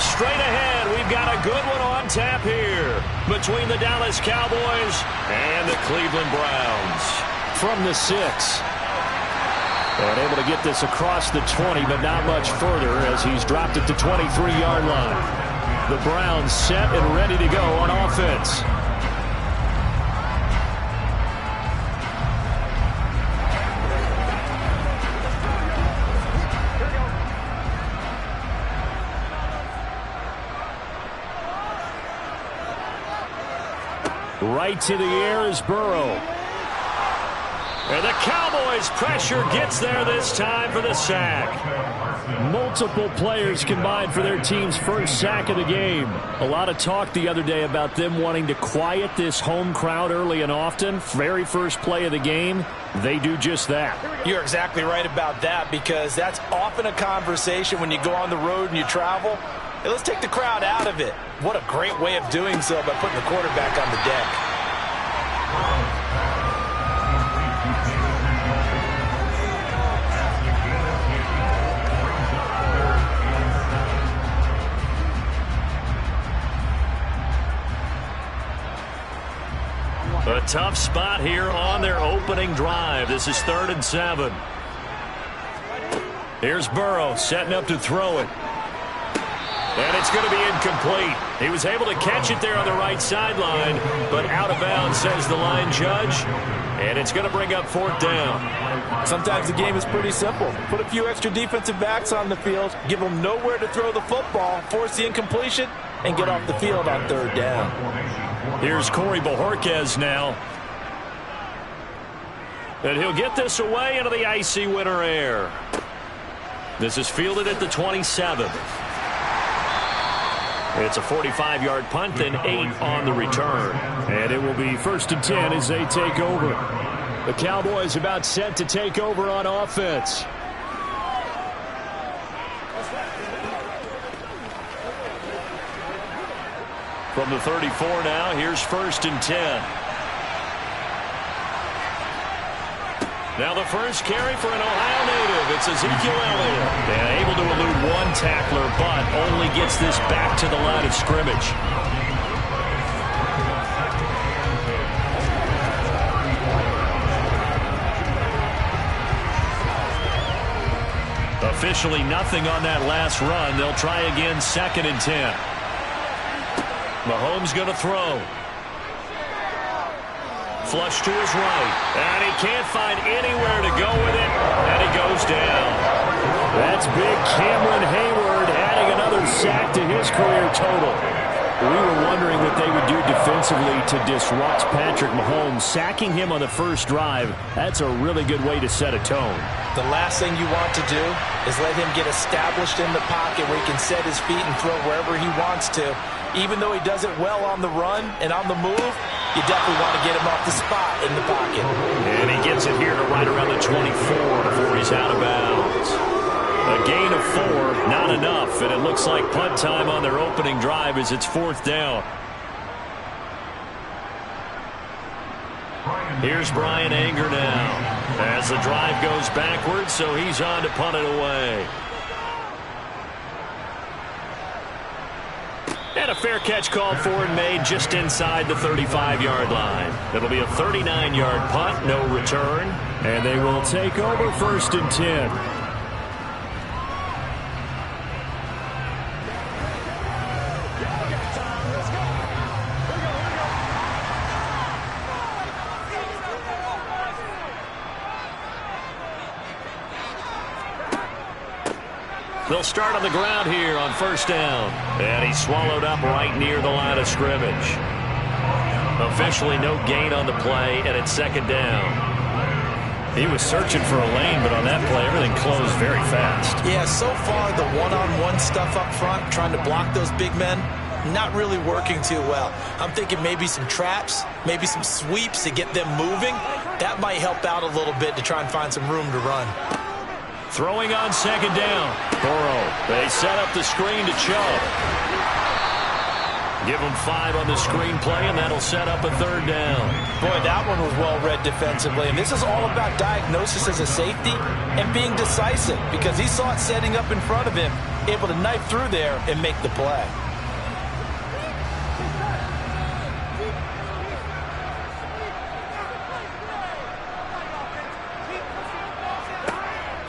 Straight ahead, we've got a good one on tap here between the Dallas Cowboys and the Cleveland Browns. From the 6. And able to get this across the 20, but not much further as he's dropped it to 23-yard line. The Browns set and ready to go on offense. Right to the air is Burrow. And the Cowboys' pressure gets there this time for the sack. Multiple players combined for their team's first sack of the game. A lot of talk the other day about them wanting to quiet this home crowd early and often. Very first play of the game, they do just that. You're exactly right about that, because that's often a conversation when you go on the road and you travel. Hey, let's take the crowd out of it. What a great way of doing so by putting the quarterback on the deck. A tough spot here on their opening drive. This is 3rd and 7. Here's Burrow setting up to throw it. And it's going to be incomplete. He was able to catch it there on the right sideline, but out of bounds, says the line judge. And it's going to bring up 4th down. Sometimes the game is pretty simple. Put a few extra defensive backs on the field, give them nowhere to throw the football, force the incompletion, and get off the field on 3rd down. Here's Corey Bojorquez now. And he'll get this away into the icy winter air. This is fielded at the 27. It's a 45-yard punt, then 8 on the return. And it will be 1st and 10 as they take over. The Cowboys about set to take over on offense. From the 34 now, here's 1st and 10. Now the first carry for an Ohio native. It's Ezekiel Elliott. And able to elude one tackler, but only gets this back to the line of scrimmage. Officially nothing on that last run. They'll try again, 2nd and 10. Mahomes going to throw. Flush to his right. And he can't find anywhere to go with it. And he goes down. That's big Cameron Hayward adding another sack to his career total. We were wondering what they would do defensively to disrupt Patrick Mahomes. Sacking him on the first drive, that's a really good way to set a tone. The last thing you want to do is let him get established in the pocket where he can set his feet and throw wherever he wants to. Even though he does it well on the run and on the move, you definitely want to get him off the spot in the pocket. And he gets it here to right around the 24 before he's out of bounds. A gain of 4, not enough, and it looks like punt time on their opening drive as it's 4th down. Here's Brian Anger now as the drive goes backwards, so he's on to punt it away. And a fair catch called for and made just inside the 35-yard line. It'll be a 39-yard punt, no return, and they will take over 1st and 10. They'll start on the ground here on 1st down. And he's swallowed up right near the line of scrimmage. Officially no gain on the play, and it's 2nd down. He was searching for a lane, but on that play, everything closed very fast. Yeah, so far the one-on-one stuff up front, trying to block those big men, not really working too well. I'm thinking maybe some traps, maybe some sweeps to get them moving. That might help out a little bit to try and find some room to run. Throwing on 2nd down. Burrow. They set up the screen to Chubb. Give them 5 on the screenplay, and that'll set up a 3rd down. Boy, that one was well read defensively. And this is all about diagnosis as a safety and being decisive, because he saw it setting up in front of him, able to knife through there and make the play.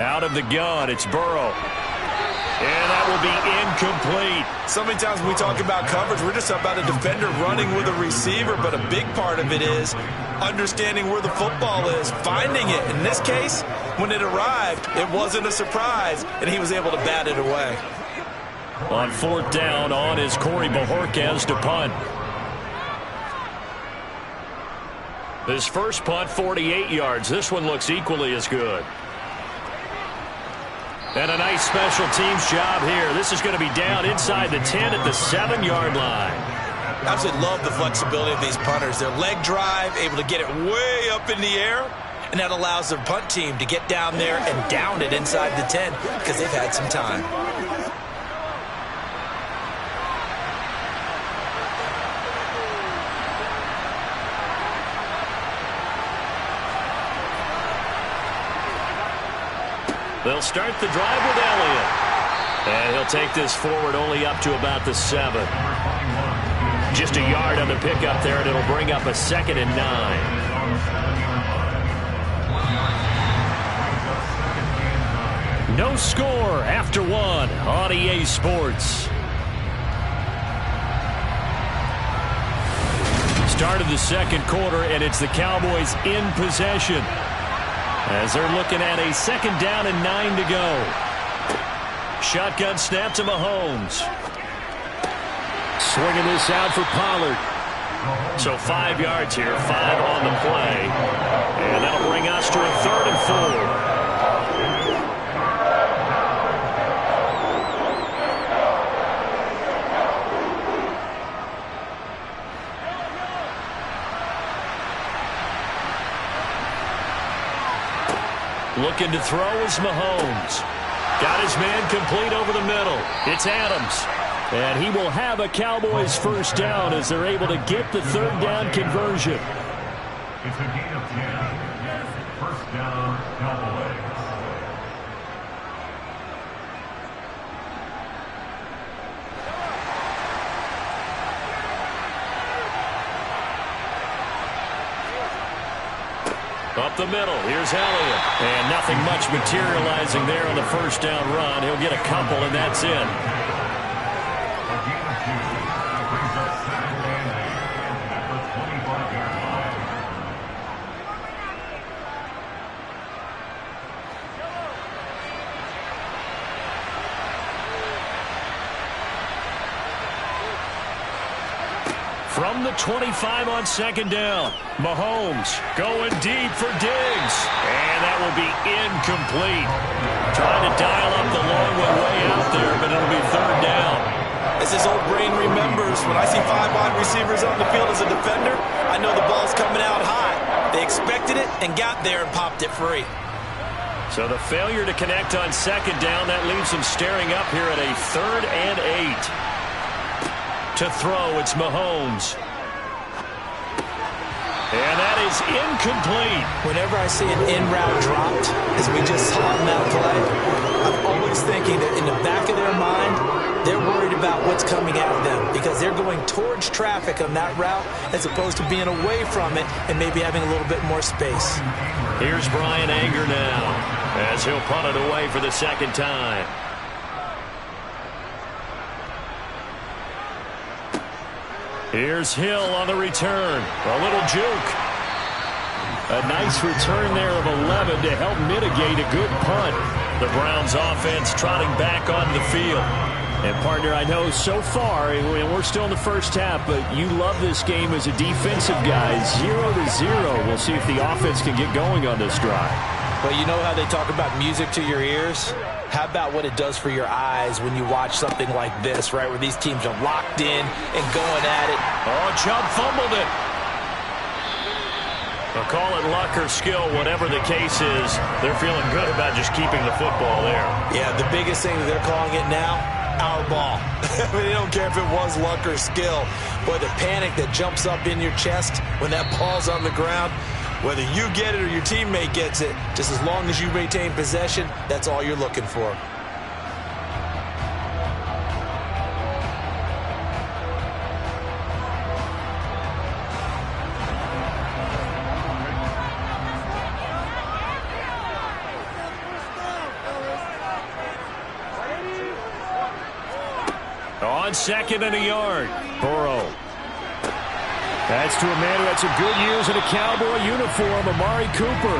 Out of the gun, it's Burrow. And that will be incomplete. So many times when we talk about coverage, we're just about a defender running with a receiver, but a big part of it is understanding where the football is, finding it. In this case, when it arrived, it wasn't a surprise, and he was able to bat it away. On 4th down, on is Corey Bojorquez to punt. His first punt, 48 yards. This one looks equally as good. And a nice special teams job here. This is going to be down inside the 10 at the 7-yard line. I absolutely love the flexibility of these punters. Their leg drive, able to get it way up in the air, and that allows their punt team to get down there and down it inside the 10 because they've had some time. They'll start the drive with Elliott. And he'll take this forward only up to about the 7. Just a yard on the pickup there, and it'll bring up a 2nd and 9. No score after 1 on EA Sports. Start of the 2nd quarter, and it's the Cowboys in possession, as they're looking at a 2nd down and 9 to go. Shotgun snap to Mahomes. Swinging this out for Pollard. So 5 yards here, 5 on the play. And that'll bring us to a 3rd and 4. Looking to throw is Mahomes. Got his man complete over the middle. It's Adams. And he will have a Cowboys first down as they're able to get the 3rd down conversion. It's a gain of 10. First down, Cowboys. Up the middle, here's Elliott. And nothing much materializing there on the first down run. He'll get a couple, and that's it. A gain of 2. Brings up 2nd and 8 at the 25-yard line. From the 25 on 2nd down, Mahomes going deep for Diggs. And that will be incomplete. Trying to dial up the long one way out there, but it'll be 3rd down. As his old brain remembers, when I see 5 wide receivers on the field as a defender, I know the ball's coming out high. They expected it and got there and popped it free. So the failure to connect on 2nd down, that leaves them staring up here at a 3rd and 8. To throw, it's Mahomes. And that is incomplete. Whenever I see an in-route dropped, as we just saw in that play, I'm always thinking that in the back of their mind, they're worried about what's coming at them because they're going towards traffic on that route as opposed to being away from it and maybe having a little bit more space. Here's Brian Anger now as he'll punt it away for the 2nd time. Here's Hill on the return. A little juke. A nice return there of 11 to help mitigate a good punt. The Browns offense trotting back on the field. And, partner, I know so far, and we're still in the first half, but you love this game as a defensive guy. 0-0. We'll see if the offense can get going on this drive. Well, you know how they talk about music to your ears? How about what it does for your eyes when you watch something like this, right, where these teams are locked in and going at it? Oh, Chubb fumbled it. They'll call it luck or skill, whatever the case is. They're feeling good about just keeping the football there. Yeah, the biggest thing that they're calling it now, our ball. I mean, they don't care if it was luck or skill, but the panic that jumps up in your chest when that ball's on the ground, whether you get it or your teammate gets it, just as long as you maintain possession, that's all you're looking for. On second and a yard, Burrow. That's to a man who had some good years in a Cowboy uniform, Amari Cooper.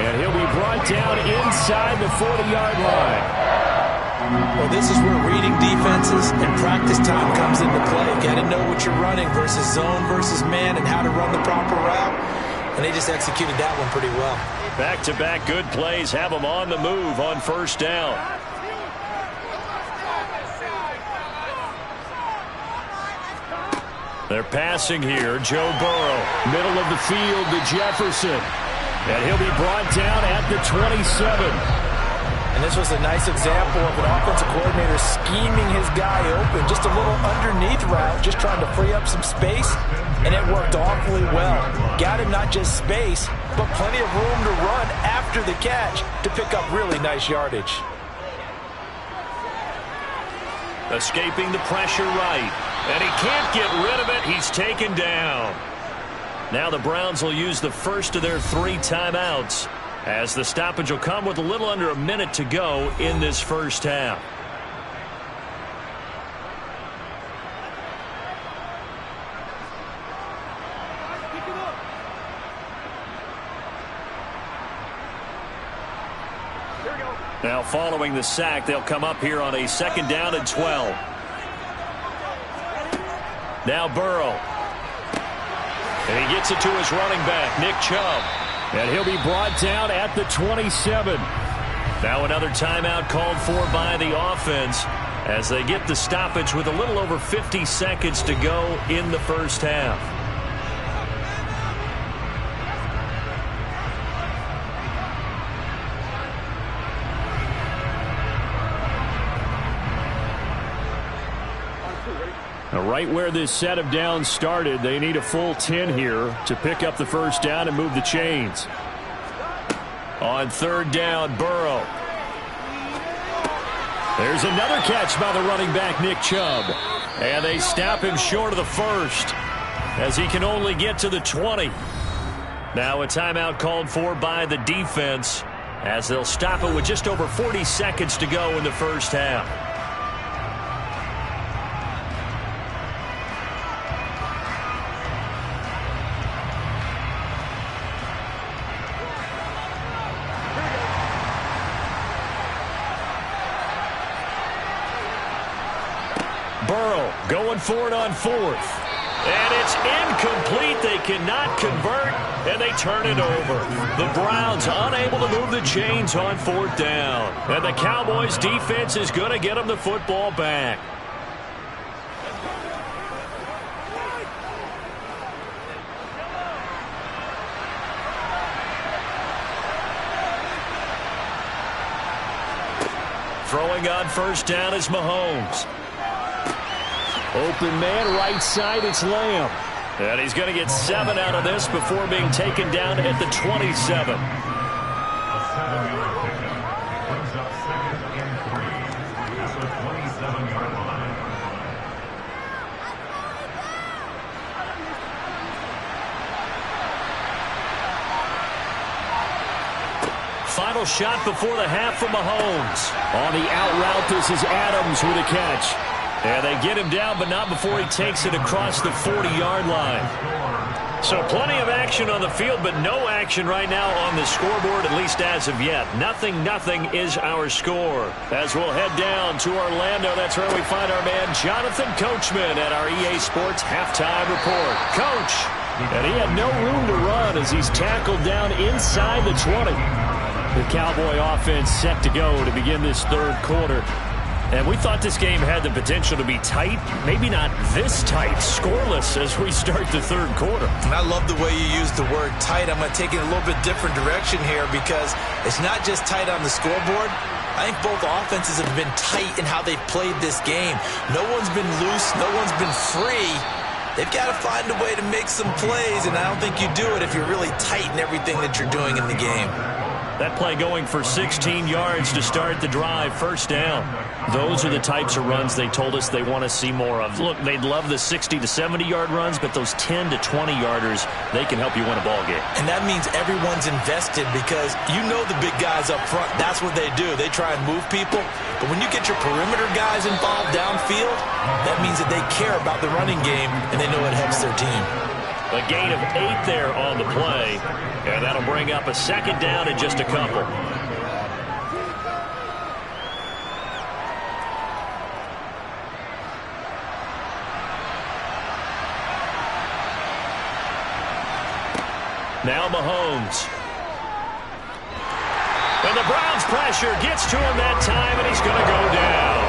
And he'll be brought down inside the 40-yard line. Well, this is where reading defenses and practice time comes into play. Got to know what you're running versus zone versus man and how to run the proper route. And they just executed that one pretty well. Back-to-back good plays have them on the move on first down. They're passing here. Joe Burrow, middle of the field to Jefferson. And he'll be brought down at the 27. And this was a nice example of an offensive coordinator scheming his guy open. Just a little underneath route, just trying to free up some space. And it worked awfully well. Got him not just space, but plenty of room to run after the catch to pick up really nice yardage. Escaping the pressure right. And he can't get rid of it. He's taken down. Now the Browns will use the first of their 3 timeouts, as the stoppage will come with a little under a minute to go in this first half. Now following the sack, they'll come up here on a 2nd down and 12. Now Burrow. And he gets it to his running back, Nick Chubb. And he'll be brought down at the 27. Now another timeout called for by the offense as they get the stoppage with a little over 50 seconds to go in the first half. Now, right where this set of downs started, they need a full 10 here to pick up the first down and move the chains. On 3rd down, Burrow. There's another catch by the running back, Nick Chubb. And they stop him short of the first as he can only get to the 20. Now a timeout called for by the defense as they'll stop it with just over 40 seconds to go in the first half. Burrow going for it on 4th. And it's incomplete. They cannot convert, and they turn it over. The Browns unable to move the chains on 4th down. And the Cowboys defense is going to get them the football back. Throwing on 1st down is Mahomes. Open man, right side, it's Lamb. And he's going to get 7 out of this before being taken down at the 27. A 7-yard pickup brings up 2nd and 3 at the 27-yard line. Final shot before the half from Mahomes. On the out route, this is Adams with a catch. And they get him down, but not before he takes it across the 40-yard line. So plenty of action on the field, but no action right now on the scoreboard, at least as of yet. 0-0 is our score. As we'll head down to Orlando, that's where we find our man Jonathan Coachman at our EA Sports Halftime Report. Coach, and he had no room to run as he's tackled down inside the 20. The Cowboy offense set to go to begin this 3rd quarter. And we thought this game had the potential to be tight, maybe not this tight, scoreless as we start the 3rd quarter. And I love the way you use the word tight. I'm going to take it a little bit different direction here because it's not just tight on the scoreboard. I think both offenses have been tight in how they've played this game. No one's been loose. No one's been free. They've got to find a way to make some plays, and I don't think you do it if you're really tight in everything that you're doing in the game. That play going for 16 yards to start the drive, first down. Those are the types of runs they told us they want to see more of. Look, they'd love the 60 to 70-yard runs, but those 10 to 20-yarders, they can help you win a ball game. And that means everyone's invested because you know the big guys up front, that's what they do. They try and move people. But when you get your perimeter guys involved downfield, that means that they care about the running game and they know it helps their team. A gain of 8 there on the play, and that'll bring up a second down in just a couple. Now Mahomes. And the Browns pressure gets to him that time, and he's going to go down.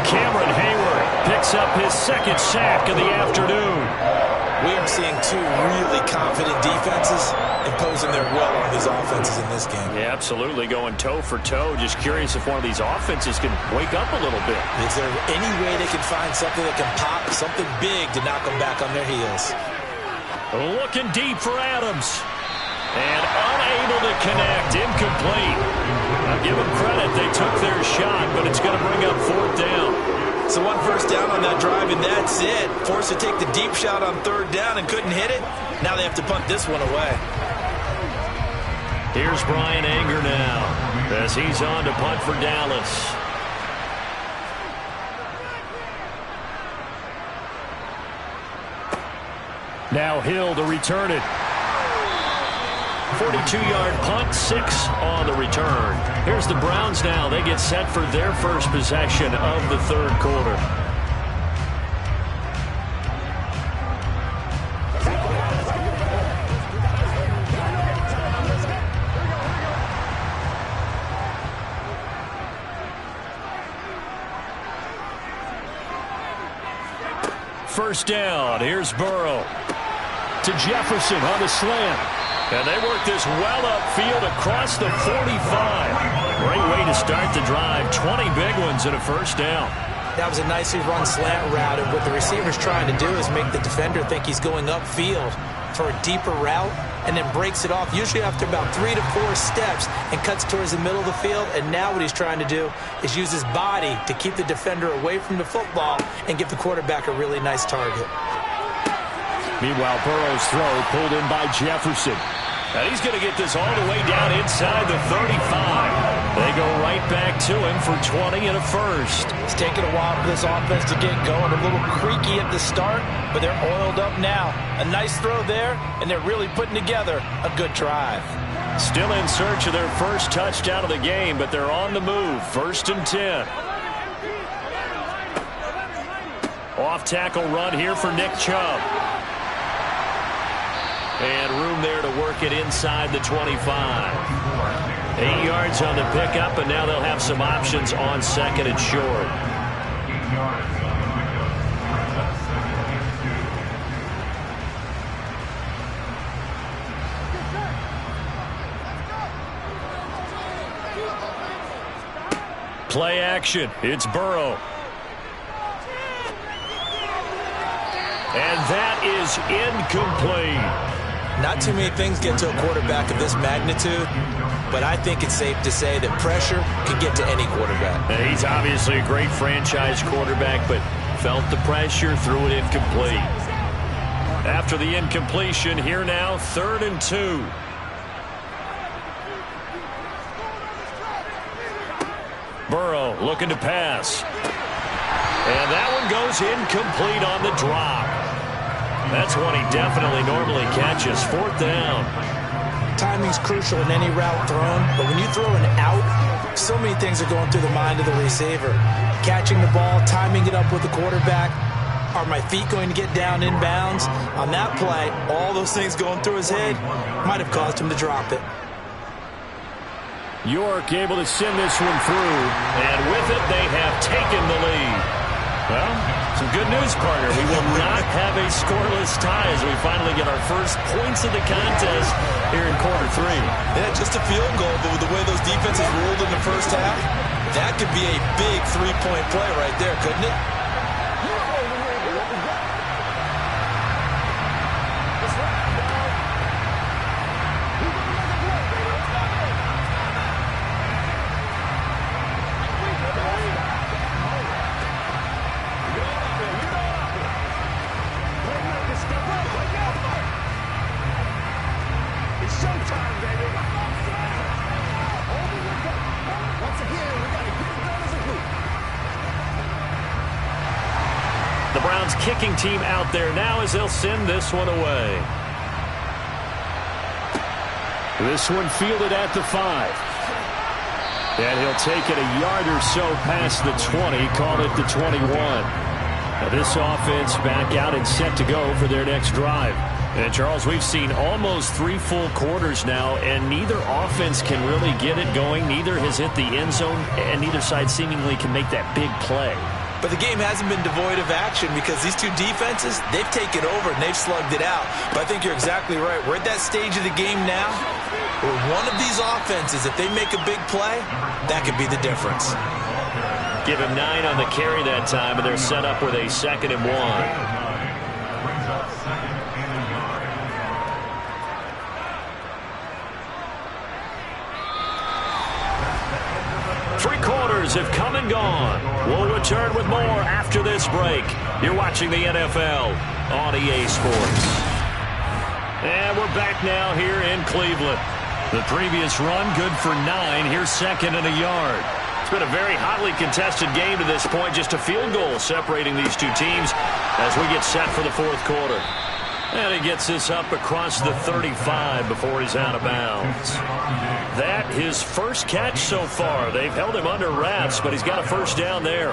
Cameron Hayward picks up his second sack of the afternoon. We are seeing two really confident defenses imposing their will on these offenses in this game. Yeah, absolutely, going toe for toe. Just curious if one of these offenses can wake up a little bit. Is there any way they can find something that can pop, something big to knock them back on their heels? Looking deep for Adams. And unable to connect, incomplete. I'll give them credit, they took their shot, but it's going to bring up fourth down. So one first down on that drive, and that's it. Forced to take the deep shot on third down and couldn't hit it. Now they have to punt this one away. Here's Brian Anger now as he's on to punt for Dallas. Now Hill to return it. 42-yard punt, 6 on the return. Here's the Browns now. They get set for their first possession of the third quarter. First down. Here's Burrow to Jefferson on the slant. And they work this well upfield across the 45. Great way to start the drive. 20 big ones and a first down. That was a nicely run slant route, and what the receiver's trying to do is make the defender think he's going upfield for a deeper route, and then breaks it off, usually after about 3 to 4 steps, and cuts towards the middle of the field. And now what he's trying to do is use his body to keep the defender away from the football and give the quarterback a really nice target. Meanwhile, Burrow's throw pulled in by Jefferson. And he's going to get this all the way down inside the 35. They go right back to him for 20 and a first. It's taken a while for this offense to get going. A little creaky at the start, but they're oiled up now. A nice throw there, and they're really putting together a good drive. Still in search of their first touchdown of the game, but they're on the move. First and 10. Off-tackle run here for Nick Chubb. And room there to work it inside the 25. 8 yards on the pickup, and now they'll have some options on second and short. 8 yards on the pickup. Brings up second and 2. Play action. It's Burrow. And that is incomplete. Not too many things get to a quarterback of this magnitude, but I think it's safe to say that pressure can get to any quarterback. And he's obviously a great franchise quarterback, but felt the pressure, threw it incomplete. After the incompletion, here now, 3rd and 2. Burrow looking to pass. And that one goes incomplete on the drop. That's one he definitely normally catches. 4th down. Timing's crucial in any route thrown, but when you throw an out, so many things are going through the mind of the receiver. Catching the ball, timing it up with the quarterback. Are my feet going to get down inbounds? On that play, all those things going through his head might have caused him to drop it. York able to send this one through, and with it, they have taken the lead. Well, Some good news, partner. We will not have a scoreless tie as we finally get our first points of the contest here in quarter 3. Yeah, just a field goal, but with the way those defenses ruled in the first half, that could be a big three-point play right there, couldn't it? Kicking team out there now as they'll send this one away. This one fielded at the 5. And he'll take it a yard or so past the 20, call it the 21. Now this offense back out and set to go for their next drive. And Charles, we've seen almost 3 full quarters now, and neither offense can really get it going. Neither has hit the end zone, and neither side seemingly can make that big play. But the game hasn't been devoid of action because these two defenses, they've taken over and they've slugged it out. But I think you're exactly right. We're at that stage of the game now where one of these offenses, if they make a big play, that could be the difference. Give him 9 on the carry that time, and they're set up with a 2nd and 1. Brings up 2nd and a yard. Three quarters have come and gone. We'll return with more after this break. You're watching the NFL on EA Sports. And we're back now here in Cleveland. The previous run good for 9. Here's 2nd and a yard. It's been a very hotly contested game to this point. Just a field goal separating these two teams as we get set for the 4th quarter. And he gets this up across the 35 before he's out of bounds. That his first catch so far. They've held him under wraps, but he's got a first down there.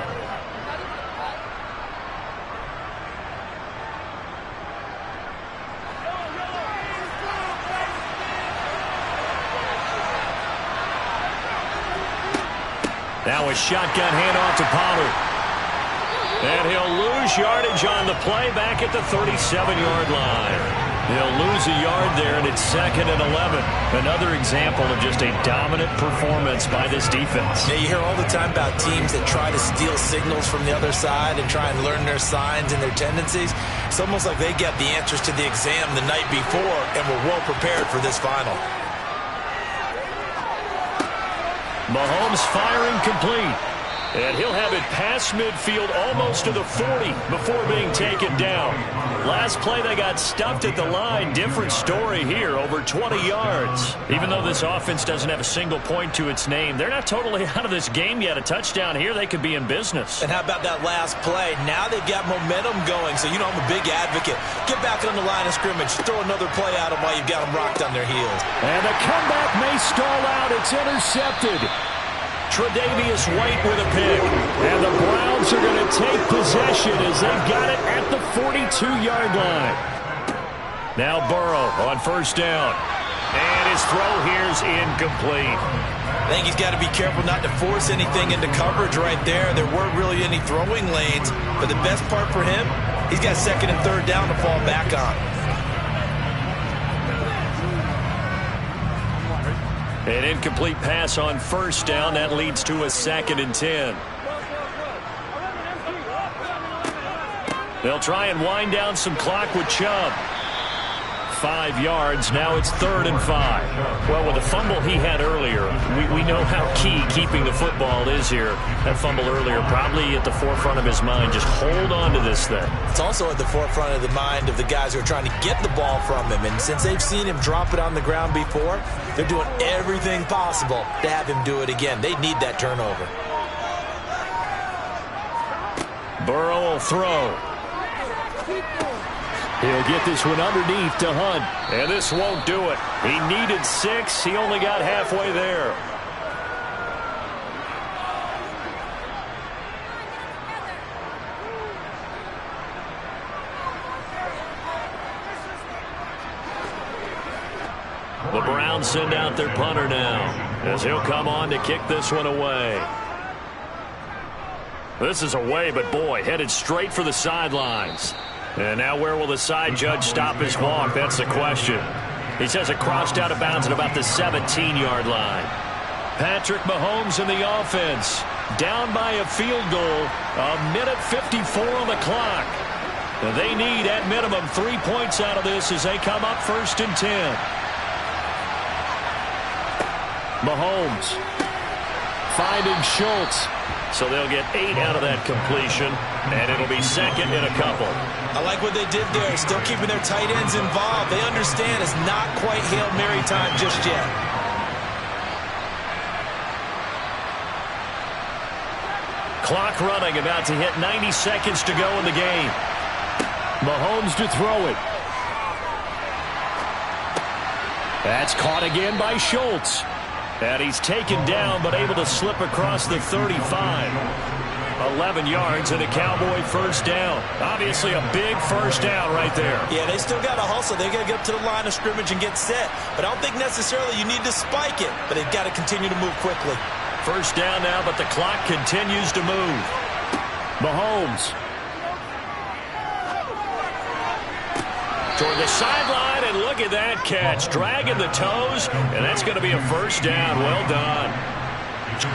Now a shotgun handoff to Pollard. And he'll lose yardage on the play back at the 37-yard line. He'll lose a yard there, and it's 2nd and 11. Another example of just a dominant performance by this defense. Yeah, you hear all the time about teams that try to steal signals from the other side and try and learn their signs and their tendencies. It's almost like they get the answers to the exam the night before and were well prepared for this final. Mahomes firing complete. And he'll have it past midfield almost to the 40 before being taken down. Last play they got stuffed at the line. Different story here, over 20 yards. Even though this offense doesn't have a single point to its name, they're not totally out of this game yet. A touchdown here, they could be in business. And how about that last play? Now they've got momentum going, so you know I'm a big advocate. Get back on the line of scrimmage. Throw another play at them while you've got them rocked on their heels. And the comeback may stall out. It's intercepted. Tre'Davious White with a pick. And the Browns are going to take possession as they've got it at the 42-yard line. Now Burrow on first down. And his throw here's incomplete. I think he's got to be careful not to force anything into coverage right there. There weren't really any throwing lanes. But the best part for him, he's got 2nd and 3rd down to fall back on. An incomplete pass on first down. That leads to a 2nd and 10. They'll try and wind down some clock with Chubb. 5 yards. Now it's 3rd and 5. Well, with the fumble he had earlier, we know how key keeping the football is here. That fumble earlier probably at the forefront of his mind. Just hold on to this thing. It's also at the forefront of the mind of the guys who are trying to get the ball from him. And since they've seen him drop it on the ground before, they're doing everything possible to have him do it again. They need that turnover. Burrow will throw. He'll get this one underneath to Hunt. And this won't do it. He needed 6. He only got halfway there. The Browns send out their punter now as he'll come on to kick this one away. This is away, but boy, headed straight for the sidelines. And now where will the side judge stop his walk? That's the question. He says it crossed out of bounds at about the 17-yard line. Patrick Mahomes in the offense. Down by a field goal. A minute 54 on the clock. And they need, at minimum, 3 points out of this as they come up 1st and 10. Mahomes finding Schultz. So they'll get 8 out of that completion, and it'll be 2nd and a couple. I like what they did there, still keeping their tight ends involved. They understand it's not quite Hail Mary time just yet. Clock running, about to hit 90 seconds to go in the game. Mahomes to throw it. That's caught again by Schultz. And he's taken down, but able to slip across the 35. 11 yards and a Cowboy first down. Obviously a big first down right there. Yeah, they still got to hustle. They got to get up to the line of scrimmage and get set. But I don't think necessarily you need to spike it. But they've got to continue to move quickly. First down now, but the clock continues to move. Mahomes. Toward the sideline, and look at that catch. Dragging the toes, and that's going to be a first down. Well done.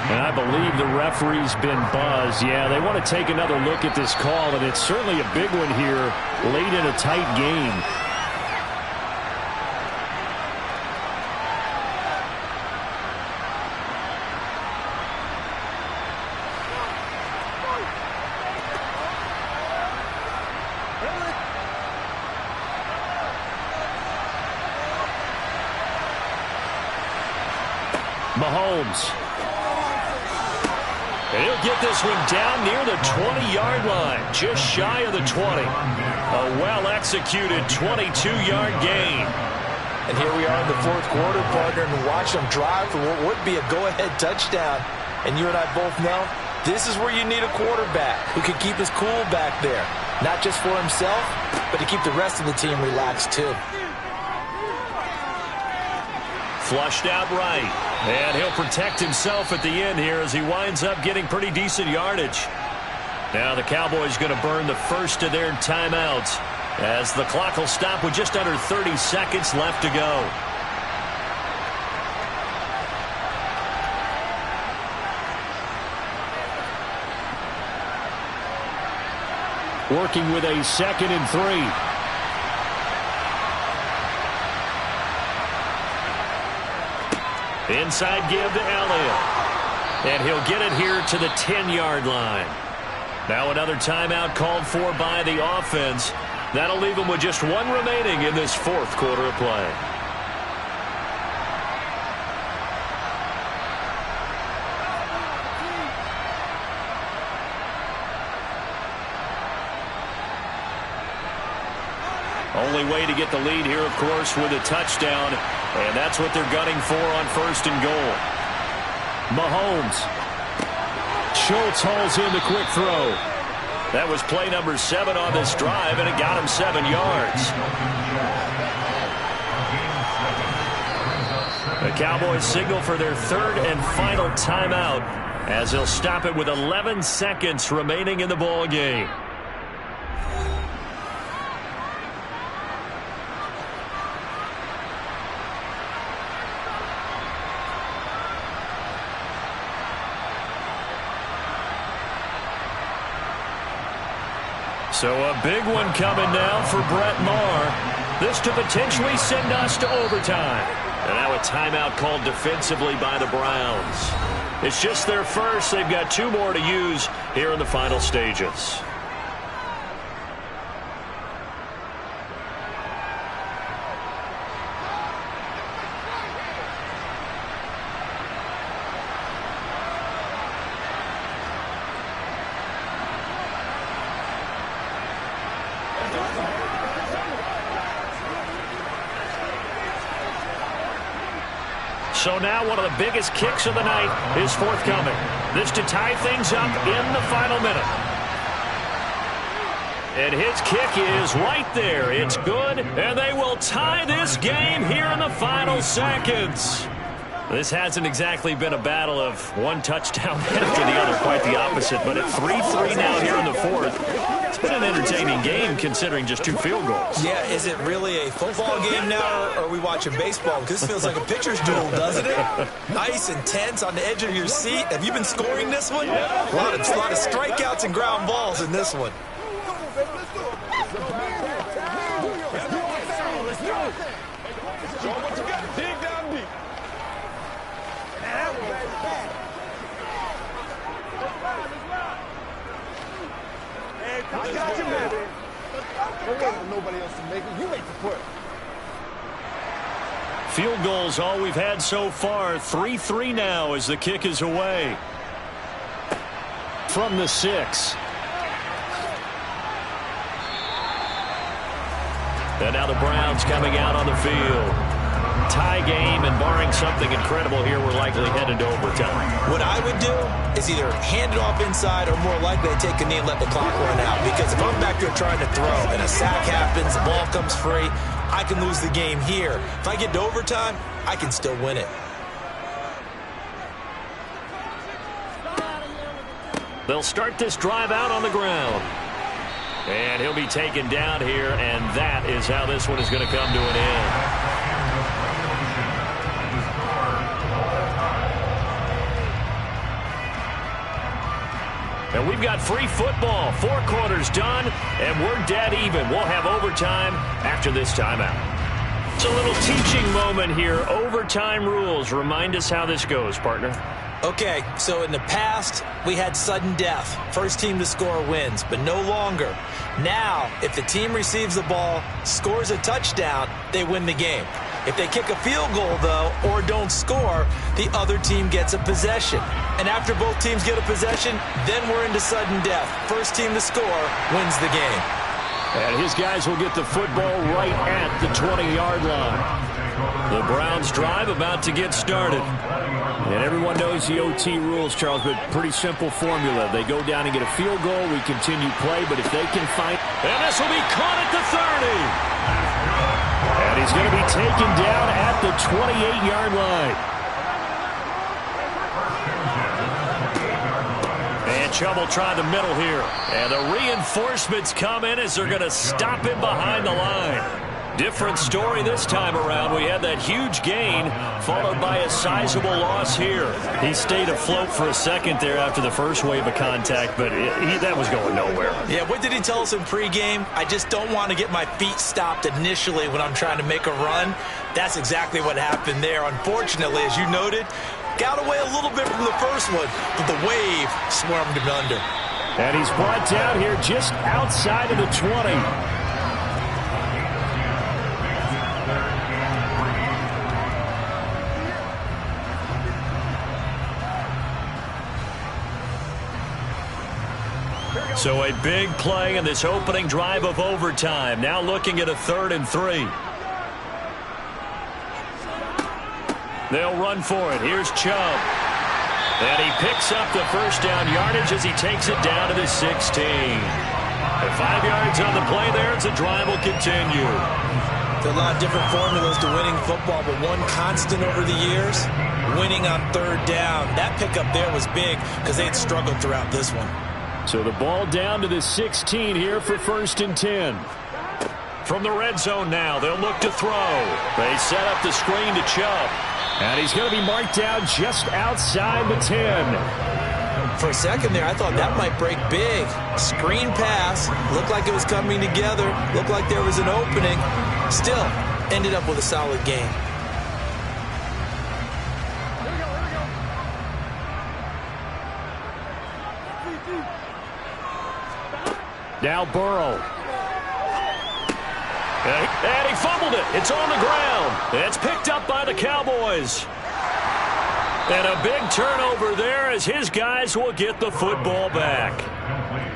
And I believe the referee's been buzzed. Yeah, they want to take another look at this call, and it's certainly a big one here late in a tight game. Mahomes. And he'll get this one down near the 20-yard line, just shy of the 20. A well-executed 22-yard gain. And here we are in the 4th quarter, partner, and watch them drive for what would be a go-ahead touchdown. And you and I both know this is where you need a quarterback who can keep his cool back there. Not just for himself, but to keep the rest of the team relaxed too. Flushed out right. And he'll protect himself at the end here as he winds up getting pretty decent yardage. Now the Cowboys going to burn the first of their timeouts as the clock will stop with just under 30 seconds left to go. Working with a 2nd and 3. Inside give to Elliott. And he'll get it here to the 10-yard line. Now another timeout called for by the offense. That'll leave them with just 1 remaining in this 4th quarter of play. Only way to get the lead here, of course, with a touchdown. And that's what they're gunning for on 1st and goal. Mahomes. Schultz hauls in the quick throw. That was play number 7 on this drive, and it got him 7 yards. The Cowboys signal for their 3rd and final timeout as they'll stop it with 11 seconds remaining in the ball game. So a big one coming now for Brett Maher. This to potentially send us to overtime. And now a timeout called defensively by the Browns. It's just their first. They've got 2 more to use here in the final stages. So now one of the biggest kicks of the night is forthcoming. This to tie things up in the final minute. And his kick is right there. It's good, and they will tie this game here in the final seconds. This hasn't exactly been a battle of one touchdown after the other, quite the opposite. But at 3-3 now here in the fourth, it's been an entertaining game considering just 2 field goals. Yeah, is it really a football game now, or are we watching baseball? Because this feels like a pitcher's duel, doesn't it? Nice and tense on the edge of your seat. Have you been scoring this one? A lot of strikeouts and ground balls in this one. Show what you got. Dig down deep. I got you, baby. Don't wait for nobody else to make it. You make the push. Field goals all we've had so far. 3-3 now as the kick is away. From the 6. And now the Browns coming out on the field. Tie game, and barring something incredible here, we're likely headed to overtime. What I would do is either hand it off inside or more likely to take a knee and let the clock run out. Because if I'm back there trying to throw and a sack happens, the ball comes free, I can lose the game here. If I get to overtime, I can still win it. They'll start this drive out on the ground. And he'll be taken down here, and that is how this one is going to come to an end. And we've got free football. 4 quarters done, and we're dead even. We'll have overtime after this timeout. It's a little teaching moment here. Overtime rules. Remind us how this goes, partner. Okay, so in the past, we had sudden death. First team to score wins, but no longer. Now, if the team receives the ball, scores a touchdown, they win the game. If they kick a field goal, though, or don't score, the other team gets a possession. And after both teams get a possession, then we're into sudden death. First team to score wins the game. And his guys will get the football right at the 20-yard line. The Browns drive about to get started. And everyone knows the OT rules, Charles, but pretty simple formula. They go down and get a field goal, we continue play, but if they can find... And this will be caught at the 30. And he's going to be taken down at the 28-yard line. And Chubb will try the middle here. And the reinforcements come in as they're going to stop him behind the line. Different story this time around. We had that huge gain followed by a sizable loss here. He stayed afloat for a second there after the first wave of contact, but that was going nowhere. Yeah, what did he tell us in pregame? I just don't want to get my feet stopped initially when I'm trying to make a run. That's exactly what happened there. Unfortunately, as you noted, got away a little bit from the first one, but the wave swarmed him under. And he's brought down here just outside of the 20. So a big play in this opening drive of overtime. Now looking at a 3rd and 3. They'll run for it. Here's Chubb. And he picks up the first down yardage as he takes it down to the 16. And 5 yards on the play there as the drive will continue. There are a lot of different formulas to winning football, but one constant over the years, winning on 3rd down. That pickup there was big because they had struggled throughout this one. So the ball down to the 16 here for 1st and 10. From the red zone now, they'll look to throw. They set up the screen to Chubb. And he's going to be marked down just outside the 10. For a second there, I thought that might break big. Screen pass. Looked like it was coming together. Looked like there was an opening. Still, ended up with a solid game. Now Burrow. And he fumbled it. It's on the ground. It's picked up by the Cowboys. And a big turnover there as his guys will get the football back.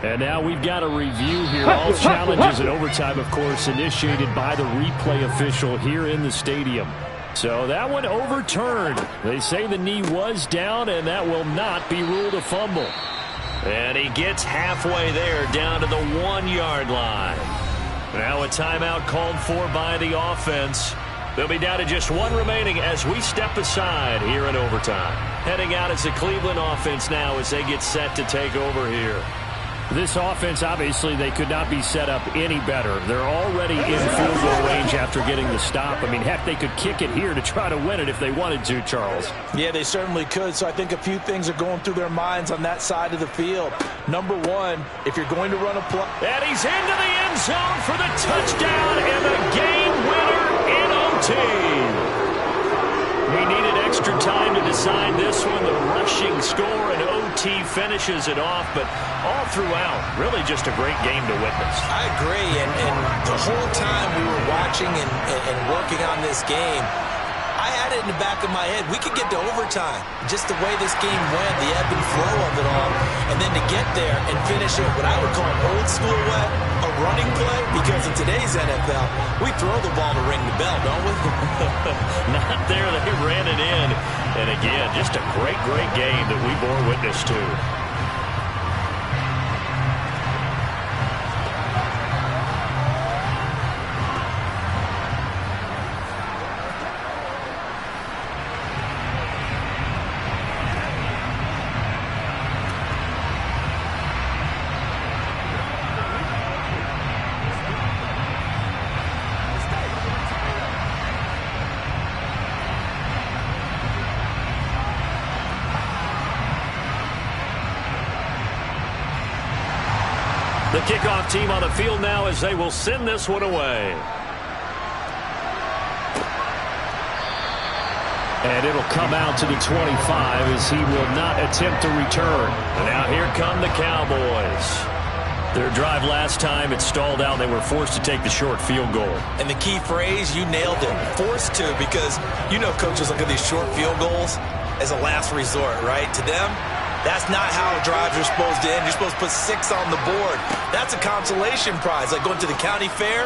And now we've got a review here. All challenges in overtime, of course, initiated by the replay official here in the stadium. So that one overturned. They say the knee was down, and that will not be ruled a fumble. And he gets halfway there down to the 1-yard line. Now a timeout called for by the offense. They'll be down to just one remaining as we step aside here in overtime. Heading out is the Cleveland offense now as they get set to take over here. This offense, obviously, they could not be set up any better. They're already in field goal range after getting the stop. I mean, heck, they could kick it here to try to win it if they wanted to, Charles. Yeah, they certainly could. So I think a few things are going through their minds on that side of the field. Number one, if you're going to run a play. And he's into the end zone for the touchdown and the game winner in OT. We needed extra time to decide this one. The rushing score and OT finishes it off, but all throughout, really just a great game to witness. I agree, and the whole time we were watching and working on this game, I had it in the back of my head. We could get to overtime. Just the way this game went, the ebb and flow of it all, and then to get there and finish it what I would call an old school way, a running play, because in today's NFL, we throw the ball to ring the bell, don't we? Not there. They ran it in. And again, just a great, great game that we bore witness to. The kickoff team on the field now as they will send this one away. And it'll come out to the 25 as he will not attempt to return. And now here come the Cowboys. Their drive last time, it stalled out. They were forced to take the short field goal. And the key phrase, you nailed it. Forced to, because you know coaches look at these short field goals as a last resort, right? To them, that's not how drives are supposed to end. You're supposed to put 6 on the board. That's a consolation prize. Like going to the county fair,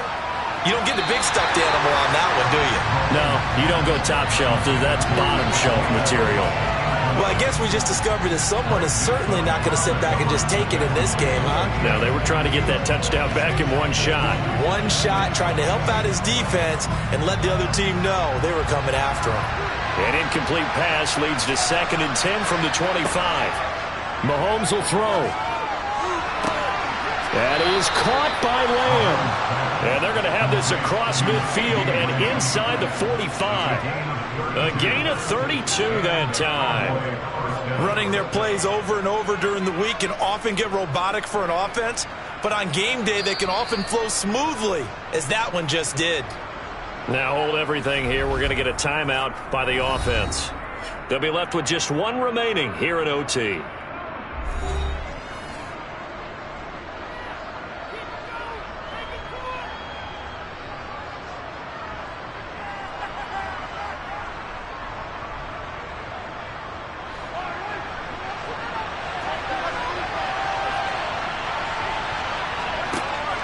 you don't get the big stuffed animal on that one, do you? No, you don't go top shelf. That's bottom shelf material. Well, I guess we just discovered that someone is certainly not going to sit back and just take it in this game, huh? No, they were trying to get that touchdown back in one shot. One shot, trying to help out his defense and let the other team know they were coming after him. An incomplete pass leads to 2nd and 10 from the 25. Mahomes will throw. That is caught by Lamb. And they're going to have this across midfield and inside the 45. A gain of 32 that time. Running their plays over and over during the week can often get robotic for an offense, but on game day they can often flow smoothly, as that one just did. Now hold everything here. We're going to get a timeout by the offense. They'll be left with just one remaining here at OT.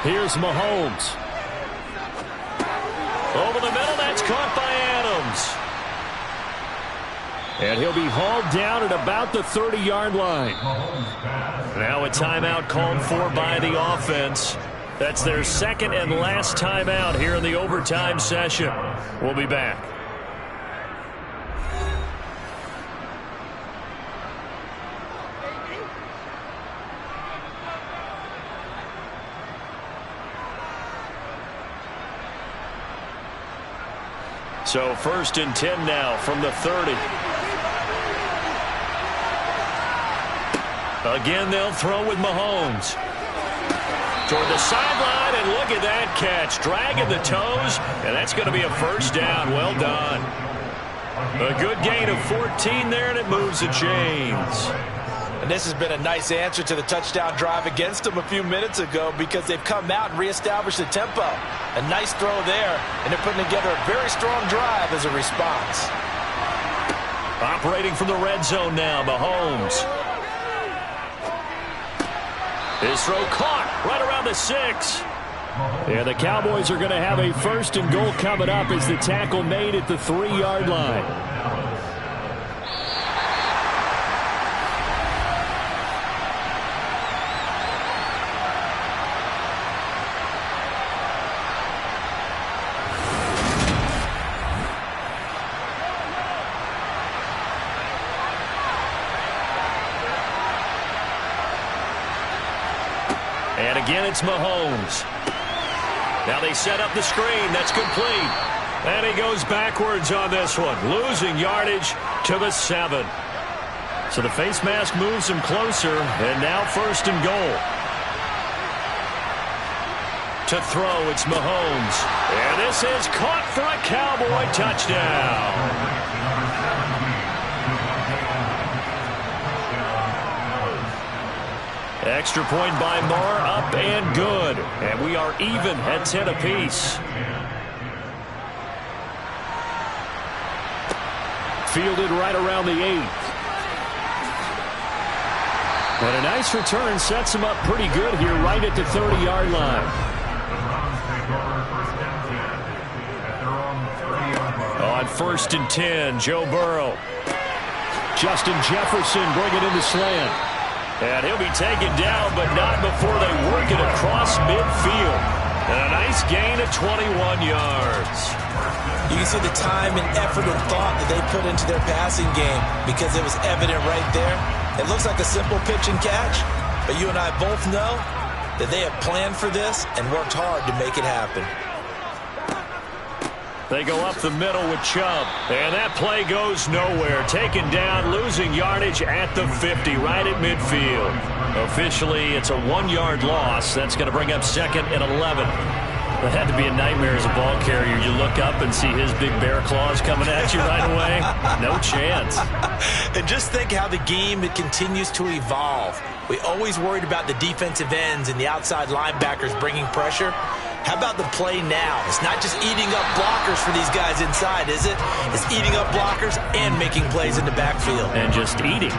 Here's Mahomes. Over the middle, that's caught by Adams. And he'll be hauled down at about the 30-yard line. Now a timeout called for by the offense. That's their second and last timeout here in the overtime session. We'll be back. So 1st and 10 now from the 30. Again, they'll throw with Mahomes. Toward the sideline, and look at that catch. Dragging the toes, and that's going to be a first down. Well done. A good gain of 14 there, and it moves the chains. And this has been a nice answer to the touchdown drive against them a few minutes ago, because they've come out and reestablished the tempo. A nice throw there, and they're putting together a very strong drive as a response. Operating from the red zone now, Mahomes. His throw caught right around the 6. Yeah, the Cowboys are going to have a 1st and goal coming up as the tackle made at the 3-yard line. again, it's Mahomes. Now they set up the screen. That's complete. And he goes backwards on this one, losing yardage to the 7. So the face mask moves him closer, and now 1st and goal. To throw, it's Mahomes. And this is caught for a Cowboy touchdown. Extra point by Moore, up and good. And we are even at 10 apiece. Fielded right around the 8th. And a nice return sets him up pretty good here right at the 30-yard line. On 1st and 10, Joe Burrow. Justin Jefferson bringing in the slant. And he'll be taken down, but not before they work it across midfield. And a nice gain of 21 yards. You can see the time and effort and thought that they put into their passing game because it was evident right there. It looks like a simple pitch and catch, but you and I both know that they have planned for this and worked hard to make it happen. They go up the middle with Chubb. And that play goes nowhere. Taken down, losing yardage at the 50, right at midfield. Officially, it's a 1-yard loss. That's going to bring up 2nd and 11. That had to be a nightmare as a ball carrier. You look up and see his big bear claws coming at you right away. No chance. And just think how the game continues to evolve. We always worried about the defensive ends and the outside linebackers bringing pressure. How about the play now? It's not just eating up blockers for these guys inside, is it? It's eating up blockers and making plays in the backfield. And just eating.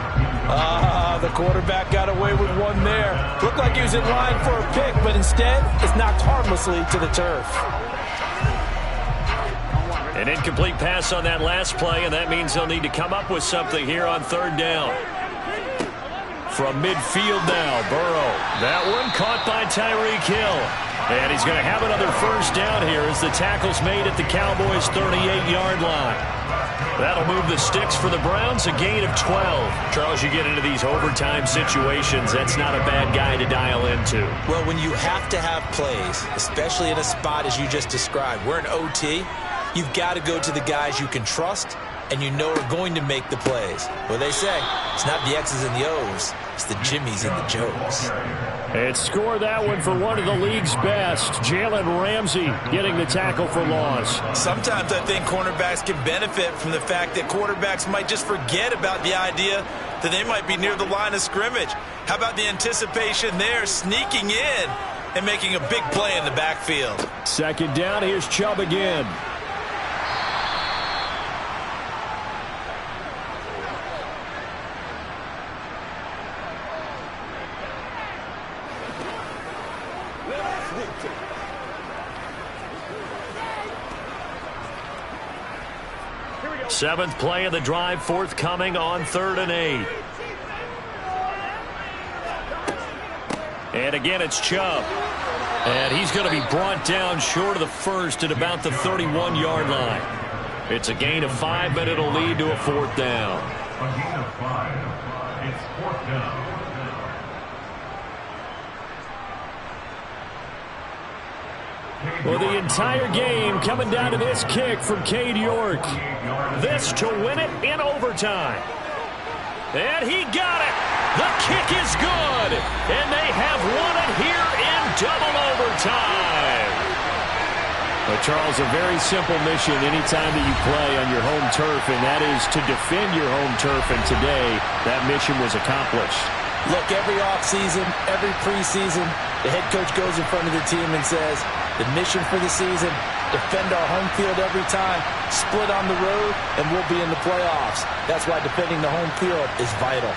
The quarterback got away with one there. Looked like he was in line for a pick, but instead, it's knocked harmlessly to the turf. An incomplete pass on that last play, and that means they'll need to come up with something here on 3rd down. From midfield now, Burrow. That one caught by Tyreek Hill. And he's going to have another 1st down here as the tackle's made at the Cowboys' 38-yard line. That'll move the sticks for the Browns, a gain of 12. Charles, you get into these overtime situations, that's not a bad guy to dial into. Well, when you have to have plays, especially in a spot as you just described, we're in OT, you've got to go to the guys you can trust and you know are going to make the plays. Well, they say, it's not the X's and the O's, it's the Jimmies and the Joes. And score that one for one of the league's best. Jalen Ramsey getting the tackle for loss. Sometimes I think cornerbacks can benefit from the fact that quarterbacks might just forget about the idea that they might be near the line of scrimmage. How about the anticipation there, sneaking in and making a big play in the backfield? 2nd down, here's Chubb again. Seventh play of the drive forthcoming on 3rd and 8. And again, it's Chubb. And he's going to be brought down short of the 1st at about the 31-yard line. It's a gain of 5, but it'll lead to a 4th down. A gain of 5. It's 4th down. Well, the entire game coming down to this kick from Cade York. This to win it in overtime. And he got it. The kick is good. And they have won it here in double overtime. But Charles, a very simple mission anytime that you play on your home turf, and that is to defend your home turf. And today, that mission was accomplished. Look, every offseason, every preseason, the head coach goes in front of the team and says, the mission for the season, defend our home field every time, split on the road, and we'll be in the playoffs. That's why defending the home field is vital.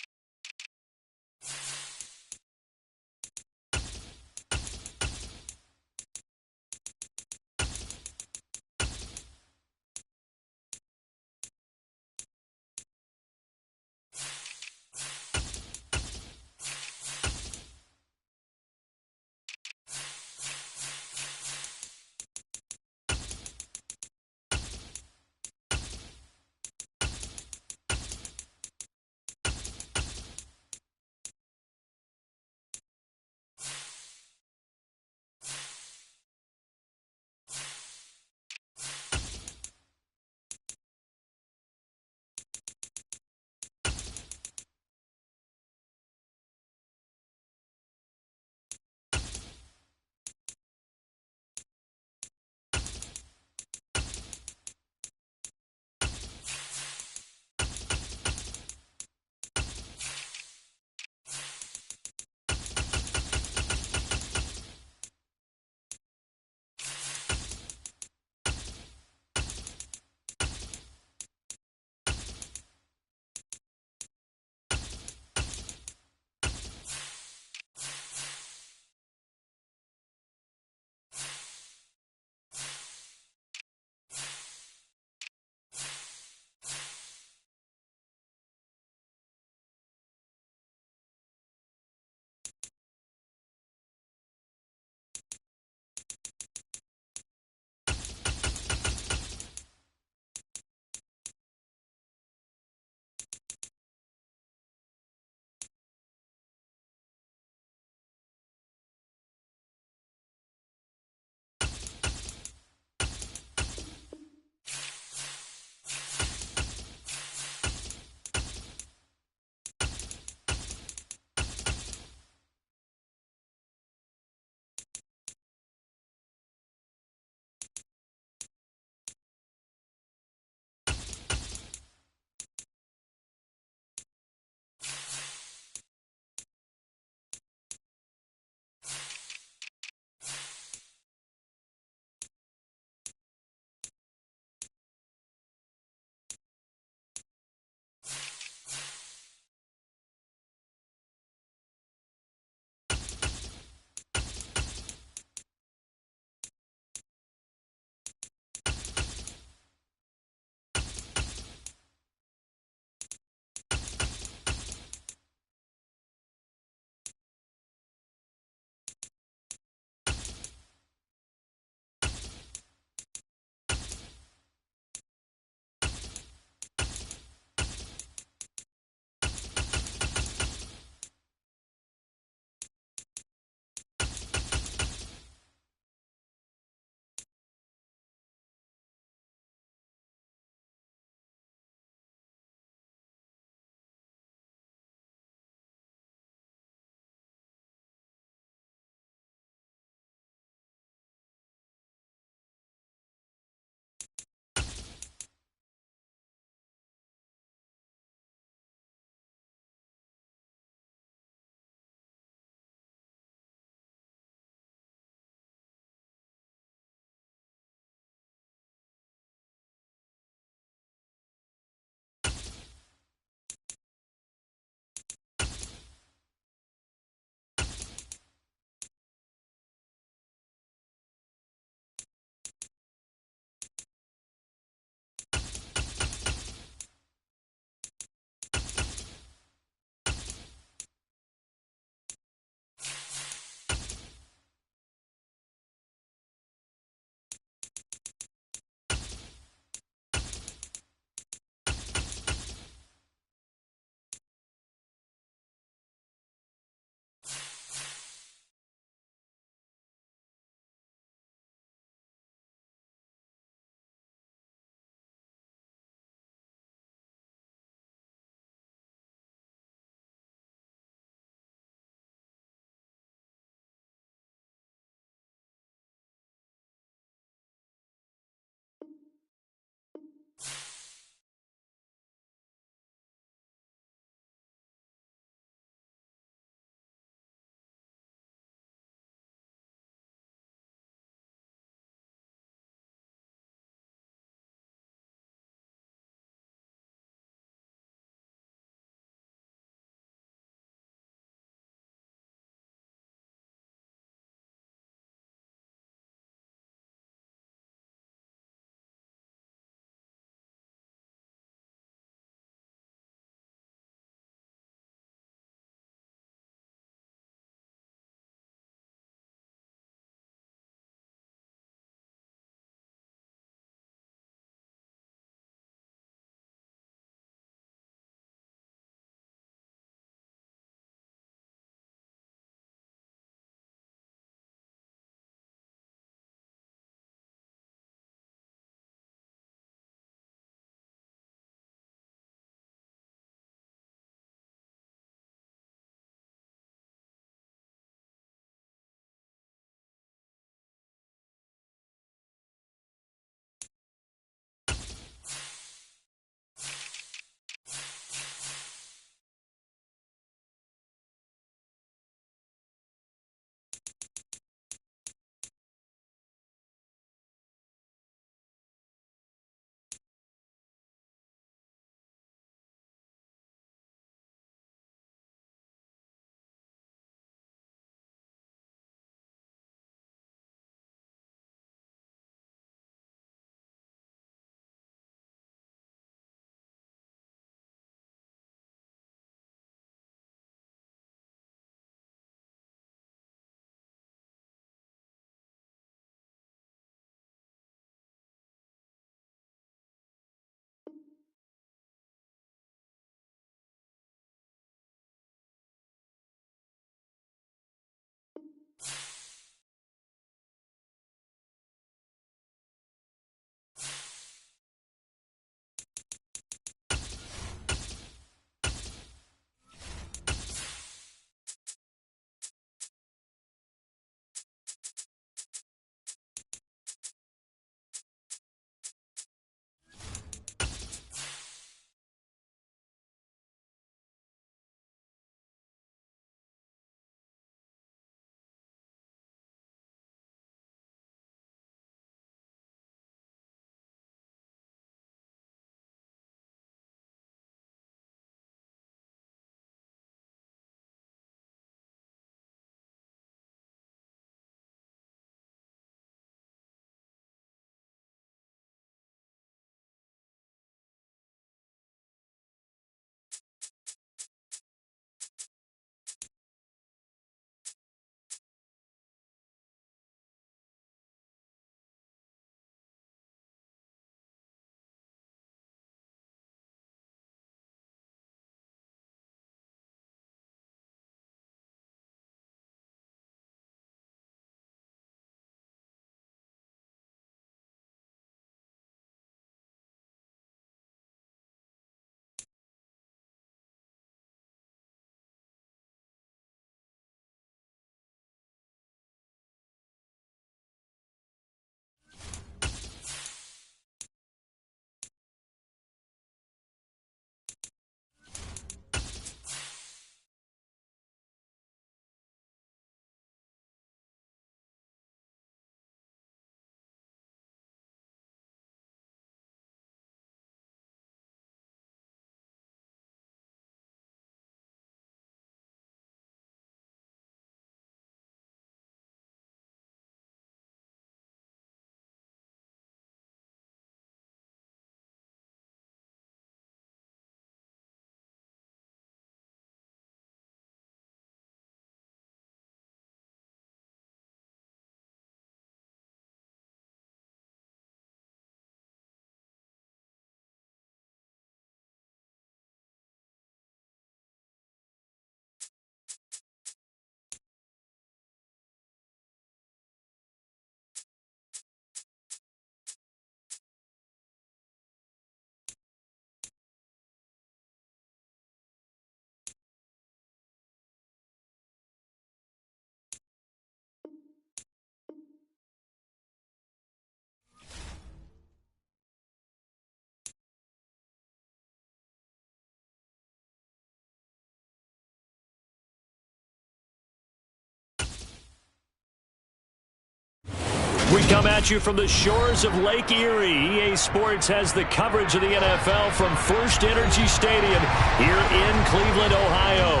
We come at you from the shores of Lake Erie. EA Sports has the coverage of the NFL from First Energy Stadium here in Cleveland, Ohio.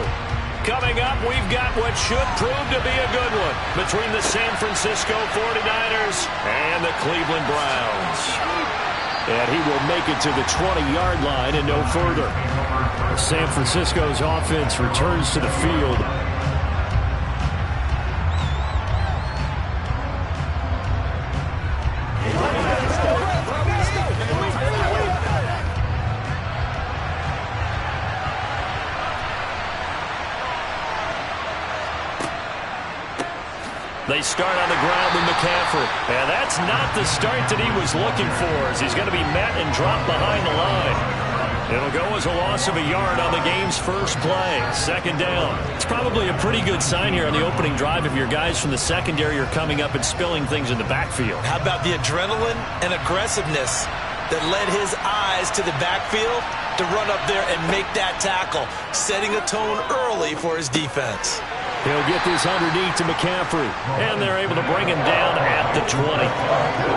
Coming up, we've got what should prove to be a good one between the San Francisco 49ers and the Cleveland Browns. And he will make it to the 20-yard line and no further. San Francisco's offense returns to the field. They start on the ground with McCaffrey. And that's not the start that he was looking for, as he's going to be met and dropped behind the line. It'll go as a loss of a yard on the game's first play. Second down. It's probably a pretty good sign here on the opening drive if your guys from the secondary are coming up and spilling things in the backfield. How about the adrenaline and aggressiveness that led his eyes to the backfield to run up there and make that tackle, setting a tone early for his defense. He'll get this underneath to McCaffrey, and they're able to bring him down at the 20.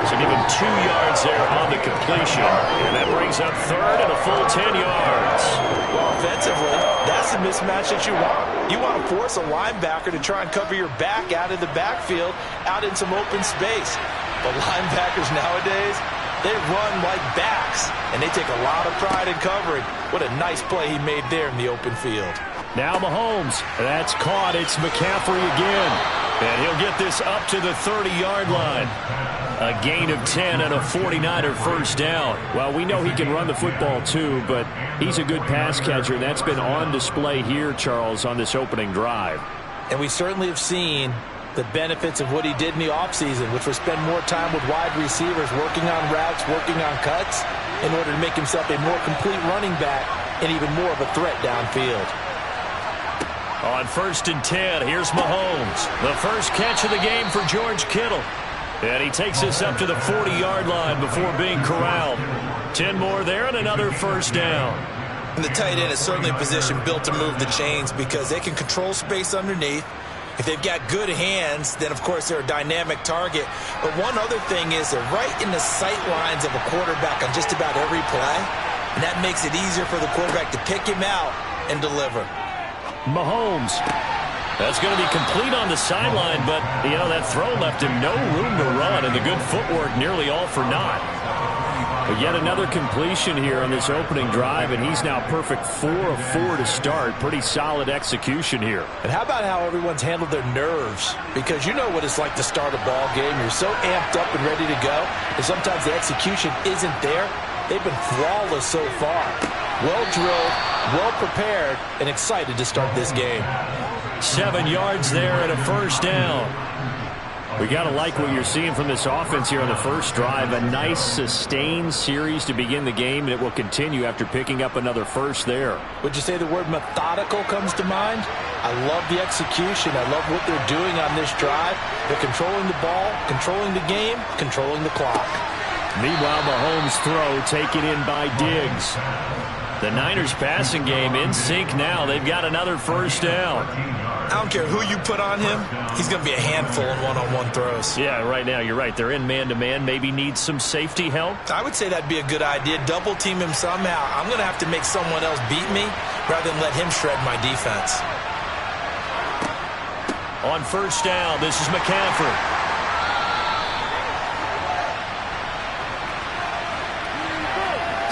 So give him 2 yards there on the completion, and that brings up third and a full 10 yards. Well, offensively, that's the mismatch that you want. You want to force a linebacker to try and cover your back out of the backfield, out in some open space. But linebackers nowadays, they run like backs, and they take a lot of pride in covering. What a nice play he made there in the open field. Now Mahomes. That's caught. It's McCaffrey again. And he'll get this up to the 30-yard line. A gain of 10 and a 49er first down. Well, we know he can run the football too, but he's a good pass catcher. That's been on display here, Charles, on this opening drive. And we certainly have seen the benefits of what he did in the offseason, which was spend more time with wide receivers, working on routes, working on cuts, in order to make himself a more complete running back and even more of a threat downfield. On 1st and 10, here's Mahomes. The first catch of the game for George Kittle. And he takes us up to the 40-yard line before being corralled. 10 more there and another first down. And the tight end is certainly a position built to move the chains because they can control space underneath. If they've got good hands, then, of course, they're a dynamic target. But one other thing is they're right in the sight lines of a quarterback on just about every play. And that makes it easier for the quarterback to pick him out and deliver. Mahomes. That's going to be complete on the sideline, but, you know, that throw left him no room to run, and the good footwork nearly all for naught. But yet another completion here on this opening drive, and he's now perfect 4 of 4 to start. Pretty solid execution here. And how about how everyone's handled their nerves? Because you know what it's like to start a ball game. You're so amped up and ready to go, and sometimes the execution isn't there. They've been flawless so far. Well drilled, well prepared, and excited to start this game. 7 yards there and a first down. We got to like what you're seeing from this offense here on the first drive. A nice sustained series to begin the game, and it will continue after picking up another first there. Would you say the word methodical comes to mind? I love the execution. I love what they're doing on this drive. They're controlling the ball, controlling the game, controlling the clock. Meanwhile, Mahomes' throw taken in by Diggs. The Niners passing game in sync now. They've got another first down. I don't care who you put on him. He's going to be a handful in one-on-one throws. Yeah, right now, you're right. They're in man-to-man. Maybe needs some safety help. I would say that'd be a good idea. Double team him somehow. I'm going to have to make someone else beat me rather than let him shred my defense. On first down, this is McCaffrey.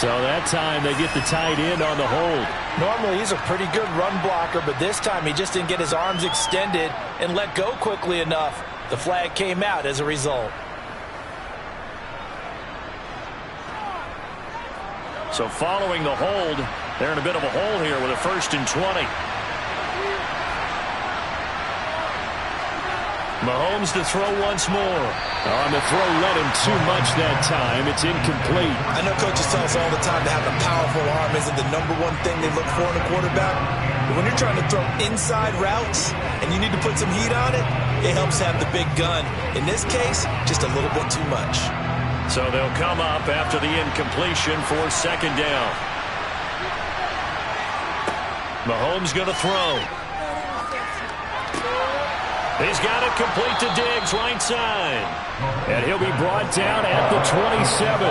So that time they get the tight end on the hold. Normally he's a pretty good run blocker, but this time he just didn't get his arms extended and let go quickly enough. The flag came out as a result. So following the hold, they're in a bit of a hole here with a 1st and 20. Mahomes to throw once more. On the throw, led him too much that time. It's incomplete. I know coaches tell us all the time that having a powerful arm isn't the #1 thing they look for in a quarterback. But when you're trying to throw inside routes and you need to put some heat on it, it helps have the big gun. In this case, just a little bit too much. So they'll come up after the incompletion for second down. Mahomes going to throw. He's got it complete to Diggs, right side. And he'll be brought down at the 27.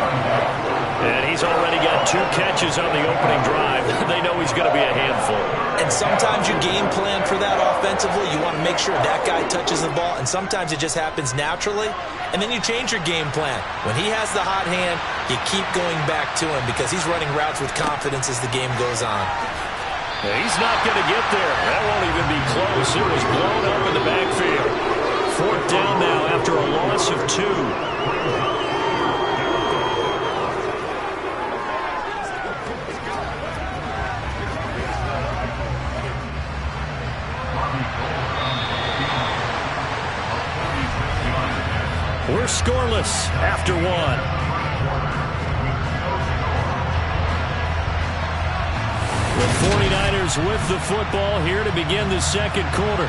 And he's already got 2 catches on the opening drive. They know he's going to be a handful. And sometimes you game plan for that offensively. You want to make sure that guy touches the ball, and sometimes it just happens naturally. And then you change your game plan. When he has the hot hand, you keep going back to him because he's running routes with confidence as the game goes on. He's not going to get there. That won't even be close. It was blown up in the backfield. 4th down now after a loss of 2. We're scoreless after 1. The 49ers with the football here to begin the second quarter.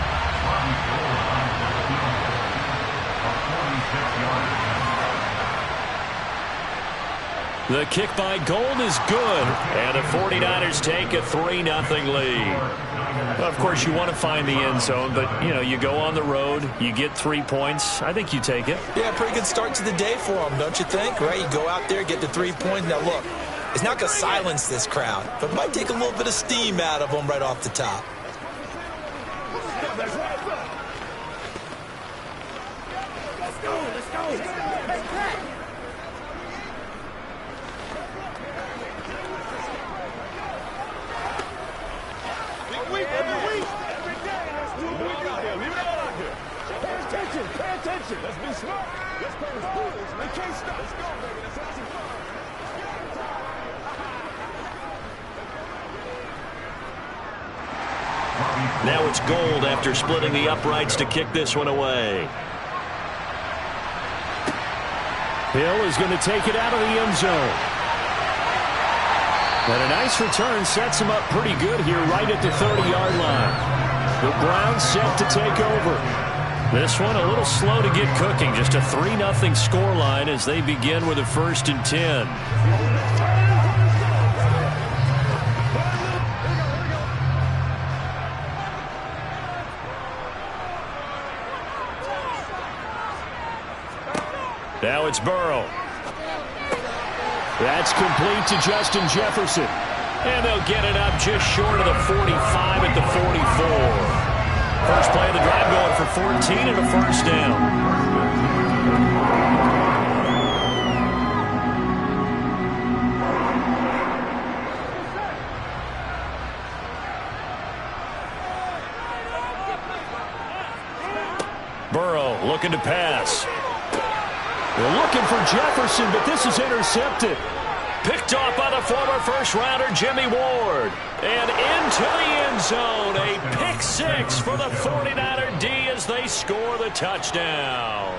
The kick by Gold is good, and the 49ers take a 3-0 lead. Well, of course, you want to find the end zone, but, you go on the road, you get 3 points. I think you take it. Yeah, pretty good start to the day for them, don't you think? Right? You go out there, get the 3 points. Now, look. It's not going to silence this crowd, but it might take a little bit of steam out of them right off the top. Let's go. Every day, let's do what we got here. Leave it all out here. Pay attention. Let's be smart. Let's play the fools. They can't stop. Let's go, baby. Let's have some fun. Now it's Gold after splitting the uprights to kick this one away. Hill is going to take it out of the end zone. And a nice return sets him up pretty good here right at the 30-yard line. The Browns set to take over. This one a little slow to get cooking. Just a 3-0 scoreline as they begin with a 1st and 10. Now it's Burrow. That's complete to Justin Jefferson. And they'll get it up just short of the 45 at the 44. First play of the drive going for 14 and a 1st down. Burrow looking to pass. They're looking for Jefferson, but this is intercepted. Picked off by the former first-rounder Jimmy Ward. And into the end zone. A pick 6 for the 49er D as they score the touchdown.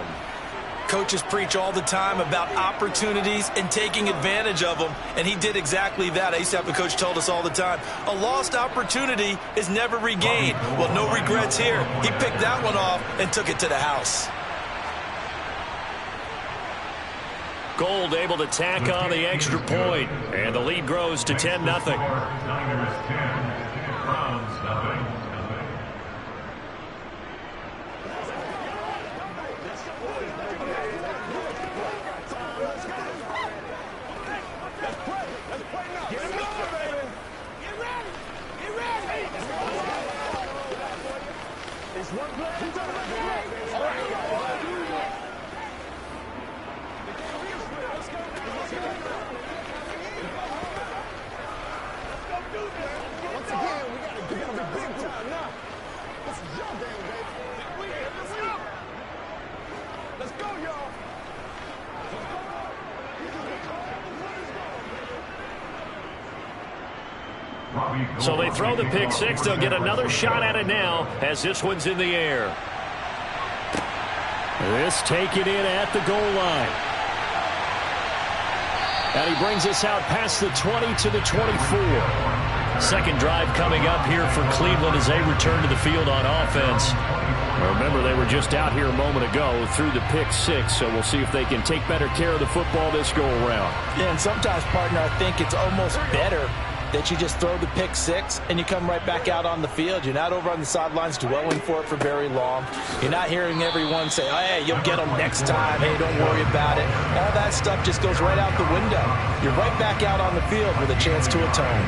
Coaches preach all the time about opportunities and taking advantage of them, and he did exactly that. I used to have a coach told us all the time, a lost opportunity is never regained. Well, no regrets here. He picked that one off and took it to the house. Gold able to tack on the extra point, and the lead grows to 10-0. Niners 10, Browns nothing. So they throw the pick 6. They'll get another shot at it now as this one's in the air. This taken in at the goal line. And he brings us out past the 20 to the 24. Second drive coming up here for Cleveland as they return to the field on offense. Remember, they were just out here a moment ago through the pick 6, so we'll see if they can take better care of the football this go-around. Yeah, and sometimes, partner, I think it's almost better that you just throw the pick six and you come right back out on the field. You're not over on the sidelines dwelling for it for very long. You're not hearing everyone say, oh, hey, you'll get them next time. Hey, don't worry about it. All that stuff just goes right out the window. You're right back out on the field with a chance to atone.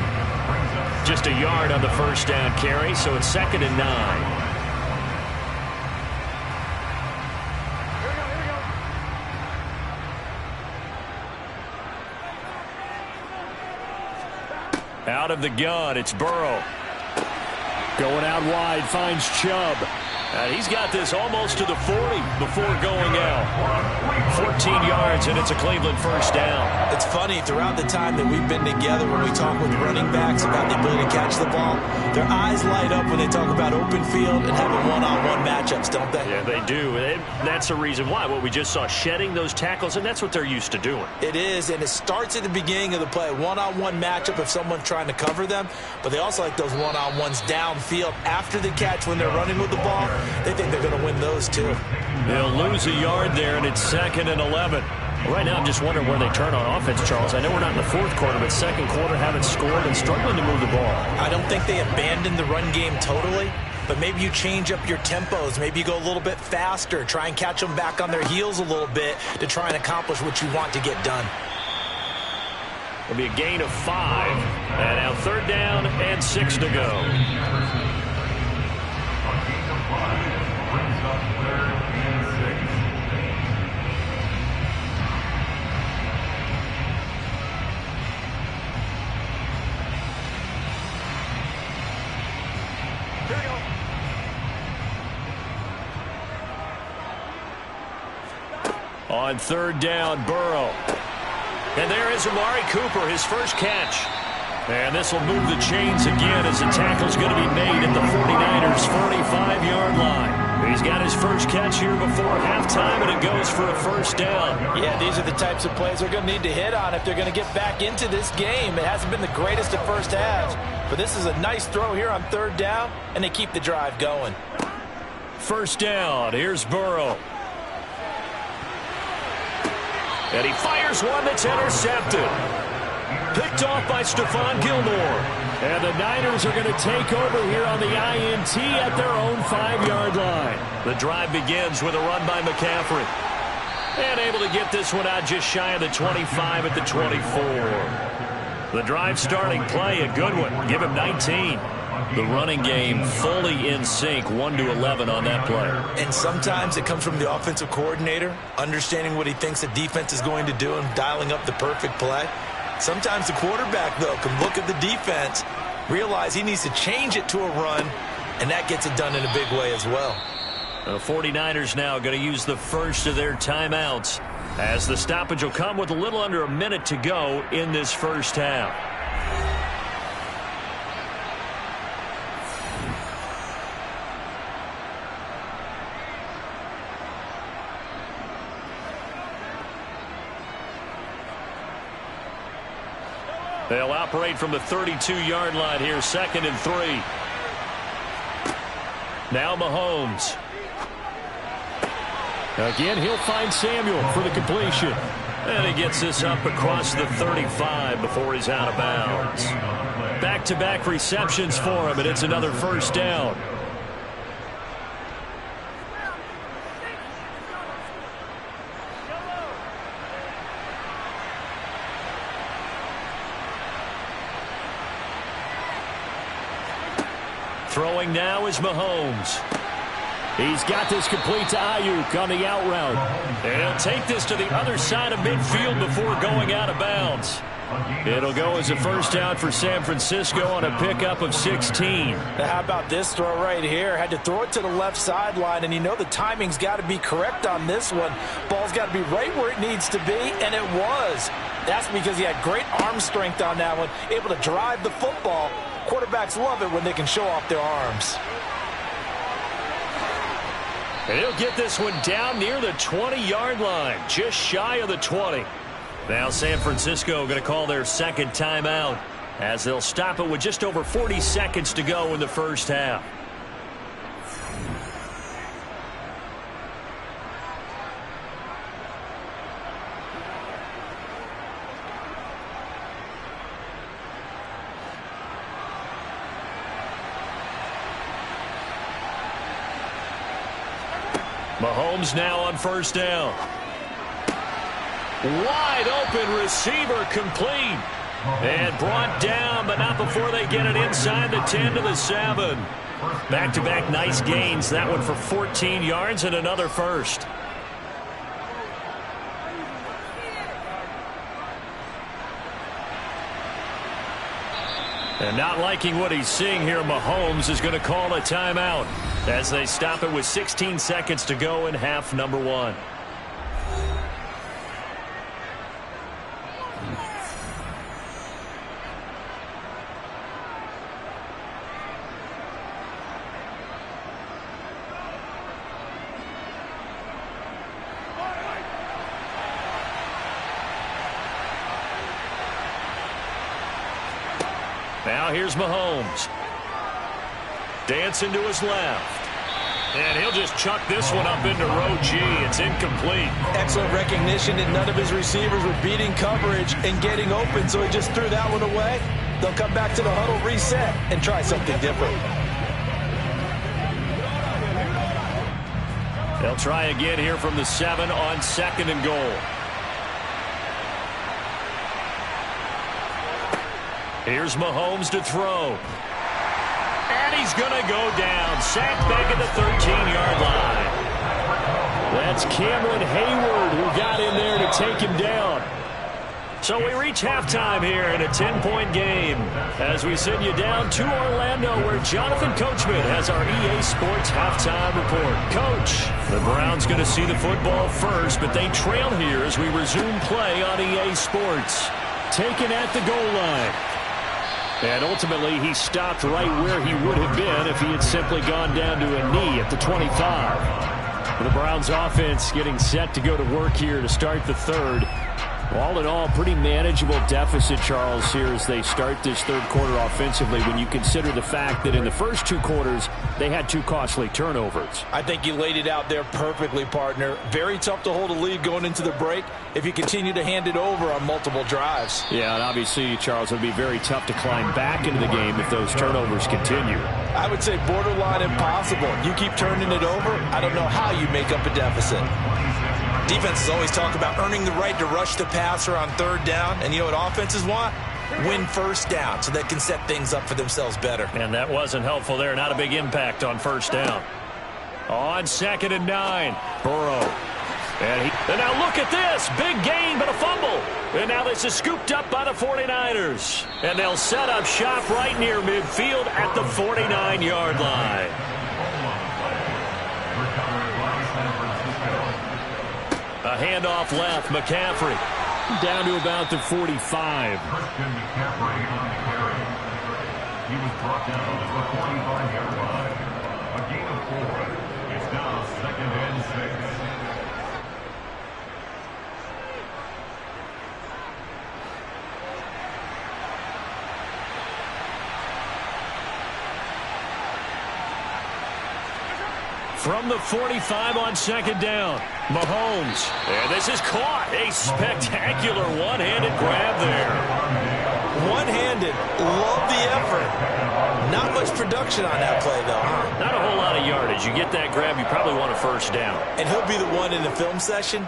Just a yard on the first down carry, so it's 2nd and 9. Out of the gun, it's Burrow. Going out wide, finds Chubb. He's got this almost to the 40 before going out. 14 yards, and it's a Cleveland first down. It's funny, throughout the time that we've been together, when we talk with running backs about the ability to catch the ball, their eyes light up when they talk about open field and having one-on-one matchups, don't they? Yeah, they do. And that's the reason why. What we just saw, shedding those tackles, and that's what they're used to doing. It is, and it starts at the beginning of the play. One-on-one matchup if someone's trying to cover them, but they also like those one-on-ones downfield after the catch when they're running with the ball. They think they're going to win those, too. They'll lose a yard there, and it's 2nd and 11. Right now, I'm just wondering where they turn on offense, Charles. I know we're not in the fourth quarter, but second quarter haven't scored and struggling to move the ball. I don't think they abandoned the run game totally, but maybe you change up your tempos. Maybe you go a little bit faster, try and catch them back on their heels a little bit to try and accomplish what you want to get done. It'll be a gain of 5, and now 3rd down and 6 to go. Brings up 3rd and 6. Here we go. On 3rd down, Burrow. And there is Amari Cooper, his first catch. And this will move the chains again as the tackle's going to be made at the 49ers' 45-yard line. He's got his first catch here before halftime, and it goes for a first down. Yeah, these are the types of plays they're going to need to hit on if they're going to get back into this game. It hasn't been the greatest of first halves, but this is a nice throw here on 3rd down, and they keep the drive going. First down, here's Burrow. And he fires one that's intercepted. Picked off by Stephon Gilmore. And the Niners are going to take over here on the INT at their own 5-yard line. The drive begins with a run by McCaffrey. And able to get this one out just shy of the 25 at the 24. The drive starting play, a good one. Give him 19. The running game fully in sync, 1-11 on that play. And sometimes it comes from the offensive coordinator, understanding what he thinks the defense is going to do and dialing up the perfect play. Sometimes the quarterback, though, can look at the defense, realize he needs to change it to a run, and that gets it done in a big way as well. The 49ers now going to use the first of their timeouts as the stoppage will come with a little under a minute to go in this first half. They'll operate from the 32-yard line here, 2nd and 3. Now Mahomes. Again, he'll find Samuel for the completion. And he gets this up across the 35 before he's out of bounds. Back-to-back receptions for him, and it's another first down. Throwing now is Mahomes. He's got this complete to Ayuk on the out route. And he'll take this to the other side of midfield before going out of bounds. It'll go as a first down for San Francisco on a pickup of 16. Now, how about this throw right here? Had to throw it to the left sideline, and you know the timing's got to be correct on this one. Ball's got to be right where it needs to be, and it was. That's because he had great arm strength on that one, able to drive the football. Quarterbacks love it when they can show off their arms. And he'll get this one down near the 20-yard line, just shy of the 20. Now San Francisco going to call their second timeout as they'll stop it with just over 40 seconds to go in the first half. Mahomes now on first down. Wide open receiver complete. And brought down, but not before they get it inside the 10 to the 7. Back-to-back nice gains. That one for 14 yards and another first. And not liking what he's seeing here, Mahomes is going to call a timeout as they stop it with 16 seconds to go in half number 1. Now here's Mahomes. Dancing to his left. And he'll just chuck this one up into row G. It's incomplete. Excellent recognition that none of his receivers were beating coverage and getting open, so he just threw that one away. They'll come back to the huddle, reset, and try something different. They'll try again here from the 7 on 2nd and goal. Here's Mahomes to throw. And he's going to go down. Sacked back at the 13-yard line. That's Cameron Hayward who got in there to take him down. So we reach halftime here in a 10-point game as we send you down to Orlando where Jonathan Coachman has our EA Sports halftime report. Coach, the Browns going to see the football first, but they trail here as we resume play on EA Sports. Taken at the goal line. And ultimately, he stopped right where he would have been if he had simply gone down to a knee at the 25. The Browns offense getting set to go to work here to start the third. All in all, pretty manageable deficit, Charles, here as they start this third quarter offensively when you consider the fact that in the first 2 quarters, they had 2 costly turnovers. I think you laid it out there perfectly, partner. Very tough to hold a lead going into the break if you continue to hand it over on multiple drives. Yeah, and obviously, Charles, it would be very tough to climb back into the game if those turnovers continue. I would say borderline impossible. You keep turning it over, I don't know how you make up a deficit. Defenses always talk about earning the right to rush the passer on 3rd down. And you know what offenses want? Win first down so they can set things up for themselves better. And that wasn't helpful there. Not a big impact on first down. On 2nd and 9, Burrow. And now look at this. Big gain, but a fumble. And now this is scooped up by the 49ers. And they'll set up shop right near midfield at the 49-yard line. A handoff left, McCaffrey down to about the 45. Christian McCaffrey on the carry. He was brought down at the 45-yard line. A gain of 4. It's now 2nd and 6. From the 45 on 2nd down, Mahomes. And this is caught. A spectacular one-handed grab there. One-handed. Love the effort. Not much production on that play, though. Not a whole lot of yardage. You get that grab, you probably want a first down. And he'll be the one in the film session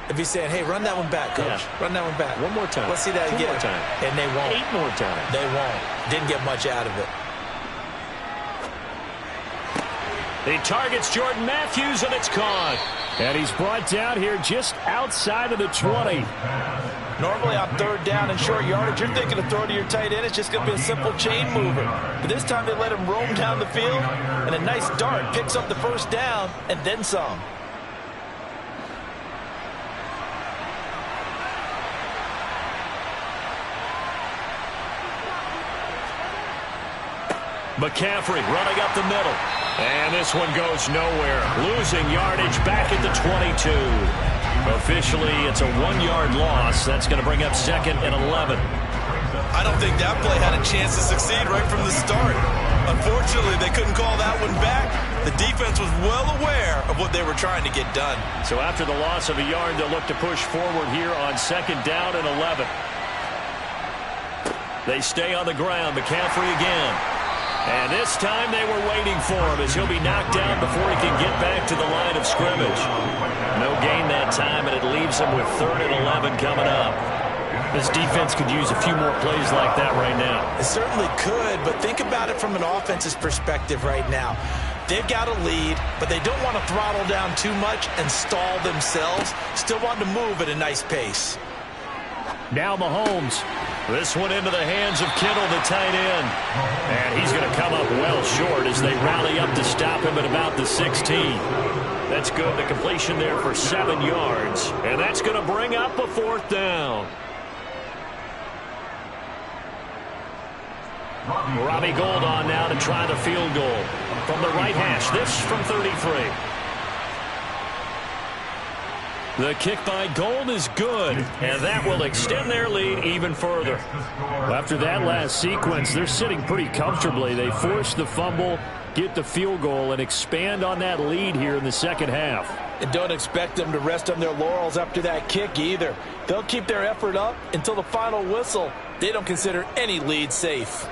if he's saying, hey, run that one back, coach. Yeah. Run that one back. One more time. Let's see that 2 again. more time. And they won't. 8 more times. They won't. Didn't get much out of it. He targets Jordan Matthews, and it's caught. And he's brought down here just outside of the 20. Normally on 3rd down and short yardage, you're thinking to throw to your tight end. It's just going to be a simple chain mover. But this time they let him roam down the field, and a nice dart picks up the first down and then some. McCaffrey running up the middle. And this one goes nowhere. Losing yardage back at the 22. Officially, it's a 1-yard loss. That's going to bring up 2nd and 11. I don't think that play had a chance to succeed right from the start. Unfortunately, they couldn't call that one back. The defense was well aware of what they were trying to get done. So after the loss of a yard, they'll look to push forward here on 2nd down and 11. They stay on the ground. McCaffrey again. And this time they were waiting for him as he'll be knocked down before he can get back to the line of scrimmage. No gain that time, and it leaves him with 3rd and 11 coming up. This defense could use a few more plays like that right now. It certainly could, but think about it from an offense's perspective right now. They've got a lead, but they don't want to throttle down too much and stall themselves. Still want to move at a nice pace. Now Mahomes. This one into the hands of Kittle, the tight end. And he's going to come up well short as they rally up to stop him at about the 16. That's good. The completion there for 7 yards. And that's going to bring up a 4th down. Robbie Gould on now to try the field goal. From the right hash, this from 33. The kick by Gould is good, and that will extend their lead even further. After that last sequence, they're sitting pretty comfortably. They force the fumble, get the field goal, and expand on that lead here in the second half. And don't expect them to rest on their laurels after that kick either. They'll keep their effort up until the final whistle. They don't consider any lead safe.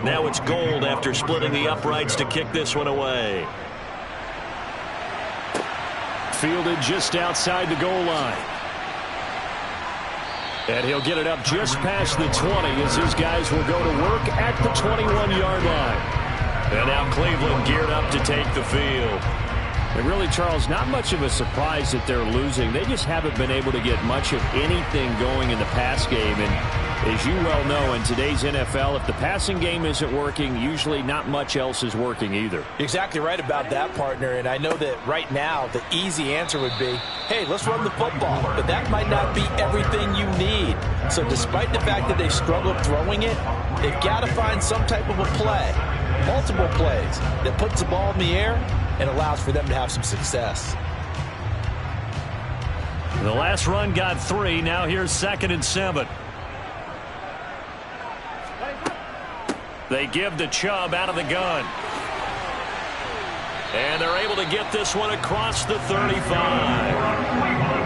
Now it's Gould after splitting the uprights to kick this one away. Fielded just outside the goal line. And he'll get it up just past the 20 as his guys will go to work at the 21-yard line. And now Cleveland geared up to take the field. And really, Charles, not much of a surprise that they're losing. They just haven't been able to get much of anything going in the pass game. And as you well know, in today's NFL, if the passing game isn't working, usually not much else is working either. You're exactly right about that, partner. And I know that right now the easy answer would be, hey, let's run the football. But that might not be everything you need. So despite the fact that they've struggled throwing it, they've got to find some type of a play, multiple plays, that puts the ball in the air and allows for them to have some success. The last run got 3. Now here's 2nd and 7. They give to Chubb out of the gun. And they're able to get this one across the 35.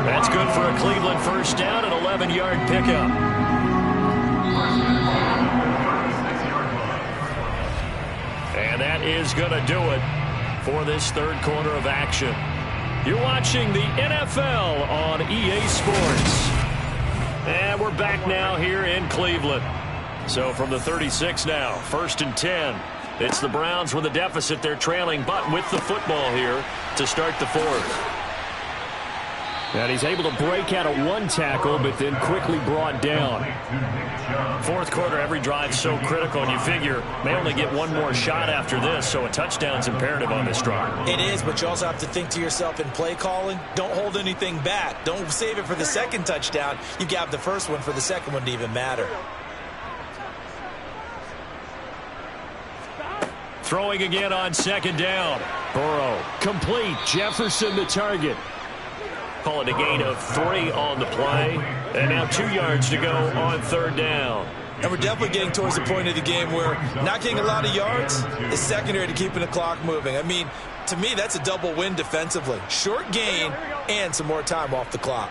That's good for a Cleveland first down, an 11-yard pickup. And that is going to do it for this third quarter of action. You're watching the NFL on EA Sports. And we're back now here in Cleveland. So from the 36 now, 1st and 10. It's the Browns with a deficit. They're trailing, but with the football here to start the 4th. And he's able to break out of one tackle, but then quickly brought down. 4th quarter, every drive's so critical, and you figure may only get one more shot after this, so a touchdown's imperative on this drive. It is, but you also have to think to yourself in play calling, don't hold anything back. Don't save it for the second touchdown. You got the first one for the second one to even matter. Throwing again on 2nd down. Burrow complete. Jefferson the target. Call it a gain of 3 on the play. And now 2 yards to go on 3rd down. And we're definitely getting towards the point of the game where not getting a lot of yards is secondary to keeping the clock moving. I mean, to me, that's a double win defensively. Short gain and some more time off the clock.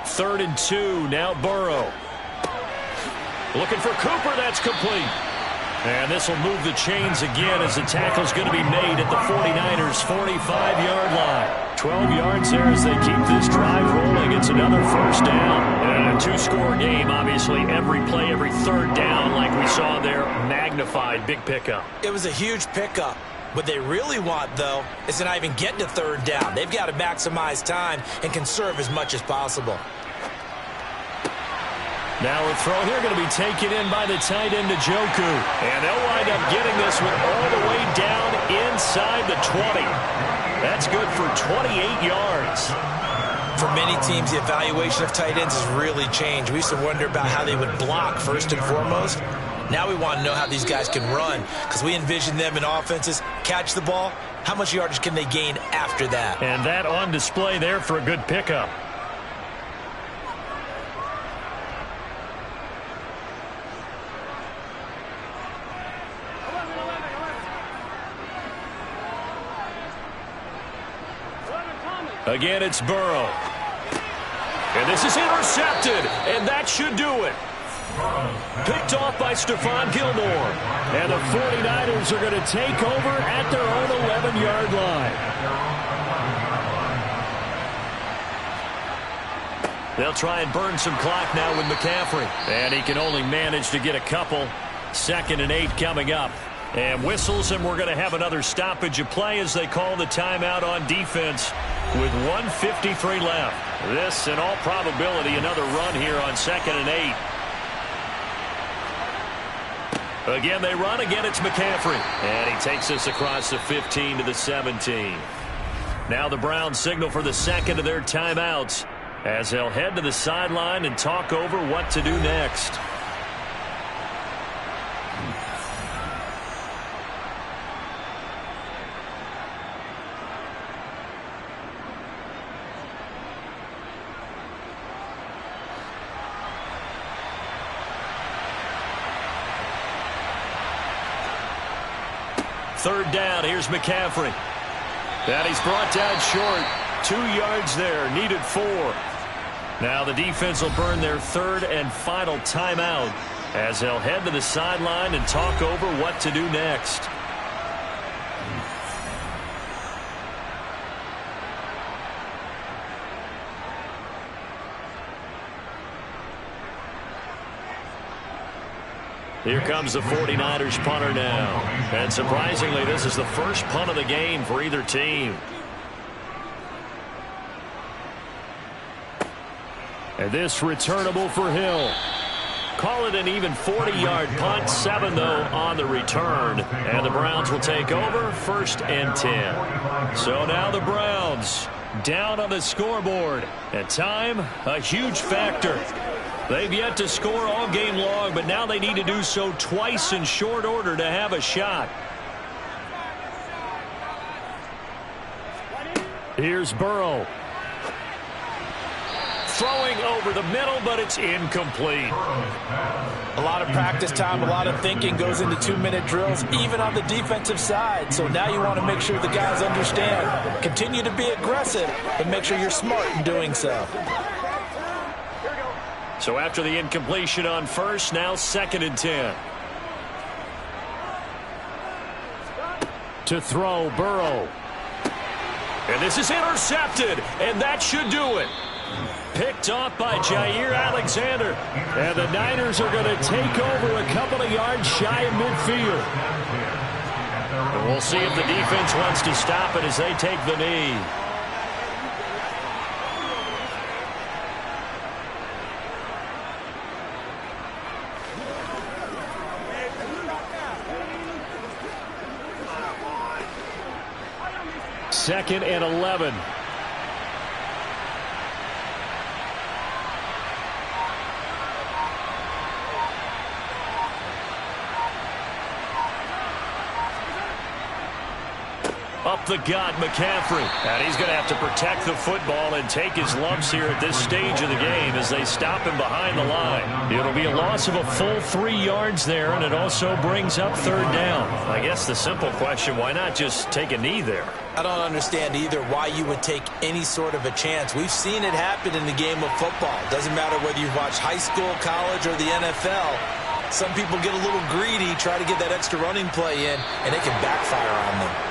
Third and 2. Now Burrow. Looking for Cooper. That's complete. And this will move the chains again as the tackle's going to be made at the 49ers' 45-yard line. 12 yards there as they keep this drive rolling. It's another first down. And a 2-score game, obviously. Every play, every 3rd down, like we saw there, magnified. Big pickup. It was a huge pickup. What they really want, though, is to not even get to 3rd down. They've got to maximize time and conserve as much as possible. Now a throw here going to be taken in by the tight end, Njoku. And they'll wind up getting this one all the way down inside the 20. That's good for 28 yards. For many teams, the evaluation of tight ends has really changed. We used to wonder about how they would block first and foremost. Now we want to know how these guys can run, because we envision them in offenses catch the ball. How much yardage can they gain after that? And that on display there for a good pickup. Again, it's Burrow. And this is intercepted, and that should do it. Picked off by Stephon Gilmore. And the 49ers are going to take over at their own 11-yard line. They'll try and burn some clock now with McCaffrey. And he can only manage to get a couple. 2nd and 8 coming up. And whistles, and we're going to have another stoppage of play as they call the timeout on defense with 1:53 left. This, in all probability, another run here on 2nd and 8. Again, they run. Again, it's McCaffrey. And he takes us across the 15 to the 17. Now the Browns signal for the second of their timeouts as they'll head to the sideline and talk over what to do next. Third down, here's McCaffrey. And he's brought down short. 2 yards there, needed 4. Now the defense will burn their third and final timeout as they'll head to the sideline and talk over what to do next. Here comes the 49ers punter now. And surprisingly, this is the first punt of the game for either team. And this returnable for Hill. Call it an even 40-yard punt. 7, though, on the return. And the Browns will take over 1st and 10. So now the Browns down on the scoreboard. At time, a huge factor. They've yet to score all game long, but now they need to do so twice in short order to have a shot. Here's Burrow. Throwing over the middle, but it's incomplete. A lot of practice time, a lot of thinking goes into 2-minute drills, even on the defensive side. So now you want to make sure the guys understand. Continue to be aggressive, but make sure you're smart in doing so. So after the incompletion on first, now 2nd and 10. To throw, Burrow. And this is intercepted, and that should do it. Picked off by Jair Alexander. And the Niners are going to take over a couple of yards shy of midfield. And we'll see if the defense wants to stop it as they take the knee. Second and 11. Up the gut, McCaffrey. And he's going to have to protect the football and take his lumps here at this stage of the game as they stop him behind the line. It'll be a loss of a full 3 yards there, and it also brings up 3rd down. I guess the simple question, why not just take a knee there? I don't understand either why you would take any sort of a chance. We've seen it happen in the game of football. Doesn't matter whether you've watched high school, college, or the NFL. Some people get a little greedy, try to get that extra running play in, and it can backfire on them.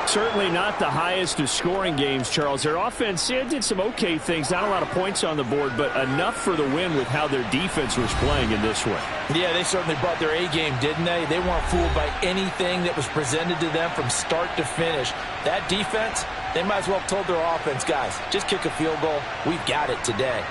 Certainly not the highest of scoring games, Charles. Their offense did some okay things. Not a lot of points on the board, but enough for the win with how their defense was playing in this one. Yeah, they certainly brought their A game, didn't they? They weren't fooled by anything that was presented to them from start to finish. That defense, they might as well have told their offense, guys, just kick a field goal. We've got it today.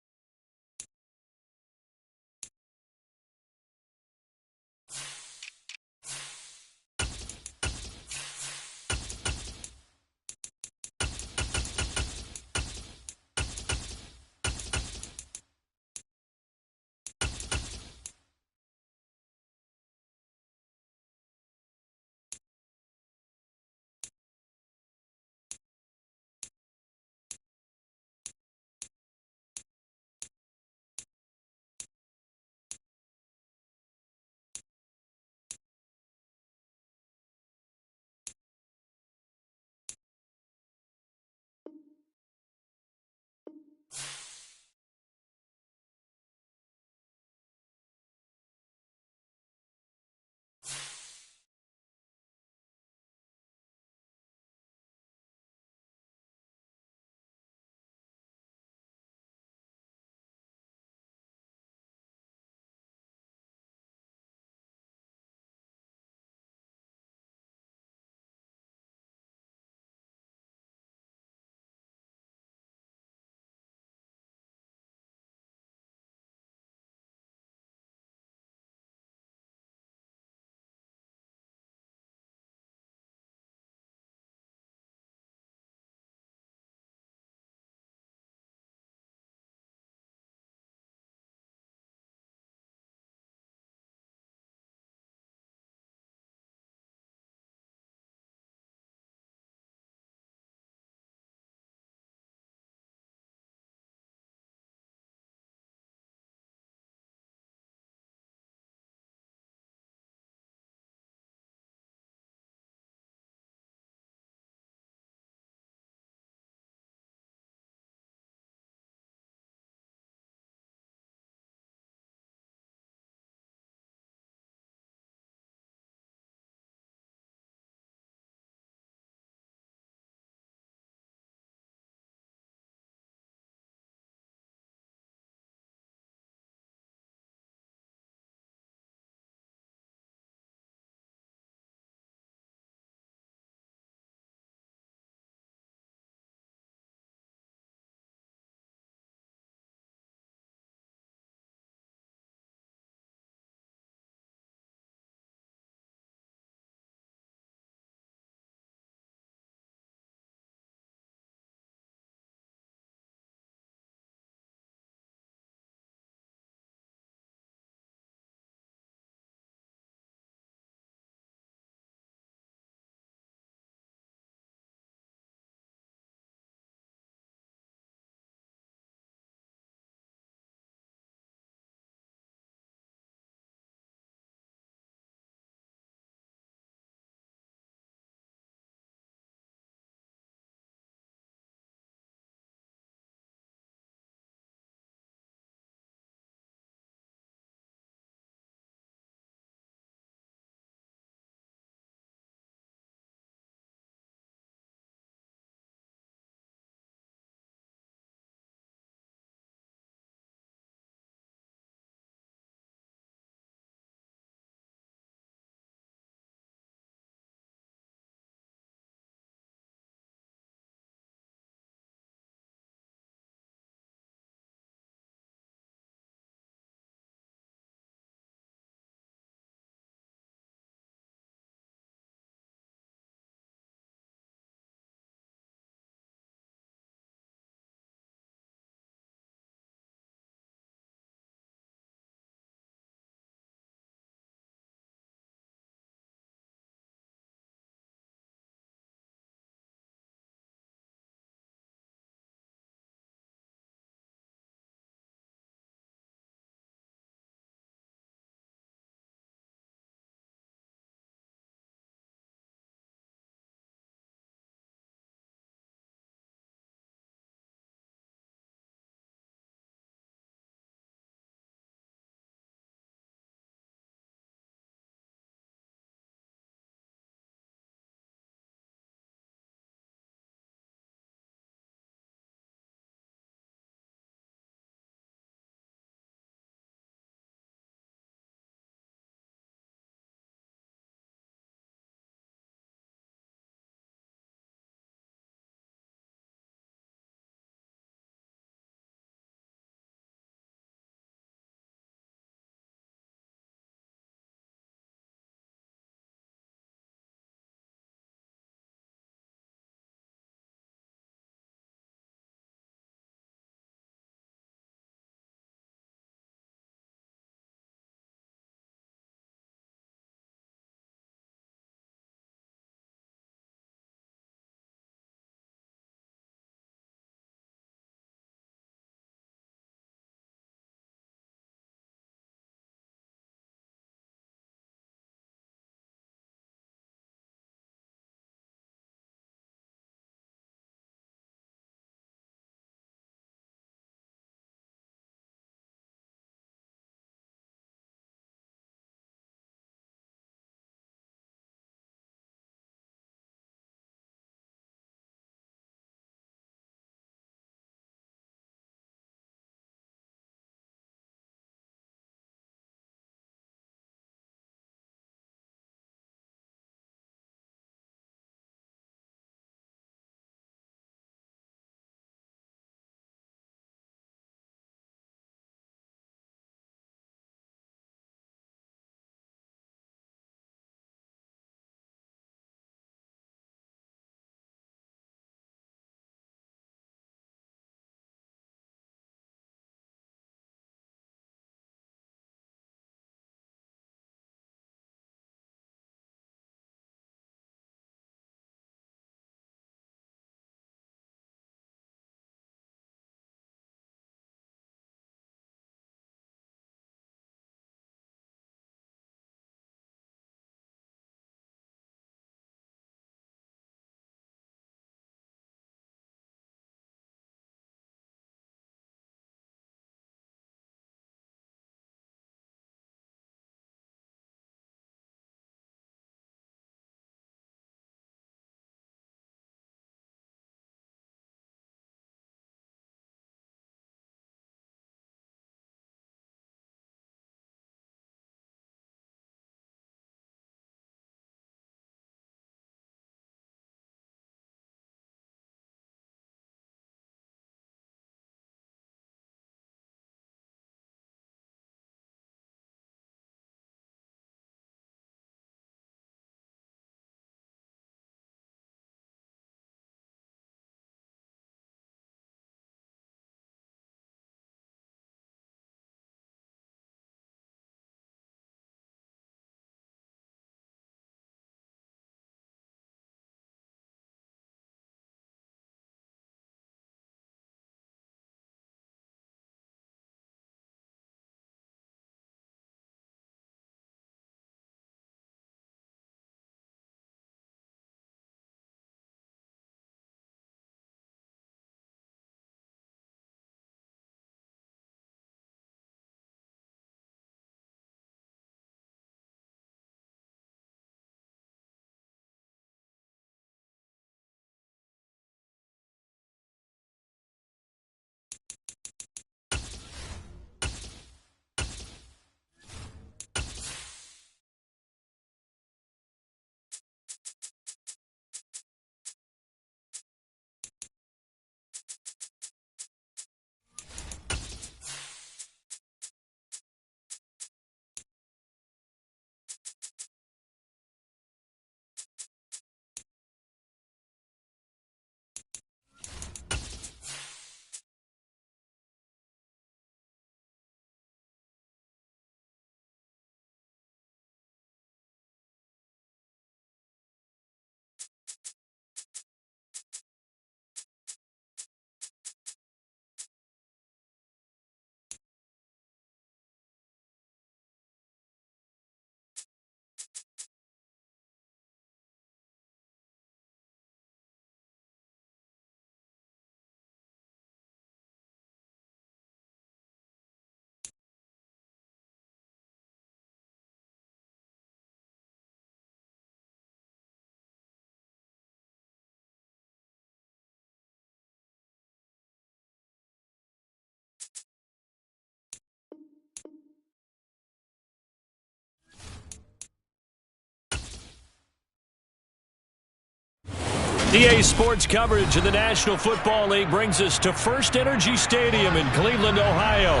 EA Sports coverage in the National Football League brings us to First Energy Stadium in Cleveland, Ohio.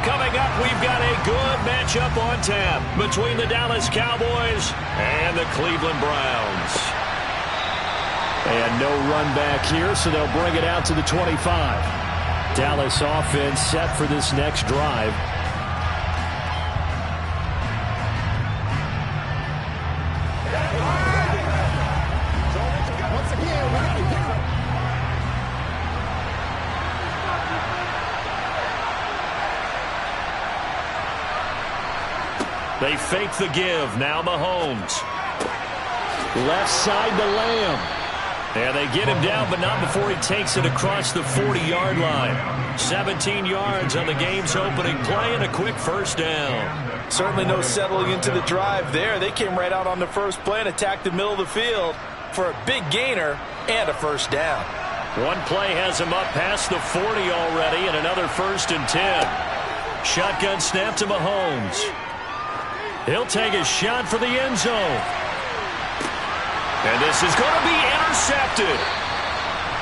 Coming up, we've got a good matchup on tap between the Dallas Cowboys and the Cleveland Browns. And no run back here, so they'll bring it out to the 25. Dallas offense set for this next drive. They fake the give. Now Mahomes. Left side to Lamb. And they get him down, but not before he takes it across the 40-yard line. 17 yards on the game's opening play and a quick first down. Certainly no settling into the drive there. They came right out on the first play and attacked the middle of the field for a big gainer and a first down. One play has him up past the 40 already, and another 1st and 10. Shotgun snap to Mahomes. He'll take a shot for the end zone. And this is going to be intercepted.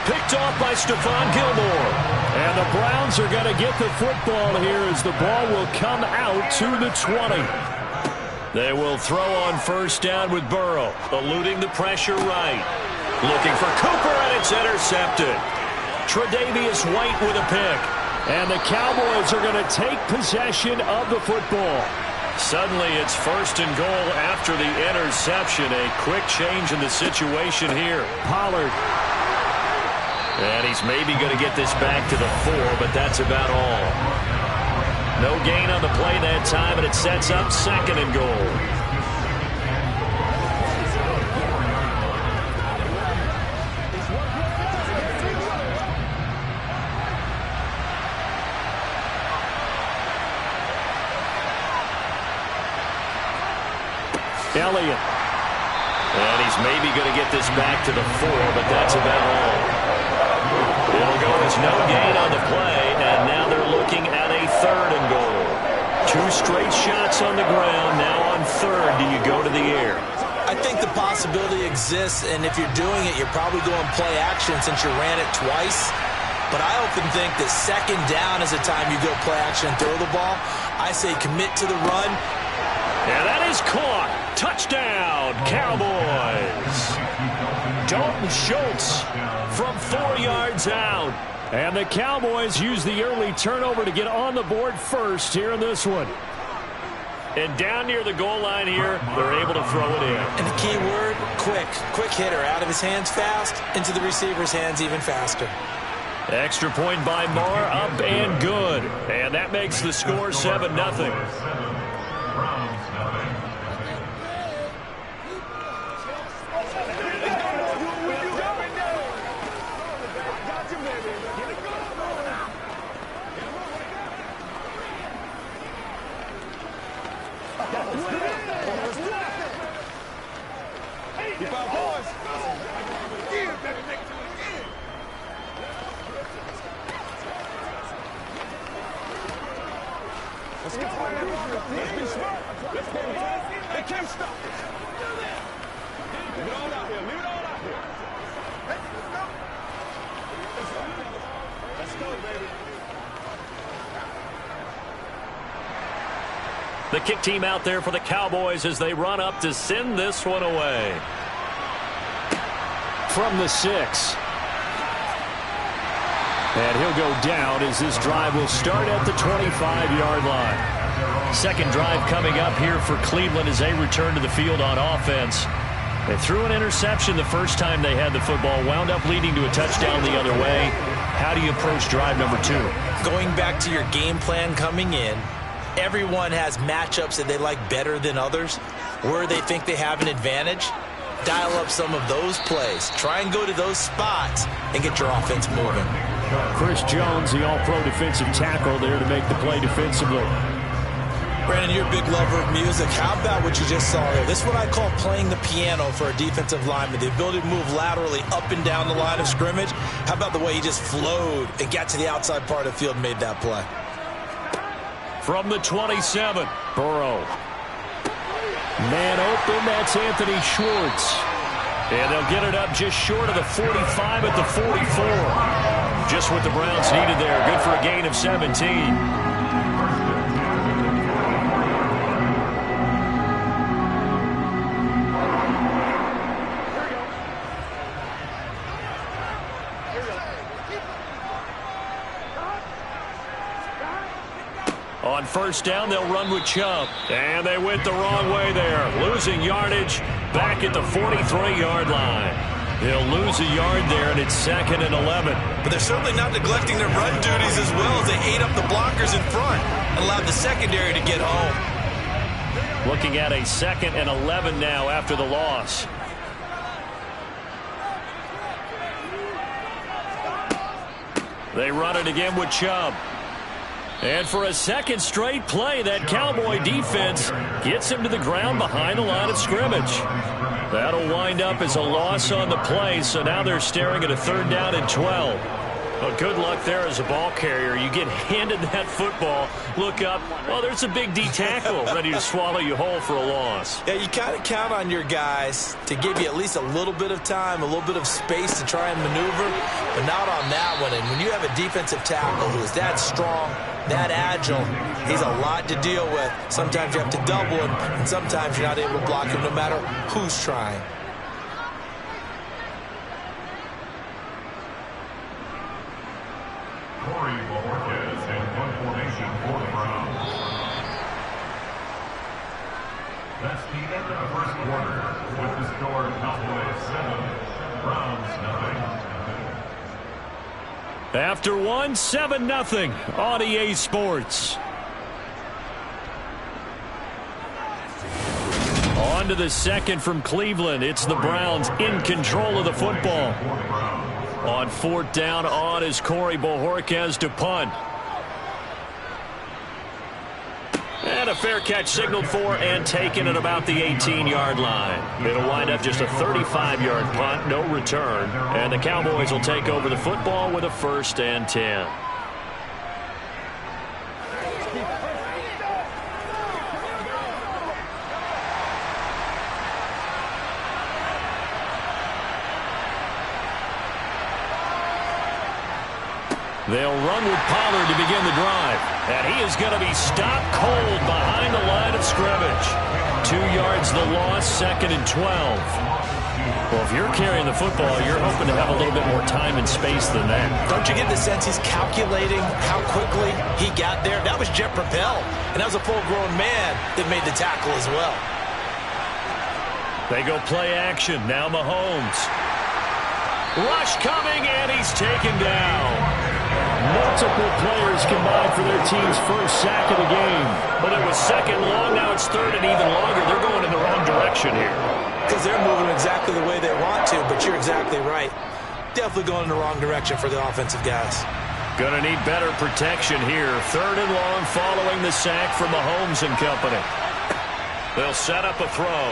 Picked off by Stephon Gilmore. And the Browns are going to get the football here as the ball will come out to the 20. They will throw on first down with Burrow, eluding the pressure right. Looking for Cooper, and it's intercepted. Tre'Davious White with a pick. And the Cowboys are going to take possession of the football. Suddenly it's 1st and goal after the interception. A quick change in the situation here. Pollard. And he's maybe going to get this back to the 4, but that's about all. No gain on the play that time, and it sets up 2nd and goal. Elliott. And he's maybe going to get this back to the 4, but that's about all. It'll go as no gain on the play, and now they're looking at a 3rd and goal. 2 straight shots on the ground. Now on 3rd, do you go to the air? I think the possibility exists, and if you're doing it, you're probably going play action since you ran it twice. But I often think that 2nd down is the time you go play action and throw the ball. I say commit to the run. And that is caught. Touchdown, Cowboys. Dalton Schultz from 4 yards out. And the Cowboys use the early turnover to get on the board first here in this one. And down near the goal line here, they're able to throw it in. And the key word, quick. Quick hitter. Out of his hands fast, into the receiver's hands even faster. Extra point by Marr, up and good. And that makes the score 7-0. The kick team out there for the Cowboys as they run up to send this one away. From the 6. And he'll go down as this drive will start at the 25-yard line. Second drive coming up here for Cleveland as they return to the field on offense. They threw an interception the first time they had the football, wound up leading to a touchdown the other way. How do you approach drive number 2? Going back to your game plan coming in, everyone has matchups that they like better than others. Where they think they have an advantage, dial up some of those plays. Try and go to those spots and get your offense moving. Chris Jones, the all-pro defensive tackle, there to make the play defensively. Brandon, you're a big lover of music. How about what you just saw there? This is what I call playing the piano for a defensive lineman. The ability to move laterally up and down the line of scrimmage. How about the way he just flowed and got to the outside part of the field and made that play? From the 27, Burrow. Man open, that's Anthony Schwartz. And they'll get it up just short of the 45 at the 44. Just what the Browns needed there. Good for a gain of 17. On first down, they'll run with Chubb. And they went the wrong way there. Losing yardage back at the 43-yard line. They'll lose a yard there, and it's 2nd and 11. But they're certainly not neglecting their run duties as well as they ate up the blockers in front and allowed the secondary to get home. Looking at a 2nd and 11 now after the loss. They run it again with Chubb. And for a second straight play, that Cowboy defense gets him to the ground behind the line of scrimmage. That'll wind up as a loss on the play, so now they're staring at a 3rd down and 12. Well, good luck there as a ball carrier. You get handed that football, look up, oh, there's a big D tackle ready to swallow you whole for a loss. Yeah, you kind of count on your guys to give you at least a little bit of time, a little bit of space to try and maneuver, but not on that one. And when you have a defensive tackle who is that strong, that agile, he's a lot to deal with. Sometimes you have to double him, and sometimes you're not able to block him no matter who's trying. Corey Bojorquez in one formation for the Browns. That's the end of the first quarter with the score Cowboys 7, Browns 9. After 1, 7-0 on EA Sports. On to the second from Cleveland. It's the Browns in control of the football. On 4th down, on is Corey Bojorquez to punt. And a fair catch signaled for and taken at about the 18-yard line. It'll wind up just a 35-yard punt, no return. And the Cowboys will take over the football with a 1st and 10. They'll run with Pollard to begin the drive. And he is going to be stopped cold behind the line of scrimmage. 2 yards the loss, 2nd and 12. Well, if you're carrying the football, you're hoping to have a little bit more time and space than that. Don't you get the sense he's calculating how quickly he got there? That was jet propel, and that was a full-grown man that made the tackle as well. They go play action. Now Mahomes. Rush coming, and he's taken down. Multiple players combined for their team's first sack of the game. But it was 2nd long, now it's 3rd and even longer. They're going in the wrong direction here. Because they're moving exactly the way they want to, but you're exactly right. Definitely going in the wrong direction for the offensive guys. Going to need better protection here. 3rd and long following the sack from Mahomes and company. They'll set up a throw.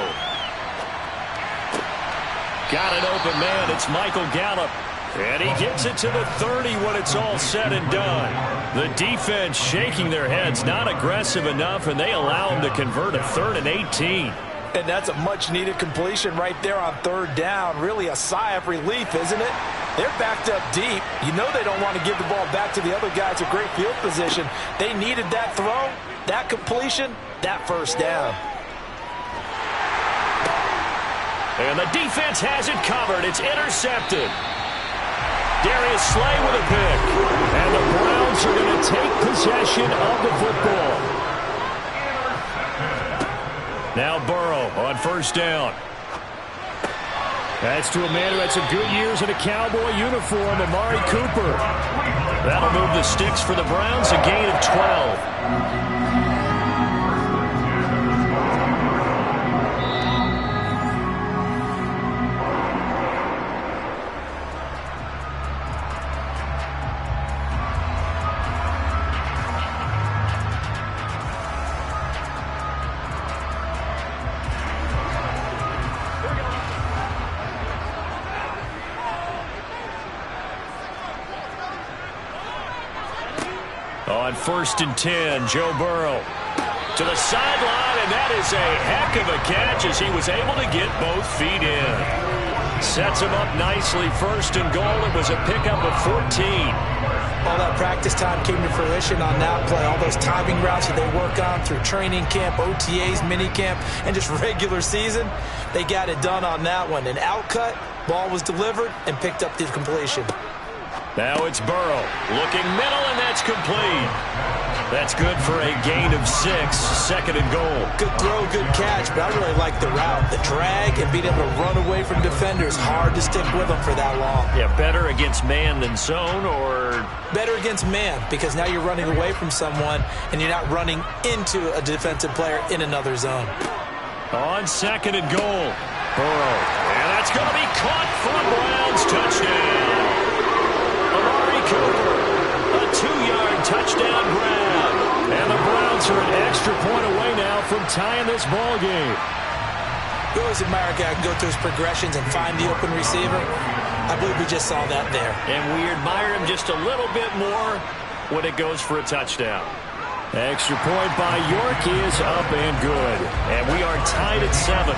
Got an open man. It's Michael Gallup. And he gets it to the 30 when it's all said and done. The defense shaking their heads, not aggressive enough, and they allow him to convert a 3rd and 18. And that's a much-needed completion right there on 3rd down. Really a sigh of relief, isn't it? They're backed up deep. You know they don't want to give the ball back to the other guys with great field position. They needed that throw, that completion, that 1st down. And the defense has it covered. It's intercepted. Darius Slay with a pick. And the Browns are going to take possession of the football. Now Burrow on 1st down. That's to a man who had some good years in a Cowboy uniform, Amari Cooper. That'll move the sticks for the Browns, a gain of 12. On 1st and 10, Joe Burrow. To the sideline, and that is a heck of a catch as he was able to get both feet in. Sets him up nicely. First and goal. It was a pickup of 14. All that practice time came to fruition on that play. All those timing routes that they work on through training camp, OTAs, mini camp, and just regular season, they got it done on that one. An outcut, ball was delivered, and picked up the completion. Now it's Burrow. Looking middle, and that's complete. That's good for a gain of 6. Second and goal. Good throw, good catch, but I really like the route. The drag and being able to run away from defenders. Hard to stick with them for that long. Yeah, better against man than zone, or? Better against man, because now you're running away from someone, and you're not running into a defensive player in another zone. On second and goal. Burrow. And that's going to be caught for a Browns touchdown. Amari Cooper. A 2-yard touchdown grab. And the Browns are an extra point away now from tying this ball game. We always admire a guy who can go through his progressions and find the open receiver. I believe we just saw that there. And we admire him just a little bit more when it goes for a touchdown. Extra point by York is up and good. And we are tied at 7.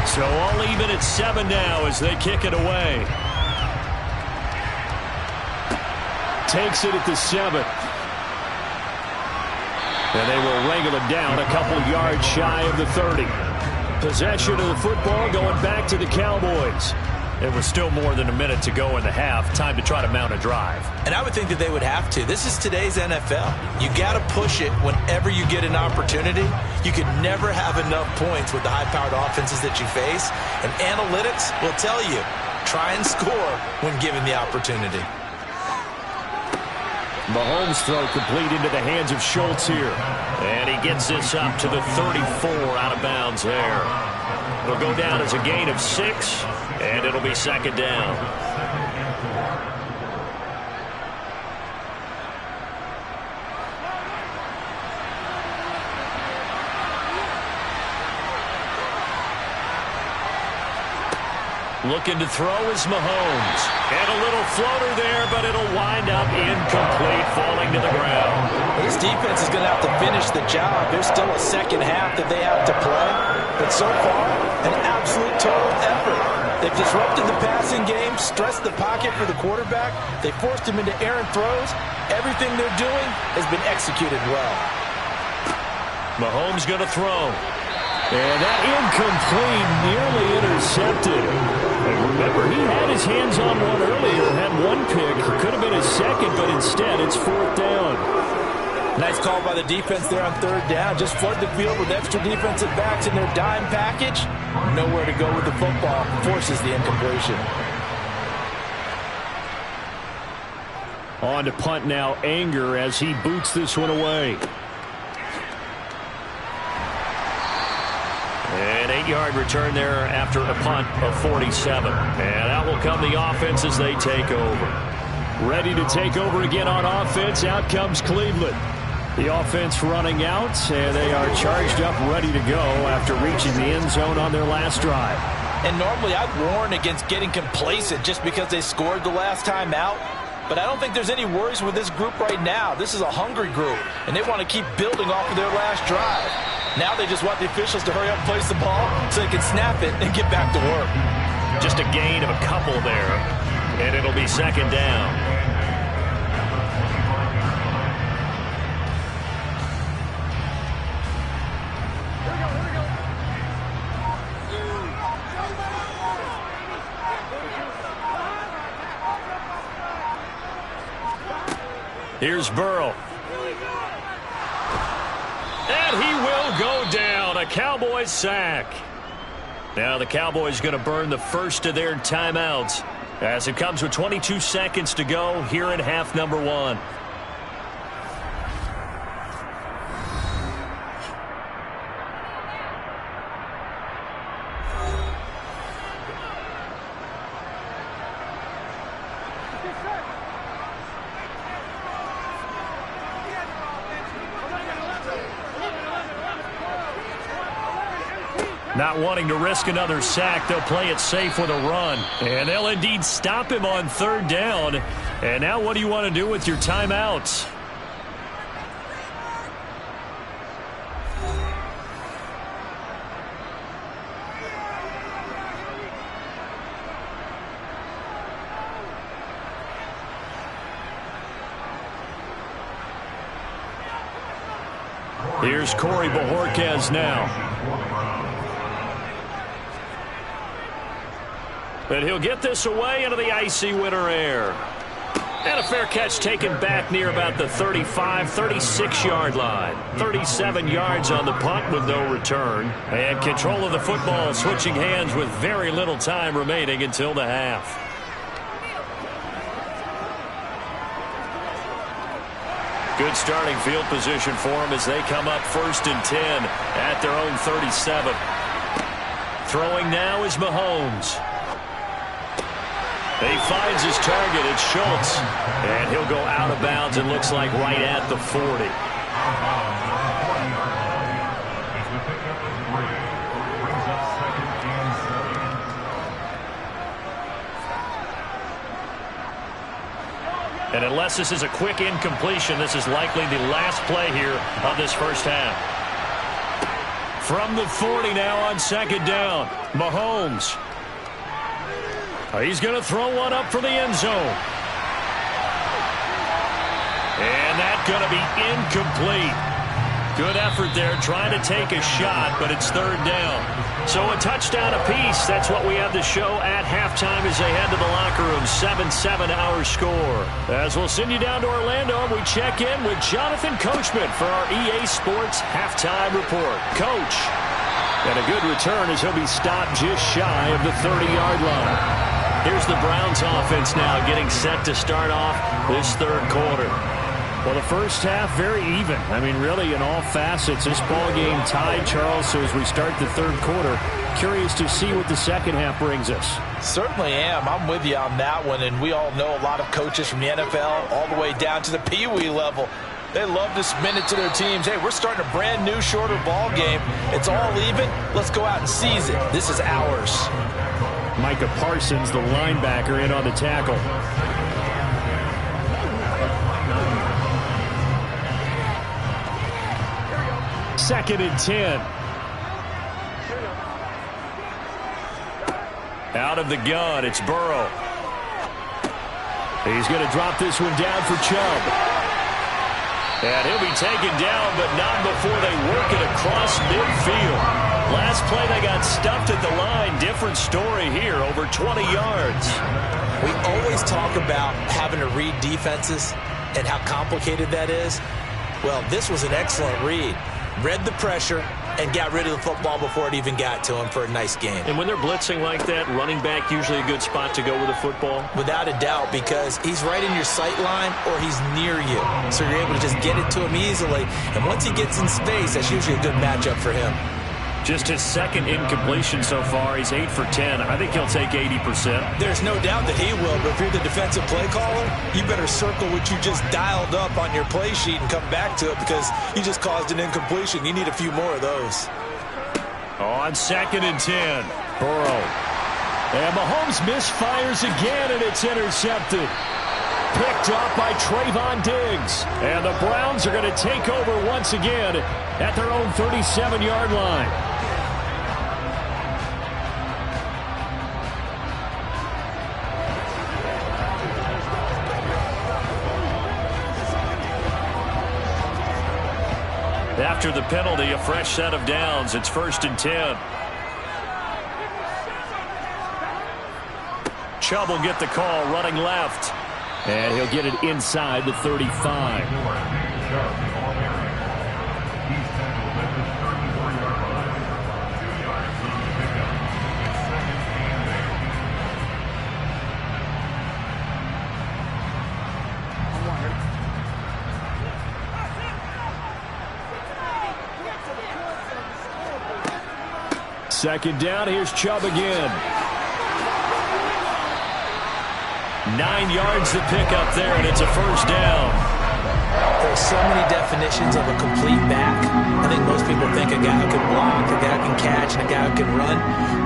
So all even at 7 now as they kick it away. Takes it at the 7. And they will wrangle it down a couple yards shy of the 30. Possession of the football going back to the Cowboys. There was still more than a minute to go in the half. Time to try to mount a drive. And I would think that they would have to. This is today's NFL. You got to push it whenever you get an opportunity. You could never have enough points with the high-powered offenses that you face. And analytics will tell you, try and score when given the opportunity. Mahomes' throw complete into the hands of Schultz here. And he gets this up to the 34 out of bounds there. It'll go down as a gain of 6, and it'll be second down. Looking to throw is Mahomes. And a little floater there, but it'll wind up incomplete, falling to the ground. This defense is going to have to finish the job. There's still a second half that they have to play. But so far, an absolute total effort. They've disrupted the passing game, stressed the pocket for the quarterback. They forced him into errant throws. Everything they're doing has been executed well. Mahomes going to throw. And that incomplete, nearly intercepted. And remember, he had his hands on one earlier, had one pick. It could have been his second, but instead it's 4th down. Nice call by the defense there on 3rd down. Just flood the field with extra defensive backs in their dime package. Nowhere to go with the football. Forces the incompletion. On to punt now, Anger, as he boots this one away. An 8-yard return there after a punt of 47. And out will come the offense as they take over. Ready to take over again on offense. Out comes Cleveland. The offense running out, and they are charged up, ready to go after reaching the end zone on their last drive. And normally I'd warn against getting complacent just because they scored the last time out. But I don't think there's any worries with this group right now. This is a hungry group, and they want to keep building off of their last drive. Now they just want the officials to hurry up and place the ball so they can snap it and get back to work. Just a gain of a couple there, and it'll be second down. Here's Burrow. And he go down. A Cowboys sack. Now the Cowboys going to burn the first of their timeouts as it comes with 22 seconds to go here in half number 1. Not wanting to risk another sack, they'll play it safe with a run. And they'll indeed stop him on 3rd down. And now what do you want to do with your timeouts? Here's Corey Bojorquez now. But he'll get this away into the icy winter air. And a fair catch taken back near about the 35, 36-yard line. 37 yards on the punt with no return. And control of the football switching hands with very little time remaining until the half. Good starting field position for them as they come up 1st and 10 at their own 37. Throwing now is Mahomes. He finds his target. It's Schultz. And he'll go out of bounds, it looks like, right at the 40. And unless this is a quick incompletion, this is likely the last play here of this first half. From the 40 now on 2nd down, Mahomes. He's going to throw one up for the end zone. And that's going to be incomplete. Good effort there trying to take a shot, but it's 3rd down. So a touchdown apiece. That's what we have to show at halftime as they head to the locker room. 7-7 our score. As we'll send you down to Orlando, we check in with Jonathan Coachman for our EA Sports Halftime Report. Coach. And a good return as he'll be stopped just shy of the 30-yard line. Here's the Browns offense now getting set to start off this 3rd quarter. Well, the first half, very even. I mean, really, in all facets, this ball game tied, Charles. So as we start the 3rd quarter, curious to see what the second half brings us. Certainly am. I'm with you on that one. And we all know a lot of coaches from the NFL all the way down to the Pee Wee level. They love to spin it to their teams. Hey, we're starting a brand new, shorter ball game. It's all even. Let's go out and seize it. This is ours. Micah Parsons, the linebacker, in on the tackle. Second and 10. Out of the gun, it's Burrow. He's going to drop this one down for Chubb. And he'll be taken down, but not before they work it across midfield. Last play, they got stuffed at the line. Different story here, over 20 yards. We always talk about having to read defenses and how complicated that is. Well, this was an excellent read. Read the pressure and got rid of the football before it even got to him for a nice game. And when they're blitzing like that, running back usually a good spot to go with the football? Without a doubt, because he's right in your sight line or he's near you. So you're able to just get it to him easily. And once he gets in space, that's usually a good matchup for him. Just his second incompletion so far. He's 8 for 10. I think he'll take 80%. There's no doubt that he will, but if you're the defensive play caller, you better circle what you just dialed up on your play sheet and come back to it because you just caused an incompletion. You need a few more of those. On 2nd and 10, Burrow. And Mahomes misfires again, and it's intercepted. Picked up by Trayvon Diggs. And the Browns are going to take over once again at their own 37-yard line. After the penalty, a fresh set of downs. It's 1st and 10. Chubb will get the call running left. And he'll get it inside the 35. Second down, here's Chubb again. 9 yards to pick up there, and it's a first down. There's so many definitions of a complete back. I think most people think a guy who can block, a guy who can catch, and a guy who can run.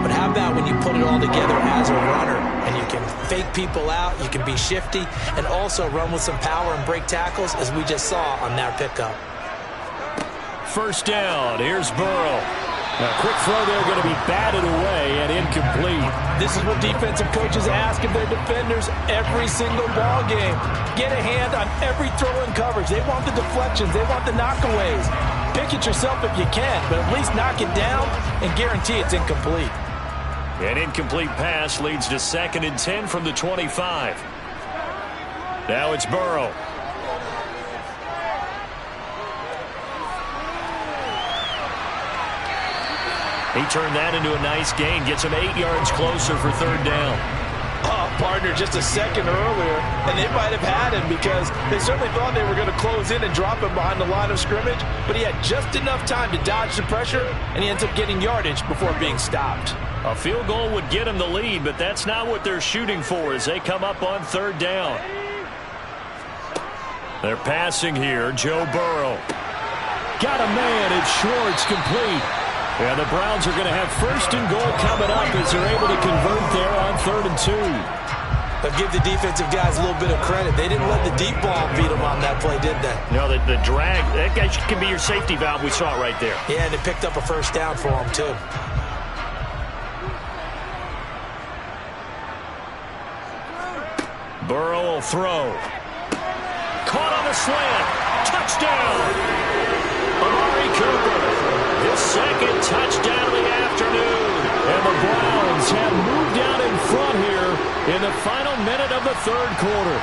But how about when you put it all together as a runner, and you can fake people out, you can be shifty, and also run with some power and break tackles, as we just saw on that pickup. First down, here's Burrow. A quick throw there, going to be batted away and incomplete. This is what defensive coaches ask of their defenders every single ball game. Get a hand on every throw in coverage. They want the deflections. They want the knockaways. Pick it yourself if you can, but at least knock it down and guarantee it's incomplete. An incomplete pass leads to 2nd and 10 from the 25. Now it's Burrow. He turned that into a nice gain. Gets him 8 yards closer for 3rd down. Oh, partner, just a second earlier, and they might have had him because they certainly thought they were going to close in and drop him behind the line of scrimmage, but he had just enough time to dodge the pressure, and he ends up getting yardage before being stopped. A field goal would get him the lead, but that's not what they're shooting for as they come up on 3rd down. They're passing here. Joe Burrow. Got a man. It's Schwartz, complete. And the Browns are going to have 1st and goal coming up as they're able to convert there on 3rd and 2. They'll give the defensive guys a little bit of credit. They didn't let the deep ball beat them on that play, did they? No, the drag, that guy can be your safety valve. We saw it right there. Yeah, and they picked up a 1st down for them, too. Burrow will throw. Caught on the slant. Touchdown. Amari Cooper. His 2nd touchdown of the afternoon. And the Browns have moved out in front here in the final minute of the 3rd quarter.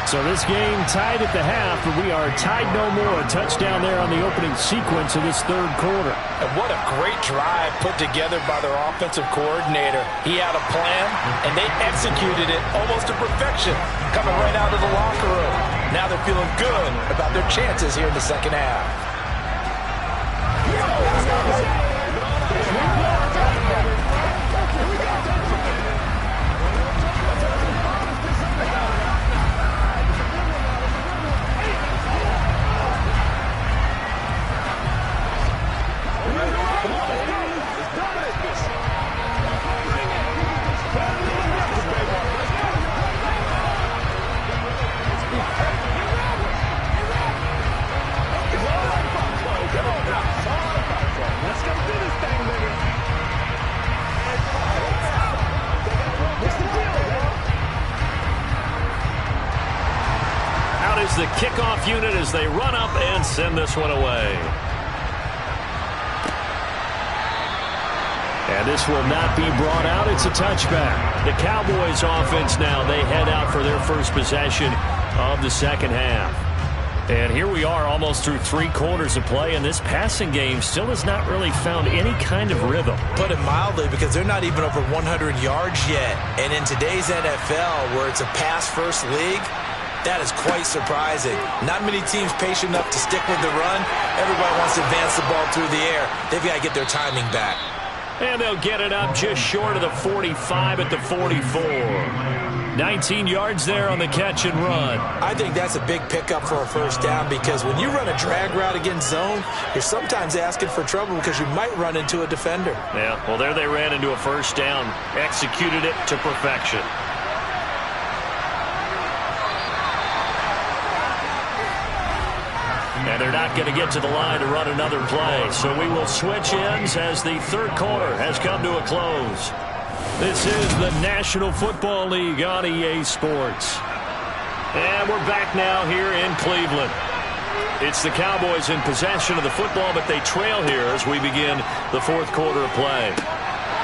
So this game tied at the half, but we are tied no more. A touchdown there on the opening sequence of this 3rd quarter. And what a great drive put together by their offensive coordinator. He had a plan, and they executed it almost to perfection, coming right out of the locker room. Now they're feeling good about their chances here in the 2nd half. The kickoff unit as they run up and send this one away. And this will not be brought out. It's a touchback. The Cowboys offense now, they head out for their first possession of the 2nd half. And here we are almost through 3 quarters of play, and this passing game still has not really found any kind of rhythm. Put it mildly, because they're not even over 100 yards yet. And in today's NFL, where it's a pass-first league, that is quite surprising. Not many teams patient enough to stick with the run. Everybody wants to advance the ball through the air. They've got to get their timing back. And they'll get it up just short of the 45 at the 44. 19 yards there on the catch and run. I think that's a big pickup for a 1st down, because when you run a drag route against zone, you're sometimes asking for trouble because you might run into a defender. Yeah, well, there they ran into a 1st down. Executed it to perfection. And they're not going to get to the line to run another play. So we will switch ends as the 3rd quarter has come to a close. This is the National Football League on EA Sports. And we're back now here in Cleveland. It's the Cowboys in possession of the football, but they trail here as we begin the 4th quarter of play.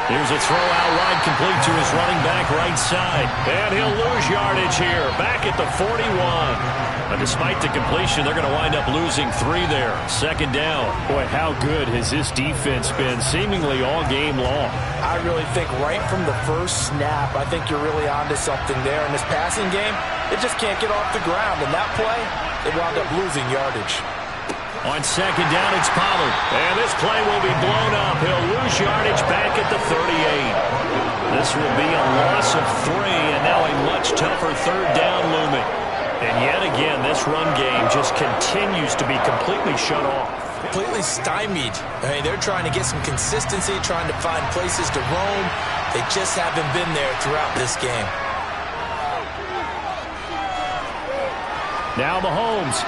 Here's a throw out wide, complete to his running back right side. And he'll lose yardage here, back at the 41. And despite the completion, they're going to wind up losing 3 there. 2nd down. Boy, how good has this defense been seemingly all game long? I really think right from the first snap, I think you're really onto something there. In this passing game, they just can't get off the ground. And that play, they wound up losing yardage. On second down, it's Pollard. And this play will be blown up. He'll lose yardage back at the 38. This will be a loss of 3, and now a much tougher third down looming. And yet again, this run game just continues to be completely shut off. Completely stymied. I mean, they're trying to get some consistency, trying to find places to roam. They just haven't been there throughout this game. Now Mahomes.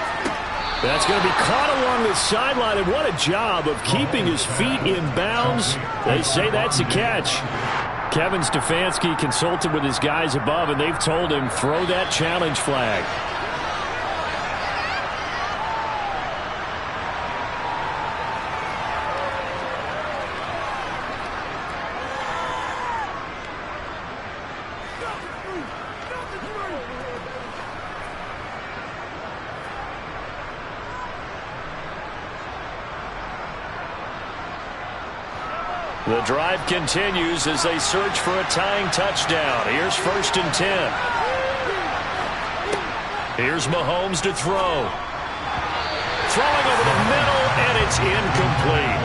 That's going to be caught along the sideline, and what a job of keeping his feet in bounds. They say that's a catch. Kevin Stefanski consulted with his guys above, and they've told him throw that challenge flag. The drive continues as they search for a tying touchdown. Here's 1st and 10. Here's Mahomes to throw. Throwing over the middle, and it's incomplete.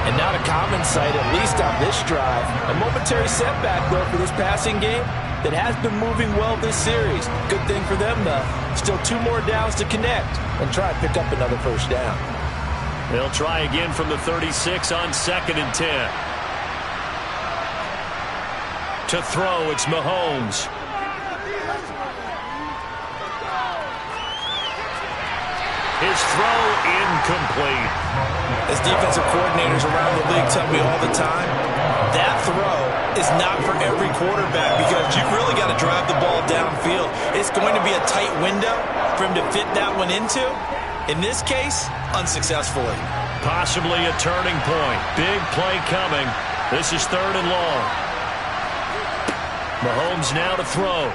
And not a common sight, at least on this drive. A momentary setback, though, for this passing game that has been moving well this series. Good thing for them, though. Still 2 more downs to connect and try to pick up another first down. They'll try again from the 36 on 2nd and 10. To throw, it's Mahomes. His throw incomplete. As defensive coordinators around the league tell me all the time, that throw is not for every quarterback because you've really got to drive the ball downfield. It's going to be a tight window for him to fit that one into. In this case, unsuccessfully. Possibly a turning point. Big play coming. This is 3rd and long. Mahomes now to throw.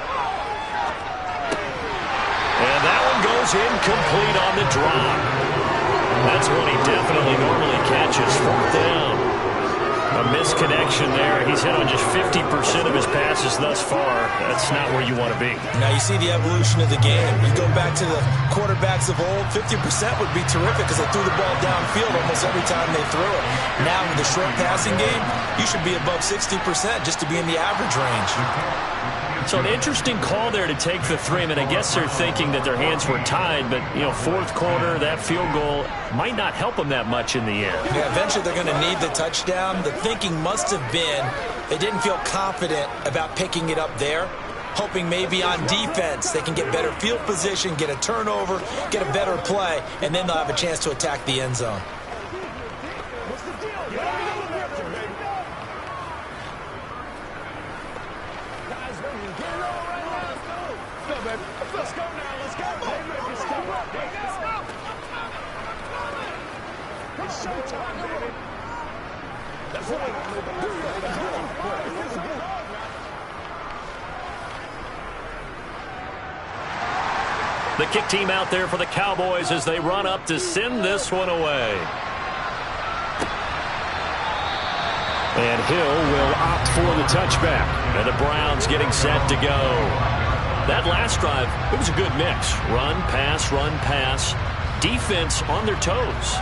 And that one goes incomplete on the drop. That's one he definitely normally catches. 4th down. A misconnection there. He's hit on just 50% of his passes thus far. That's not where you want to be. Now you see the evolution of the game. You go back to the quarterbacks of old, 50% would be terrific because they threw the ball downfield almost every time they threw it. Now with the short passing game, you should be above 60% just to be in the average range. So an interesting call there to take the 3. I mean, I guess they're thinking that their hands were tied, but, you know, 4th quarter, that field goal might not help them that much in the end. Yeah, eventually they're going to need the touchdown. The thinking must have been they didn't feel confident about picking it up there, hoping maybe on defense they can get better field position, get a turnover, get a better play, and then they'll have a chance to attack the end zone. The kick team out there for the Cowboys as they run up to send this one away. And Hill will opt for the touchback. And the Browns getting set to go. That last drive, it was a good mix. Run, pass. Defense on their toes.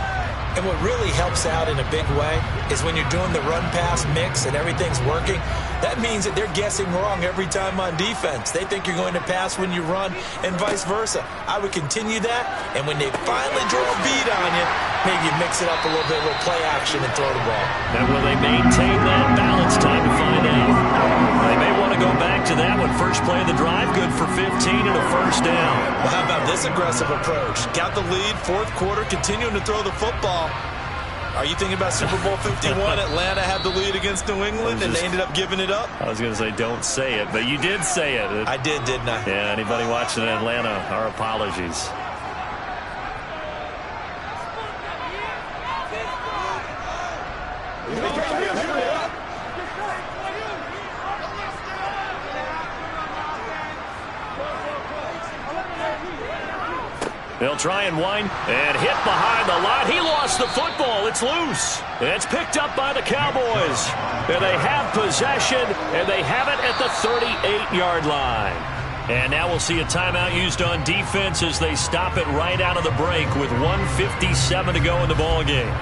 And what really helps out in a big way is when you're doing the run-pass mix and everything's working, that means that they're guessing wrong every time on defense. They think you're going to pass when you run and vice versa. I would continue that, and when they finally draw a bead on you, maybe you mix it up a little bit, a little play action and throw the ball. And will they maintain that balance? Time to find out. They may want to go back to that one. First play of the drive, good for 15 and a first down. Well, how about this aggressive approach? Got the lead, 4th quarter, continuing to throw the football. Are you thinking about Super Bowl 51? Atlanta had the lead against New England, and they ended up giving it up? I was going to say don't say it, but you did say it. I did, didn't I? Yeah, anybody watching in Atlanta, our apologies. They'll try and wind and hit behind the line. He lost the football. It's loose. It's picked up by the Cowboys. And they have possession, and they have it at the 38-yard line. And now we'll see a timeout used on defense as they stop it right out of the break with 1:57 to go in the ball game.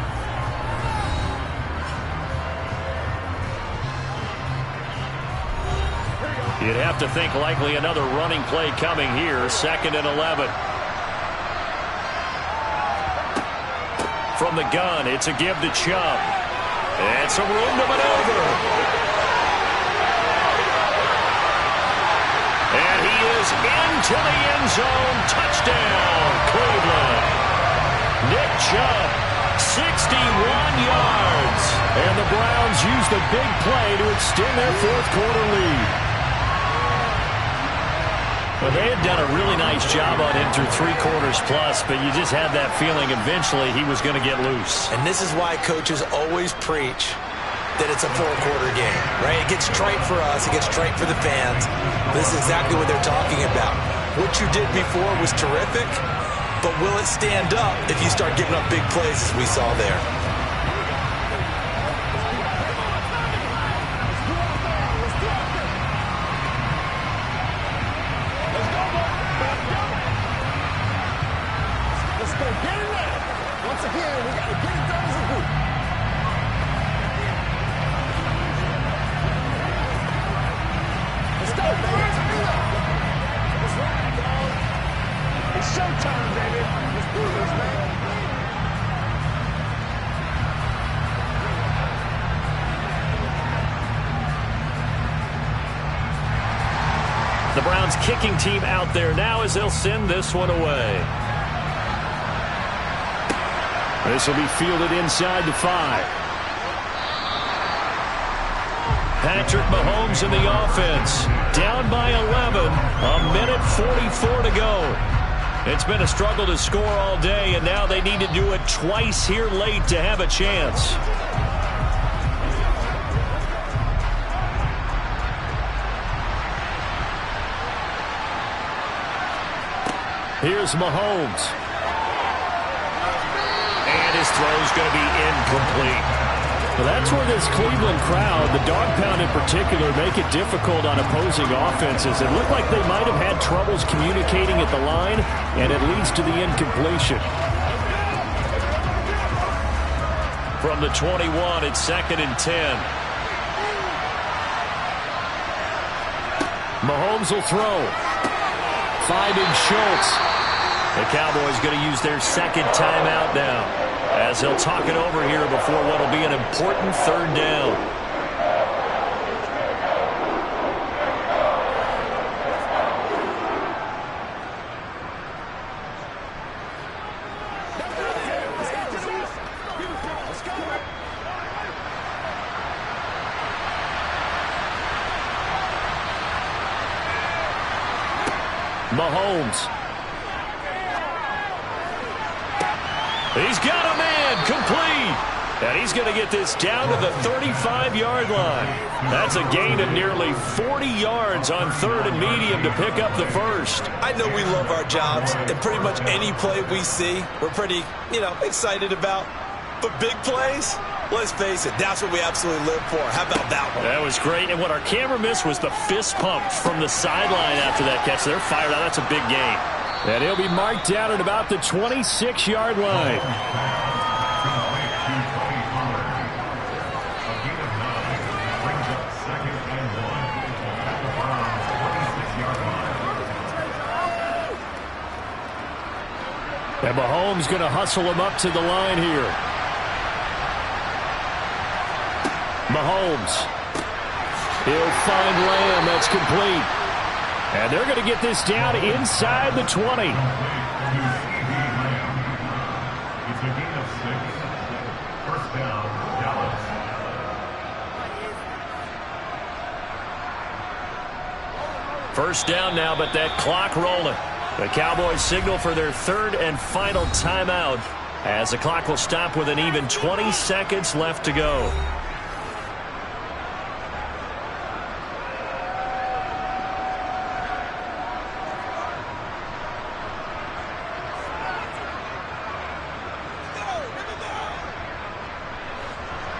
You'd have to think likely another running play coming here. 2nd and 11. From the gun, it's a give to Chubb. And some room to maneuver. And he is into the end zone. Touchdown, Cleveland. Nick Chubb, 61 yards. And the Browns use the big play to extend their fourth quarter lead. Well, they had done a really nice job on him through 3 quarters plus, but you just had that feeling eventually he was going to get loose. And this is why coaches always preach that it's a 4-quarter game, right? It gets trite for us. It gets trite for the fans. This is exactly what they're talking about. What you did before was terrific, but will it stand up if you start giving up big plays as we saw there? The Browns kicking team out there now as they'll send this one away. This will be fielded inside the 5. Patrick Mahomes in the offense. Down by 11. A minute 44 to go. It's been a struggle to score all day, and now they need to do it twice here late to have a chance. Here's Mahomes. And his throw's going to be incomplete. Well, that's where this Cleveland crowd, the dog pound in particular, make it difficult on opposing offenses. It looked like they might have had troubles communicating at the line, and it leads to the incompletion. From the 21, it's 2nd and 10. Mahomes will throw. Finding Schultz. The Cowboys going to use their 2nd timeout now as they'll talk it over here before what will be an important 3rd down. Mahomes. He's got a man complete. And he's going to get this down to the 35-yard line. That's a gain of nearly 40 yards on 3rd and medium to pick up the first. I know we love our jobs, and pretty much any play we see, we're pretty, excited about. But big plays, let's face it, that's what we absolutely live for. How about that one? That was great. And what our camera missed was the fist pump from the sideline after that catch. They're fired out. That's a big gain. And he'll be marked down at about the 26-yard line. And Mahomes going to hustle him up to the line here. Mahomes. He'll find Lamb. That's complete. And they're going to get this down inside the 20. It's a gain of 6. First down, Dallas. First down now, but that clock rolling. The Cowboys signal for their 3rd and final timeout as the clock will stop with an even 20 seconds left to go.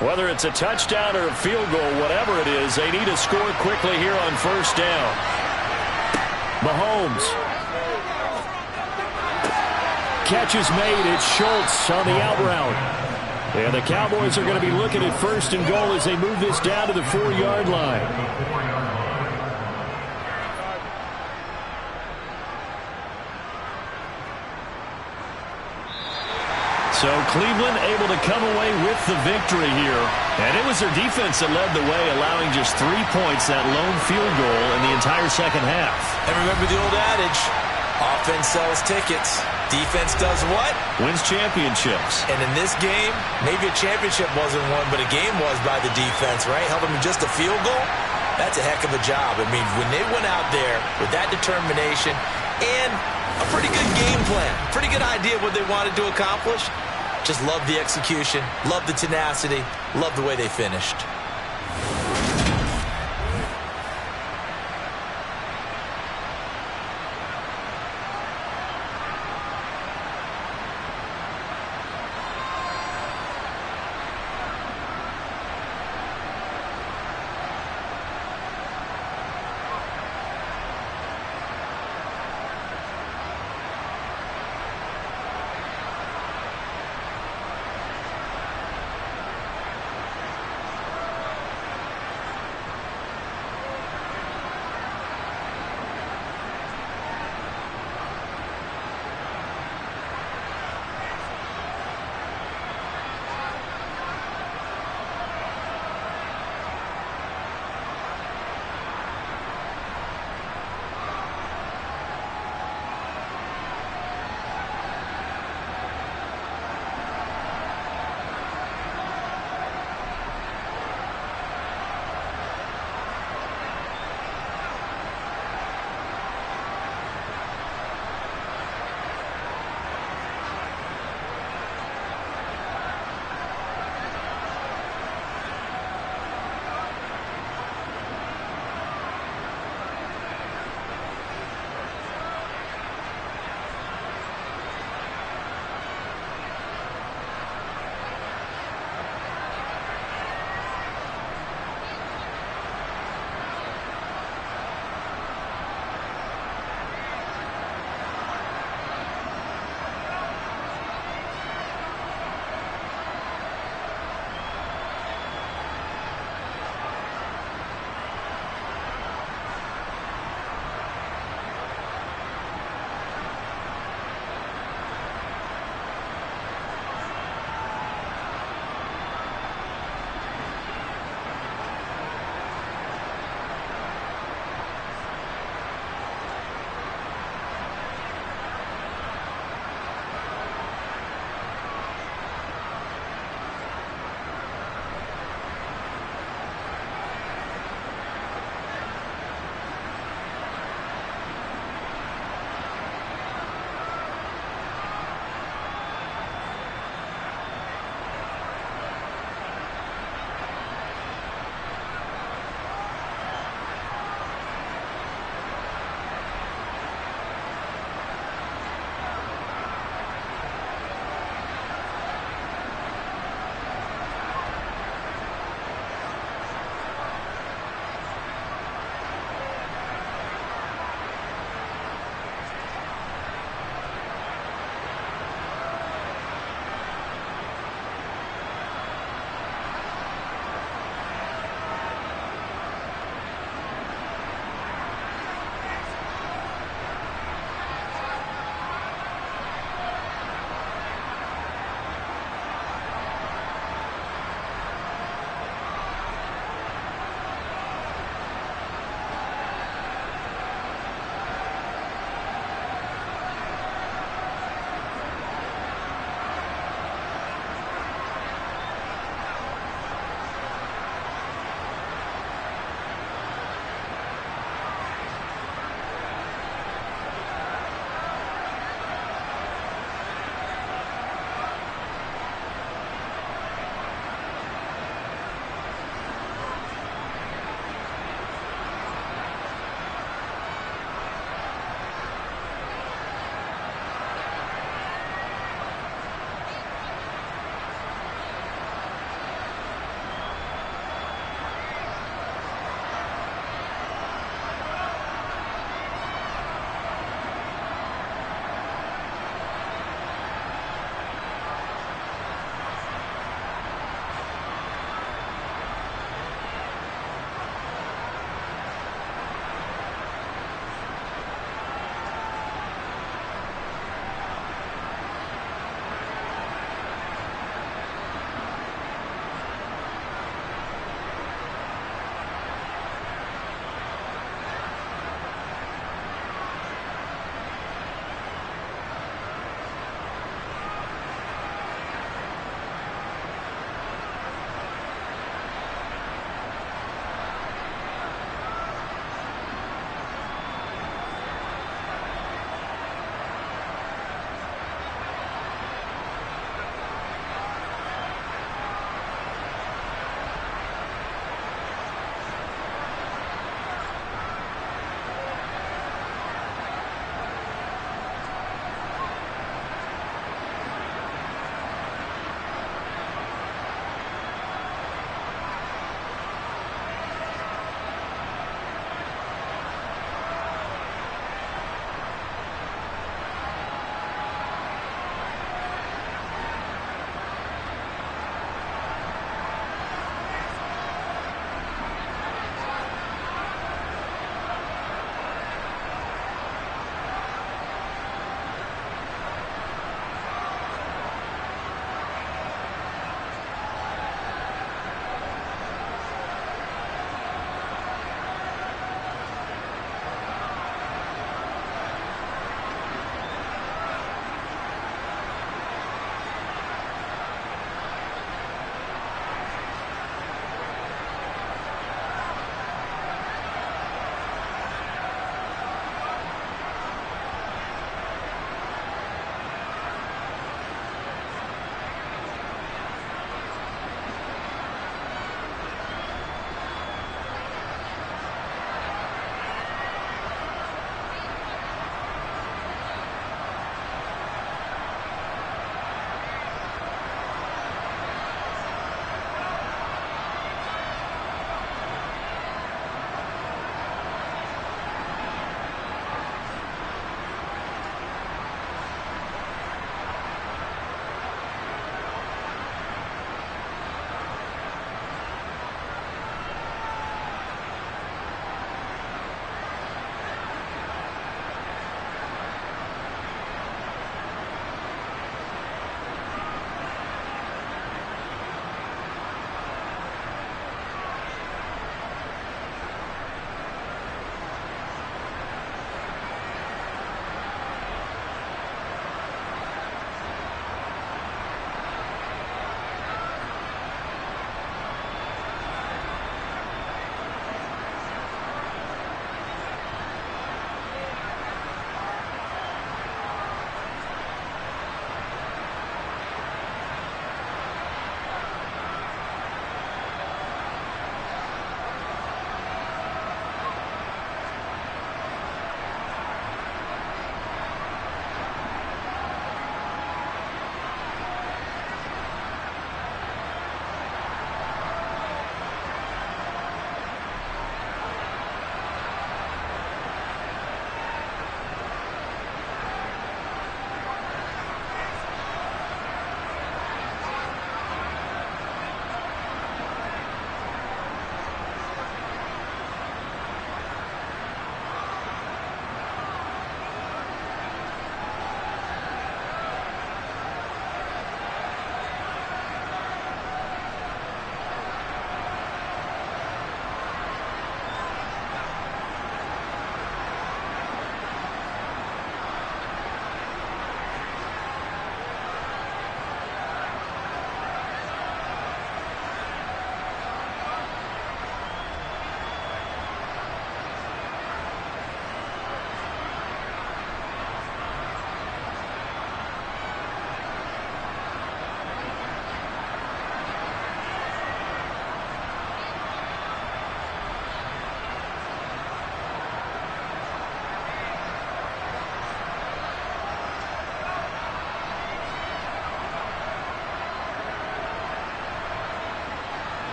Whether it's a touchdown or a field goal, whatever it is, they need to score quickly here on 1st down. Mahomes. Catch is made. It's Schultz on the out route. And the Cowboys are going to be looking at 1st and goal as they move this down to the 4-yard line. So Cleveland able to come away with the victory here. And it was their defense that led the way, allowing just 3 points, that lone field goal in the entire second half. And remember the old adage, offense sells tickets. Defense does what? Wins championships. And in this game, maybe a championship wasn't won, but a game was by the defense, right? Held them to just a field goal. That's a heck of a job. I mean, when they went out there with that determination and a pretty good game plan, pretty good idea of what they wanted to accomplish, just love the execution, love the tenacity, love the way they finished.